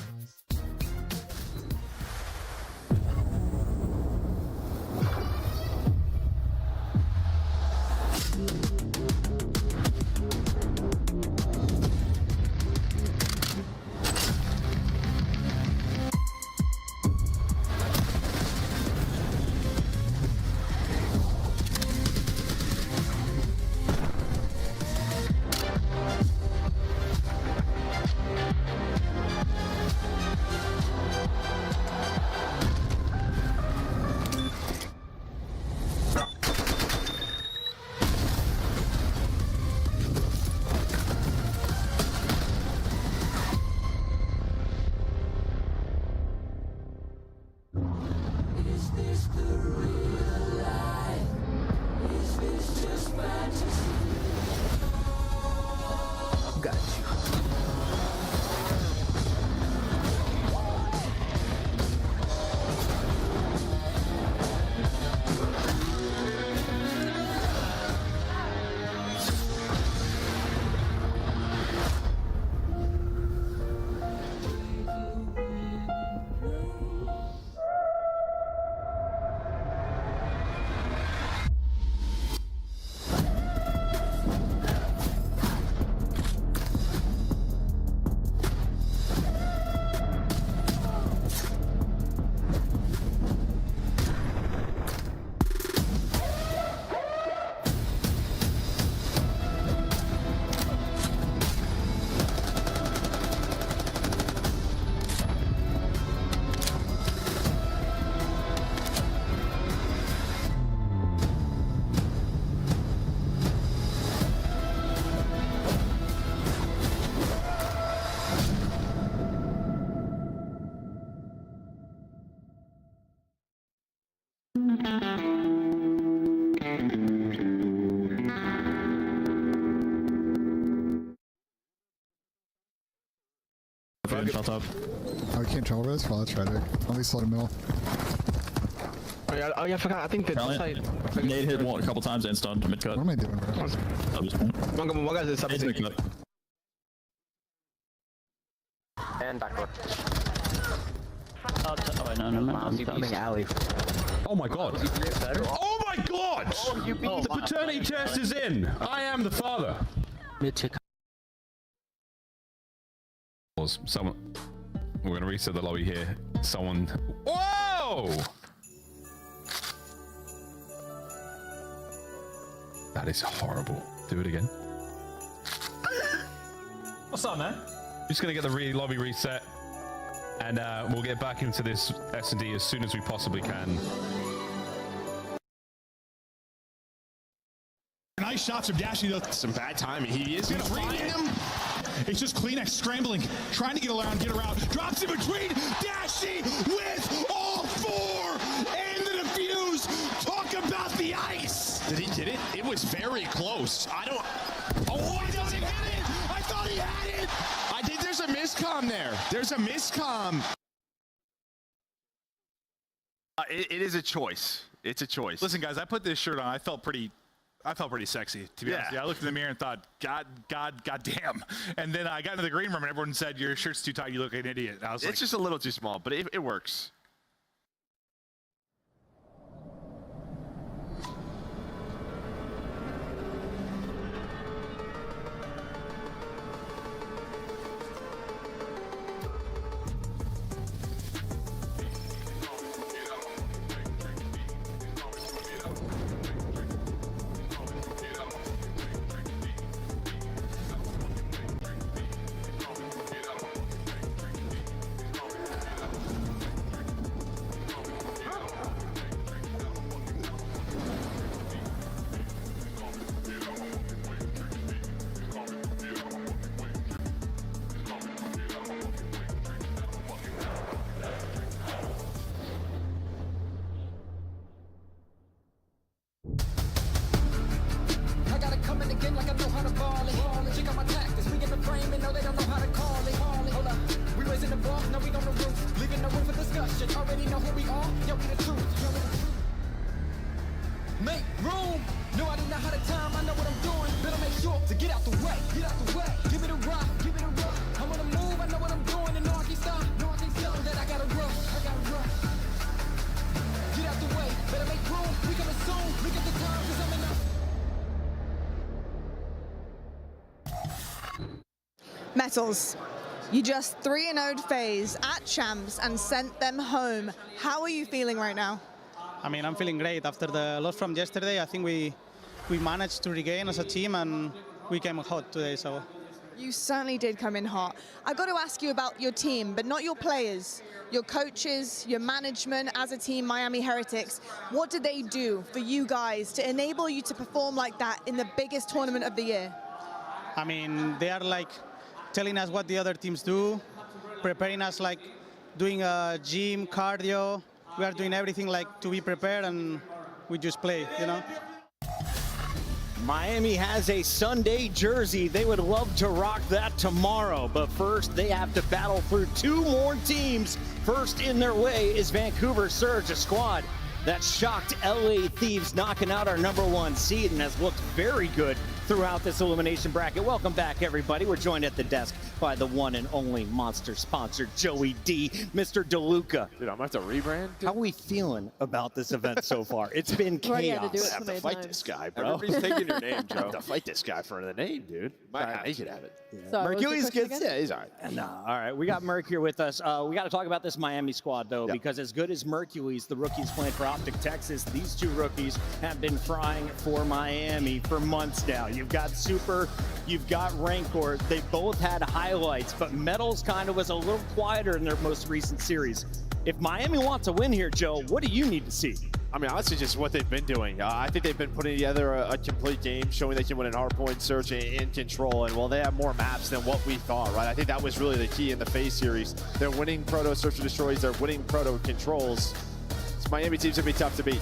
Shut up. Oh, we can't travel this? Well, that's tragic. At least let him middle. Oh yeah, I forgot. I think that Nate hit one a couple times and stunned mid cut. What am I doing, bro? One guy's at 17. And backdoor. Oh no, I'm coming alley. Oh my god. Oh my god! Oh, the paternity test is in. I am the father. Someone. We're gonna reset the lobby here. Someone. Whoa! That is horrible. Do it again. What's up, man? Just gonna get the lobby reset, and we'll get back into this S&D as soon as we possibly can. Nice shots from Dashy though. Some bad timing. He is gonna find him. It's just Kleenex scrambling, trying to get around, drops in between. Dashy with all 4 and the defuse. Talk about the ice. Did he get it? It was very close. I don't. Oh, he doesn't get it. I thought he had it. I think there's a miscomm there. There's a miscomm. It is a choice. It's a choice. Listen, guys, I put this shirt on. I felt pretty I felt pretty sexy, to be honest. Yeah, I looked in the mirror and thought, God damn. And then I got into the green room and everyone said, your shirt's too tight, you look like an idiot. I was like, it's just a little too small, but it works. I gotta come in again like I know how to ball it. Check out my tactics, we in the frame and know they don't know how to call it. Hold up, we raising the bar, now we on the roof. Leaving no room for discussion, already know who we are, yo, we the truth. Make room, no I do not have the time, I know what I'm doing. Better make sure to get out the way, Give it a rock, I'm on the move, I know what I'm doing, and no I can't stop, Telling that I gotta rush, Get out the way, better make room, we coming soon, look at the time, cause I'm in the Metals, you just 3-0'd FaZe at Champs and sent them home. How are you feeling right now? I mean, I'm feeling great. After the loss from yesterday, I think we managed to regain as a team and we came hot today. So You certainly did come in hot. I got to ask you about your team, but not your players, your coaches, your management as a team, Miami Heretics. What did they do for you guys to enable you to perform like that in the biggest tournament of the year? I mean, they are like telling us what the other teams do, preparing us like doing a gym, cardio. We are doing everything like to be prepared and we just play, you know? Miami has a Sunday jersey. They would love to rock that tomorrow, but first they have to battle through two more teams. First in their way is Vancouver Surge, a squad that shocked LA Thieves, knocking out our #1 seed and has looked very good throughout this elimination bracket. Welcome back, everybody. We're joined at the desk by the one and only Monster sponsor, Joey D, Mr. DeLuca. Dude, I'm going to have to rebrand. How are we feeling about this event so far? It's been chaos. I have to fight this guy, bro. Everybody's taking your name, Joe. I have to fight this guy for the name, dude. He should have it. So Mercury's good. Yeah, he's all right. No, all right. We got Mercury with us. We got to talk about this Miami squad, though, because as good as Mercury's, the rookies playing for Optic Texas, these two rookies have been frying for Miami for months now. You've got Super, you've got Rancor. They both had highlights, but Metals kind of was a little quieter in their most recent series. If Miami wants to win here, Joe, what do you need to see? I mean, honestly, just what they've been doing. I think they've been putting together a complete game, showing they can win in hardpoint, search, and control. And well, they have more maps than what we thought, right? I think that was really the key in the FaZe series. They're winning proto search and destroys. They're winning proto controls. This Miami team's gonna be tough to beat.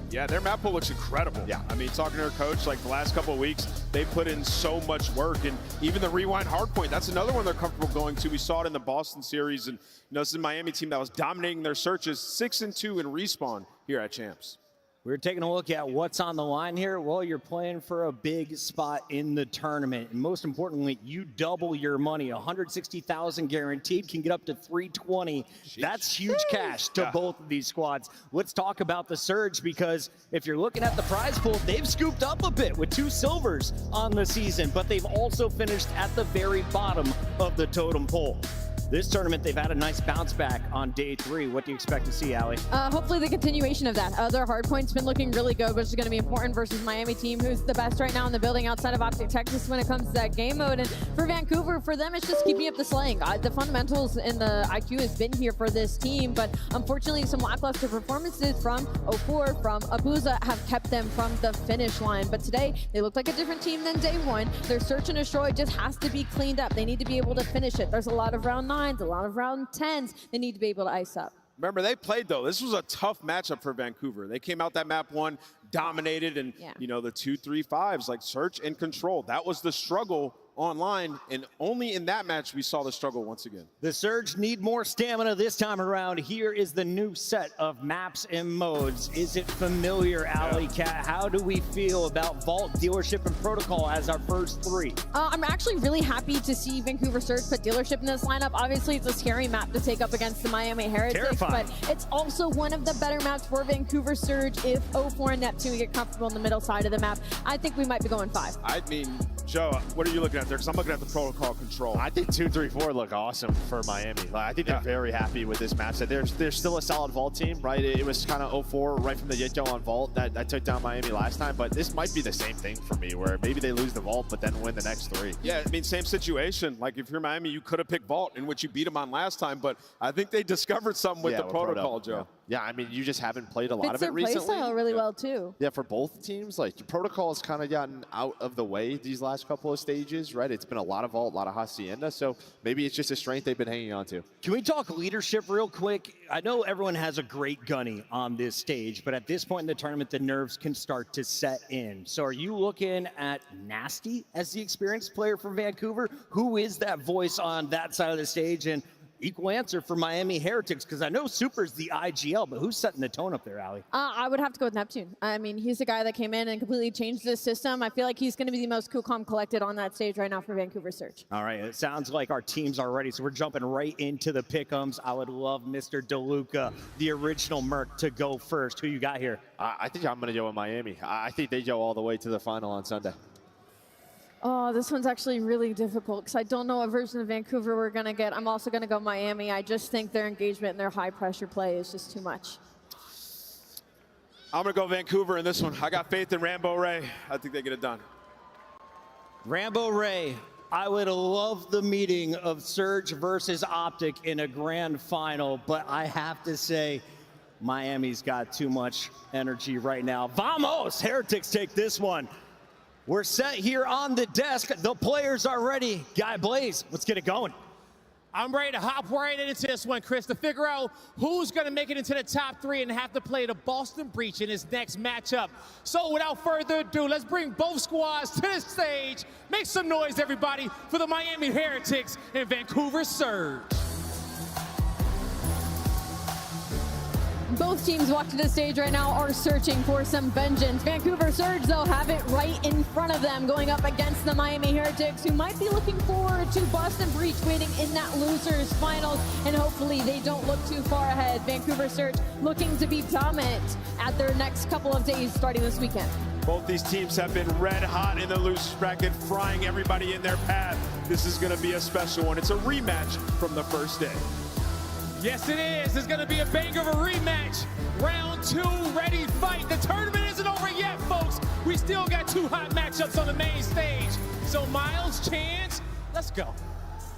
Yeah, their map pool looks incredible. Yeah. I mean, talking to their coach, like the last couple of weeks, they put in so much work. And even the Rewind Hardpoint, that's another one they're comfortable going to. We saw it in the Boston series. And you know, this is a Miami team that was dominating their searches, 6-2 in Respawn here at Champs. We're taking a look at what's on the line here. Well, you're playing for a big spot in the tournament. And most importantly, you double your money. 160,000 guaranteed, can get up to 320. Sheesh. That's huge cash to both of these squads. Let's talk about the Surge, because if you're looking at the prize pool, they've scooped up a bit with 2 silvers on the season, but they've also finished at the very bottom of the totem pole. This tournament, they've had a nice bounce back on day 3. What do you expect to see, Allie? Hopefully the continuation of that. Their hardpoint's been looking really good, which is going to be important versus Miami team, who's the best right now in the building outside of Optic Texas when it comes to that game mode. And for Vancouver, for them, it's just keeping up the slaying. The fundamentals and the IQ has been here for this team, but unfortunately some lackluster performances from 04, from Abuza have kept them from the finish line. But today, they look like a different team than day 1. Their search and destroy just has to be cleaned up. They need to be able to finish it. There's a lot of round 9s, a lot of round 10s. They need to be able to ice up. Remember, they played, though. This was a tough matchup for Vancouver. They came out that map 1, dominated, and, you know, the 2-3-5s, like search and control. That was the struggle online, and only in that match we saw the struggle once again. The Surge need more stamina this time around. Here is the new set of maps and modes. Is it familiar, Alley Cat? How do we feel about Vault, Dealership, and Protocol as our first three? I'm actually really happy to see Vancouver Surge put Dealership in this lineup. Obviously, it's a scary map to take up against the Miami Heretics, but it's also one of the better maps for Vancouver Surge if 04 and Neptune get comfortable in the middle side of the map. I think we might be going 5. I mean, Joe, what are you looking at there? Because I'm looking at the Protocol control. I think 2, 3, 4 look awesome for Miami. Like, I think they're very happy with this match. They're still a solid Vault team, right? It was kind of 04 right from the get-go on Vault that took down Miami last time, but this might be the same thing for me, where maybe they lose the Vault, but then win the next 3. Yeah, I mean, same situation. Like, if you're Miami, you could have picked Vault, in which you beat them on last time, but I think they discovered something with the Protocol, Joe. Yeah, I mean, you just haven't played a lot of it recently. Fits their playstyle really well, too. Yeah, for both teams, like, Protocol has kind of gotten out of the way these last couple of stages, right? It's been a lot of Vault, a lot of Hacienda, so maybe it's just a strength they've been hanging on to. Can we talk leadership real quick? I know everyone has a great gunny on this stage, but at this point in the tournament, the nerves can start to set in. So are you looking at Nasty as the experienced player for Vancouver? Who is that voice on that side of the stage? And equal answer for Miami Heretics, because I know Super's the IGL, but who's setting the tone up there, Allie? I would have to go with Neptune. I mean, he's the guy that came in and completely changed this system. I feel like he's going to be the most cool, calm, collected on that stage right now for Vancouver Surge. All right, it sounds like our teams are ready, so we're jumping right into the pick'ems. I would love Mr. DeLuca, the original Merc, to go first. Who you got here? I think I'm going to go with Miami. I think they go all the way to the final on Sunday. Oh, this one's actually really difficult because I don't know what version of Vancouver we're going to get. I'm also going to go Miami. I just think their engagement and their high-pressure play is just too much. I'm going to go Vancouver in this one. I got faith in Rambo Ray. I think they get it done. Rambo Ray, I would love the meeting of Surge versus Optic in a grand final, but I have to say Miami's got too much energy right now. Vamos! Heretics take this one. We're set here on the desk. The players are ready. Guy Blaze, let's get it going. I'm ready to hop right into this one, Chris, to figure out who's going to make it into the top 3 and have to play the Boston Breach in his next matchup. So without further ado, let's bring both squads to the stage. Make some noise, everybody, for the Miami Heretics and Vancouver Surge. Both teams walk to the stage right now are searching for some vengeance. Vancouver Surge, though, have it right in front of them, going up against the Miami Heretics, who might be looking forward to Boston Breach waiting in that losers finals, and hopefully they don't look too far ahead. Vancouver Surge looking to be dominant at their next couple of days starting this weekend. Both these teams have been red hot in the losers bracket, frying everybody in their path. This is going to be a special one. It's a rematch from the first day. Yes, it is. It's going to be a banger of a rematch. Round 2, ready, fight. The tournament isn't over yet, folks. We still got 2 hot matchups on the main stage. So, Miles, Chance, let's go.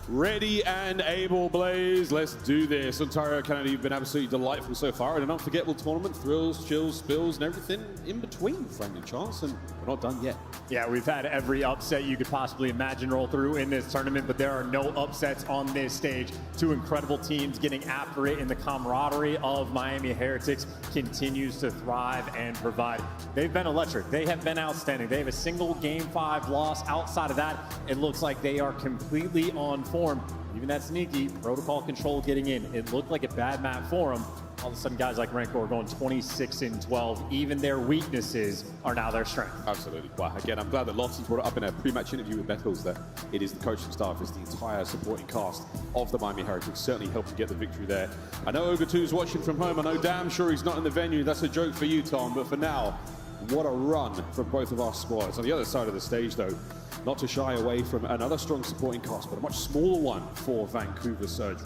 Ready and able, Blaze. Let's do this. Ontario, Canada, you've been absolutely delightful so far. And an unforgettable tournament, thrills, chills, spills, and everything in between, frankly, Chance. And we're not done yet. Yeah, we've had every upset you could possibly imagine roll through in this tournament, but there are no upsets on this stage. 2 incredible teams getting after it, and the camaraderie of Miami Heretics continues to thrive and provide. They've been electric. They have been outstanding. They have a single Game 5 loss. Outside of that, it looks like they are completely on form. Even that sneaky protocol control getting in. It looked like a bad map for them. All of a sudden, guys like Rancor are going 26-12. Even their weaknesses are now their strength. Absolutely. Well, again, I'm glad that Lottie brought it up in a pre-match interview with Bettles that it is the coaching staff, it's the entire supporting cast of the Miami Heretics certainly helped to get the victory there. I know Ogre 2 is watching from home. I know damn sure he's not in the venue. That's a joke for you, Tom. But for now, what a run from both of our squads. On the other side of the stage, though, not to shy away from another strong supporting cast, but a much smaller one for Vancouver Surge.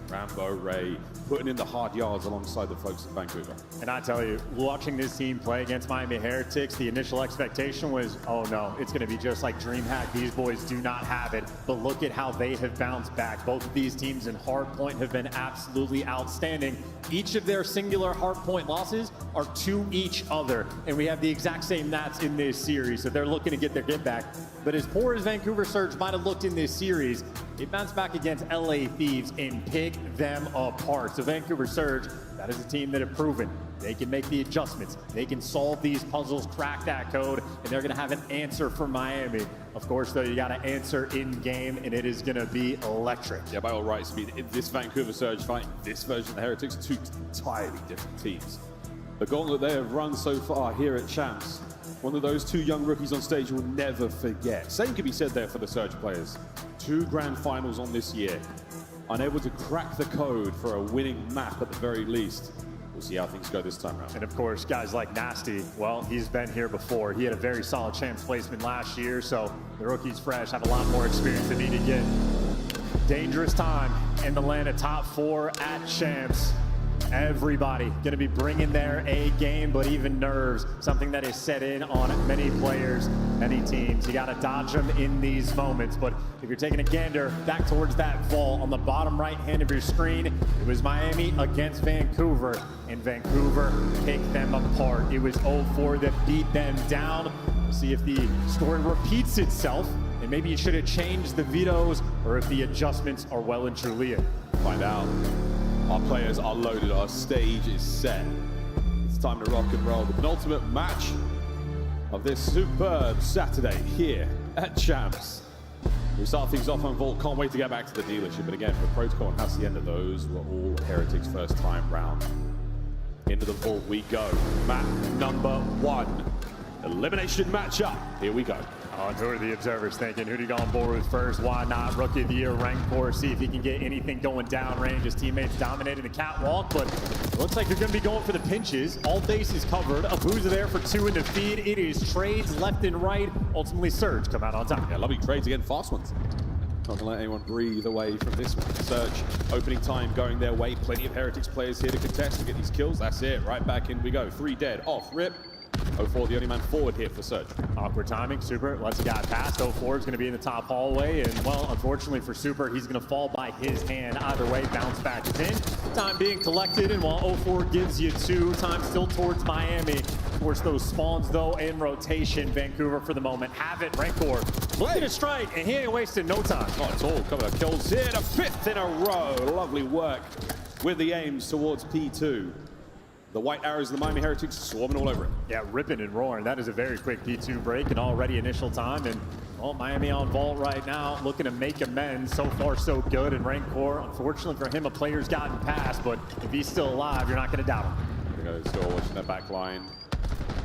Rambo Ray, putting in the hard yards alongside the folks in Vancouver. And I tell you, watching this team play against Miami Heretics, the initial expectation was, oh no, it's going to be just like DreamHack. These boys do not have it. But look at how they have bounced back. Both of these teams in hardpoint have been absolutely outstanding. Each of their singular hardpoint losses are to each other. And we have the exact same Nats in this series, so they're looking to get their get back. But as poor as Vancouver Surge might have looked in this series, they bounced back against LA Thieves and picked them apart. So Vancouver Surge, that is a team that have proven They can make the adjustments. They can solve these puzzles, crack that code, and they're going to have an answer for Miami. Of course, though, you got to answer in game, and it is going to be electric. Yeah, by all rights, I mean, this Vancouver Surge fight, this version of the Heretics, two entirely different teams. The gauntlet they have run so far here at Champs, one of those two young rookies on stage will never forget. Same could be said there for the Surge players. 2 grand finals on this year. Unable to crack the code for a winning map at the very least. We'll see how things go this time around. And of course, guys like Nasty, well, he's been here before. He had a very solid Champs placement last year, so the rookie's fresh, have a lot more experience than needed yet. Dangerous time in the land of top 4 at Champs. Everybody going to be bringing their A game, but even nerves, something that is set in on many players, many teams. You got to dodge them in these moments. But if you're taking a gander back towards that vault on the bottom right hand of your screen, it was Miami against Vancouver, and Vancouver picked them apart. It was 0-4 that beat them down. We'll see if the story repeats itself, and maybe you should have changed the vetoes, or if the adjustments are well and truly in. Find out. Our players are loaded, our stage is set. It's time to rock and roll. The penultimate match of this superb Saturday here at Champs. We start things off on Vault. Can't wait to get back to the dealership. But again, for Protocol and Hacienda, those were all Heretics first time round. Into the Vault we go. Map number 1. Elimination matchup. Here we go. Who are the observers thinking? Who do you go on board with first? Why not? Rookie of the Year, Rancor. See if he can get anything going downrange. His teammates dominating the catwalk, but it looks like they're going to be going for the pinches. All bases covered. Abuza there for 2 in the feed. It is trades left and right. Ultimately, Surge come out on top. Yeah, lovely trades again. Fast ones. Not going to let anyone breathe away from this one. Surge, opening time going their way. Plenty of Heretics players here to contest and get these kills. That's it. Right back in we go. 3 dead. Off. Rip. 0-4, the only man forward here for Surge. Awkward timing. Super lets a guy pass. 0-4 is going to be in the top hallway. And, well, unfortunately for Super, he's going to fall by his hand. Either way, bounce back is in. Time being collected. And while 0-4 gives you 2, time still towards Miami. Of course, those spawns, though, in rotation. Vancouver, for the moment, have it. Rancor looking to strike, and he ain't wasting no time. Not at all. Couple of kills here. The 5th in a row. Lovely work with the aims towards P2. The white arrows of the Miami Heretics swarming all over it. Yeah, ripping and roaring. That is a very quick P2 break and already initial time. And, well, Miami on vault right now, looking to make amends. So far, so good. And Rancor, unfortunately for him, a player's gotten past. But if he's still alive, you're not going to doubt him. There we go. Still watching that back line.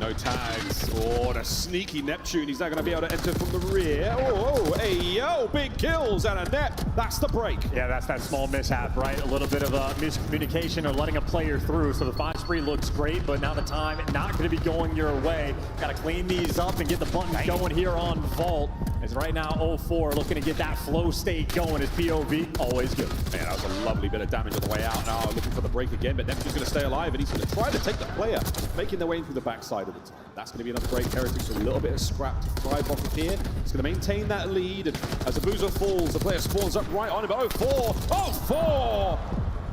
No tags. Oh, the sneaky Neptune. He's not going to be able to enter from the rear. Oh, hey, yo, big kills and a net. That's the break. Yeah, that's that small mishap, right? A little bit of a miscommunication or letting a player through. So the 5 spree looks great, but now the time not going to be going your way. Got to clean these up and get the buttons going here on Vault. As right now, 0-4 looking to get that flow state going. His POV, always good. Man, that was a lovely bit of damage on the way out. Now looking for the break again, but Neptune's going to stay alive, and he's going to try to take the player, making their way in through the backside of it. That's going to be another break. Heretics with a little bit of scrap to thrive off of here. It's going to maintain that lead, and as Abuza falls, the player spawns up right on him. 0-4! 0-4!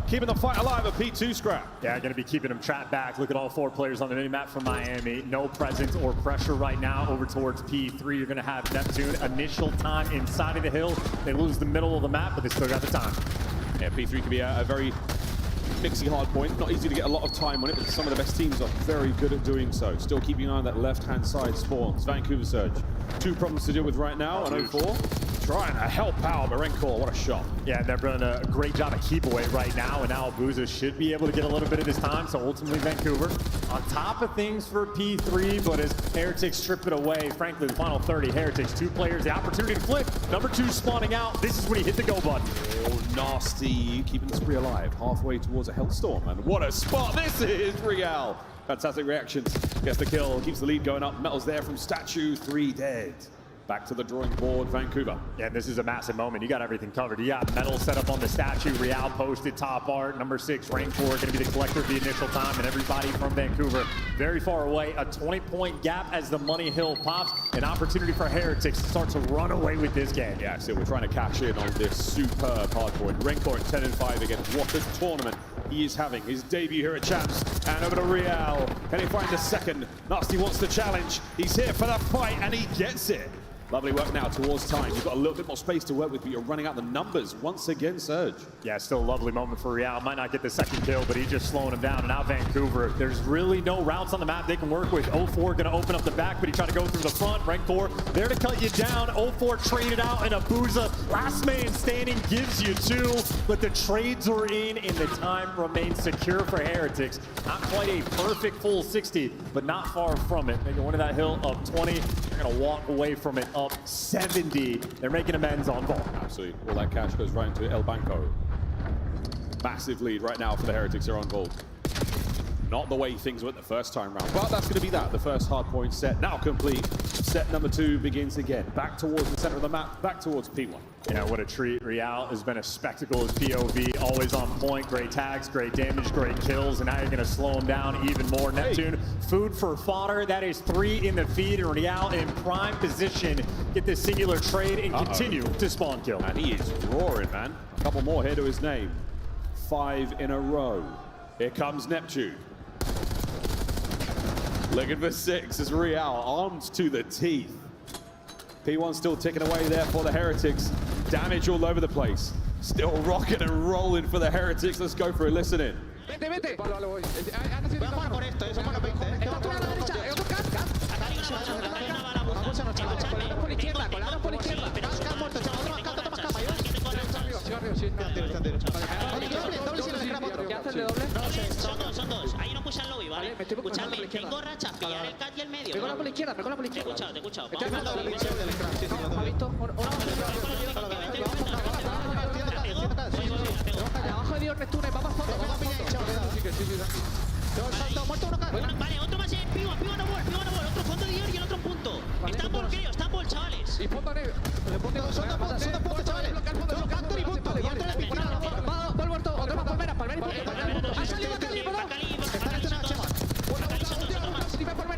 Keeping the fight alive at P2 scrap. Yeah, going to be keeping him trapped back. Look at all 4 players on the minimap from Miami. No presence or pressure right now over towards P3. You're going to have Neptune. Initial time inside of the hill. They lose the middle of the map, but they still got the time. Yeah, P3 can be a very mixy hard point. Not easy to get a lot of time on it, but some of the best teams are very good at doing so. Still keeping an eye on that left-hand side spawns. Vancouver Surge. 2 problems to deal with right now on 0-4. Trying to help out, but Rancor, what a shot. Yeah, they're doing a great job of keep away right now, and now Abuza should be able to get a little bit of his time, so ultimately Vancouver on top of things for P3, but as Heretics strip it away, frankly, the final 30, Heretics, 2 players, the opportunity to flip, number 2 spawning out, this is when he hit the go button. Oh, nasty, keeping the spree alive, halfway towards a Hellstorm, and what a spot this is, Real. Fantastic reactions, gets the kill, keeps the lead going up, Metal's there from Statue, 3 dead. Back to the drawing board, Vancouver. Yeah, this is a massive moment. You got everything covered. You got Metal set up on the statue. Real posted top art. Number 6, Rancor, going to be the collector of the initial time. And everybody from Vancouver very far away. A 20-point gap as the money hill pops. An opportunity for Heretics to start to run away with this game. Yeah, so we're trying to cash in on this superb hardboard. Rancor at 10-5 again. What a tournament he is having. His debut here at Champs. And over to Real. Can he find a second? Nasty wants the challenge. He's here for the fight, and he gets it. Lovely work now towards time. You've got a little bit more space to work with, but you're running out the numbers once again, Serge. Yeah, still a lovely moment for Real. Might not get the second kill, but he's just slowing him down. And now Vancouver, there's really no routes on the map they can work with. 0-4 gonna open up the back, but he tried to go through the front. Rancor there to cut you down. 0-4 traded out, and Abuza, last man standing, gives you 2. But the trades are in, and the time remains secure for Heretics. Not quite a perfect full 60, but not far from it. Making one of that hill up 20. They're gonna walk away from it up 70. They're making amends on ball. Absolutely. All that cash goes right into El Banco. Massive lead right now for the Heretics. They're on gold. Not the way things went the first time round, but that's going to be that. The first hard point set now complete. Set number 2 begins again. Back towards the center of the map, back towards P1. Yeah, what a treat. Real has been a spectacle as POV, always on point. Great tags, great damage, great kills, and now you're going to slow him down even more. Neptune, food for fodder. That is 3 in the feed, and Real in prime position. Get this singular trade and continue to spawn kill. And he is roaring, man. A couple more here to his name. 5 in a row. Here comes Neptune. Looking for 6 as Real, armed to the teeth. P1 still ticking away there for the Heretics. Damage all over the place. Still rocking and rolling for the Heretics. Let's go for a listen in. Vete, vete. Voy a jugar por esto, somos los 20. Está tú a la derecha, es otro cat. Colado por izquierda, colado por izquierda. Cat muerto, chaval, otro más cat, otro más capa. ¿Qué haces de doble? Son dos. Ahí no pushan lobby, ¿vale? Escuchadme, tengo racha, pillar el cat y el medio. Me cola por la izquierda, me cola por la izquierda. Te he escuchado. ¿Me ha visto? Abajo de Dios, Neptune, vamos fondo, vamos fondo. Muerto uno cat. Vale, otro más en P1 no ball. Otro fondo de Dior y el otro punto. Están ball, creo, están ball, chavales. Y fondo negro. Son dos puntos, chavales. Factor y punto. Y otro en la piscina. Ball muerto, otro más palmera y punto. Ha salido Bacali, ¿no? Está en este una chema.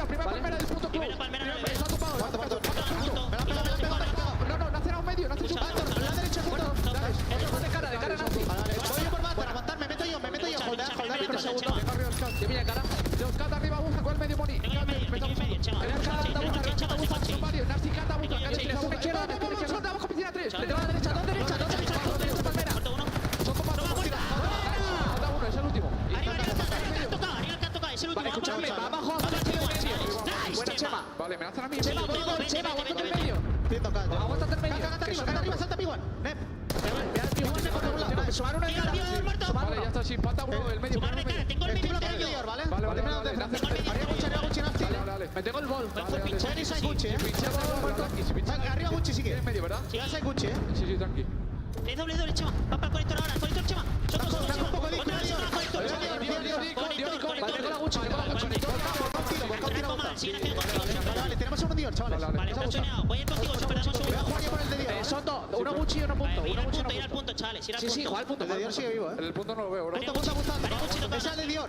Primera palmera del punto club. Está ocupado. No, no ha cerrado medio, no hace su punto. La derecha punto. De cara, Nazi. Voy por back para matar, me meto yo. Joder, pero segundo. Que viene cara. Dos cat arriba, busca con el medio Moni. Abajo piscina 3. De la derecha, dos derecha, palmera. Son como uno, es el último. Arriba el cat toca, es el último. Vale, escuchadme, va abajo, buena Chema. Vale, me lanzan a mí. Chema, aguanta del medio. Aguanta del medio. Caga arriba, salta P1. Nep. Sumar una de cara. Vale, ya está, sí, falta uno del medio. Tengo el medio. Vale. Me tengo el bol. Arriba Gucci sigue. En medio, ¿verdad? Sí. Gucci, Sí, tranqui. Es doble, Chema. Va para el conector ahora, conector, Chema. Son dos. Un poco de conector. Vale, con la Gucci. Vale, tenemos un Dior, chavales. Vale, voy a ir contigo, esperamos un segundo. Voy a jugar por el de Dior. Son dos, uno Gucci y uno punto. Ir al punto, chavales, ir al punto. Sí, juega al punto. El de Dior sigue vivo, El punto no lo veo, bro. Punto. Ese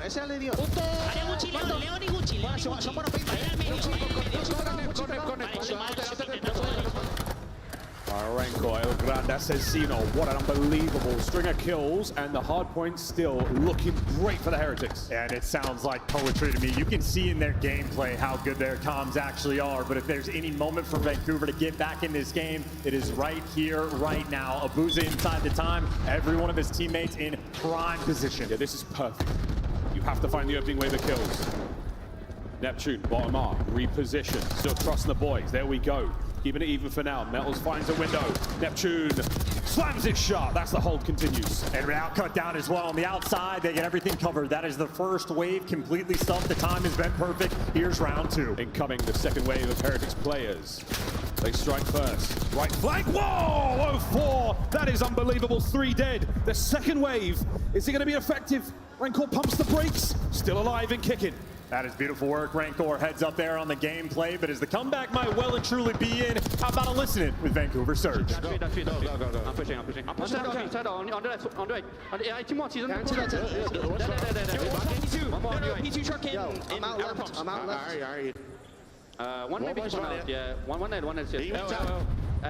es el de Dior, Punto. Área Gucci, León y Gucci. Son buenos pintas. Marenko, El Grande Asesino. What an unbelievable string of kills, and the hard point still looking great for the Heretics. And it sounds like poetry to me. You can see in their gameplay how good their comms actually are, but if there's any moment for Vancouver to get back in this game, it is right here, right now. Abuza inside the time, every one of his teammates in prime position. Yeah, this is perfect. You have to find the opening wave of kills. Neptune, bottom up, reposition, still trusting the boys. There we go. Keeping it even for now. Metals finds a window. Neptune slams it shut. That's the hold continues. And Real cut down as well on the outside. They get everything covered. That is the first wave completely stuffed. The time has been perfect. Here's round 2. Incoming the second wave of Heretics players. They strike first. Right flank. Whoa! 0-4. That is unbelievable. 3 dead. The second wave. Is it going to be effective? Rancor pumps the brakes. Still alive and kicking. That is beautiful work. Rancor heads up there on the gameplay, but as the comeback might well and truly be in, how about a listening with Vancouver Surge? I'm pushing. I'm pushing. P2 truck in. I'm out left. Alright. One maybe one out. Yeah. One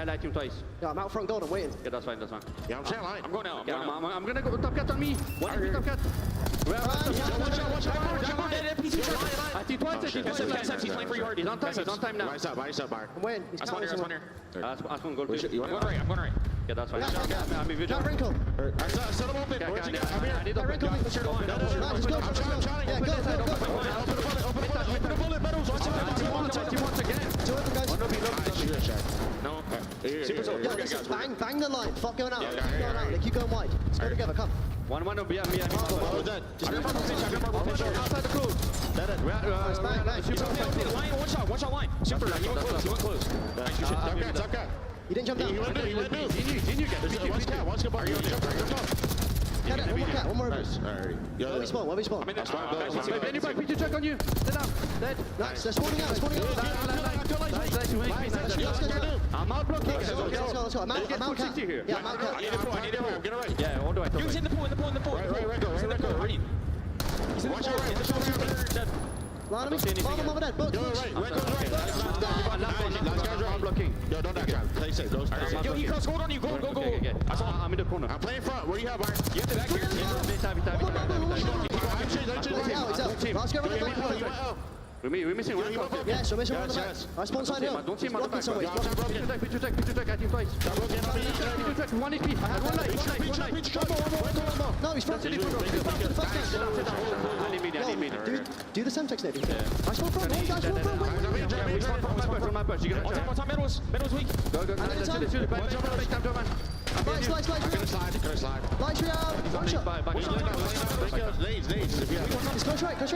light team twice. Yeah, I'm out front gold. I'm waiting. Yeah, that's fine. Yeah, I'm saying line. I'm going now. I'm gonna go top cat on me. One top cat. I think twice. He's playing for you hard. He's on time. He's on time now. Right side, Bar. I'm waiting. That's one here. That's one goal. I'm going right. Yeah, that's fine. I'm vigilant. Wrinkle. Set him open. I need the wrinkle. Push it on. I'm trying. Yeah, go. Open the bullet. Medals. Watch it. He wants again. Two other guys. No. Bang the line. Fuck going out. Keep going out. They keep going wide. Let's go together. Come. One be me. Outside the close. One shot line. Super. He went close. Top guy. He didn't jump down. He went new. Watch the bar. One more. Nice. Where we spawn? Anybody, PG check on you. Sit down. Dead. Nice. They're spawning out. I'm out blocking. Let's go. I'm out cat. Yeah, I'm out cat. I need it. Yeah, what do I throw? He's in the pool. Right, go. Watch out. Line him over there. Book. Last guy's blocking. Yo, don't that guy. Play safe. Yo, he can't score on you. Go. Okay. I'm in the corner. I'm playing front. Where you have, Mark? You have the back here. Let's get rid of the We're missing one. Yes, we're missing one on the back. I spawn side hill. Don't see him on the back. Somewhere. Picture tech. I think twice. Picture tech. 1 HP. I had one light. No, he's front. I need me. Do the Semtex net. I spawn front. One guy's front. From my push. You got on top. Medals weak. Go. Slide. Light tree out. One shot. It's close right. Go.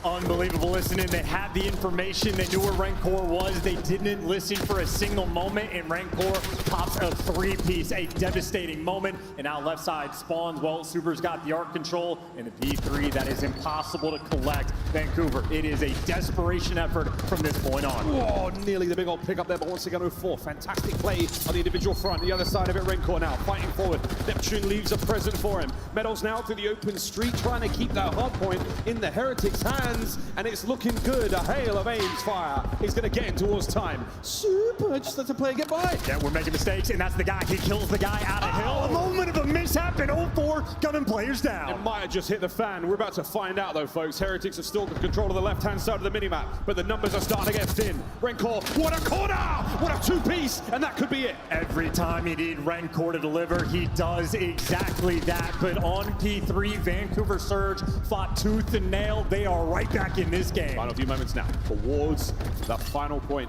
Unbelievable listening. They had the information. They knew where Rancor was. They didn't listen for a single moment, and Rancor pops a 3-piece, a devastating moment. And now left side spawns. Well, Super's got the arc control and the P3 that is impossible to collect. Vancouver, it is a desperation effort from this point on. Oh, nearly the big old pick up there, but once again 0-4. Fantastic play on the individual front. The other side of it, Rancor now fighting forward. Neptune leaves a present for him. Medals now through the open street, trying to keep that hard point in the Heretics' hands. And it's looking good. A hail of aims fire is going to get him towards time. Super, just let the player get by. Yeah, we're making mistakes, and that's the guy. He kills the guy out of hill. A moment of a mishap, and 0-4 gunning players down. It might have just hit the fan. We're about to find out, though, folks. Heretics have still got control of the left-hand side of the minimap, but the numbers are starting to get thin. Rancor, what a corner! What a 2-piece, and that could be it. Every time you need Rancor to deliver, he does exactly that. But on P3, Vancouver Surge fought tooth and nail. They are right back in this game. Final few moments now towards the final point.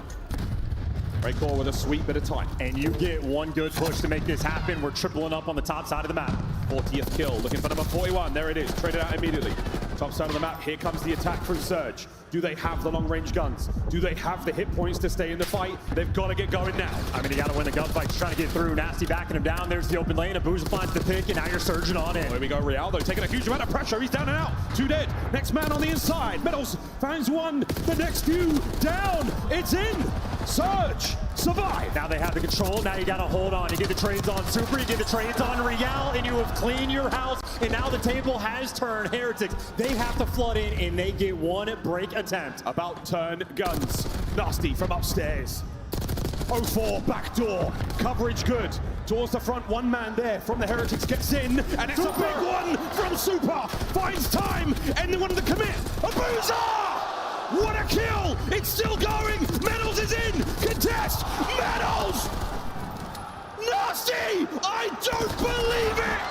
Rancor with a sweet bit of time. And you get one good push to make this happen. We're tripling up on the top side of the map. 40th kill, looking for number 41. There it is, traded out immediately. Top side of the map, here comes the attack from Surge. Do they have the long-range guns? Do they have the hit points to stay in the fight? They've got to get going now. I mean, you got to win the gunfight. He's trying to get through. Nasty backing him down. There's the open lane. Abuja finds the pick, and now you're surging on in. Here we go, Rialdo taking a huge amount of pressure. He's down and out. 2 dead. Next man on the inside. Medals finds one. The next few down. It's in. Surge. Survive. Now they have the control. Now you got to hold on. You get the trades on Super. You get the trades on Real, and you have cleaned your house. And now the table has turned. Heretics, they have to flood in, and they get one break attempt. About turn guns. Nasty from upstairs. 0-4 back door. Coverage good. Towards the front, one man there from the Heretics gets in, and it's a big one from Super. Finds time, and one of the commit. Abuja! What a kill! It's still going. Medals is in. Contest. Medals. Nasty! I don't believe it!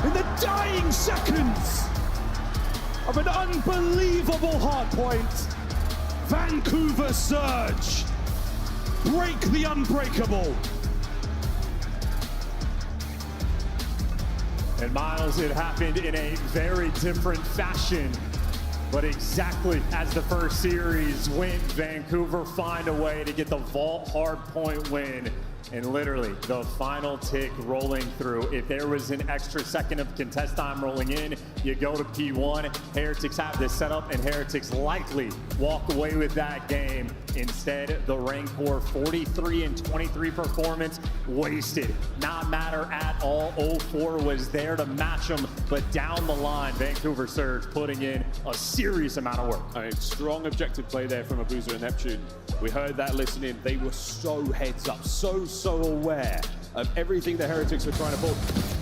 In the dying seconds of an unbelievable hardpoint, Vancouver Surge break the unbreakable. And Miles, it happened in a very different fashion. But exactly as the first series went, Vancouver find a way to get the vault hardpoint win. And literally, the final tick rolling through. If there was an extra second of contest time rolling in, you go to P1. Heretics have this set up, and Heretics likely walk away with that game. Instead, the Rancor 43-23 performance wasted. Not matter at all. 0-4 was there to match them, but down the line, Vancouver Surge putting in a serious amount of work. A strong objective play there from Abuja and Neptune. We heard that listening. They were so heads up, so so aware of everything the Heretics are trying to pull.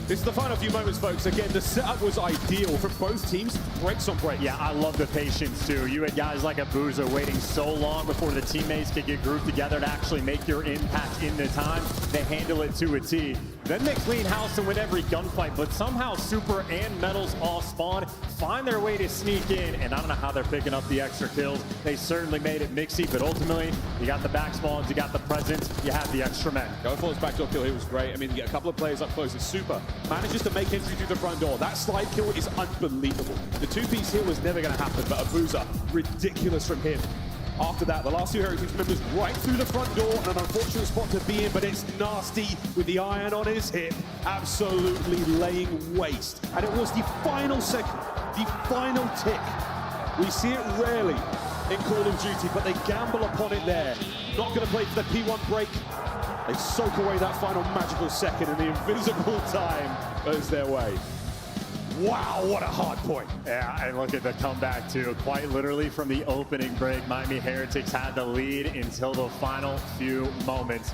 This is the final few moments, folks. Again, the setup was ideal for both teams. Breaks on breaks. Yeah, I love the patience, too. You had guys like Abuza waiting so long before the teammates could get grouped together to actually make your impact in the time. They handle it to a T. Then they clean house and win every gunfight, but somehow Super and Metals off spawn find their way to sneak in, and I don't know how they're picking up the extra kills. They certainly made it mixy, but ultimately, you got the back spawns, you got the presence, you have the extra men. Go for his backdoor kill here was great. I mean, you get a couple of players up close. It's Super manages to make entry through the front door. That slide kill is unbelievable. The two-piece here was never going to happen, but Abuza, ridiculous from him. After that, the last two Heretics members right through the front door, and an unfortunate spot to be in, but it's Nasty with the iron on his hip, absolutely laying waste. And it was the final second, the final tick. We see it rarely in Call of Duty, but they gamble upon it there. Not going to play for the P1 break. They soak away that final magical second, and the invisible time goes their way. Wow, what a hard point. Yeah, and look at the comeback, too. Quite literally from the opening break, Miami Heretics had the lead until the final few moments.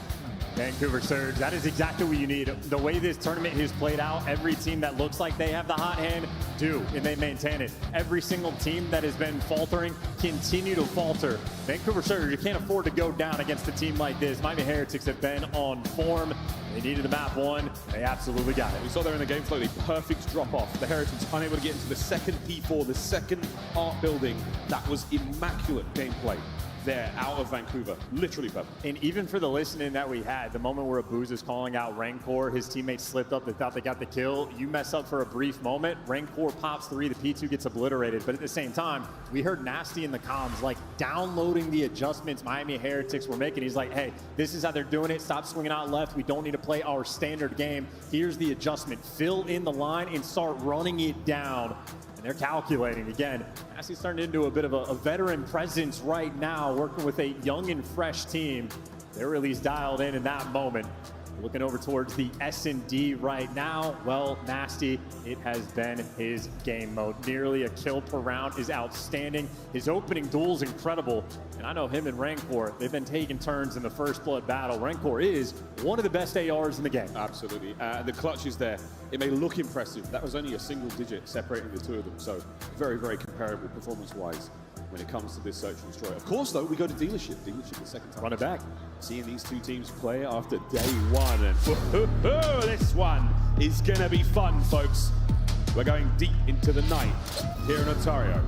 Vancouver Surge, that is exactly what you need. The way this tournament has played out, every team that looks like they have the hot hand do, and they maintain it. Every single team that has been faltering continue to falter. Vancouver Surge, you can't afford to go down against a team like this. Miami Heretics have been on form. They needed the map one. They absolutely got it. We saw there in the game flow, the perfect drop off. The Heretics unable to get into the second P4, the second art building. That was immaculate gameplay there out of Vancouver, literally perfect. And even for the listening that we had, the moment where Abuza is calling out Rancor, his teammates slipped up, they thought they got the kill. You mess up for a brief moment, Rancor pops 3, the P2 gets obliterated. But at the same time, we heard Nasty in the comms, like downloading the adjustments Miami Heretics were making. He's like, hey, this is how they're doing it. Stop swinging out left. We don't need to play our standard game. Here's the adjustment. Fill in the line and start running it down. And they're calculating again. Nasty's starting into a bit of a veteran presence right now, working with a young and fresh team. They're really dialed in that moment. Looking over towards the S&D right now. Well, Nasty, it has been his game mode. Nearly a kill per round is outstanding. His opening duel is incredible. And I know him and Rancor, they've been taking turns in the first blood battle. Rancor is one of the best ARs in the game. Absolutely. The clutch is there. It may look impressive. That was only a single digit separating the two of them. So very, very comparable performance-wise when it comes to this search and destroy. Of course, though, we go to Dealership. Dealership the second time. Run it back. Seeing these two teams play after day one. And this one is going to be fun, folks. We're going deep into the night here in Ontario.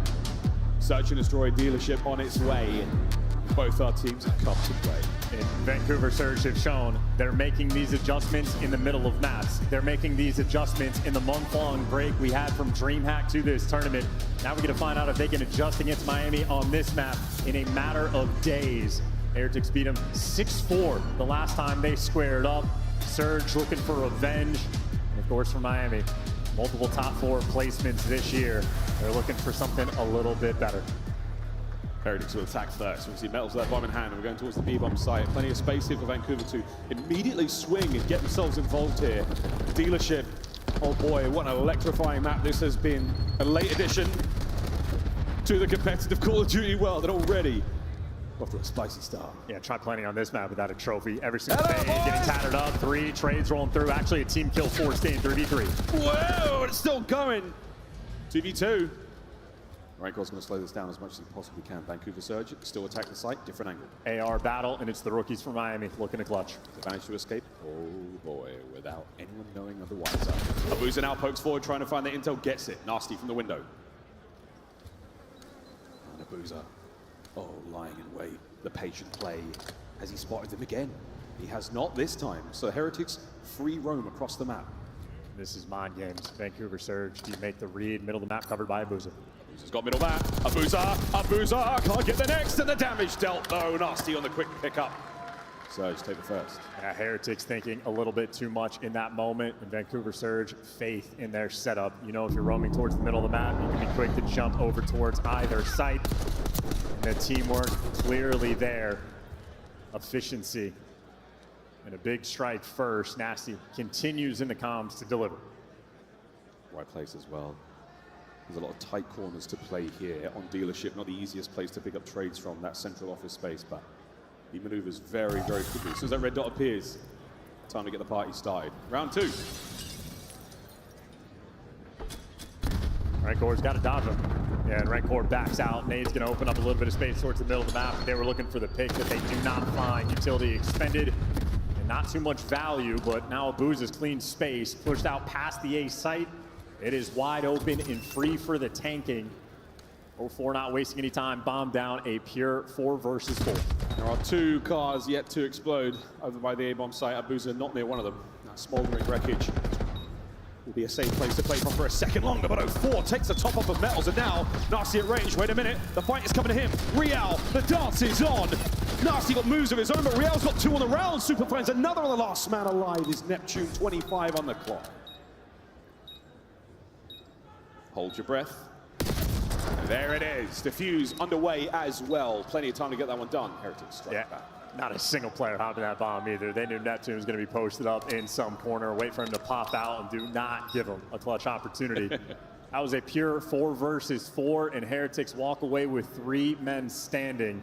Search and destroy Dealership on its way. Both our teams have come to play. And Vancouver Surge have shown they're making these adjustments in the middle of maps. They're making these adjustments in the month-long break we had from DreamHack to this tournament. Now we get to find out if they can adjust against Miami on this map in a matter of days. Heretics beat them 6-4 the last time they squared up. Surge looking for revenge. And of course for Miami, multiple top 4 placements this year. They're looking for something a little bit better. Heretics will attack first. We see Metals with that bomb in hand, and we're going towards the B-bomb site. Plenty of space here for Vancouver to immediately swing and get themselves involved here. Dealership, oh boy, what an electrifying map this has been. A late addition to the competitive Call of Duty world, and already off to a spicy start. Yeah, try playing on this map without a trophy. Every single day, getting tattered up. 3 trades rolling through. Actually, a team kill forced in 3v3. Whoa, it's still going. 2v2. Rancor's going to slow this down as much as he possibly can. Vancouver Surge still attack the site, different angle. AR battle, and it's the rookies from Miami looking to clutch. They managed to escape. Oh boy, without anyone knowing otherwise. Abuza now pokes forward, trying to find the intel, gets it. Nasty from the window. And Abuza, oh, lying in wait. The patient play. Has he spotted them again? He has not this time. So Heretics free roam across the map. This is mind games. Vancouver Surge, do you make the read? Middle of the map covered by Abuza. Abuza's got middle map. Abuza can't get the next, and the damage dealt though. Nasty on the quick pickup. Surge take the first. Yeah, Heretics thinking a little bit too much in that moment, and Vancouver Surge faith in their setup. You know, if you're roaming towards the middle of the map, you can be quick to jump over towards either site. And the teamwork clearly there. Efficiency. And a big strike first. Nasty continues in the comms to deliver. Right place as well. There's a lot of tight corners to play here on Dealership. Not the easiest place to pick up trades from, that central office space, but he maneuvers very, very quickly. As soon as that red dot appears, Time to get the party started. Round 2. Rancor's got to dodge him. Yeah, and Rancor backs out. Nade's going to open up a little bit of space towards the middle of the map. They were looking for the pick that they do not find. Utility expended. And not too much value, but now Abuza's clean space. Pushed out past the A site. It is wide open and free for the tanking. 0-4 not wasting any time. Bomb down, a pure 4 versus 4. There are 2 cars yet to explode over by the A-bomb site. Abuza not near one of them. That smoldering wreckage will be a safe place to play for a second longer, but 0-4 takes the top off of Metals, and now Nasty at range. Wait a minute, the fight is coming to him. Real, the dance is on. Nasty got moves of his own, but Real's got 2 on the round. Super Friends, another on the last man alive is Neptune, 25 on the clock. Hold your breath. There it is. Defuse underway as well. Plenty of time to get that one done. Heretics strike back. Not a single player hopping that bomb either. They knew Neptune was going to be posted up in some corner, wait for him to pop out, and do not give him a clutch opportunity. That was a pure 4 versus 4, and Heretics walk away with 3 men standing.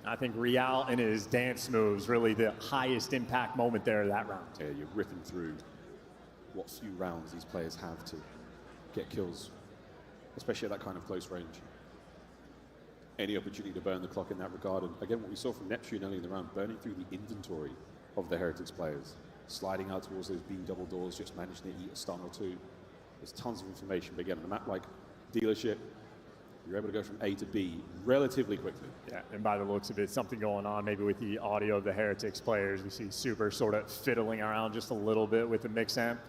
I think Real and his dance moves really the highest impact moment there of that round. Yeah, you're ripping through what few rounds these players have to get kills, especially at that kind of close range. Any opportunity to burn the clock in that regard. And again, what we saw from Neptune early in the round, burning through the inventory of the Heretics players, sliding out towards those B double doors, just managing to eat a stun or 2. There's tons of information, but again, on a map like Dealership, you're able to go from A to B relatively quickly. Yeah, and by the looks of it, something going on maybe with the audio of the Heretics players. We see Super sort of fiddling around just a little bit with the mix amp.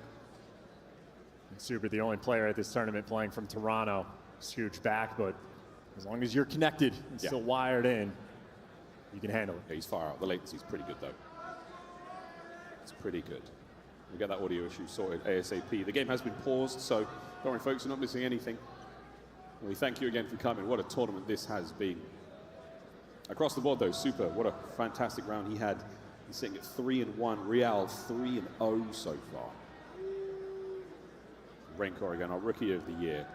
And Super, the only player at this tournament playing from Toronto. It's huge back, but as long as you're connected and still wired in, you can handle it. Yeah, he's far out. The latency's pretty good, though. It's pretty good. We'll get that audio issue sorted ASAP. The game has been paused, so don't worry, folks, you're not missing anything. And we thank you again for coming. What a tournament this has been. Across the board, though, Super, what a fantastic round he had. He's sitting at 3-1. Real 3-0 so far. Rancor again, our Rookie of the Year.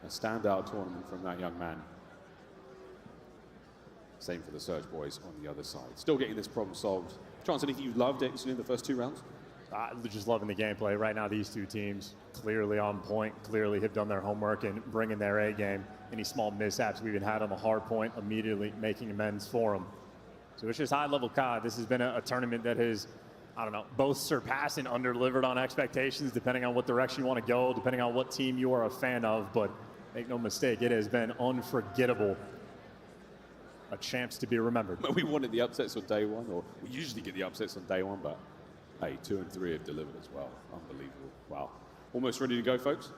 A standout tournament from that young man. Same for the Surge boys on the other side. Still getting this problem solved. Chance, anything you loved in the first 2 rounds? Just loving the gameplay. Right now, these 2 teams clearly on point, clearly have done their homework and bringing their A game. Any small mishaps we even had on the hard point, immediately making amends for them. So it's just high-level COD. This has been a tournament that has, I don't know, both surpassed and under-delivered on expectations, depending on what direction you want to go, depending on what team you are a fan of. But make no mistake, it has been unforgettable. A chance to be remembered. We wanted the upsets on day 1, or we usually get the upsets on day 1, but hey, 2 and 3 have delivered as well. Unbelievable. Wow. Almost ready to go, folks.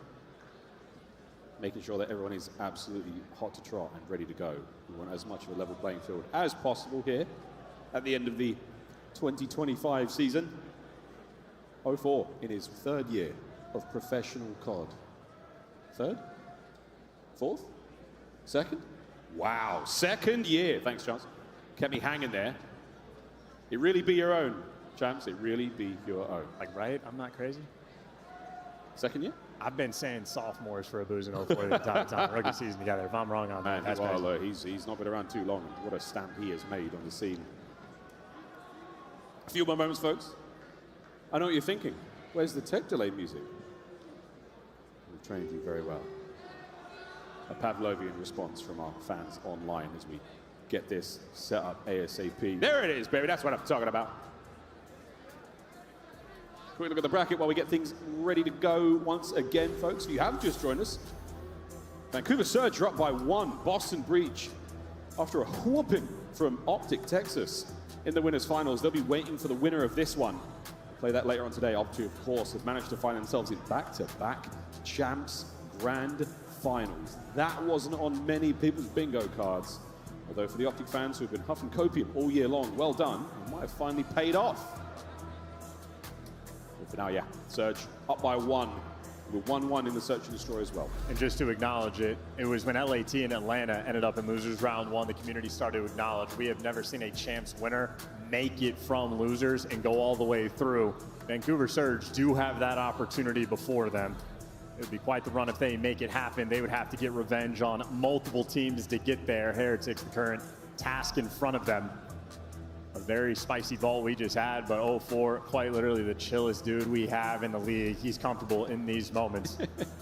Making sure that everyone is absolutely hot to trot and ready to go. We want as much of a level playing field as possible here at the end of the 2025 season. 0-4 in his 3rd year of professional COD. 3rd? 4th? 2nd? Wow, 2nd year. Thanks, Chance. Kept me hanging there. It really be your own, Champs. It really be your own. Like, right? I'm not crazy. 2nd year? I've been saying sophomores for Abuza and 0-4 the entire time. Rookie season together. If I'm wrong on that, that's crazy. He's not been around too long. What a stamp he has made on the scene. A few more moments, folks. I know what you're thinking. Where's the tech delay music? We've trained you very well. A Pavlovian response from our fans online as we get this set up ASAP. There it is, baby. That's what I'm talking about. Quick look at the bracket while we get things ready to go once again, folks. If you have just joined us, Vancouver Surge are up by 1. Boston Breach, after a whooping from Optic Texas in the winners finals. They'll be waiting for the winner of this one. We'll play that later on today. Optic, of course, have managed to find themselves in back-to-back Champs Grand Finals. That wasn't on many people's bingo cards. Although for the Optic fans who've been huffing copium all year long, well done. It might have finally paid off. But for now, yeah, Surge up by 1. We're 1-1 in the Search and Destroy as well. And just to acknowledge it, it was when LAT and Atlanta ended up in losers round 1, the community started to acknowledge we have never seen a champs winner make it from losers and go all the way through. Vancouver Surge do have that opportunity before them. It would be quite the run if they make it happen. They would have to get revenge on multiple teams to get there. Heretics, the current task in front of them. very spicy vault we just had, but 0-4, quite literally the chillest dude we have in the league. He's comfortable in these moments.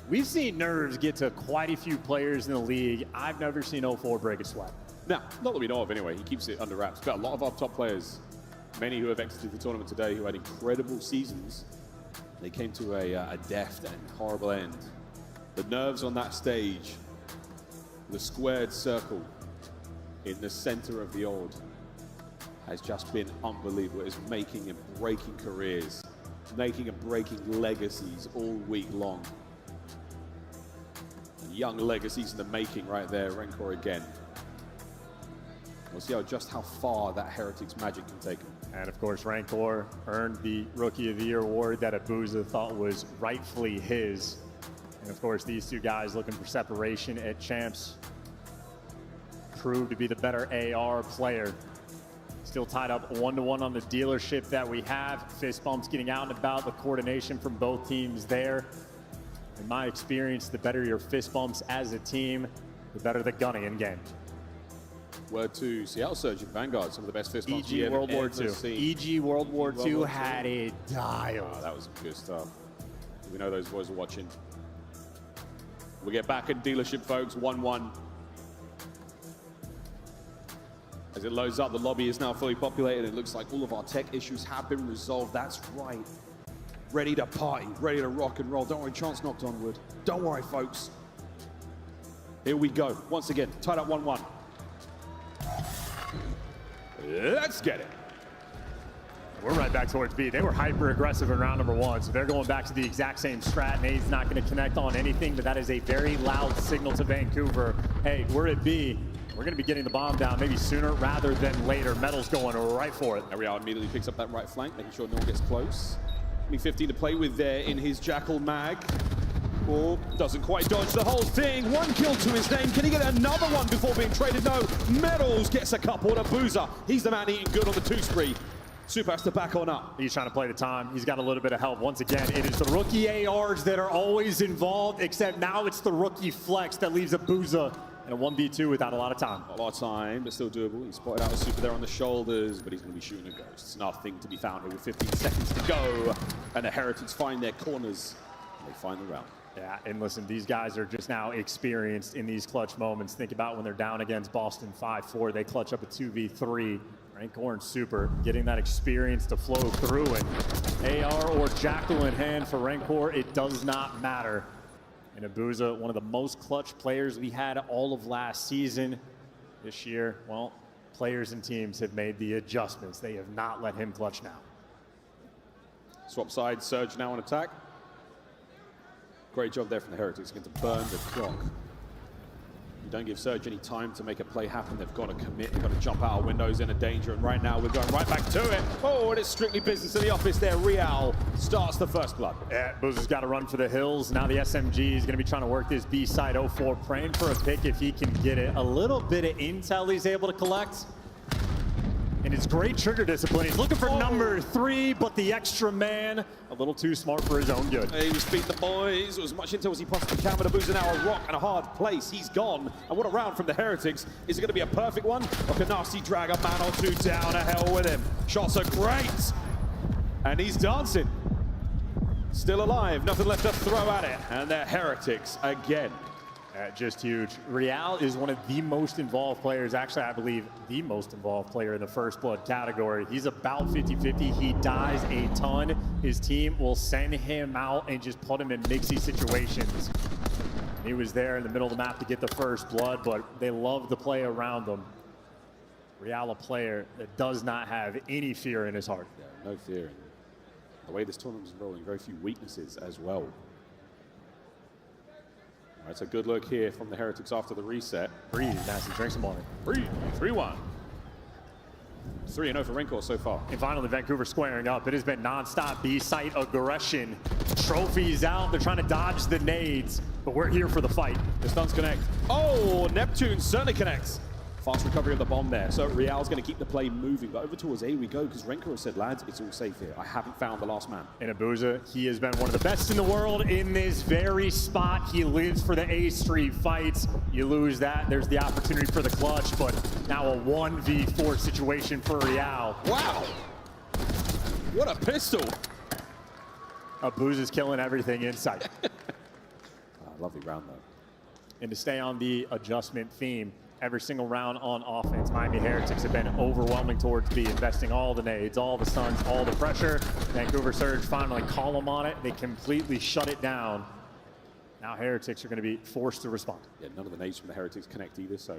We've seen nerves get to quite a few players in the league. I've never seen 0-4 break a sweat. No, not that we know of anyway. He keeps it under wraps. But a lot of our top players, many who have exited the tournament today, who had incredible seasons, they came to a deft and horrible end. The nerves on that stage, the squared circle in the center of the odd, has just been unbelievable. It's making and breaking careers, making and breaking legacies all week long. Young legacies in the making right there, Rancor again. We'll see just how far that Heretics magic can take him. And of course, Rancor earned the Rookie of the Year award that Abuza thought was rightfully his. And of course, these two guys looking for separation at Champs proved to be the better AR player. Still tied up 1-1 on the dealership that we have. Fist bumps getting out and about, the coordination from both teams there. In my experience, the better your fist bumps as a team, the better the gunning in game. Word to Seattle Surge and Vanguard, some of the best fist bumps EG World War II. EG World War II had it dialed. Oh, that was some good stuff. We know those boys are watching. We get back in dealership, folks, 1-1. As it loads up, the lobby is now fully populated. It looks like all of our tech issues have been resolved. That's right. Ready to party, ready to rock and roll. Don't worry, Chance knocked on wood. Don't worry, folks. Here we go. Once again, tied up 1-1. Let's get it. We're right back towards B. They were hyper aggressive in round number 1, so they're going back to the exact same strat. Nade's not going to connect on anything, but that is a very loud signal to Vancouver. Hey, we're at B. We're going to be getting the bomb down maybe sooner rather than later. Metal's going right for it. Ariel immediately picks up that right flank, making sure no one gets close. 15 to play with there in his Jackal mag. Oh, doesn't quite dodge the whole thing. 1 kill to his name. Can he get another one before being traded? No. Metals gets a couple to Boozer. He's the man eating good on the 2 spree. Super has to back on up. He's trying to play the time. He's got a little bit of help. Once again, it is the rookie ARs that are always involved, except now it's the rookie flex that leaves a Boozer in a 1v2 without a lot of time. Not a lot of time, but still doable. He spotted out a super there on the shoulders, but he's going to be shooting a ghost. Nothing to be found with 15 seconds to go. And the Heretics find their corners, and they find the round. Yeah, and listen, these guys are just now experienced in these clutch moments. Think about when they're down against Boston 5-4, they clutch up a 2v3. Rancor and Super getting that experience to flow through, and AR or Jackal in hand for Rancor, it does not matter. And Abuza, one of the most clutch players we had all of last season. This year, well, players and teams have made the adjustments. They have not let him clutch now. Swap side, Surge now on attack. Great job there from the Heretics, going to burn the clock. You don't give Surge any time to make a play happen. They've got to commit. They've got to jump out of windows in a danger. And right now, we're going right back to it. Oh, it is strictly business in the office there. Real starts the first blood. Yeah, Boozer's got to run for the hills. Now the SMG is going to be trying to work this B side 0-4, praying for a pick if he can get it. A little bit of intel he's able to collect. And it's great trigger discipline. He's looking for number 3, but the extra man, a little too smart for his own good. He was beating the boys. As much intel as he possibly can, but Abuza now a rock and a hard place. He's gone. And what a round from the Heretics. Is it going to be a perfect one? Or can Nasty drag a man or two down? To hell with him. Shots are great. And he's dancing. Still alive. Nothing left to throw at it. And the Heretics again. Just huge. Real is one of the most involved players. Actually, I believe the most involved player in the first blood category. He's about 50-50. He dies a ton. His team will send him out and just put him in mixy situations. He was there in the middle of the map to get the first blood, but they love to play around them. Real, a player that does not have any fear in his heart. Yeah, no fear. The way this tournament is rolling, very few weaknesses as well. That's a good look here from the Heretics after the reset. Breathe, Nasty, drink some water. Breathe, 3-1. 3-0 for Rancor so far. And finally, Vancouver squaring up. It has been non-stop B-site aggression. Trophies out, they're trying to dodge the nades, but we're here for the fight. The stuns connect. Oh, Neptune certainly connects. Fast recovery of the bomb there. So Real's going to keep the play moving. But over towards A we go, because Renko has said, lads, it's all safe here. I haven't found the last man. And Abuza, he has been one of the best in the world in this very spot. He lives for the A Street fights. You lose that, there's the opportunity for the clutch, but now a 1v4 situation for Real. Wow! What a pistol! Abuza's killing everything in sight. Lovely round, though. And to stay on the adjustment theme, every single round on offense, Miami Heretics have been overwhelming towards B, investing all the nades, all the stuns, all the pressure. Vancouver Surge finally call them on it. They completely shut it down. Now Heretics are going to be forced to respond. Yeah, none of the nades from the Heretics connect either, so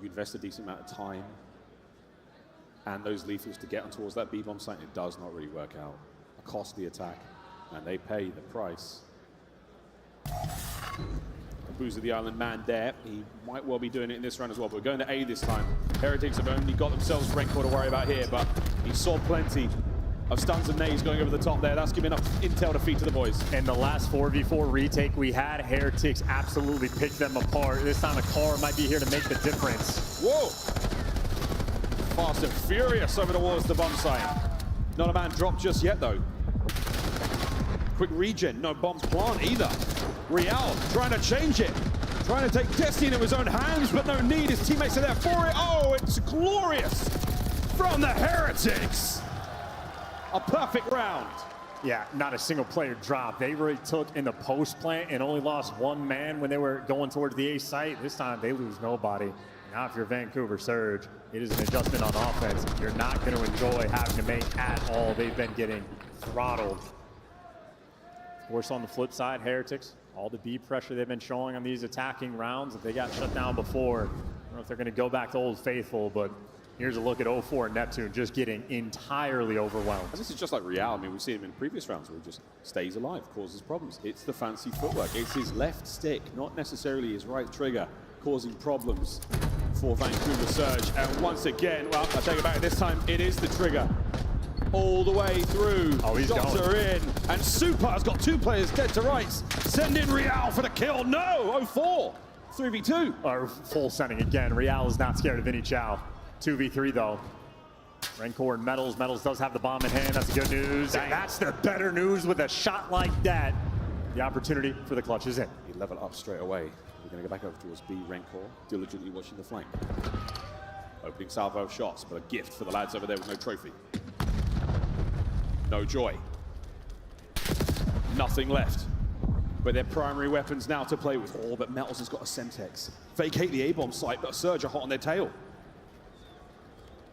you invest a decent amount of time and those lethals to get on towards that B-bomb site. It does not really work out. A costly attack, and they pay the price. Boozer the island man there. He might well be doing it in this round as well, but we're going to A this time. Heretics have only got themselves Renko to worry about here, but he saw plenty of stuns and nades going over the top there. That's giving up intel to feed to the boys. And the last 4v4 retake we had, Heretics absolutely picked them apart. This time a car might be here to make the difference. Whoa! Fast and furious over towards the bomb site. Not a man dropped just yet, though. Quick regen, no bomb plant either. Real trying to change it. Trying to take destiny into his own hands, but no need. His teammates are there for it. Oh, it's glorious from the Heretics. A perfect round. Yeah, not a single player drop. They really took in the post plant and only lost one man when they were going towards the A site. This time they lose nobody. Now if you're Vancouver Surge, it is an adjustment on offense. You're not going to enjoy having to make at all. They've been getting throttled. Of course, on the flip side, Heretics, all the B pressure they've been showing on these attacking rounds, if they got shut down before, I don't know if they're going to go back to Old Faithful, but here's a look at 0-4 and Neptune just getting entirely overwhelmed. And this is just like Real. I mean, we've seen him in previous rounds where he just stays alive, causes problems. It's the fancy footwork. It's his left stick, not necessarily his right trigger, causing problems for Vancouver Surge. And once again, well, I take it back this time, it is the trigger. All the way through. Oh, he's Shots going. are in. And Super has got two players dead to rights. Send in Real for the kill. No, 0-4. 3v2. Or full sending again. Real is not scared of Vinny Chow. 2v3 though. Rencor and Metals. Metals does have the bomb in hand. That's the good news. And that's the better news with a shot like that. The opportunity for the clutch is in. He level up straight away. We're going to go back over towards B. Rencor, diligently watching the flank. Opening salvo of shots, but a gift for the lads over there with no trophy. No joy. Nothing left. But their primary weapons now to play with. Oh, but Metals has got a Semtex. Vacate the A-bomb site, but Surge are hot on their tail.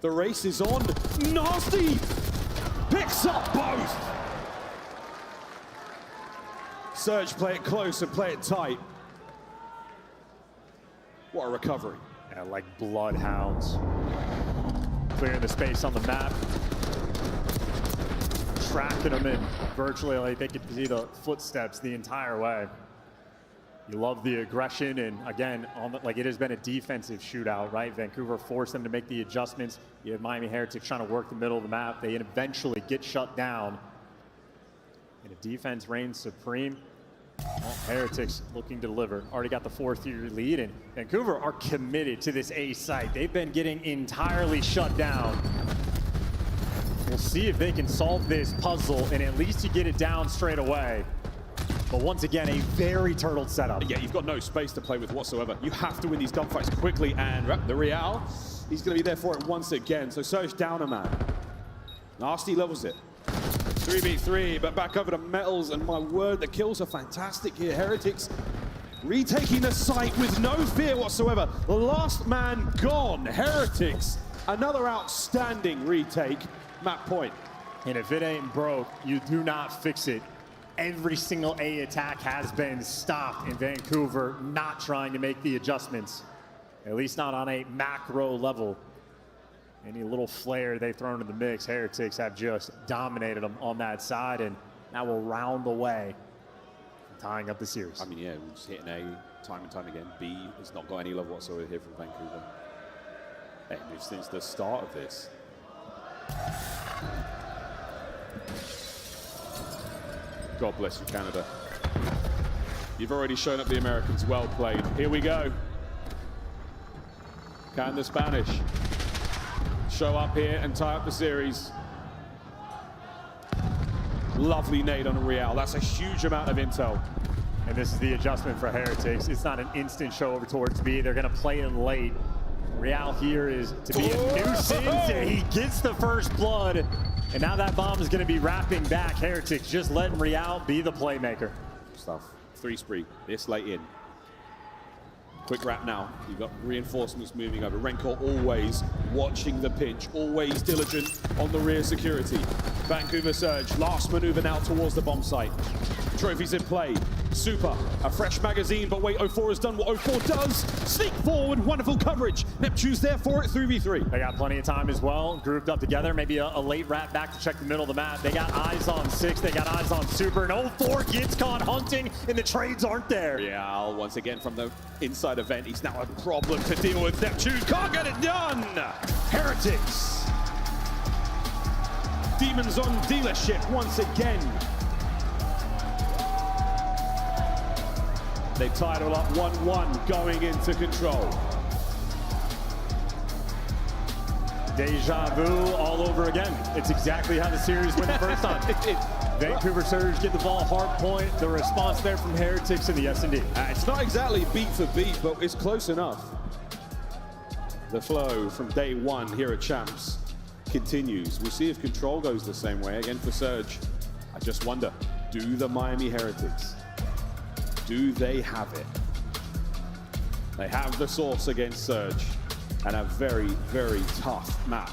The race is on. Nasty! Picks up both! Surge play it close and play it tight. What a recovery. Yeah, like bloodhounds. Clearing the space on the map. Tracking them in virtually like they could see the footsteps the entire way. You love the aggression, and again, like it has been a defensive shootout, right? Vancouver forced them to make the adjustments. You have Miami Heretics trying to work the middle of the map. They eventually get shut down. And a defense reigns supreme. Well, Heretics looking to deliver. Already got the 4-3 lead, and Vancouver are committed to this A site. They've been getting entirely shut down. We'll see if they can solve this puzzle, and at least you get it down straight away. But once again, a very turtled setup. Yeah, you've got no space to play with whatsoever. You have to win these gunfights quickly, and the Real, he's going to be there for it once again. So Surge down a man. Nasty levels it. 3v3, but back over to Metals, and my word, the kills are fantastic here. Heretics retaking the site with no fear whatsoever. The last man gone. Heretics, another outstanding retake. Map point. And if it ain't broke, you do not fix it. Every single A attack has been stopped in Vancouver, not trying to make the adjustments, at least not on a macro level. Any little flair they've thrown in the mix, Heretics have just dominated them on that side, and now we'll round the way, tying up the series. I mean, yeah, we're just hitting A time and time again. B has not got any love whatsoever here from Vancouver. And since the start of this. God bless you, Canada. You've already shown up the Americans. Well played. Here we go. Can the Spanish show up here and tie up the series? Lovely nade on Real. That's a huge amount of intel. And this is the adjustment for Heretics. It's not an instant show over towards B. They're going to play it late. Real here is to be a nuisance, and he gets the first blood. And now that bomb is going to be wrapping back Heretics, just letting Real be the playmaker. Stuff. 3 spree this late in. Quick wrap now. You've got reinforcements moving over. Rencor always watching the pinch, always diligent on the rear security. Vancouver Surge, last maneuver now towards the bomb site. Trophies in play. Super, a fresh magazine, but wait, 04 has done what 04 does. Sneak forward, wonderful coverage. Neptune's there for it, 3v3. They got plenty of time as well, grouped up together. Maybe a late wrap back to check the middle of the map. They got eyes on 6, they got eyes on Super, and 04 gets caught hunting, and the trades aren't there. Real, once again from the inside event, he's now a problem to deal with. Neptune can't get it done. Heretics. Demons on dealership once again. They tied it up 1-1 going into control. Deja vu all over again. It's exactly how the series went the first time. Vancouver Surge get the ball hard point. The response there from Heretics in the S&D. It's not exactly beat for beat, but it's close enough. The flow from day one here at Champs continues. We'll see if control goes the same way. Again for Surge, I just wonder, do the Miami Heretics, do they have it? They have the source against Surge and a very, very tough map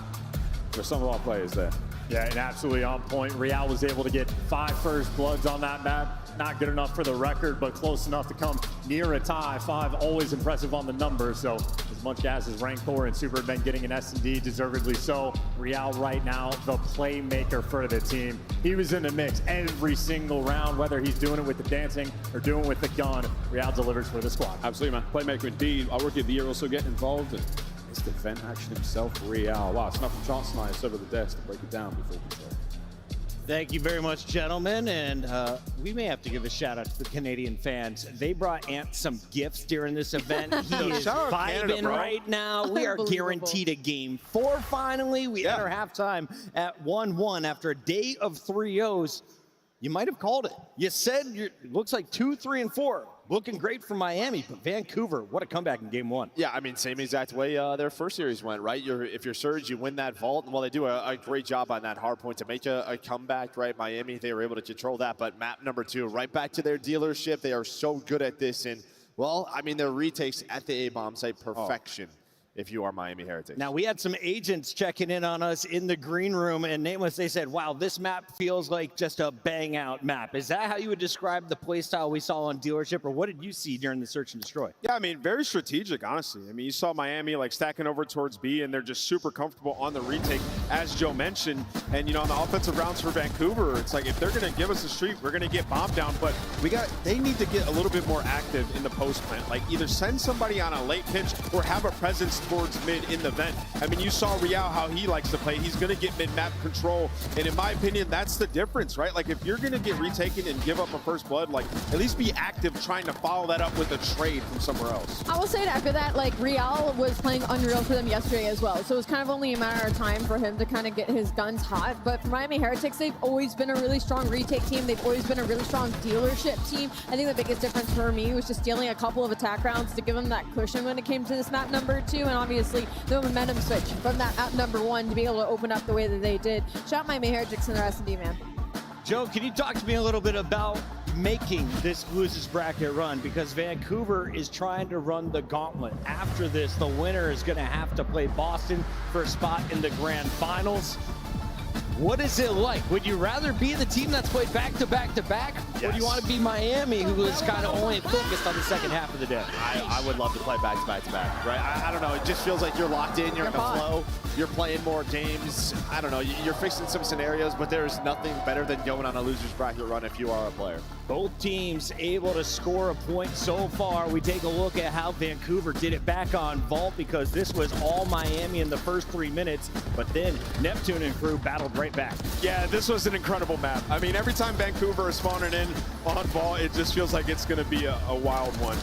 for some of our players there. Yeah, and absolutely on point. Real was able to get 5 first bloods on that map. Not good enough for the record, but close enough to come near a tie. 5, always impressive on the numbers. So as much as Rancor and Super have been getting an S&D, deservedly so. Real right now, the playmaker for the team. He was in the mix every single round, whether he's doing it with the dancing or doing it with the gun. Real delivers for the squad. Absolutely, man. Playmaker indeed. Our Rookie of the Year also getting involved. And it's the vent action himself, Real. Wow, it's enough for Chance and I over the desk to break it down before control. Thank you very much, gentlemen. And we may have to give a shout out to the Canadian fans. They brought Ant some gifts during this event. He is vibing right now. We are guaranteed a game 4 finally. We enter halftime at 1-1 after a day of 3-0s. You might have called it. You said it looks like 2, 3, and 4. Looking great for Miami, but Vancouver, what a comeback in game 1. Yeah, I mean, same exact way their first series went, right? If you're Surge, you win that vault. Well, they do a great job on that hard point to make a comeback, right? Miami, they were able to control that, but map number 2, right back to their dealership. They are so good at this, and, well, I mean, their retakes at the A-bomb site, perfection. If you are Miami Heretics. Now, we had some agents checking in on us in the green room, and Nameless, they said, wow, this map feels like just a bang-out map. Is that how you would describe the play style we saw on dealership, or what did you see during the search and destroy? Yeah, I mean, very strategic, honestly. I mean, you saw Miami, like, stacking over towards B, and they're just super comfortable on the retake, as Joe mentioned. And, you know, on the offensive rounds for Vancouver, it's like, if they're going to give us a streak, we're going to get bombed down. But they need to get a little bit more active in the post plant. Like, either send somebody on a late pitch or have a presence towards mid in the vent. I mean, you saw Real, how he likes to play. He's going to get mid-map control. And in my opinion, that's the difference, right? Like, if you're going to get retaken and give up a first blood, like, at least be active trying to follow that up with a trade from somewhere else. I will say that after that, like, Real was playing unreal for them yesterday as well. So it was kind of only a matter of time for him to kind of get his guns hot. But for Miami Heretics, they've always been a really strong retake team. They've always been a really strong dealership team. I think the biggest difference for me was just stealing a couple of attack rounds to give them that cushion when it came to this map number 2. And obviously, the momentum switch from that at number 1 to be able to open up the way that they did. Shout out Miami Heretics and the S&D, man. Joe, can you talk to me a little bit about making this losers bracket run? Because Vancouver is trying to run the gauntlet. After this, the winner is going to have to play Boston for a spot in the grand finals. What is it like? Would you rather be the team that's played back-to-back-to-back? Yes. Or do you want to be Miami, who is kind of only focused on the second half of the day? I would love to play back-to-back-to-back, right? I don't know. It just feels like you're locked in. You're in a flow. You're playing more games. I don't know. You're fixing some scenarios, but there's nothing better than going on a loser's bracket run if you are a player. Both teams able to score a point so far. We take a look at how Vancouver did it back on Vault, because this was all Miami in the first 3 minutes, but then Neptune and crew battled right right back. Yeah, this was an incredible map. I mean, every time Vancouver is spawning in on ball, it just feels like it's going to be a wild one.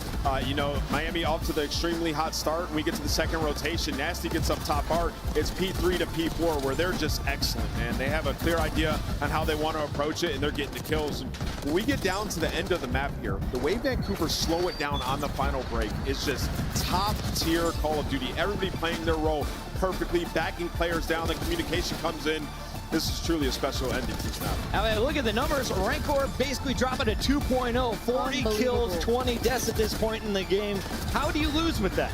You know, Miami off to the extremely hot start. When we get to the second rotation, Nasty gets up top hard. It's P3 to P4 where they're just excellent, man. They have a clear idea on how they want to approach it, and they're getting the kills. And when we get down to the end of the map here, the way Vancouver slow it down on the final break is just top tier Call of Duty. Everybody playing their role perfectly, backing players down. The communication comes in. This is truly a special ending to this map. I mean, look at the numbers. Rancor basically dropping to 2.0, 40 kills, 20 deaths at this point in the game. How do you lose with that?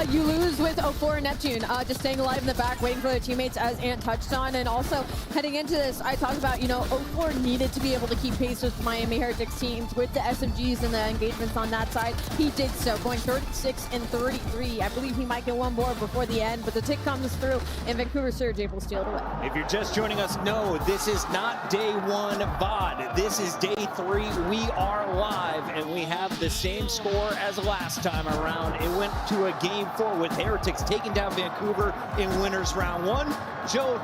You lose with 04 Neptune, just staying alive in the back, waiting for their teammates, as Ant touched on. And also, heading into this, I talked about, you know, 04 needed to be able to keep pace with Miami Heretics teams with the SMGs and the engagements on that side. He did so, going 36 and 33. I believe he might get one more before the end, but the tick comes through, and Vancouver Surge able to steal it away. If you're just joining us, no, this is not day one VOD. This is day 3. We are live, and we have the same score as last time around. It went to a Game 4 with Heretics taking down Vancouver in winners round 1. Joe,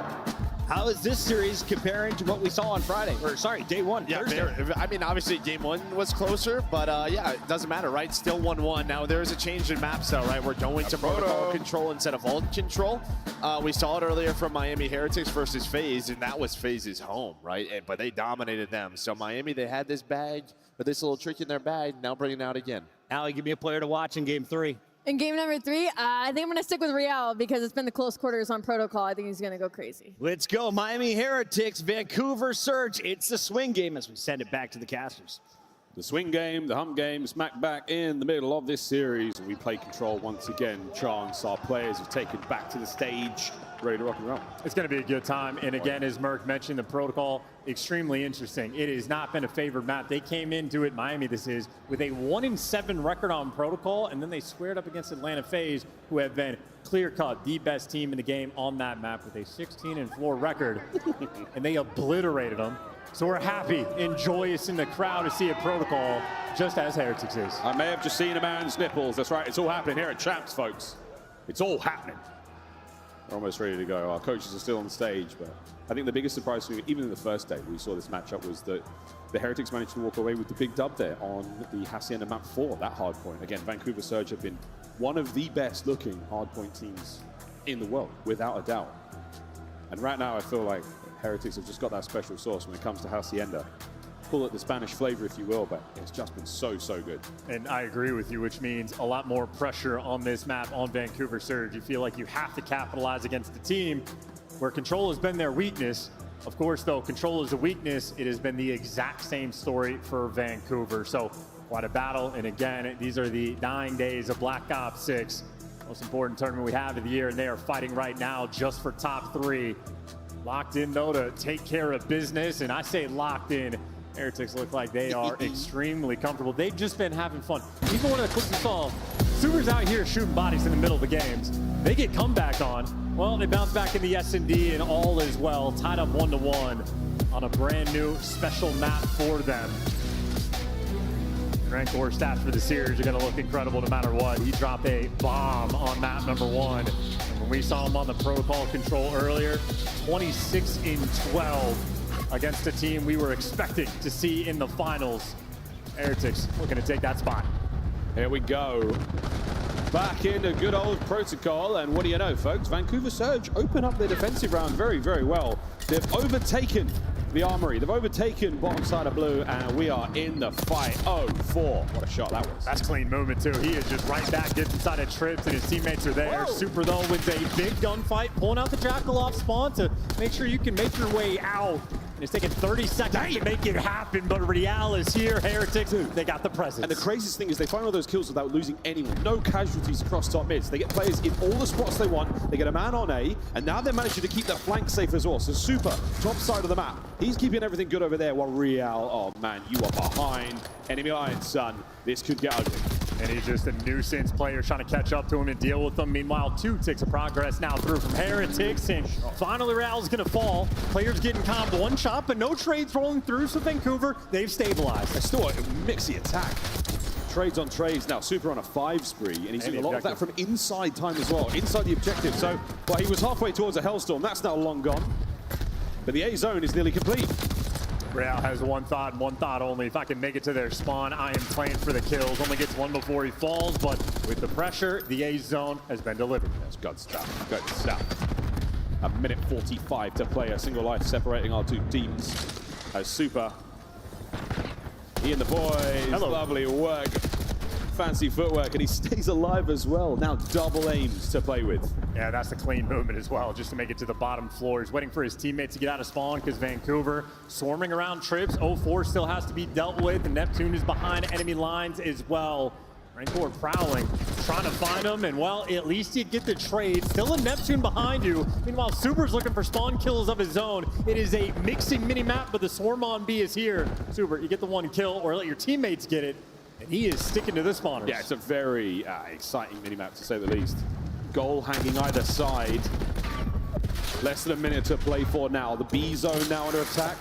how is this series comparing to what we saw on Friday? Or sorry, day 1, Thursday? I mean, obviously game 1 was closer, but yeah, it doesn't matter, right? Still 1-1. Now there's a change in maps though, right? We're going to protocol control instead of vault control. We saw it earlier from Miami Heretics versus FaZe, and that was FaZe's home, right? But they dominated them. So Miami, they had this bag, but this little trick in their bag, now bringing it out again. Allie, give me a player to watch in game 3. In game number 3, I think I'm going to stick with Real because it's been the close quarters on protocol. I think he's going to go crazy. Let's go. Miami Heretics, Vancouver Surge. It's the swing game as we send it back to the casters. The swing game, the hum game, smack back in the middle of this series. We play control once again. Chance, our players have taken back to the stage, ready to rock and roll. It's going to be a good time. And again, as Merck mentioned, the protocol, extremely interesting. It has not been a favored map. They came into it, Miami this is, with a 1-7 record on protocol, and then they squared up against Atlanta FaZe, who have been clear-cut the best team in the game on that map with a 16-4 record, and they obliterated them. So we're happy and joyous in the crowd to see a protocol just as Heretics is. I may have just seen a man's nipples. That's right. It's all happening here at Champs, folks. It's all happening. We're almost ready to go. Our coaches are still on stage, but I think the biggest surprise for me, even in the first day we saw this matchup, was that the Heretics managed to walk away with the big dub there on the Hacienda map 4, that hard point. Again, Vancouver Surge have been one of the best looking hard point teams in the world, without a doubt. And right now I feel like Heretics have just got that special sauce when it comes to Hacienda. Call it the Spanish flavor, if you will, but it's just been so, so good. And I agree with you, which means a lot more pressure on this map on Vancouver Surge. You feel like you have to capitalize against the team where control has been their weakness. Of course, though, control is a weakness. It has been the exact same story for Vancouver. So quite a battle. And again, these are the dying days of Black Ops 6. Most important tournament we have of the year, and they are fighting right now just for top 3. Locked in, though, to take care of business. And I say locked in. Heretics look like they are extremely comfortable. They've just been having fun. Even one of the clips we saw, Super's out here shooting bodies in the middle of the games. They get comeback on. Well, they bounce back in the S&D, and all is well. Tied up 1-1 on a brand new special map for them. Rancor stats for the series are going to look incredible no matter what. He dropped a bomb on map number 1. And when we saw him on the protocol control earlier, 26-12 against a team we were expecting to see in the finals. Heretics looking to take that spot. Here we go. Back into good old protocol, and what do you know, folks? Vancouver Surge open up their defensive round very, very well. They've overtaken the armory. They've overtaken bottom side of blue, and we are in the fight. 0-4. What a shot that was. That's clean movement, too. He is just right back, gets inside of trips, and his teammates are there. Whoa. Super, though, with a big gunfight, pulling out the Jackal off spawn to make sure you can make your way out. And it's taking 30 seconds to make it happen, but Real is here. Heretics, they got the presence. And the craziest thing is they find all those kills without losing anyone. No casualties across top mids. They get players in all the spots they want. They get a man on A, and now they're managing to keep their flank safe as well. So Super, top side of the map. He's keeping everything good over there, while Real, oh man, you are behind enemy lines, son. This could get ugly. And he's just a nuisance player trying to catch up to him and deal with them. Meanwhile, 2 ticks of progress now through from Heretics, and finally Real's gonna fall. Players getting comped 1 shot, but no trades rolling through, so Vancouver, they've stabilized. It's still a mixy attack. Trades on trades now. Super on a 5 spree, and he's doing a lot of that from inside time as well, inside the objective. So, well, he was halfway towards a Hellstorm. That's now long gone. But the A zone is nearly complete. Real has one thought and one thought only. If I can make it to their spawn, I am playing for the kills. Only gets one before he falls, but with the pressure, the A zone has been delivered. That's good stuff. Good stuff. A minute 45 to play. A single life separating our two teams. As Super, he and the boys, lovely work. Fancy footwork, and he stays alive as well. Now double aims to play with. Yeah, that's a clean movement as well, just to make it to the bottom floor. He's waiting for his teammates to get out of spawn because Vancouver swarming around trips. 0-4 still has to be dealt with, and Neptune is behind enemy lines as well. Rancor prowling, trying to find him, and well, at least you get the trade. Still a Neptune behind you. Meanwhile, Super's looking for spawn kills of his own. It is a mixing mini-map, but the swarm on B is here. Super, you get the one kill, or let your teammates get it. And he is sticking to the spawners. Yeah, it's a very exciting minimap to say the least. Goal hanging either side. Less than a minute to play for now. The B zone now under attack.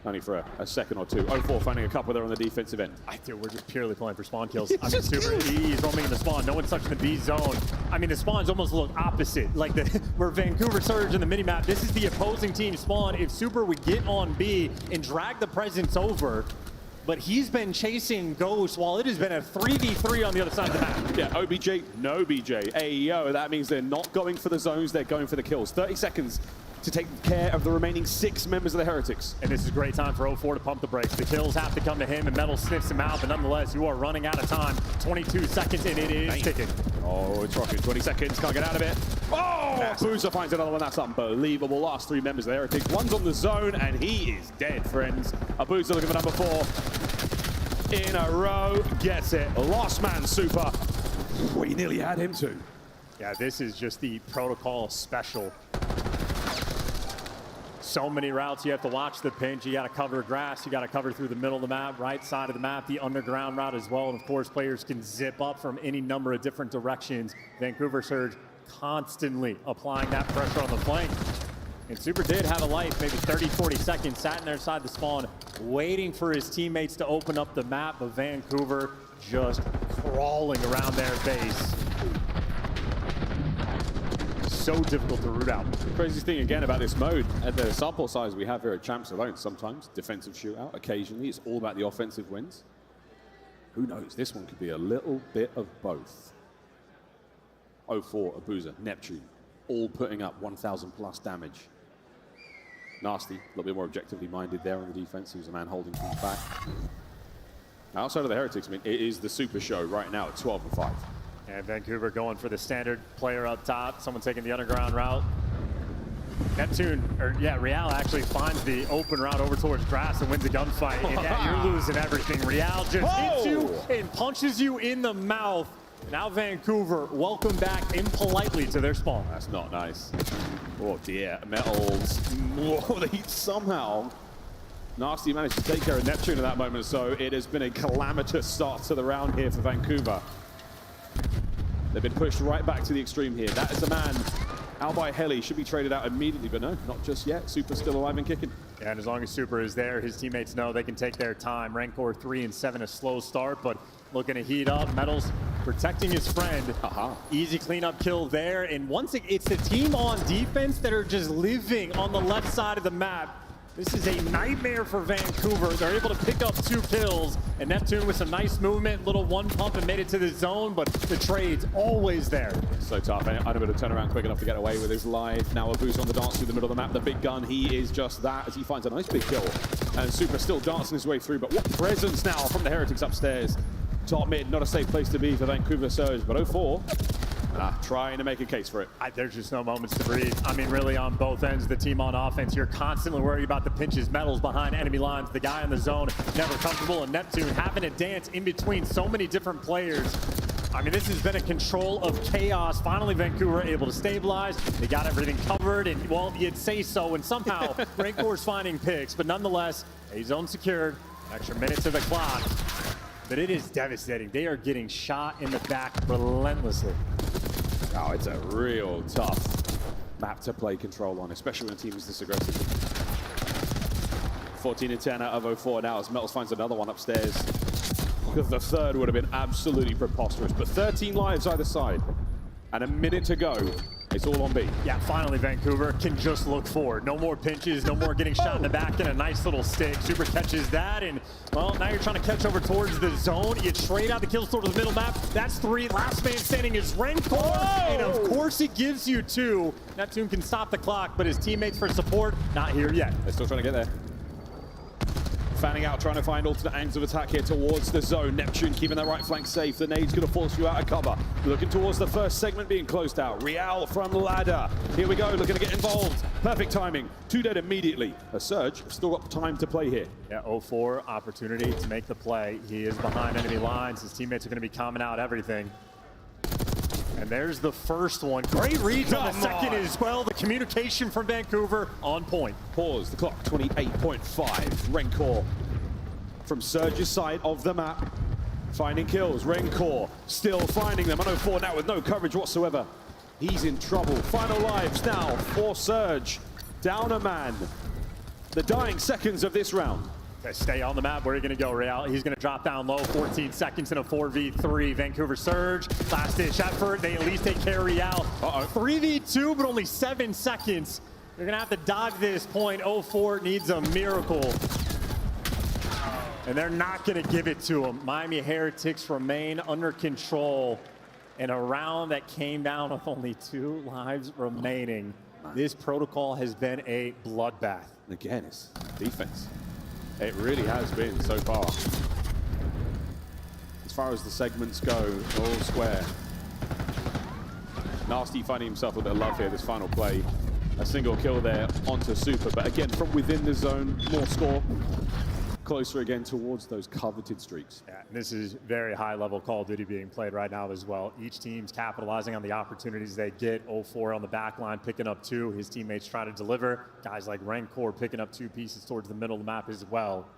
Only for a second or two. 0-4 finding a couple there on the defensive end. Dude, we're just purely playing for spawn kills. I mean, Super, he's roaming in the spawn. No one's touching the B zone. I mean, the spawns almost look opposite. Like where Vancouver surge in the minimap, this is the opposing team spawn. If Super would get on B and drag the presence over, but he's been chasing Ghost while it has been a 3v3 on the other side of the map. Yeah, OBJ, no BJ. Ayo, that means they're not going for the zones, they're going for the kills. 30 seconds to take care of the remaining 6 members of the Heretics. And this is a great time for 0-4 to pump the brakes. The kills have to come to him, and Metal sniffs him out, but nonetheless, you are running out of time. 22 seconds, and it is ticking. Oh, it's rocking. 20 seconds, can't get out of it. Oh, Boozer finds another one. That's unbelievable. Last 3 members of the Heretics. One's on the zone, and he is dead, friends. Boozer looking for number 4. In a row, gets it. Lost man, Super. We nearly had him too. Yeah, this is just the protocol special. So many routes, you have to watch the pinch. You got to cover grass, you got to cover through the middle of the map, right side of the map, the underground route as well. And of course, players can zip up from any number of different directions. Vancouver Surge constantly applying that pressure on the flank. And Super did have a life, maybe 30, 40 seconds, sat in there inside the spawn, waiting for his teammates to open up the map, but Vancouver just crawling around their base. So difficult to root out. The craziest thing again about this mode, at the sample size we have here at Champs alone, sometimes defensive shootout, occasionally it's all about the offensive wins. Who knows, this one could be a little bit of both. 0-4, Abuza, Neptune, all putting up 1,000 plus damage. Nasty, a little bit more objectively minded there on the defense. He was a man holding things back. Outside of the Heretics, I mean, it is the Super Show right now at 12-5. And Vancouver going for the standard player up top. Someone taking the underground route. Neptune, or yeah, Real actually finds the open route over towards grass and wins a gunfight. And yeah, you're losing everything. Real just hits you and punches you in the mouth. Now Vancouver, welcome back impolitely to their spawn. That's not nice. Oh dear, Metals. Whoa, they somehow, Nasty managed to take care of Neptune at that moment, so it has been a calamitous start to the round here for Vancouver. They've been pushed right back to the extreme here. That is a man out by Heli, should be traded out immediately, but no, not just yet. Super's still alive and kicking. Yeah, and as long as Super is there, his teammates know they can take their time. Rancor 3 and 7, a slow start, but looking to heat up. Metals protecting his friend. Easy cleanup kill there. And once it's the team on defense that are just living on the left side of the map. This is a nightmare for Vancouver. They're able to pick up 2 kills. And Neptune with some nice movement, little one pump and made it to the zone, but the trade's always there. So tough, and unable to turn around quick enough to get away with his life. Now Abu's on the dance through the middle of the map. The big gun, he is just that as he finds a nice big kill. And Super still dancing his way through, but what presence now from the Heretics upstairs. Top mid, not a safe place to be for Vancouver Surge, but 0-4. Trying to make a case for it. There's just no moments to breathe. I mean, really on both ends, the team on offense, you're constantly worried about the pinches, Metals behind enemy lines, the guy in the zone, never comfortable, and Neptune having to dance in between so many different players. I mean, this has been a control of chaos. Finally, Vancouver able to stabilize. They got everything covered, and well, you'd say so, and somehow Rancor's finding picks, but nonetheless, a zone secured, extra minutes of the clock. But it is devastating. They are getting shot in the back relentlessly. Oh, it's a real tough map to play control on, especially when a team is this aggressive. 14 and 10 out of 0-4 now as Metals finds another one upstairs. Because the third would have been absolutely preposterous. But 13 lives either side. And a minute to go It's all on B. Yeah, finally Vancouver can just look forward. No more pinches, no more getting shot in the back, and a nice little stick. Super catches that, and well, now you're trying to catch over towards the zone. You trade out the kills towards the middle map. That's 3. Last man standing is Rancor, and of course he gives you 2. Neptune can stop the clock, but his teammates for support, not here yet. They're still trying to get there. Fanning out, trying to find alternate angles of attack here towards the zone. Neptune keeping that right flank safe. The nade's going to force you out of cover. Looking towards the first segment being closed out. Real from ladder. Here we go, looking to get involved. Perfect timing. 2 dead immediately. A Surge, still got time to play here. Yeah, 0-4, opportunity to make the play. He is behind enemy lines. His teammates are going to be calming out everything. And there's the first one. Great reads on the second as well. The communication from Vancouver on point. Pause the clock, 28.5. Rancor from Surge's side of the map. Finding kills. Rancor still finding them. 104 now with no coverage whatsoever. He's in trouble. Final lives now for Surge. Down a man. The dying seconds of this round. Stay on the map. Where are you going to go, Real? He's going to drop down low. 14 seconds in a 4v3. Vancouver Surge. Last-ditch effort. They at least take care of Real. 3v2, but only 7 seconds. You're going to have to dodge this point. 0-4 needs a miracle. And they're not going to give it to him. Miami Heretics remain under control in a round that came down with only 2 lives remaining. This protocol has been a bloodbath. Again, it's defense. It really has been so far. As far as the segments go, all square. Nasty finding himself a bit of love here, this final play. A single kill there onto Super, but again, from within the zone, more score. Closer again towards those coveted streaks. Yeah, this is very high-level Call of Duty being played right now as well. Each team's capitalizing on the opportunities they get. 0-4 on the back line, picking up 2. His teammates try to deliver. Guys like Rancor picking up 2 pieces towards the middle of the map as well.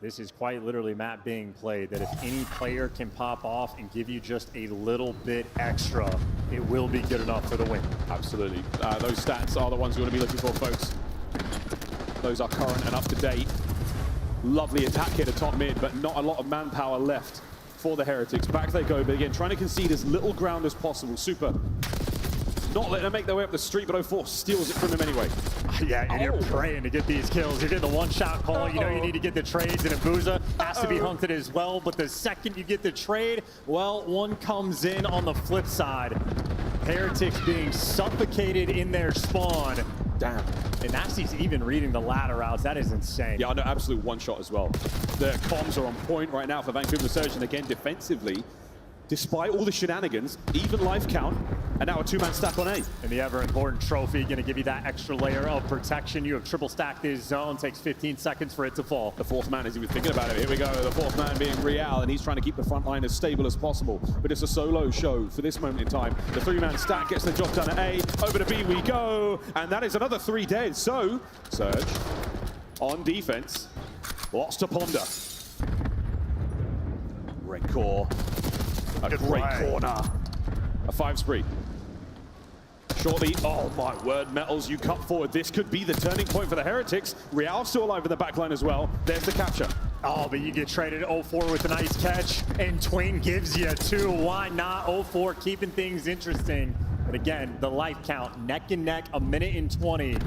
This is quite literally map being played, that if any player can pop off and give you just a little bit extra, it will be good enough for the win. Absolutely. Those stats are the ones you want to be looking for, folks. Those are current and up to date. Lovely attack here to top mid, but not a lot of manpower left for the Heretics. Back they go, but again, trying to concede as little ground as possible. Super. Not letting them make their way up the street, but 0-4 steals it from him anyway. Yeah, and you're praying to get these kills. You're getting the one-shot call. You know you need to get the trades, and Abuza has to be hunted as well. But the second you get the trade, well, one comes in on the flip side. Heretics being suffocated in their spawn. Damn. And Nasty's even reading the ladder routes. That is insane. Yeah, no, absolute one-shot as well. The comms are on point right now for Vancouver Surge, and again, defensively, despite all the shenanigans, even life count, and now a 2-man stack on A. And the ever-important trophy, going to give you that extra layer of protection. You have triple stacked this zone, takes 15 seconds for it to fall. The 4th man, as he was thinking about it, here we go, the 4th man being Real, and he's trying to keep the front line as stable as possible. But it's a solo show for this moment in time. The 3-man stack gets the job done at A, over to B we go, and that is another 3 dead. So, Surge on defense, lots to ponder. Rancor. A great corner. A 5 spree. Shortly, oh my word, Metals, you cut forward. This could be the turning point for the Heretics. Real still alive in the backline as well. There's the capture. Oh, but you get traded 0-4 with a nice catch, and Twain gives you 2. Why not? 0-4, keeping things interesting. But again, the life count, neck and neck, 1:20.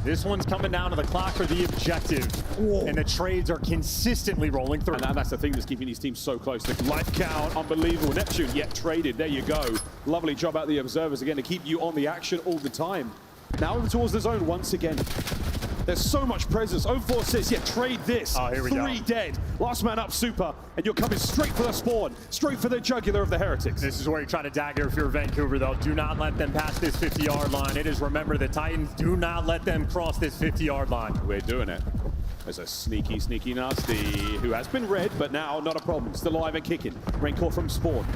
This one's coming down to the clock for the objective. Whoa. And the trades are consistently rolling through. And that's the thing that's keeping these teams so close. The life count, unbelievable. Neptune, yet traded. There you go. Lovely job out the observers again to keep you on the action all the time. Now towards the zone once again. There's so much presence. 0-4 says, yeah, trade this. Oh, here we go. 3 dead. Last man up, Super. And you're coming straight for the spawn. Straight for the jugular of the Heretics. This is where you're trying to dagger if you're Vancouver, though. Do not let them pass this 50-yard line. It is, remember, the Titans. Do not let them cross this 50-yard line. We're doing it. There's a sneaky, sneaky Nasty who has been red, but now not a problem. Still alive and kicking. Rancor from spawn.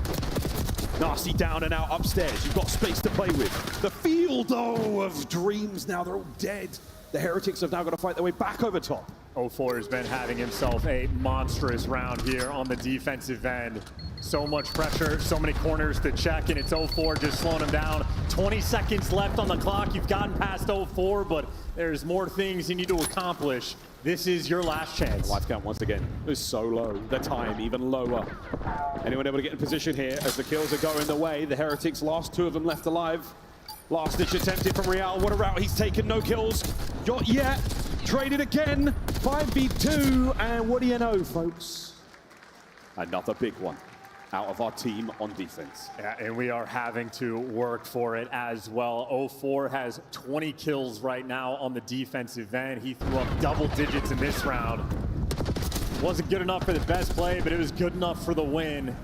Nasty down and out upstairs. You've got space to play with. The field, oh, of dreams now. They're all dead. The Heretics have now got to fight their way back over top. 04 has been having himself a monstrous round here on the defensive end. So much pressure, so many corners to check, and it's 04 just slowing him down. 20 seconds left on the clock. You've gotten past 04, but there's more things you need to accomplish. This is your last chance. Life count once again is so low. The time even lower. Anyone able to get in position here as the kills are going the way? The Heretics, last 2 of them left alive. Last ditch attempted from Real. What a route he's taken. No kills. Not yet. Traded again. 5v2. And what do you know, folks? Another big one out of our team on defense. Yeah, and we are having to work for it as well. 04 has 20 kills right now on the defensive end. He threw up double digits in this round. Wasn't good enough for the best play, but it was good enough for the win.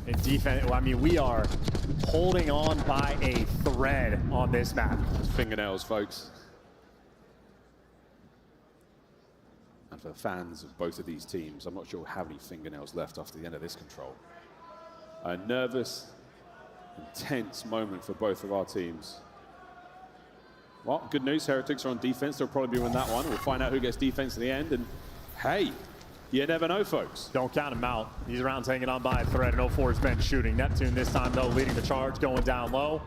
And defense, well, I mean, we are holding on by a thread on this map. Fingernails, folks. And for fans of both of these teams, I'm not sure how many fingernails left after the end of this control. A nervous, intense moment for both of our teams. Well, good news, Heretics are on defense. They'll probably win that one. We'll find out who gets defense in the end. And hey, you never know, folks. Don't count him out. These rounds hanging on by a thread, and 04 has been shooting. Neptune this time, though, leading the charge, going down low.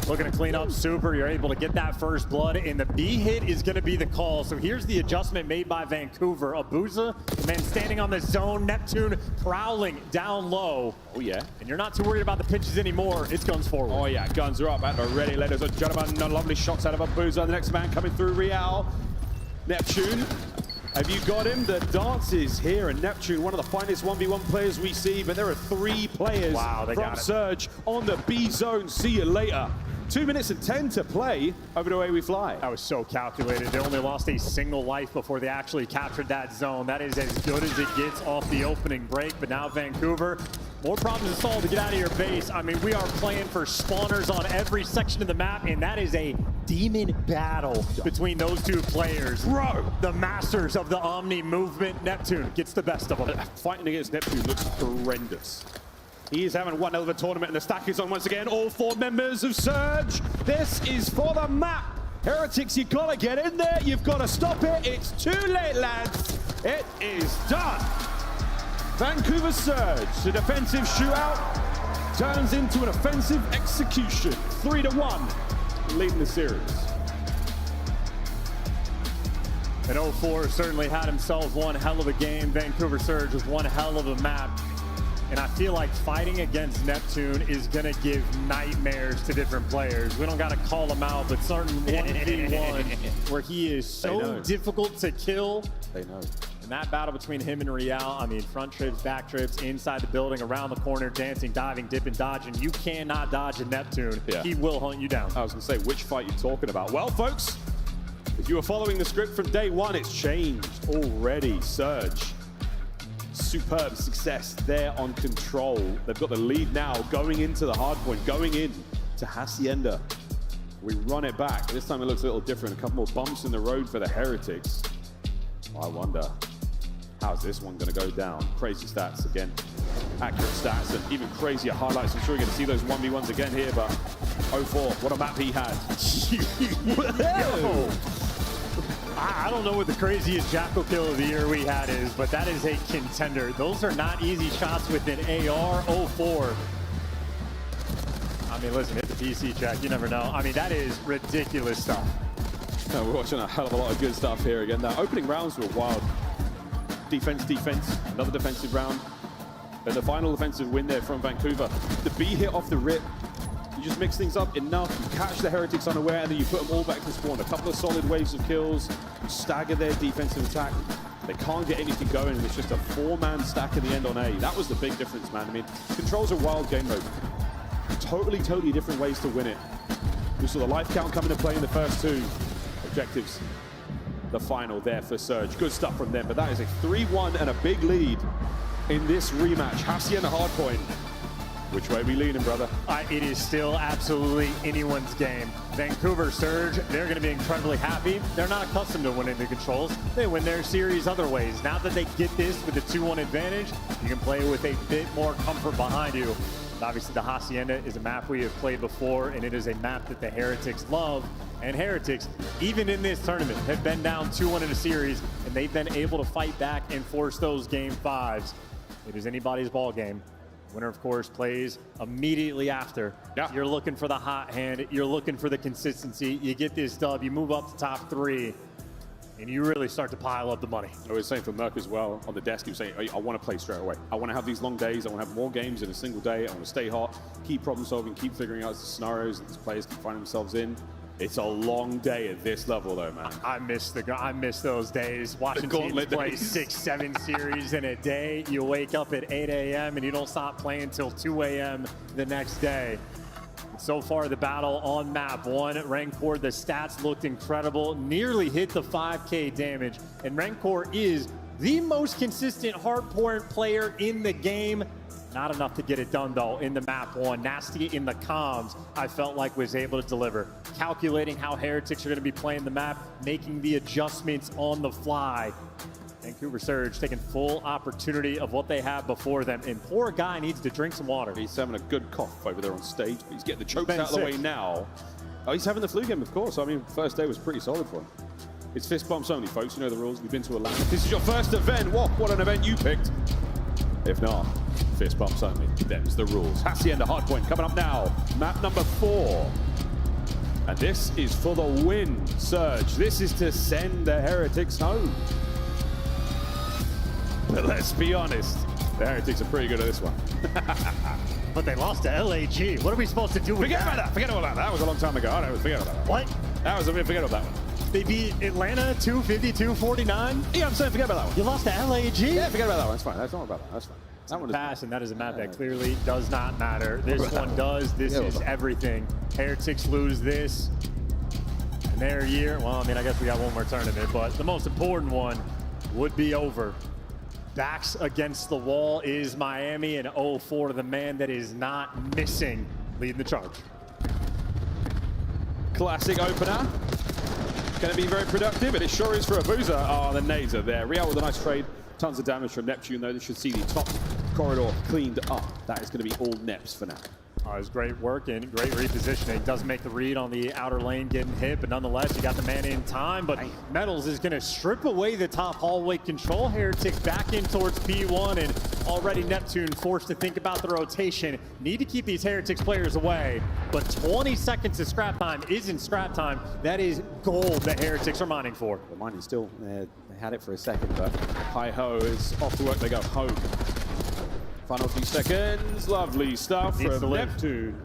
Looking to clean up super. You're able to get that first blood, and the B hit is going to be the call. So here's the adjustment made by Vancouver. Abuza, the man standing on the zone. Neptune prowling down low. Oh, yeah. And you're not too worried about the pitches anymore. It's guns forward. Oh, yeah. Guns are up at the ready, ladies and gentlemen. No lovely shots out of Abuza. The next man coming through, Real. Neptune. Have you got him? The dance is here, and Neptune, one of the finest 1v1 players we see, but there are 3 players from Surge on the B zone. See you later. 2 minutes and 10 to play. Over the way we fly. That was so calculated. They only lost a single life before they actually captured that zone. That is as good as it gets off the opening break, but now Vancouver, more problems to solve to get out of your base. I mean, we are playing for spawners on every section of the map, and that is a demon battle between those 2 players. Bro! The masters of the Omni movement. Neptune gets the best of them. Fighting against Neptune looks horrendous. He is having one hell of a tournament, and the stack is on once again. All 4 members of Surge. This is for the map. Heretics, you've got to get in there. You've got to stop it. It's too late, lads. It is done. Vancouver Surge, the defensive shootout turns into an offensive execution. 3-1, leading the series. And 04 certainly had himself one hell of a game. Vancouver Surge was one hell of a map. And I feel like fighting against Neptune is going to give nightmares to different players. We don't got to call him out, but certain 1v1 where he is so difficult to kill. They know. And that battle between him and Real, I mean, front trips, back trips, inside the building, around the corner, dancing, diving, dipping, dodging. You cannot dodge a Neptune. Yeah. He will hunt you down. I was going to say, which fight you talking about? Well, folks, if you were following the script from day one, it's changed already. Surge. Superb success there on control. They've got the lead now going into the hard point, going in to Hacienda. We run it back. This time it looks a little different. A couple more bumps in the road for the Heretics. I wonder, how's this one going to go down? Crazy stats again. Accurate stats and even crazier highlights. I'm sure you're going to see those 1v1s again here, but 04, what a map he had. I don't know what the craziest Jackal kill of the year we had is, but that is a contender. Those are not easy shots with an AR-04. I mean, listen, hit the PC check. You never know. I mean, that is ridiculous stuff. No, we're watching a hell of a lot of good stuff here again. Now, opening rounds were wild. Defense, defense, another defensive round. And the final defensive win there from Vancouver. The B hit off the rip. You just mix things up enough, you catch the Heretics unaware, and then you put them all back to spawn. A couple of solid waves of kills, stagger their defensive attack. They can't get anything going, and it's just a 4-man stack at the end on A. That was the big difference, man. I mean, Control's a wild game mode. Totally different ways to win it. We saw the life count come into play in the first 2 objectives. The final there for Surge. Good stuff from them, but that is a 3-1 and a big lead in this rematch. Hacienda hardpoint. Which way we leaning, brother? It is still absolutely anyone's game. Vancouver Surge, they're going to be incredibly happy. They're not accustomed to winning the controls. They win their series other ways. Now that they get this with a 2-1 advantage, you can play with a bit more comfort behind you. Obviously, the Hacienda is a map we have played before, and it is a map that the Heretics love. And Heretics, even in this tournament, have been down 2-1 in a series, and they've been able to fight back and force those game 5s. It is anybody's ball game. Winner, of course, plays immediately after. Yeah. You're looking for the hot hand. You're looking for the consistency. You get this dub. You move up to top 3. And you really start to pile up the money. I was saying for Merck as well, on the desk, he was saying, I want to play straight away. I want to have these long days. I want to have more games in a single day. I want to stay hot, keep problem solving, keep figuring out the scenarios that these players keep finding themselves in. It's a long day at this level, though, man. I miss those days. Watching teams play 6-7 series in a day. You wake up at 8 a.m. and you don't stop playing until 2 a.m. the next day. So far, the battle on map 1, Rancor, the stats looked incredible, nearly hit the 5K damage, and Rancor is the most consistent hardpoint player in the game. Not enough to get it done, though, in the map 1. Nasty in the comms, I felt like was able to deliver. Calculating how Heretics are going to be playing the map, making the adjustments on the fly. Vancouver Surge taking full opportunity of what they have before them, and poor guy needs to drink some water. He's having a good cough over there on stage, but he's getting the chokes out of the way now. Oh, he's having the flu game, of course. I mean, first day was pretty solid for him. It's fist bumps only, folks. You know the rules. We've been to a land. This is your first event. What an event you picked. If not, fist bumps only. Them's the rules. Hacienda hardpoint coming up now. Map number 4. And this is for the win, Surge. This is to send the Heretics home. But let's be honest, the Heretics are pretty good at this one. But they lost to LAG. What are we supposed to do with Forget about that. Forget about that. That was a long time ago. I don't forget about that. What? Forget about that one. They beat Atlanta 252-49? Yeah, I'm saying forget about that one. You lost to LAG? Yeah, forget about that one. That's fine. That's not about that. That's fine. That one is pass, and that is a map that clearly does not matter. This one does. This is everything. Heretics lose this. And their year, well, I mean, I guess we got one more tournament, but the most important one would be over. Backs against the wall is Miami, and 0-4 the man that is not missing, leading the charge. Classic opener. Going to be very productive, and it sure is for Abuza. Oh, the nades are there. Real with a nice trade. Tons of damage from Neptune, though. They should see the top corridor cleaned up. That is going to be all Neps for now. It was great work and great repositioning. Doesn't make the read on the outer lane getting hit, but nonetheless, you got the man in time. But Metals is going to strip away the top hallway control. Heretics back in towards P1, and already Neptune forced to think about the rotation. Need to keep these Heretics players away, but 20 seconds of scrap time isn't scrap time. That is gold that Heretics are mining for. The mining still, they had it for a second, but hi-ho is off to work. They go home. Final few seconds, lovely stuff from Neptune.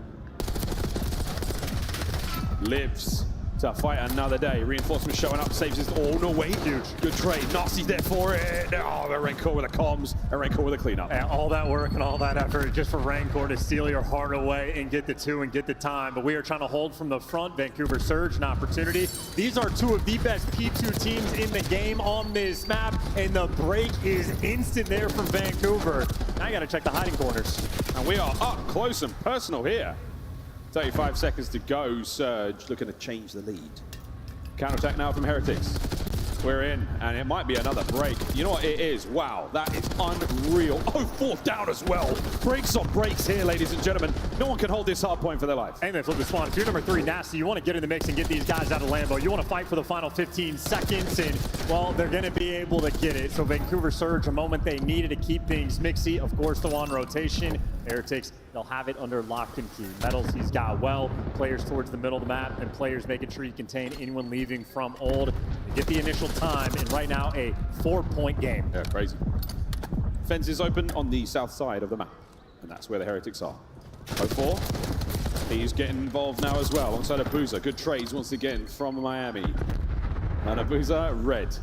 Lives to fight another day. Reinforcements showing up, saves his, oh no, wait, dude. Good trade, Nasti's there for it. Oh, the Rancor with the comms, a Rancor with a cleanup. And all that work and all that effort just for Rancor to steal your heart away and get the 2 and get the time. But we are trying to hold from the front. Vancouver Surge, an opportunity. These are 2 of the best P2 teams in the game on this map, and the break is instant there from Vancouver. Now you gotta check the hiding corners. And we are up close and personal here. 35 seconds to go. Surge looking to change the lead. Counterattack now from Heretics. We're in, and it might be another break. You know what it is? Wow, that is unreal. Oh, 4th down as well. Breaks on breaks here, ladies and gentlemen. No one can hold this hard point for their life. And they flip the spawn. If you're number 3, Nasty, you want to get in the mix and get these guys out of Lambo. You want to fight for the final 15 seconds, and, well, they're going to be able to get it. So Vancouver Surge, a moment they needed to keep things mixy. Of course, the on rotation. Heretics, they'll have it under lock and key. Metals, he's got well. Players towards the middle of the map, and players making sure you contain anyone leaving from old. They get the initial time, and right now, a 4-point game. Yeah, crazy. Fence is open on the south side of the map, and that's where the Heretics are. 0-4. He's getting involved now as well, alongside Abuza. Good trades once again from Miami. And Abuza, red.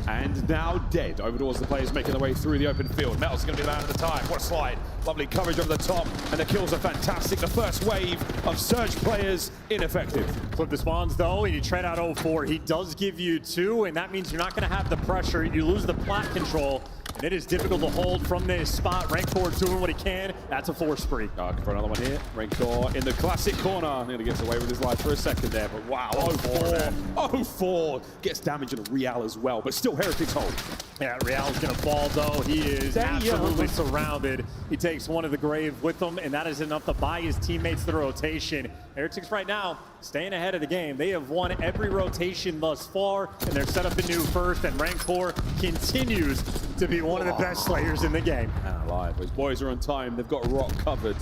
And now dead. Over towards the players making their way through the open field. Metal's going to be man at the time. What a slide. Lovely coverage over the top. And the kills are fantastic. The first wave of Surge players ineffective. Flip the spawns though, and you trade out 0-4. He does give you 2, and that means you're not going to have the pressure. You lose the plat control. It is difficult to hold from this spot. Rancor doing what he can. That's a force spree. For another one here. Rancor in the classic corner. I'm going to get away with his life for a second there, but wow, 0-4. 0-4 gets damage in Real as well, but still Heretics hold. Yeah, Real's going to fall though. He is absolutely surrounded. He takes one of the grave with him, and that is enough to buy his teammates the rotation. Heretics right now staying ahead of the game. They have won every rotation thus far, and they're set up anew first, and Rancor continues to be one of the best slayers in the game. Alive. His boys are on time. They've got Rock covered.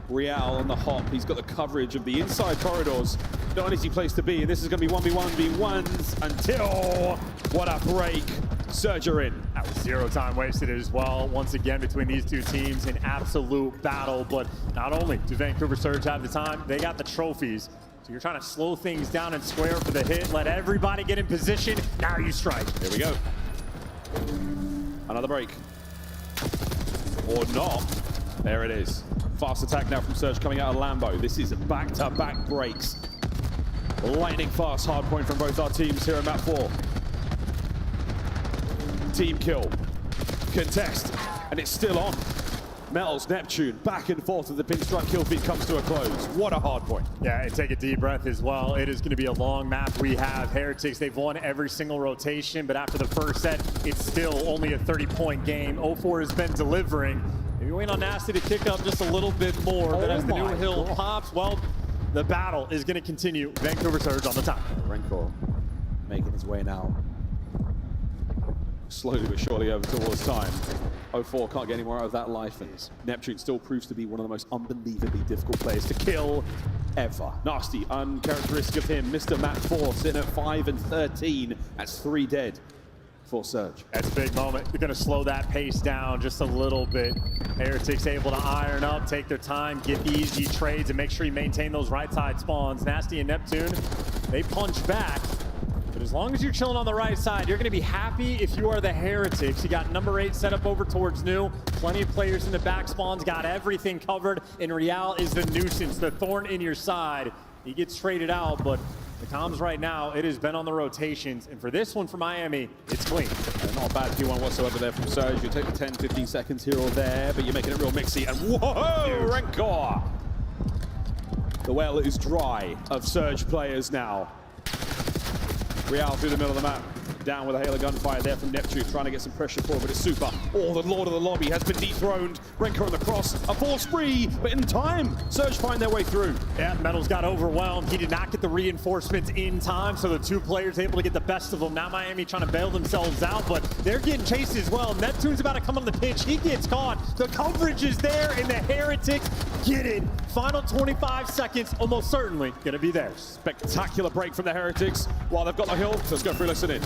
Real on the hop. He's got the coverage of the inside corridors. Not an easy place to be, and this is going to be 1v1v1s until... What a break. Surge are in. That was 0 time wasted as well. Once again, between these two teams, an absolute battle. But not only do Vancouver Surge have the time, they got the trophies. So you're trying to slow things down and square for the hit. Let everybody get in position. Now you strike. Here we go. Another break. Or not. There it is. Fast attack now from Surge coming out of Lambo. This is back-to-back breaks. Lightning fast hard point from both our teams here in map 4. Team kill. Contest. And it's still on. Metals, Neptune, back and forth as the pinstripe kill feed comes to a close. What a hard point. Yeah, and take a deep breath as well. It is going to be a long map. We have Heretics. They've won every single rotation, but after the first set, it's still only a 30-point game. 0-4 has been delivering. Maybe wait on Nasty to kick up just a little bit more, but as the new hill pops, well, the battle is going to continue. Vancouver Surge on the top. Rancor making his way now. Slowly but surely over towards time. 0-4 can't get any more out of that life, and Neptune still proves to be one of the most unbelievably difficult players to kill ever. Nasty, uncharacteristic of him. Mr. Map 4 sitting at 5 and 13. That's 3 dead for Surge. That's a big moment. You're going to slow that pace down just a little bit. Heretics able to iron up, take their time, get easy trades, and make sure you maintain those right side spawns. Nasty and Neptune, they punch back. But as long as you're chilling on the right side, you're going to be happy if you are the Heretics. You got number 8 set up over towards new. Plenty of players in the back spawns, got everything covered. And Real is the nuisance, the thorn in your side. He gets traded out, but the comms right now, it has been on the rotations. And for this one for Miami, it's clean. Not a bad Q1 whatsoever there from Surge. You take the 10, 15 seconds here or there, but you're making it real mixy. And whoa, Rancor! The well is dry of Surge players now. Real through the middle of the map. Down with a hail of gunfire there from Neptune, trying to get some pressure forward, but it's super. Oh, the Lord of the Lobby has been dethroned. Rancor on the cross, a force spree, but in time, Surge find their way through. Yeah, Metals got overwhelmed. He did not get the reinforcements in time, so the 2 players able to get the best of them. Now Miami trying to bail themselves out, but they're getting chased as well. Neptune's about to come on the pitch. He gets caught. The coverage is there, and the Heretics get it. Final 25 seconds, almost certainly going to be theirs. Spectacular break from the Heretics while they've got the hill. Let's go through, listen in.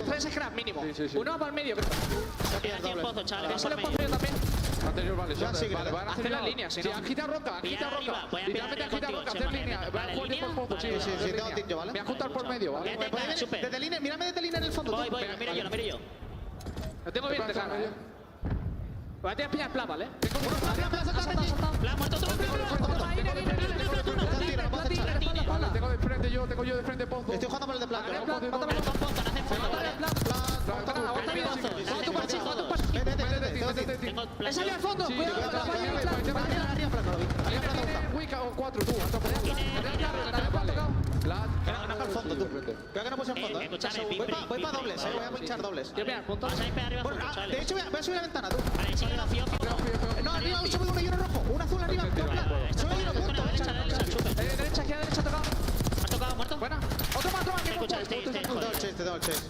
Tres scrap mínimo. Uno para el medio. Anterior, vale, vale, van a hacer la línea, si no. Agita roca, literalmente agita roca, hacer línea. Va a jugar por poco, sí, tengo tinto, ¿vale? Voy a juntar por medio, ¿vale? Desde línea, mírame desde línea en el fondo. Voy, lo miro yo. Lo tengo bien de cara, Voy a tirar piña en plan, ¿vale? Tengo uno, plan, muerto otro. Tengo yo de frente Pozo. Estoy jugando por el de plata. He salido al fondo. Cuidado, Wicca o 4, tú. No para el fondo, tú. Creo que no puse el fondo. Voy para dobles, voy a pinchar dobles. De hecho, voy a subir la ventana, tú. No, arriba, sube uno y uno rojo. Un azul arriba, sube uno, punto. Derecha, aquí a derecha, tocado. ¿Has tocado, muerto? Buena. Otro más, que no chase.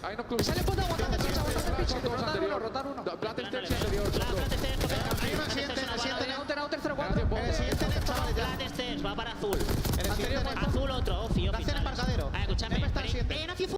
Ahí no club. Sale punto, aguantando, rotar uno. Plata el tercio anterior. Arriba, el siguiente, outer 0-4. En el siguiente, chavales, ya. Plata va para azul. Azul otro, ofi. Está en embarcadero. Escúchame.